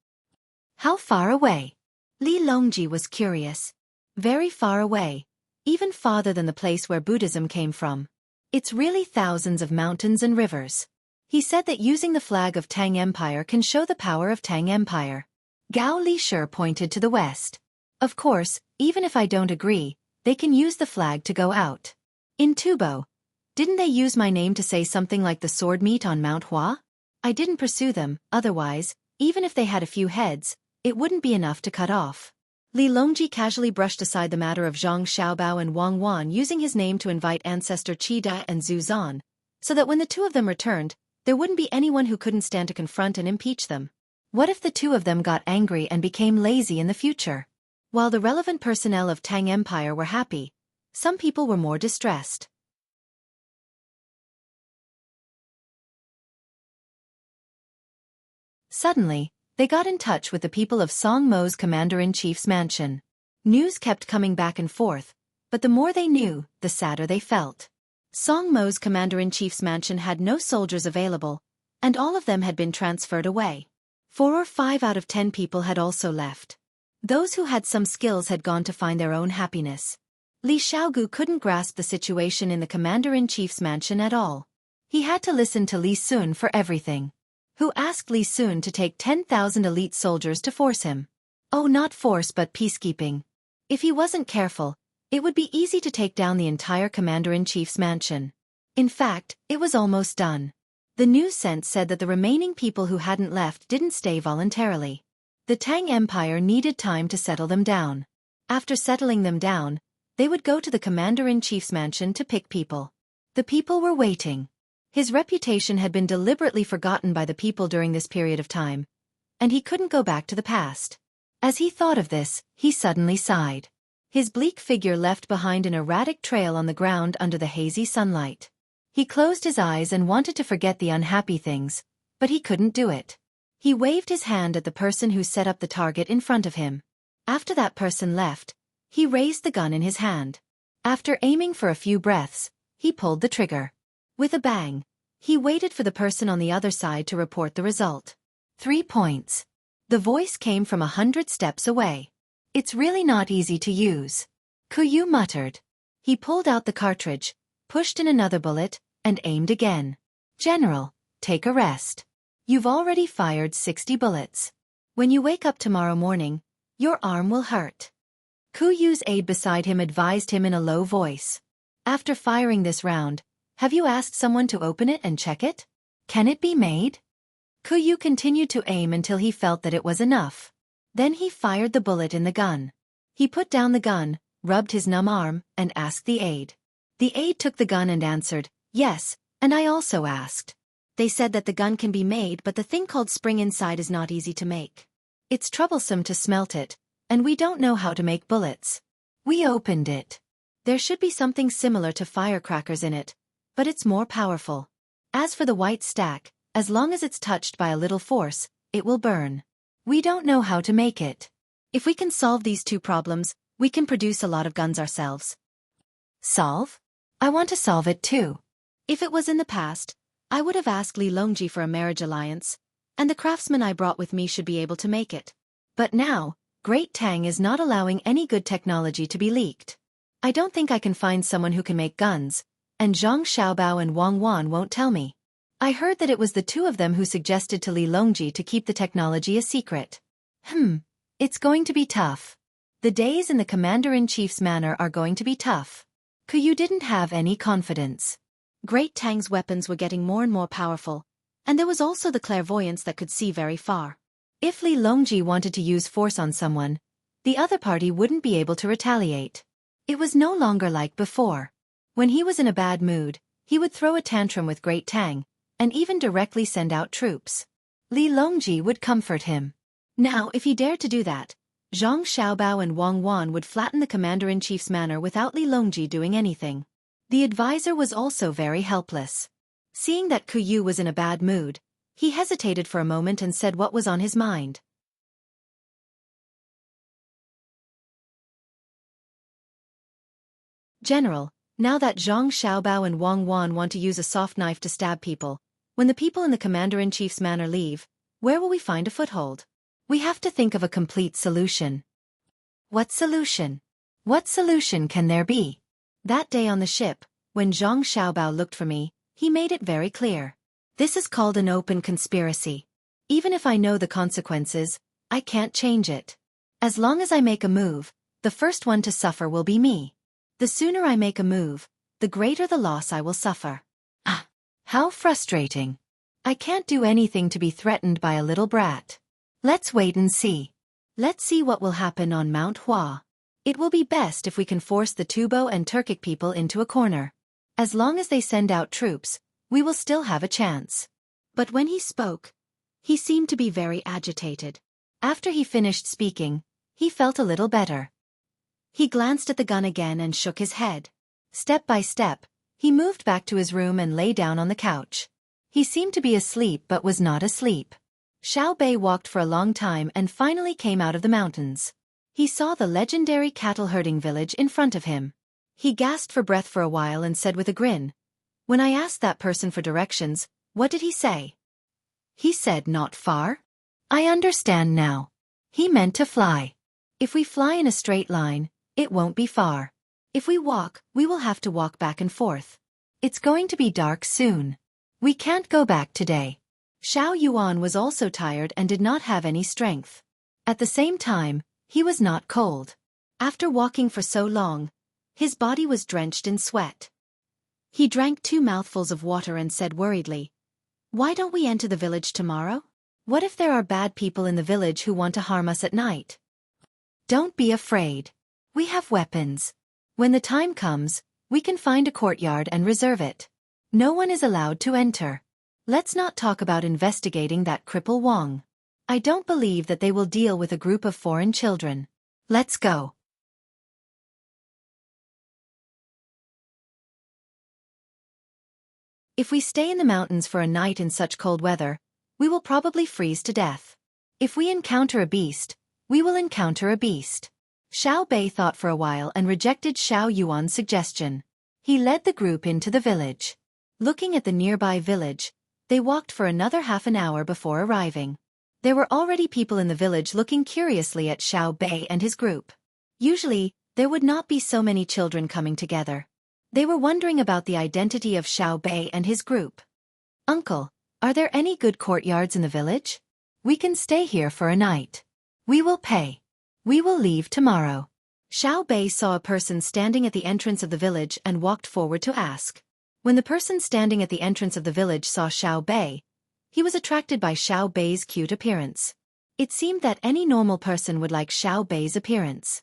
"How far away?" Li Longji was curious. "Very far away, even farther than the place where Buddhism came from. It's really thousands of mountains and rivers." He said that using the flag of Tang Empire can show the power of Tang Empire. Gao Lisher pointed to the west. "Of course, even if I don't agree, they can use the flag to go out. In Tubo, Didn't they use my name to say something like the sword meet on Mount Hua? I didn't pursue them, otherwise, even if they had a few heads, it wouldn't be enough to cut off. Li Longji casually brushed aside the matter of Zhang Xiaobao and Wang Wan using his name to invite ancestor Qi Da and Zhu Zan, so that when the two of them returned, there wouldn't be anyone who couldn't stand to confront and impeach them. What if the two of them got angry and became lazy in the future? While the relevant personnel of Tang Empire were happy, some people were more distressed. Suddenly, they got in touch with the people of Song Mo's commander-in-chief's mansion. News kept coming back and forth, but the more they knew, the sadder they felt. Song Mo's commander-in-chief's mansion had no soldiers available, and all of them had been transferred away. 4 or 5 out of 10 people had also left. Those who had some skills had gone to find their own happiness. Li Xiaogu couldn't grasp the situation in the commander-in-chief's mansion at all. He had to listen to Li Sun for everything. Who asked Li Sun to take 10,000 elite soldiers to force him. Oh, not force but peacekeeping. If he wasn't careful, it would be easy to take down the entire commander-in-chief's mansion. In fact, it was almost done. The news sent said that the remaining people who hadn't left didn't stay voluntarily. The Tang Empire needed time to settle them down. After settling them down, they would go to the commander-in-chief's mansion to pick people. The people were waiting. His reputation had been deliberately forgotten by the people during this period of time, and he couldn't go back to the past. As he thought of this, he suddenly sighed. His bleak figure left behind an erratic trail on the ground under the hazy sunlight. He closed his eyes and wanted to forget the unhappy things, but he couldn't do it. He waved his hand at the person who set up the target in front of him. After that person left, he raised the gun in his hand. After aiming for a few breaths, he pulled the trigger. With a bang, he waited for the person on the other side to report the result. 3 points. The voice came from 100 steps away. It's really not easy to use. Xueqi muttered. He pulled out the cartridge, pushed in another bullet, and aimed again. General, take a rest. You've already fired 60 bullets. When you wake up tomorrow morning, your arm will hurt. Xueqi's aide beside him advised him in a low voice. After firing this round, have you asked someone to open it and check it? Can it be made? Xueqi continued to aim until he felt that it was enough. Then he fired the bullet in the gun. He put down the gun, rubbed his numb arm, and asked the aide. The aide took the gun and answered, yes, and I also asked. They said that the gun can be made, but the thing called spring inside is not easy to make. It's troublesome to smelt it, and we don't know how to make bullets. We opened it. There should be something similar to firecrackers in it, but it's more powerful. As for the white stack, as long as it's touched by a little force, it will burn. We don't know how to make it. If we can solve these 2 problems, we can produce a lot of guns ourselves. Solve? I want to solve it too. If it was in the past, I would have asked Li Longji for a marriage alliance, and the craftsman I brought with me should be able to make it. But now, Great Tang is not allowing any good technology to be leaked. I don't think I can find someone who can make guns, and Zhang Xiaobao and Wang Wan won't tell me. I heard that it was the 2 of them who suggested to Li Longji to keep the technology a secret. It's going to be tough. The days in the commander-in-chief's manor are going to be tough. Xueqi didn't have any confidence. Great Tang's weapons were getting more and more powerful, and there was also the clairvoyance that could see very far. If Li Longji wanted to use force on someone, the other party wouldn't be able to retaliate. It was no longer like before. When he was in a bad mood, he would throw a tantrum with Great Tang, and even directly send out troops. Li Longji would comfort him. Now, if he dared to do that, Zhang Xiaobao and Wang Wan would flatten the commander-in-chief's manor without Li Longji doing anything. The advisor was also very helpless. Seeing that Xueqi was in a bad mood, he hesitated for a moment and said what was on his mind. General, now that Zhang Xiaobao and Wang Wan want to use a soft knife to stab people, when the people in the commander-in-chief's manor leave, where will we find a foothold? We have to think of a complete solution. What solution? What solution can there be? That day on the ship, when Zhang Xiaobao looked for me, he made it very clear. This is called an open conspiracy. Even if I know the consequences, I can't change it. As long as I make a move, the first one to suffer will be me. The sooner I make a move, the greater the loss I will suffer. Ah, how frustrating. I can't do anything to be threatened by a little brat. Let's wait and see. Let's see what will happen on Mount Hua. It will be best if we can force the Tubo and Turkic people into a corner. As long as they send out troops, we will still have a chance. But when he spoke, he seemed to be very agitated. After he finished speaking, he felt a little better. He glanced at the gun again and shook his head. Step by step, he moved back to his room and lay down on the couch. He seemed to be asleep but was not asleep. Xiao Bei walked for a long time and finally came out of the mountains. He saw the legendary cattle herding village in front of him. He gasped for breath for a while and said with a grin, "When I asked that person for directions, what did he say?" He said not far. I understand now. He meant to fly. If we fly in a straight line, it won't be far. If we walk, we will have to walk back and forth. It's going to be dark soon. We can't go back today. Xiao Yuan was also tired and did not have any strength. At the same time, he was not cold. After walking for so long, his body was drenched in sweat. He drank 2 mouthfuls of water and said worriedly, "Why don't we enter the village tomorrow? What if there are bad people in the village who want to harm us at night?" "Don't be afraid. We have weapons. When the time comes, we can find a courtyard and reserve it. No one is allowed to enter. Let's not talk about investigating that cripple Wang. I don't believe that they will deal with a group of foreign children. Let's go." If we stay in the mountains for a night in such cold weather, we will probably freeze to death. If we encounter a beast, we will encounter a beast. Xiao Bei thought for a while and rejected Xiao Yuan's suggestion. He led the group into the village. Looking at the nearby village, they walked for another half an hour before arriving. There were already people in the village looking curiously at Xiao Bei and his group. Usually, there would not be so many children coming together. They were wondering about the identity of Xiao Bei and his group. "Uncle, are there any good courtyards in the village? We can stay here for a night. We will pay. We will leave tomorrow." Xiao Bei saw a person standing at the entrance of the village and walked forward to ask. When the person standing at the entrance of the village saw Xiao Bei, he was attracted by Xiao Bei's cute appearance. It seemed that any normal person would like Xiao Bei's appearance.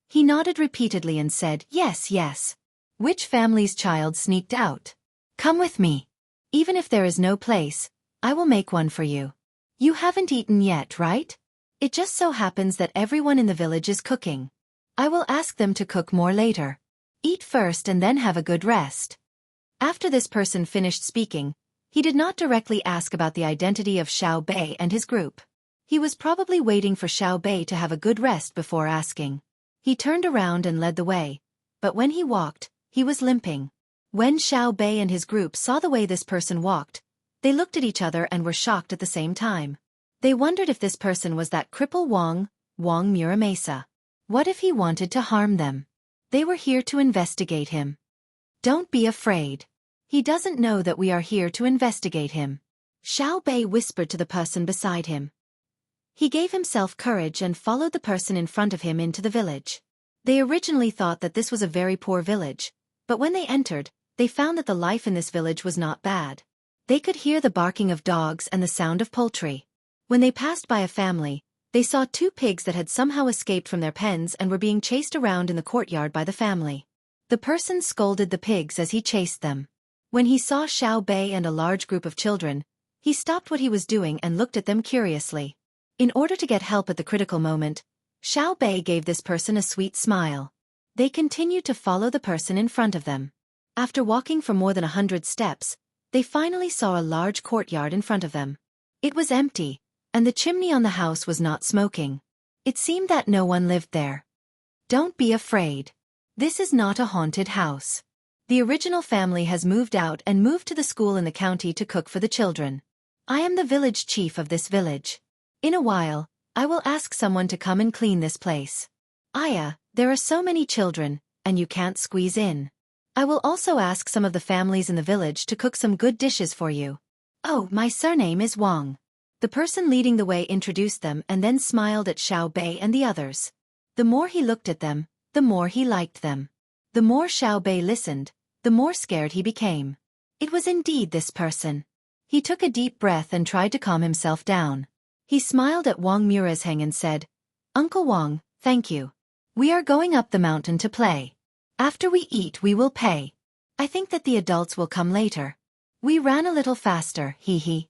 He nodded repeatedly and said, "Yes, yes. Which family's child sneaked out? Come with me. Even if there is no place, I will make one for you. You haven't eaten yet, right? It just so happens that everyone in the village is cooking. I will ask them to cook more later. Eat first and then have a good rest." After this person finished speaking, he did not directly ask about the identity of Xiao Bei and his group. He was probably waiting for Xiao Bei to have a good rest before asking. He turned around and led the way, but when he walked, he was limping. When Xiao Bei and his group saw the way this person walked, they looked at each other and were shocked at the same time. They wondered if this person was that cripple Wang Muramesa. What if he wanted to harm them? They were here to investigate him. "Don't be afraid. He doesn't know that we are here to investigate him," Xiao Bei whispered to the person beside him. He gave himself courage and followed the person in front of him into the village. They originally thought that this was a very poor village, but when they entered, they found that the life in this village was not bad. They could hear the barking of dogs and the sound of poultry. When they passed by a family, they saw 2 pigs that had somehow escaped from their pens and were being chased around in the courtyard by the family. The person scolded the pigs as he chased them. When he saw Xiao Bei and a large group of children, he stopped what he was doing and looked at them curiously. In order to get help at the critical moment, Xiao Bei gave this person a sweet smile. They continued to follow the person in front of them. After walking for more than 100 steps, they finally saw a large courtyard in front of them. It was empty, and the chimney on the house was not smoking. It seemed that no one lived there. "Don't be afraid. This is not a haunted house. The original family has moved out and moved to the school in the county to cook for the children. I am the village chief of this village. In a while, I will ask someone to come and clean this place. Aya, there are so many children, and you can't squeeze in. I will also ask some of the families in the village to cook some good dishes for you. Oh, my surname is Wang." The person leading the way introduced them and then smiled at Xiao Bei and the others. The more he looked at them, the more he liked them. The more Xiao Bei listened, the the more scared he became. It was indeed this person. He took a deep breath and tried to calm himself down. He smiled at Wang Murasheng and said, "Uncle Wang, thank you. We are going up the mountain to play. After we eat we will pay. I think that the adults will come later. We ran a little faster, hee hee.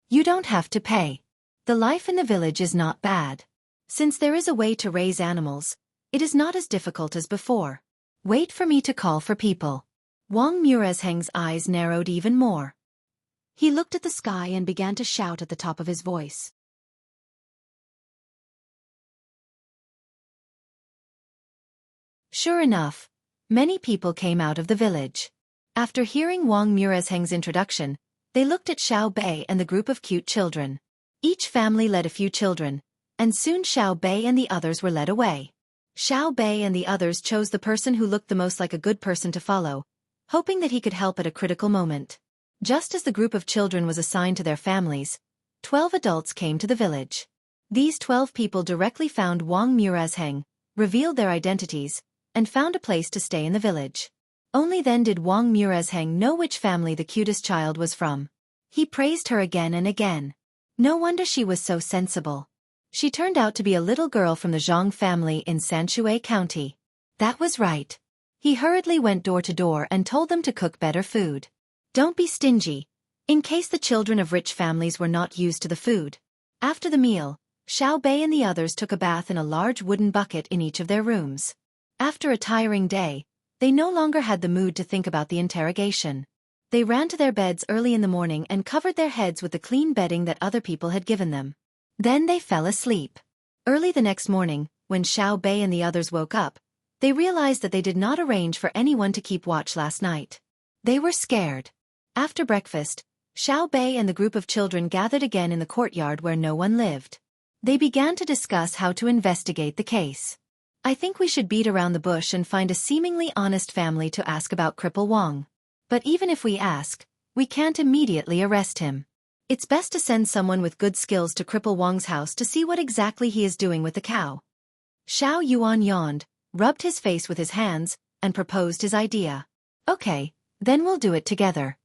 You don't have to pay. The life in the village is not bad. Since there is a way to raise animals, it is not as difficult as before. Wait for me to call for people." Wang Murasheng's eyes narrowed even more. He looked at the sky and began to shout at the top of his voice. Sure enough, many people came out of the village. After hearing Wang Murasheng's introduction, they looked at Xiao Bei and the group of cute children. Each family led a few children, and soon Xiao Bei and the others were led away. Xiao Bei and the others chose the person who looked the most like a good person to follow, hoping that he could help at a critical moment. Just as the group of children was assigned to their families, 12 adults came to the village. These 12 people directly found Wang Murasheng, revealed their identities, and found a place to stay in the village. Only then did Wang Murasheng know which family the cutest child was from. He praised her again and again. No wonder she was so sensible. She turned out to be a little girl from the Zhang family in Xueqi County. That was right. He hurriedly went door to door and told them to cook better food. Don't be stingy, in case the children of rich families were not used to the food. After the meal, Xiao Bei and the others took a bath in a large wooden bucket in each of their rooms. After a tiring day, they no longer had the mood to think about the interrogation. They ran to their beds early in the morning and covered their heads with the clean bedding that other people had given them. Then they fell asleep. Early the next morning, when Xiao Bei and the others woke up, they realized that they did not arrange for anyone to keep watch last night. They were scared. After breakfast, Xiao Bei and the group of children gathered again in the courtyard where no one lived. They began to discuss how to investigate the case. I think we should beat around the bush and find a seemingly honest family to ask about Cripple Wang. But even if we ask, we can't immediately arrest him. It's best to send someone with good skills to Cripple Wang's house to see what exactly he is doing with the cow. Xiao Yuan yawned, rubbed his face with his hands, and proposed his idea. Okay, then we'll do it together.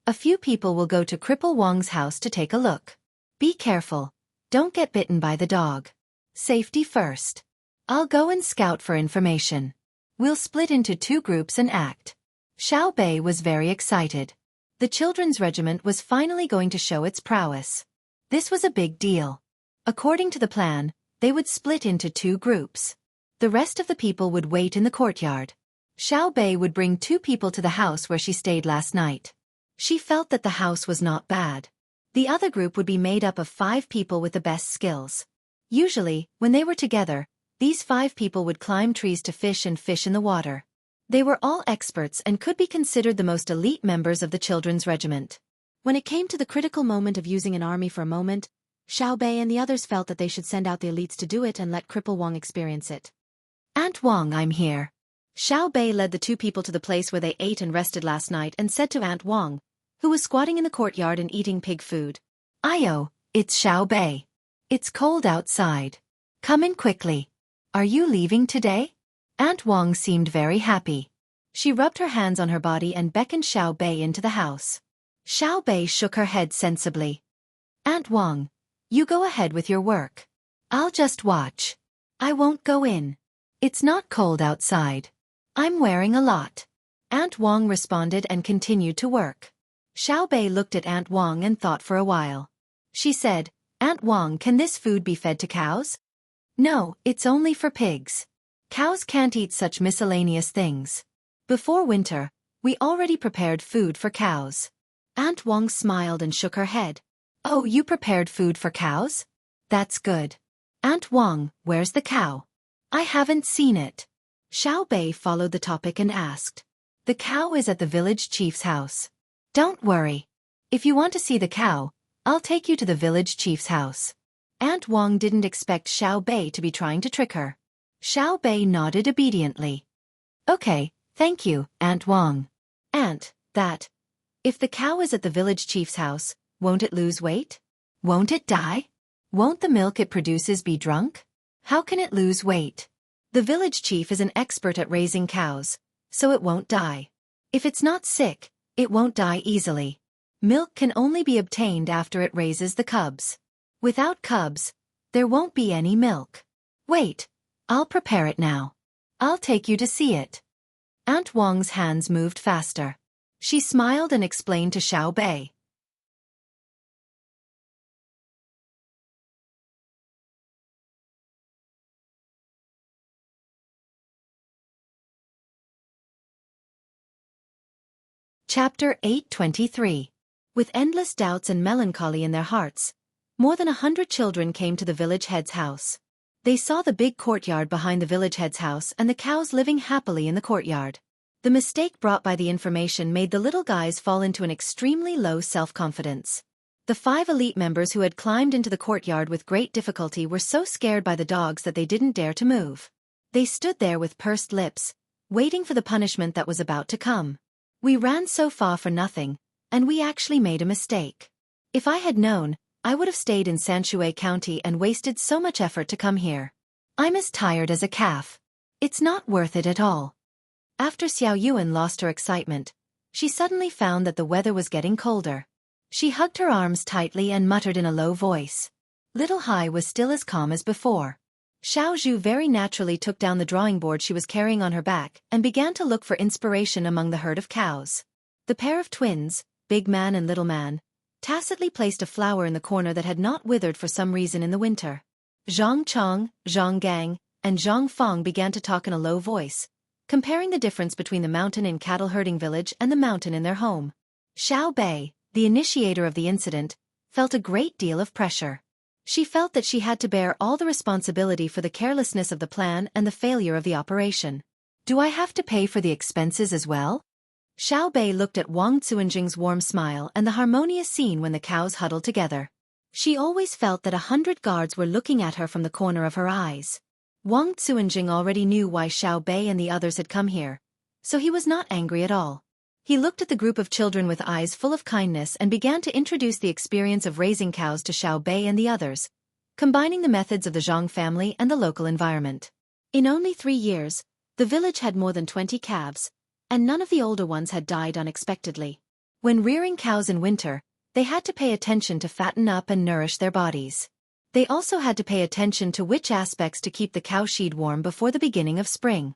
A few people will go to Cripple Wang's house to take a look. Be careful. Don't get bitten by the dog. Safety first. I'll go and scout for information. We'll split into 2 groups and act. Xiao Bei was very excited. The children's regiment was finally going to show its prowess. This was a big deal. According to the plan, they would split into 2 groups. The rest of the people would wait in the courtyard. Xiao Bei would bring 2 people to the house where she stayed last night. She felt that the house was not bad. The other group would be made up of 5 people with the best skills. Usually, when they were together, these 5 people would climb trees to fish and fish in the water. They were all experts and could be considered the most elite members of the children's regiment. When it came to the critical moment of using an army for a moment, Xiao Bei and the others felt that they should send out the elites to do it and let Cripple Wang experience it. Aunt Wang, I'm here. Xiao Bei led the 2 people to the place where they ate and rested last night and said to Aunt Wang, who was squatting in the courtyard and eating pig food, "Ayo, it's Xiao Bei. It's cold outside. Come in quickly. Are you leaving today?" Aunt Wang seemed very happy. She rubbed her hands on her body and beckoned Xiao Bei into the house. Xiao Bei shook her head sensibly. "Aunt Wang, you go ahead with your work. I'll just watch. I won't go in. It's not cold outside. I'm wearing a lot." Aunt Wang responded and continued to work. Xiao Bei looked at Aunt Wang and thought for a while. She said, "Aunt Wang, can this food be fed to cows?" "No, it's only for pigs. Cows can't eat such miscellaneous things. Before winter, we already prepared food for cows." Aunt Wang smiled and shook her head. "Oh, you prepared food for cows? That's good. Aunt Wang, where's the cow? I haven't seen it." Xiao Bei followed the topic and asked. "The cow is at the village chief's house." "Don't worry. If you want to see the cow, I'll take you to the village chief's house." Aunt Wang didn't expect Xiao Bei to be trying to trick her. Xiao Bei nodded obediently. "Okay, thank you, Aunt Wang. Aunt, if the cow is at the village chief's house, won't it lose weight? Won't it die? Won't the milk it produces be drunk?" How can it lose weight? The village chief is an expert at raising cows, so it won't die. If it's not sick, it won't die easily. Milk can only be obtained after it raises the cubs. Without cubs, there won't be any milk. Wait, I'll prepare it now. I'll take you to see it. Aunt Wang's hands moved faster. She smiled and explained to Xiao Bei. Chapter 823. With endless doubts and melancholy in their hearts, more than 100 children came to the village head's house. They saw the big courtyard behind the village head's house and the cows living happily in the courtyard. The mistake brought by the information made the little guys fall into an extremely low self-confidence. The 5 elite members who had climbed into the courtyard with great difficulty were so scared by the dogs that they didn't dare to move. They stood there with pursed lips, waiting for the punishment that was about to come. We ran so far for nothing, and we actually made a mistake. If I had known, I would have stayed in Xueqi County and wasted so much effort to come here. I'm as tired as a calf. It's not worth it at all. After Xiao Yuan lost her excitement, she suddenly found that the weather was getting colder. She hugged her arms tightly and muttered in a low voice. Little Hai was still as calm as before. Xiao Zhu very naturally took down the drawing board she was carrying on her back and began to look for inspiration among the herd of cows. The pair of twins, Big Man and Little Man, tacitly placed a flower in the corner that had not withered for some reason in the winter. Zhang Chong, Zhang Gang, and Zhang Fong began to talk in a low voice, comparing the difference between the mountain in cattle herding village and the mountain in their home. Xiao Bei, the initiator of the incident, felt a great deal of pressure. She felt that she had to bear all the responsibility for the carelessness of the plan and the failure of the operation. Do I have to pay for the expenses as well? Xiao Bei looked at Wang Zuanjing's warm smile and the harmonious scene when the cows huddled together. She always felt that 100 guards were looking at her from the corner of her eyes. Wang Zuanjing already knew why Xiao Bei and the others had come here, so he was not angry at all. He looked at the group of children with eyes full of kindness and began to introduce the experience of raising cows to Xiao Bei and the others, combining the methods of the Zhang family and the local environment. In only 3 years, the village had more than 20 calves, and none of the older ones had died unexpectedly. When rearing cows in winter, they had to pay attention to fatten up and nourish their bodies. They also had to pay attention to which aspects to keep the cow shed warm before the beginning of spring.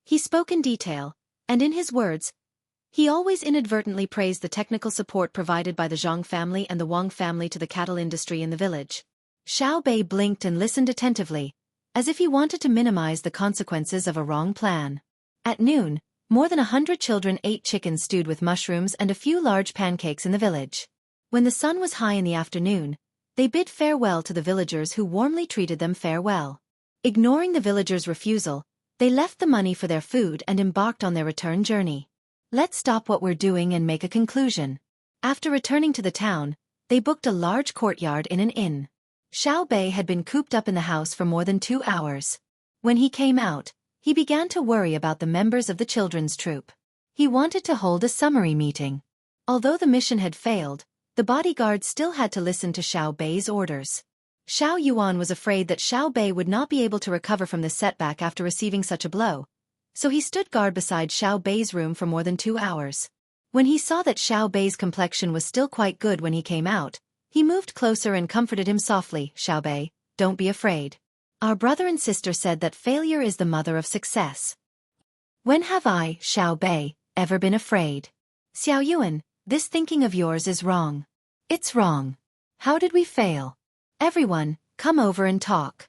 He spoke in detail, and in his words, he always inadvertently praised the technical support provided by the Zhang family and the Wang family to the cattle industry in the village. Xiao Bei blinked and listened attentively, as if he wanted to minimize the consequences of a wrong plan. At noon, more than 100 children ate chicken stewed with mushrooms and a few large pancakes in the village. When the sun was high in the afternoon, they bid farewell to the villagers who warmly treated them farewell. Ignoring the villagers' refusal, they left the money for their food and embarked on their return journey. Let's stop what we're doing and make a conclusion. After returning to the town, they booked a large courtyard in an inn. Xiao Bei had been cooped up in the house for more than 2 hours. When he came out, he began to worry about the members of the children's troop. He wanted to hold a summary meeting. Although the mission had failed, the bodyguard still had to listen to Xiao Bei's orders. Xiao Yuan was afraid that Xiao Bei would not be able to recover from this setback after receiving such a blow, so he stood guard beside Xiao Bei's room for more than 2 hours. When he saw that Xiao Bei's complexion was still quite good when he came out, he moved closer and comforted him softly. Xiao Bei, don't be afraid. Our brother and sister said that failure is the mother of success. When have I, Xiao Bei, ever been afraid? Xiao Yuan, this thinking of yours is wrong. It's wrong. How did we fail? Everyone, come over and talk.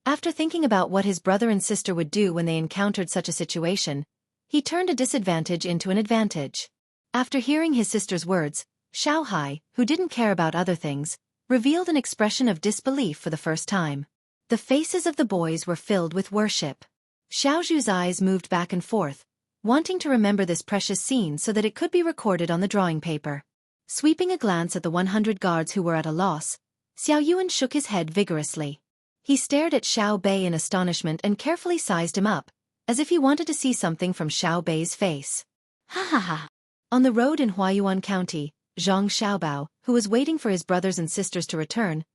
After thinking about what his brother and sister would do when they encountered such a situation, he turned a disadvantage into an advantage. After hearing his sister's words, Xiao Hai, who didn't care about other things, revealed an expression of disbelief for the first time. The faces of the boys were filled with worship. Xiao Zhu's eyes moved back and forth, wanting to remember this precious scene so that it could be recorded on the drawing paper. Sweeping a glance at the 100 guards who were at a loss, Xiao Yuan shook his head vigorously. He stared at Xiao Bei in astonishment and carefully sized him up, as if he wanted to see something from Xiao Bei's face. Ha ha ha. On the road in Huayuan County, Zhang Xiaobao, who was waiting for his brothers and sisters to return,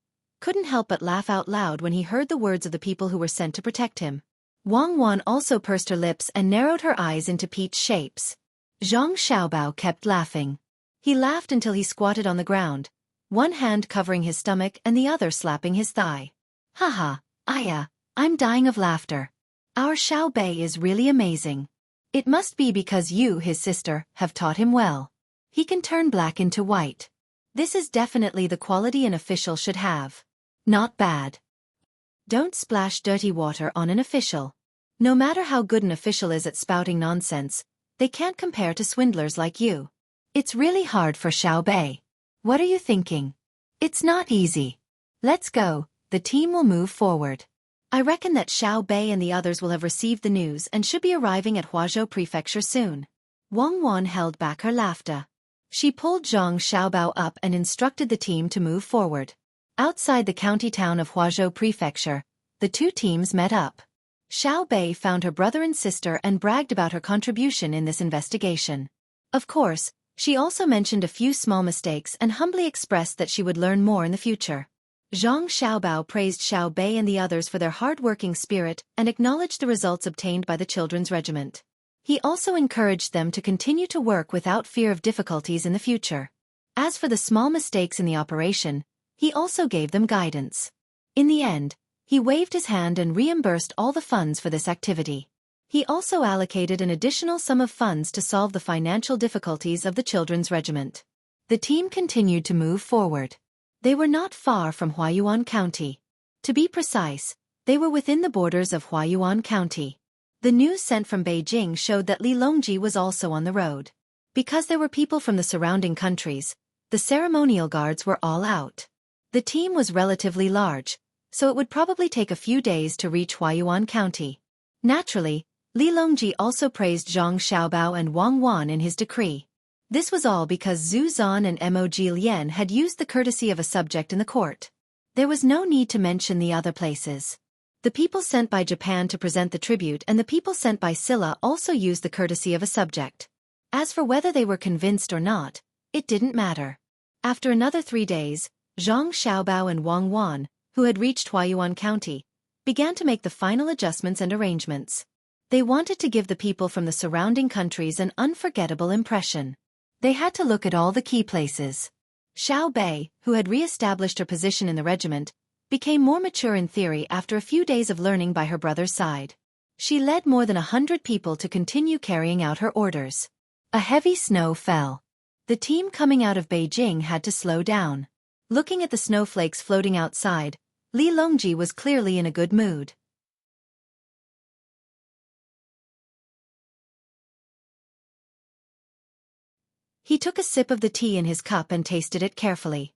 couldn't help but laugh out loud when he heard the words of the people who were sent to protect him. Wang Wan also pursed her lips and narrowed her eyes into peach shapes. Zhang Xiaobao kept laughing. He laughed until he squatted on the ground, one hand covering his stomach and the other slapping his thigh. Haha, Aya, I'm dying of laughter. Our Xiao Bei is really amazing. It must be because you, his sister, have taught him well. He can turn black into white. This is definitely the quality an official should have. Not bad. Don't splash dirty water on an official. No matter how good an official is at spouting nonsense, they can't compare to swindlers like you. It's really hard for Xiao Bei. What are you thinking? It's not easy. Let's go, the team will move forward. I reckon that Xiao Bei and the others will have received the news and should be arriving at Huazhou Prefecture soon. Wang Wan held back her laughter. She pulled Zhang Xiaobao up and instructed the team to move forward. Outside the county town of Huazhou Prefecture, the two teams met up. Xiao Bei found her brother and sister and bragged about her contribution in this investigation. Of course, she also mentioned a few small mistakes and humbly expressed that she would learn more in the future. Zhang Xiaobao praised Xiao Bei and the others for their hard-working spirit and acknowledged the results obtained by the children's regiment. He also encouraged them to continue to work without fear of difficulties in the future. As for the small mistakes in the operation, he also gave them guidance. In the end, he waved his hand and reimbursed all the funds for this activity. He also allocated an additional sum of funds to solve the financial difficulties of the children's regiment. The team continued to move forward. They were not far from Huayuan County. To be precise, they were within the borders of Huayuan County. The news sent from Beijing showed that Li Longji was also on the road. Because there were people from the surrounding countries, the ceremonial guards were all out. The team was relatively large, so it would probably take a few days to reach Huayuan County. Naturally, Li Longji also praised Zhang Xiaobao and Wang Wan in his decree. This was all because Zhu Zan and Mo Jilian had used the courtesy of a subject in the court. There was no need to mention the other places. The people sent by Japan to present the tribute and the people sent by Silla also used the courtesy of a subject. As for whether they were convinced or not, it didn't matter. After another 3 days, Zhang Xiaobao and Wang Wan, who had reached Huayuan County, began to make the final adjustments and arrangements. They wanted to give the people from the surrounding countries an unforgettable impression. They had to look at all the key places. Xiao Bei, who had re-established her position in the regiment, became more mature in theory after a few days of learning by her brother's side. She led more than 100 people to continue carrying out her orders. A heavy snow fell. The team coming out of Beijing had to slow down. Looking at the snowflakes floating outside, Li Longji was clearly in a good mood. He took a sip of the tea in his cup and tasted it carefully.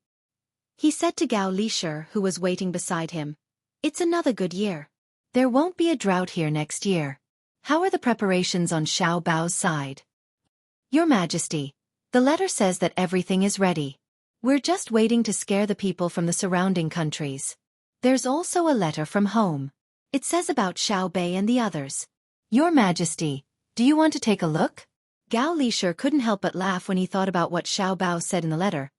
He said to Gao Lisher, who was waiting beside him, "It's another good year. There won't be a drought here next year. How are the preparations on Xiao Bao's side?" "Your Majesty, the letter says that everything is ready. We're just waiting to scare the people from the surrounding countries. There's also a letter from home. It says about Xiao Bei and the others. Your Majesty, do you want to take a look?" Gao Lisher couldn't help but laugh when he thought about what Xiao Bao said in the letter.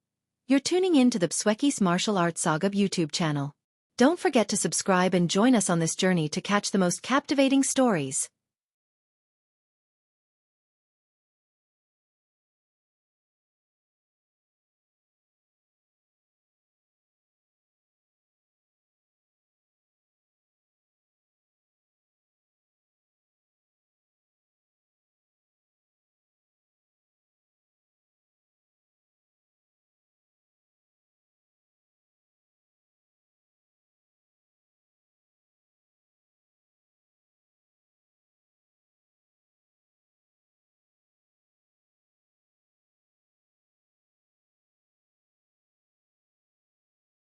You're tuning in to the Xueqi's Martial Arts Saga YouTube channel. Don't forget to subscribe and join us on this journey to catch the most captivating stories.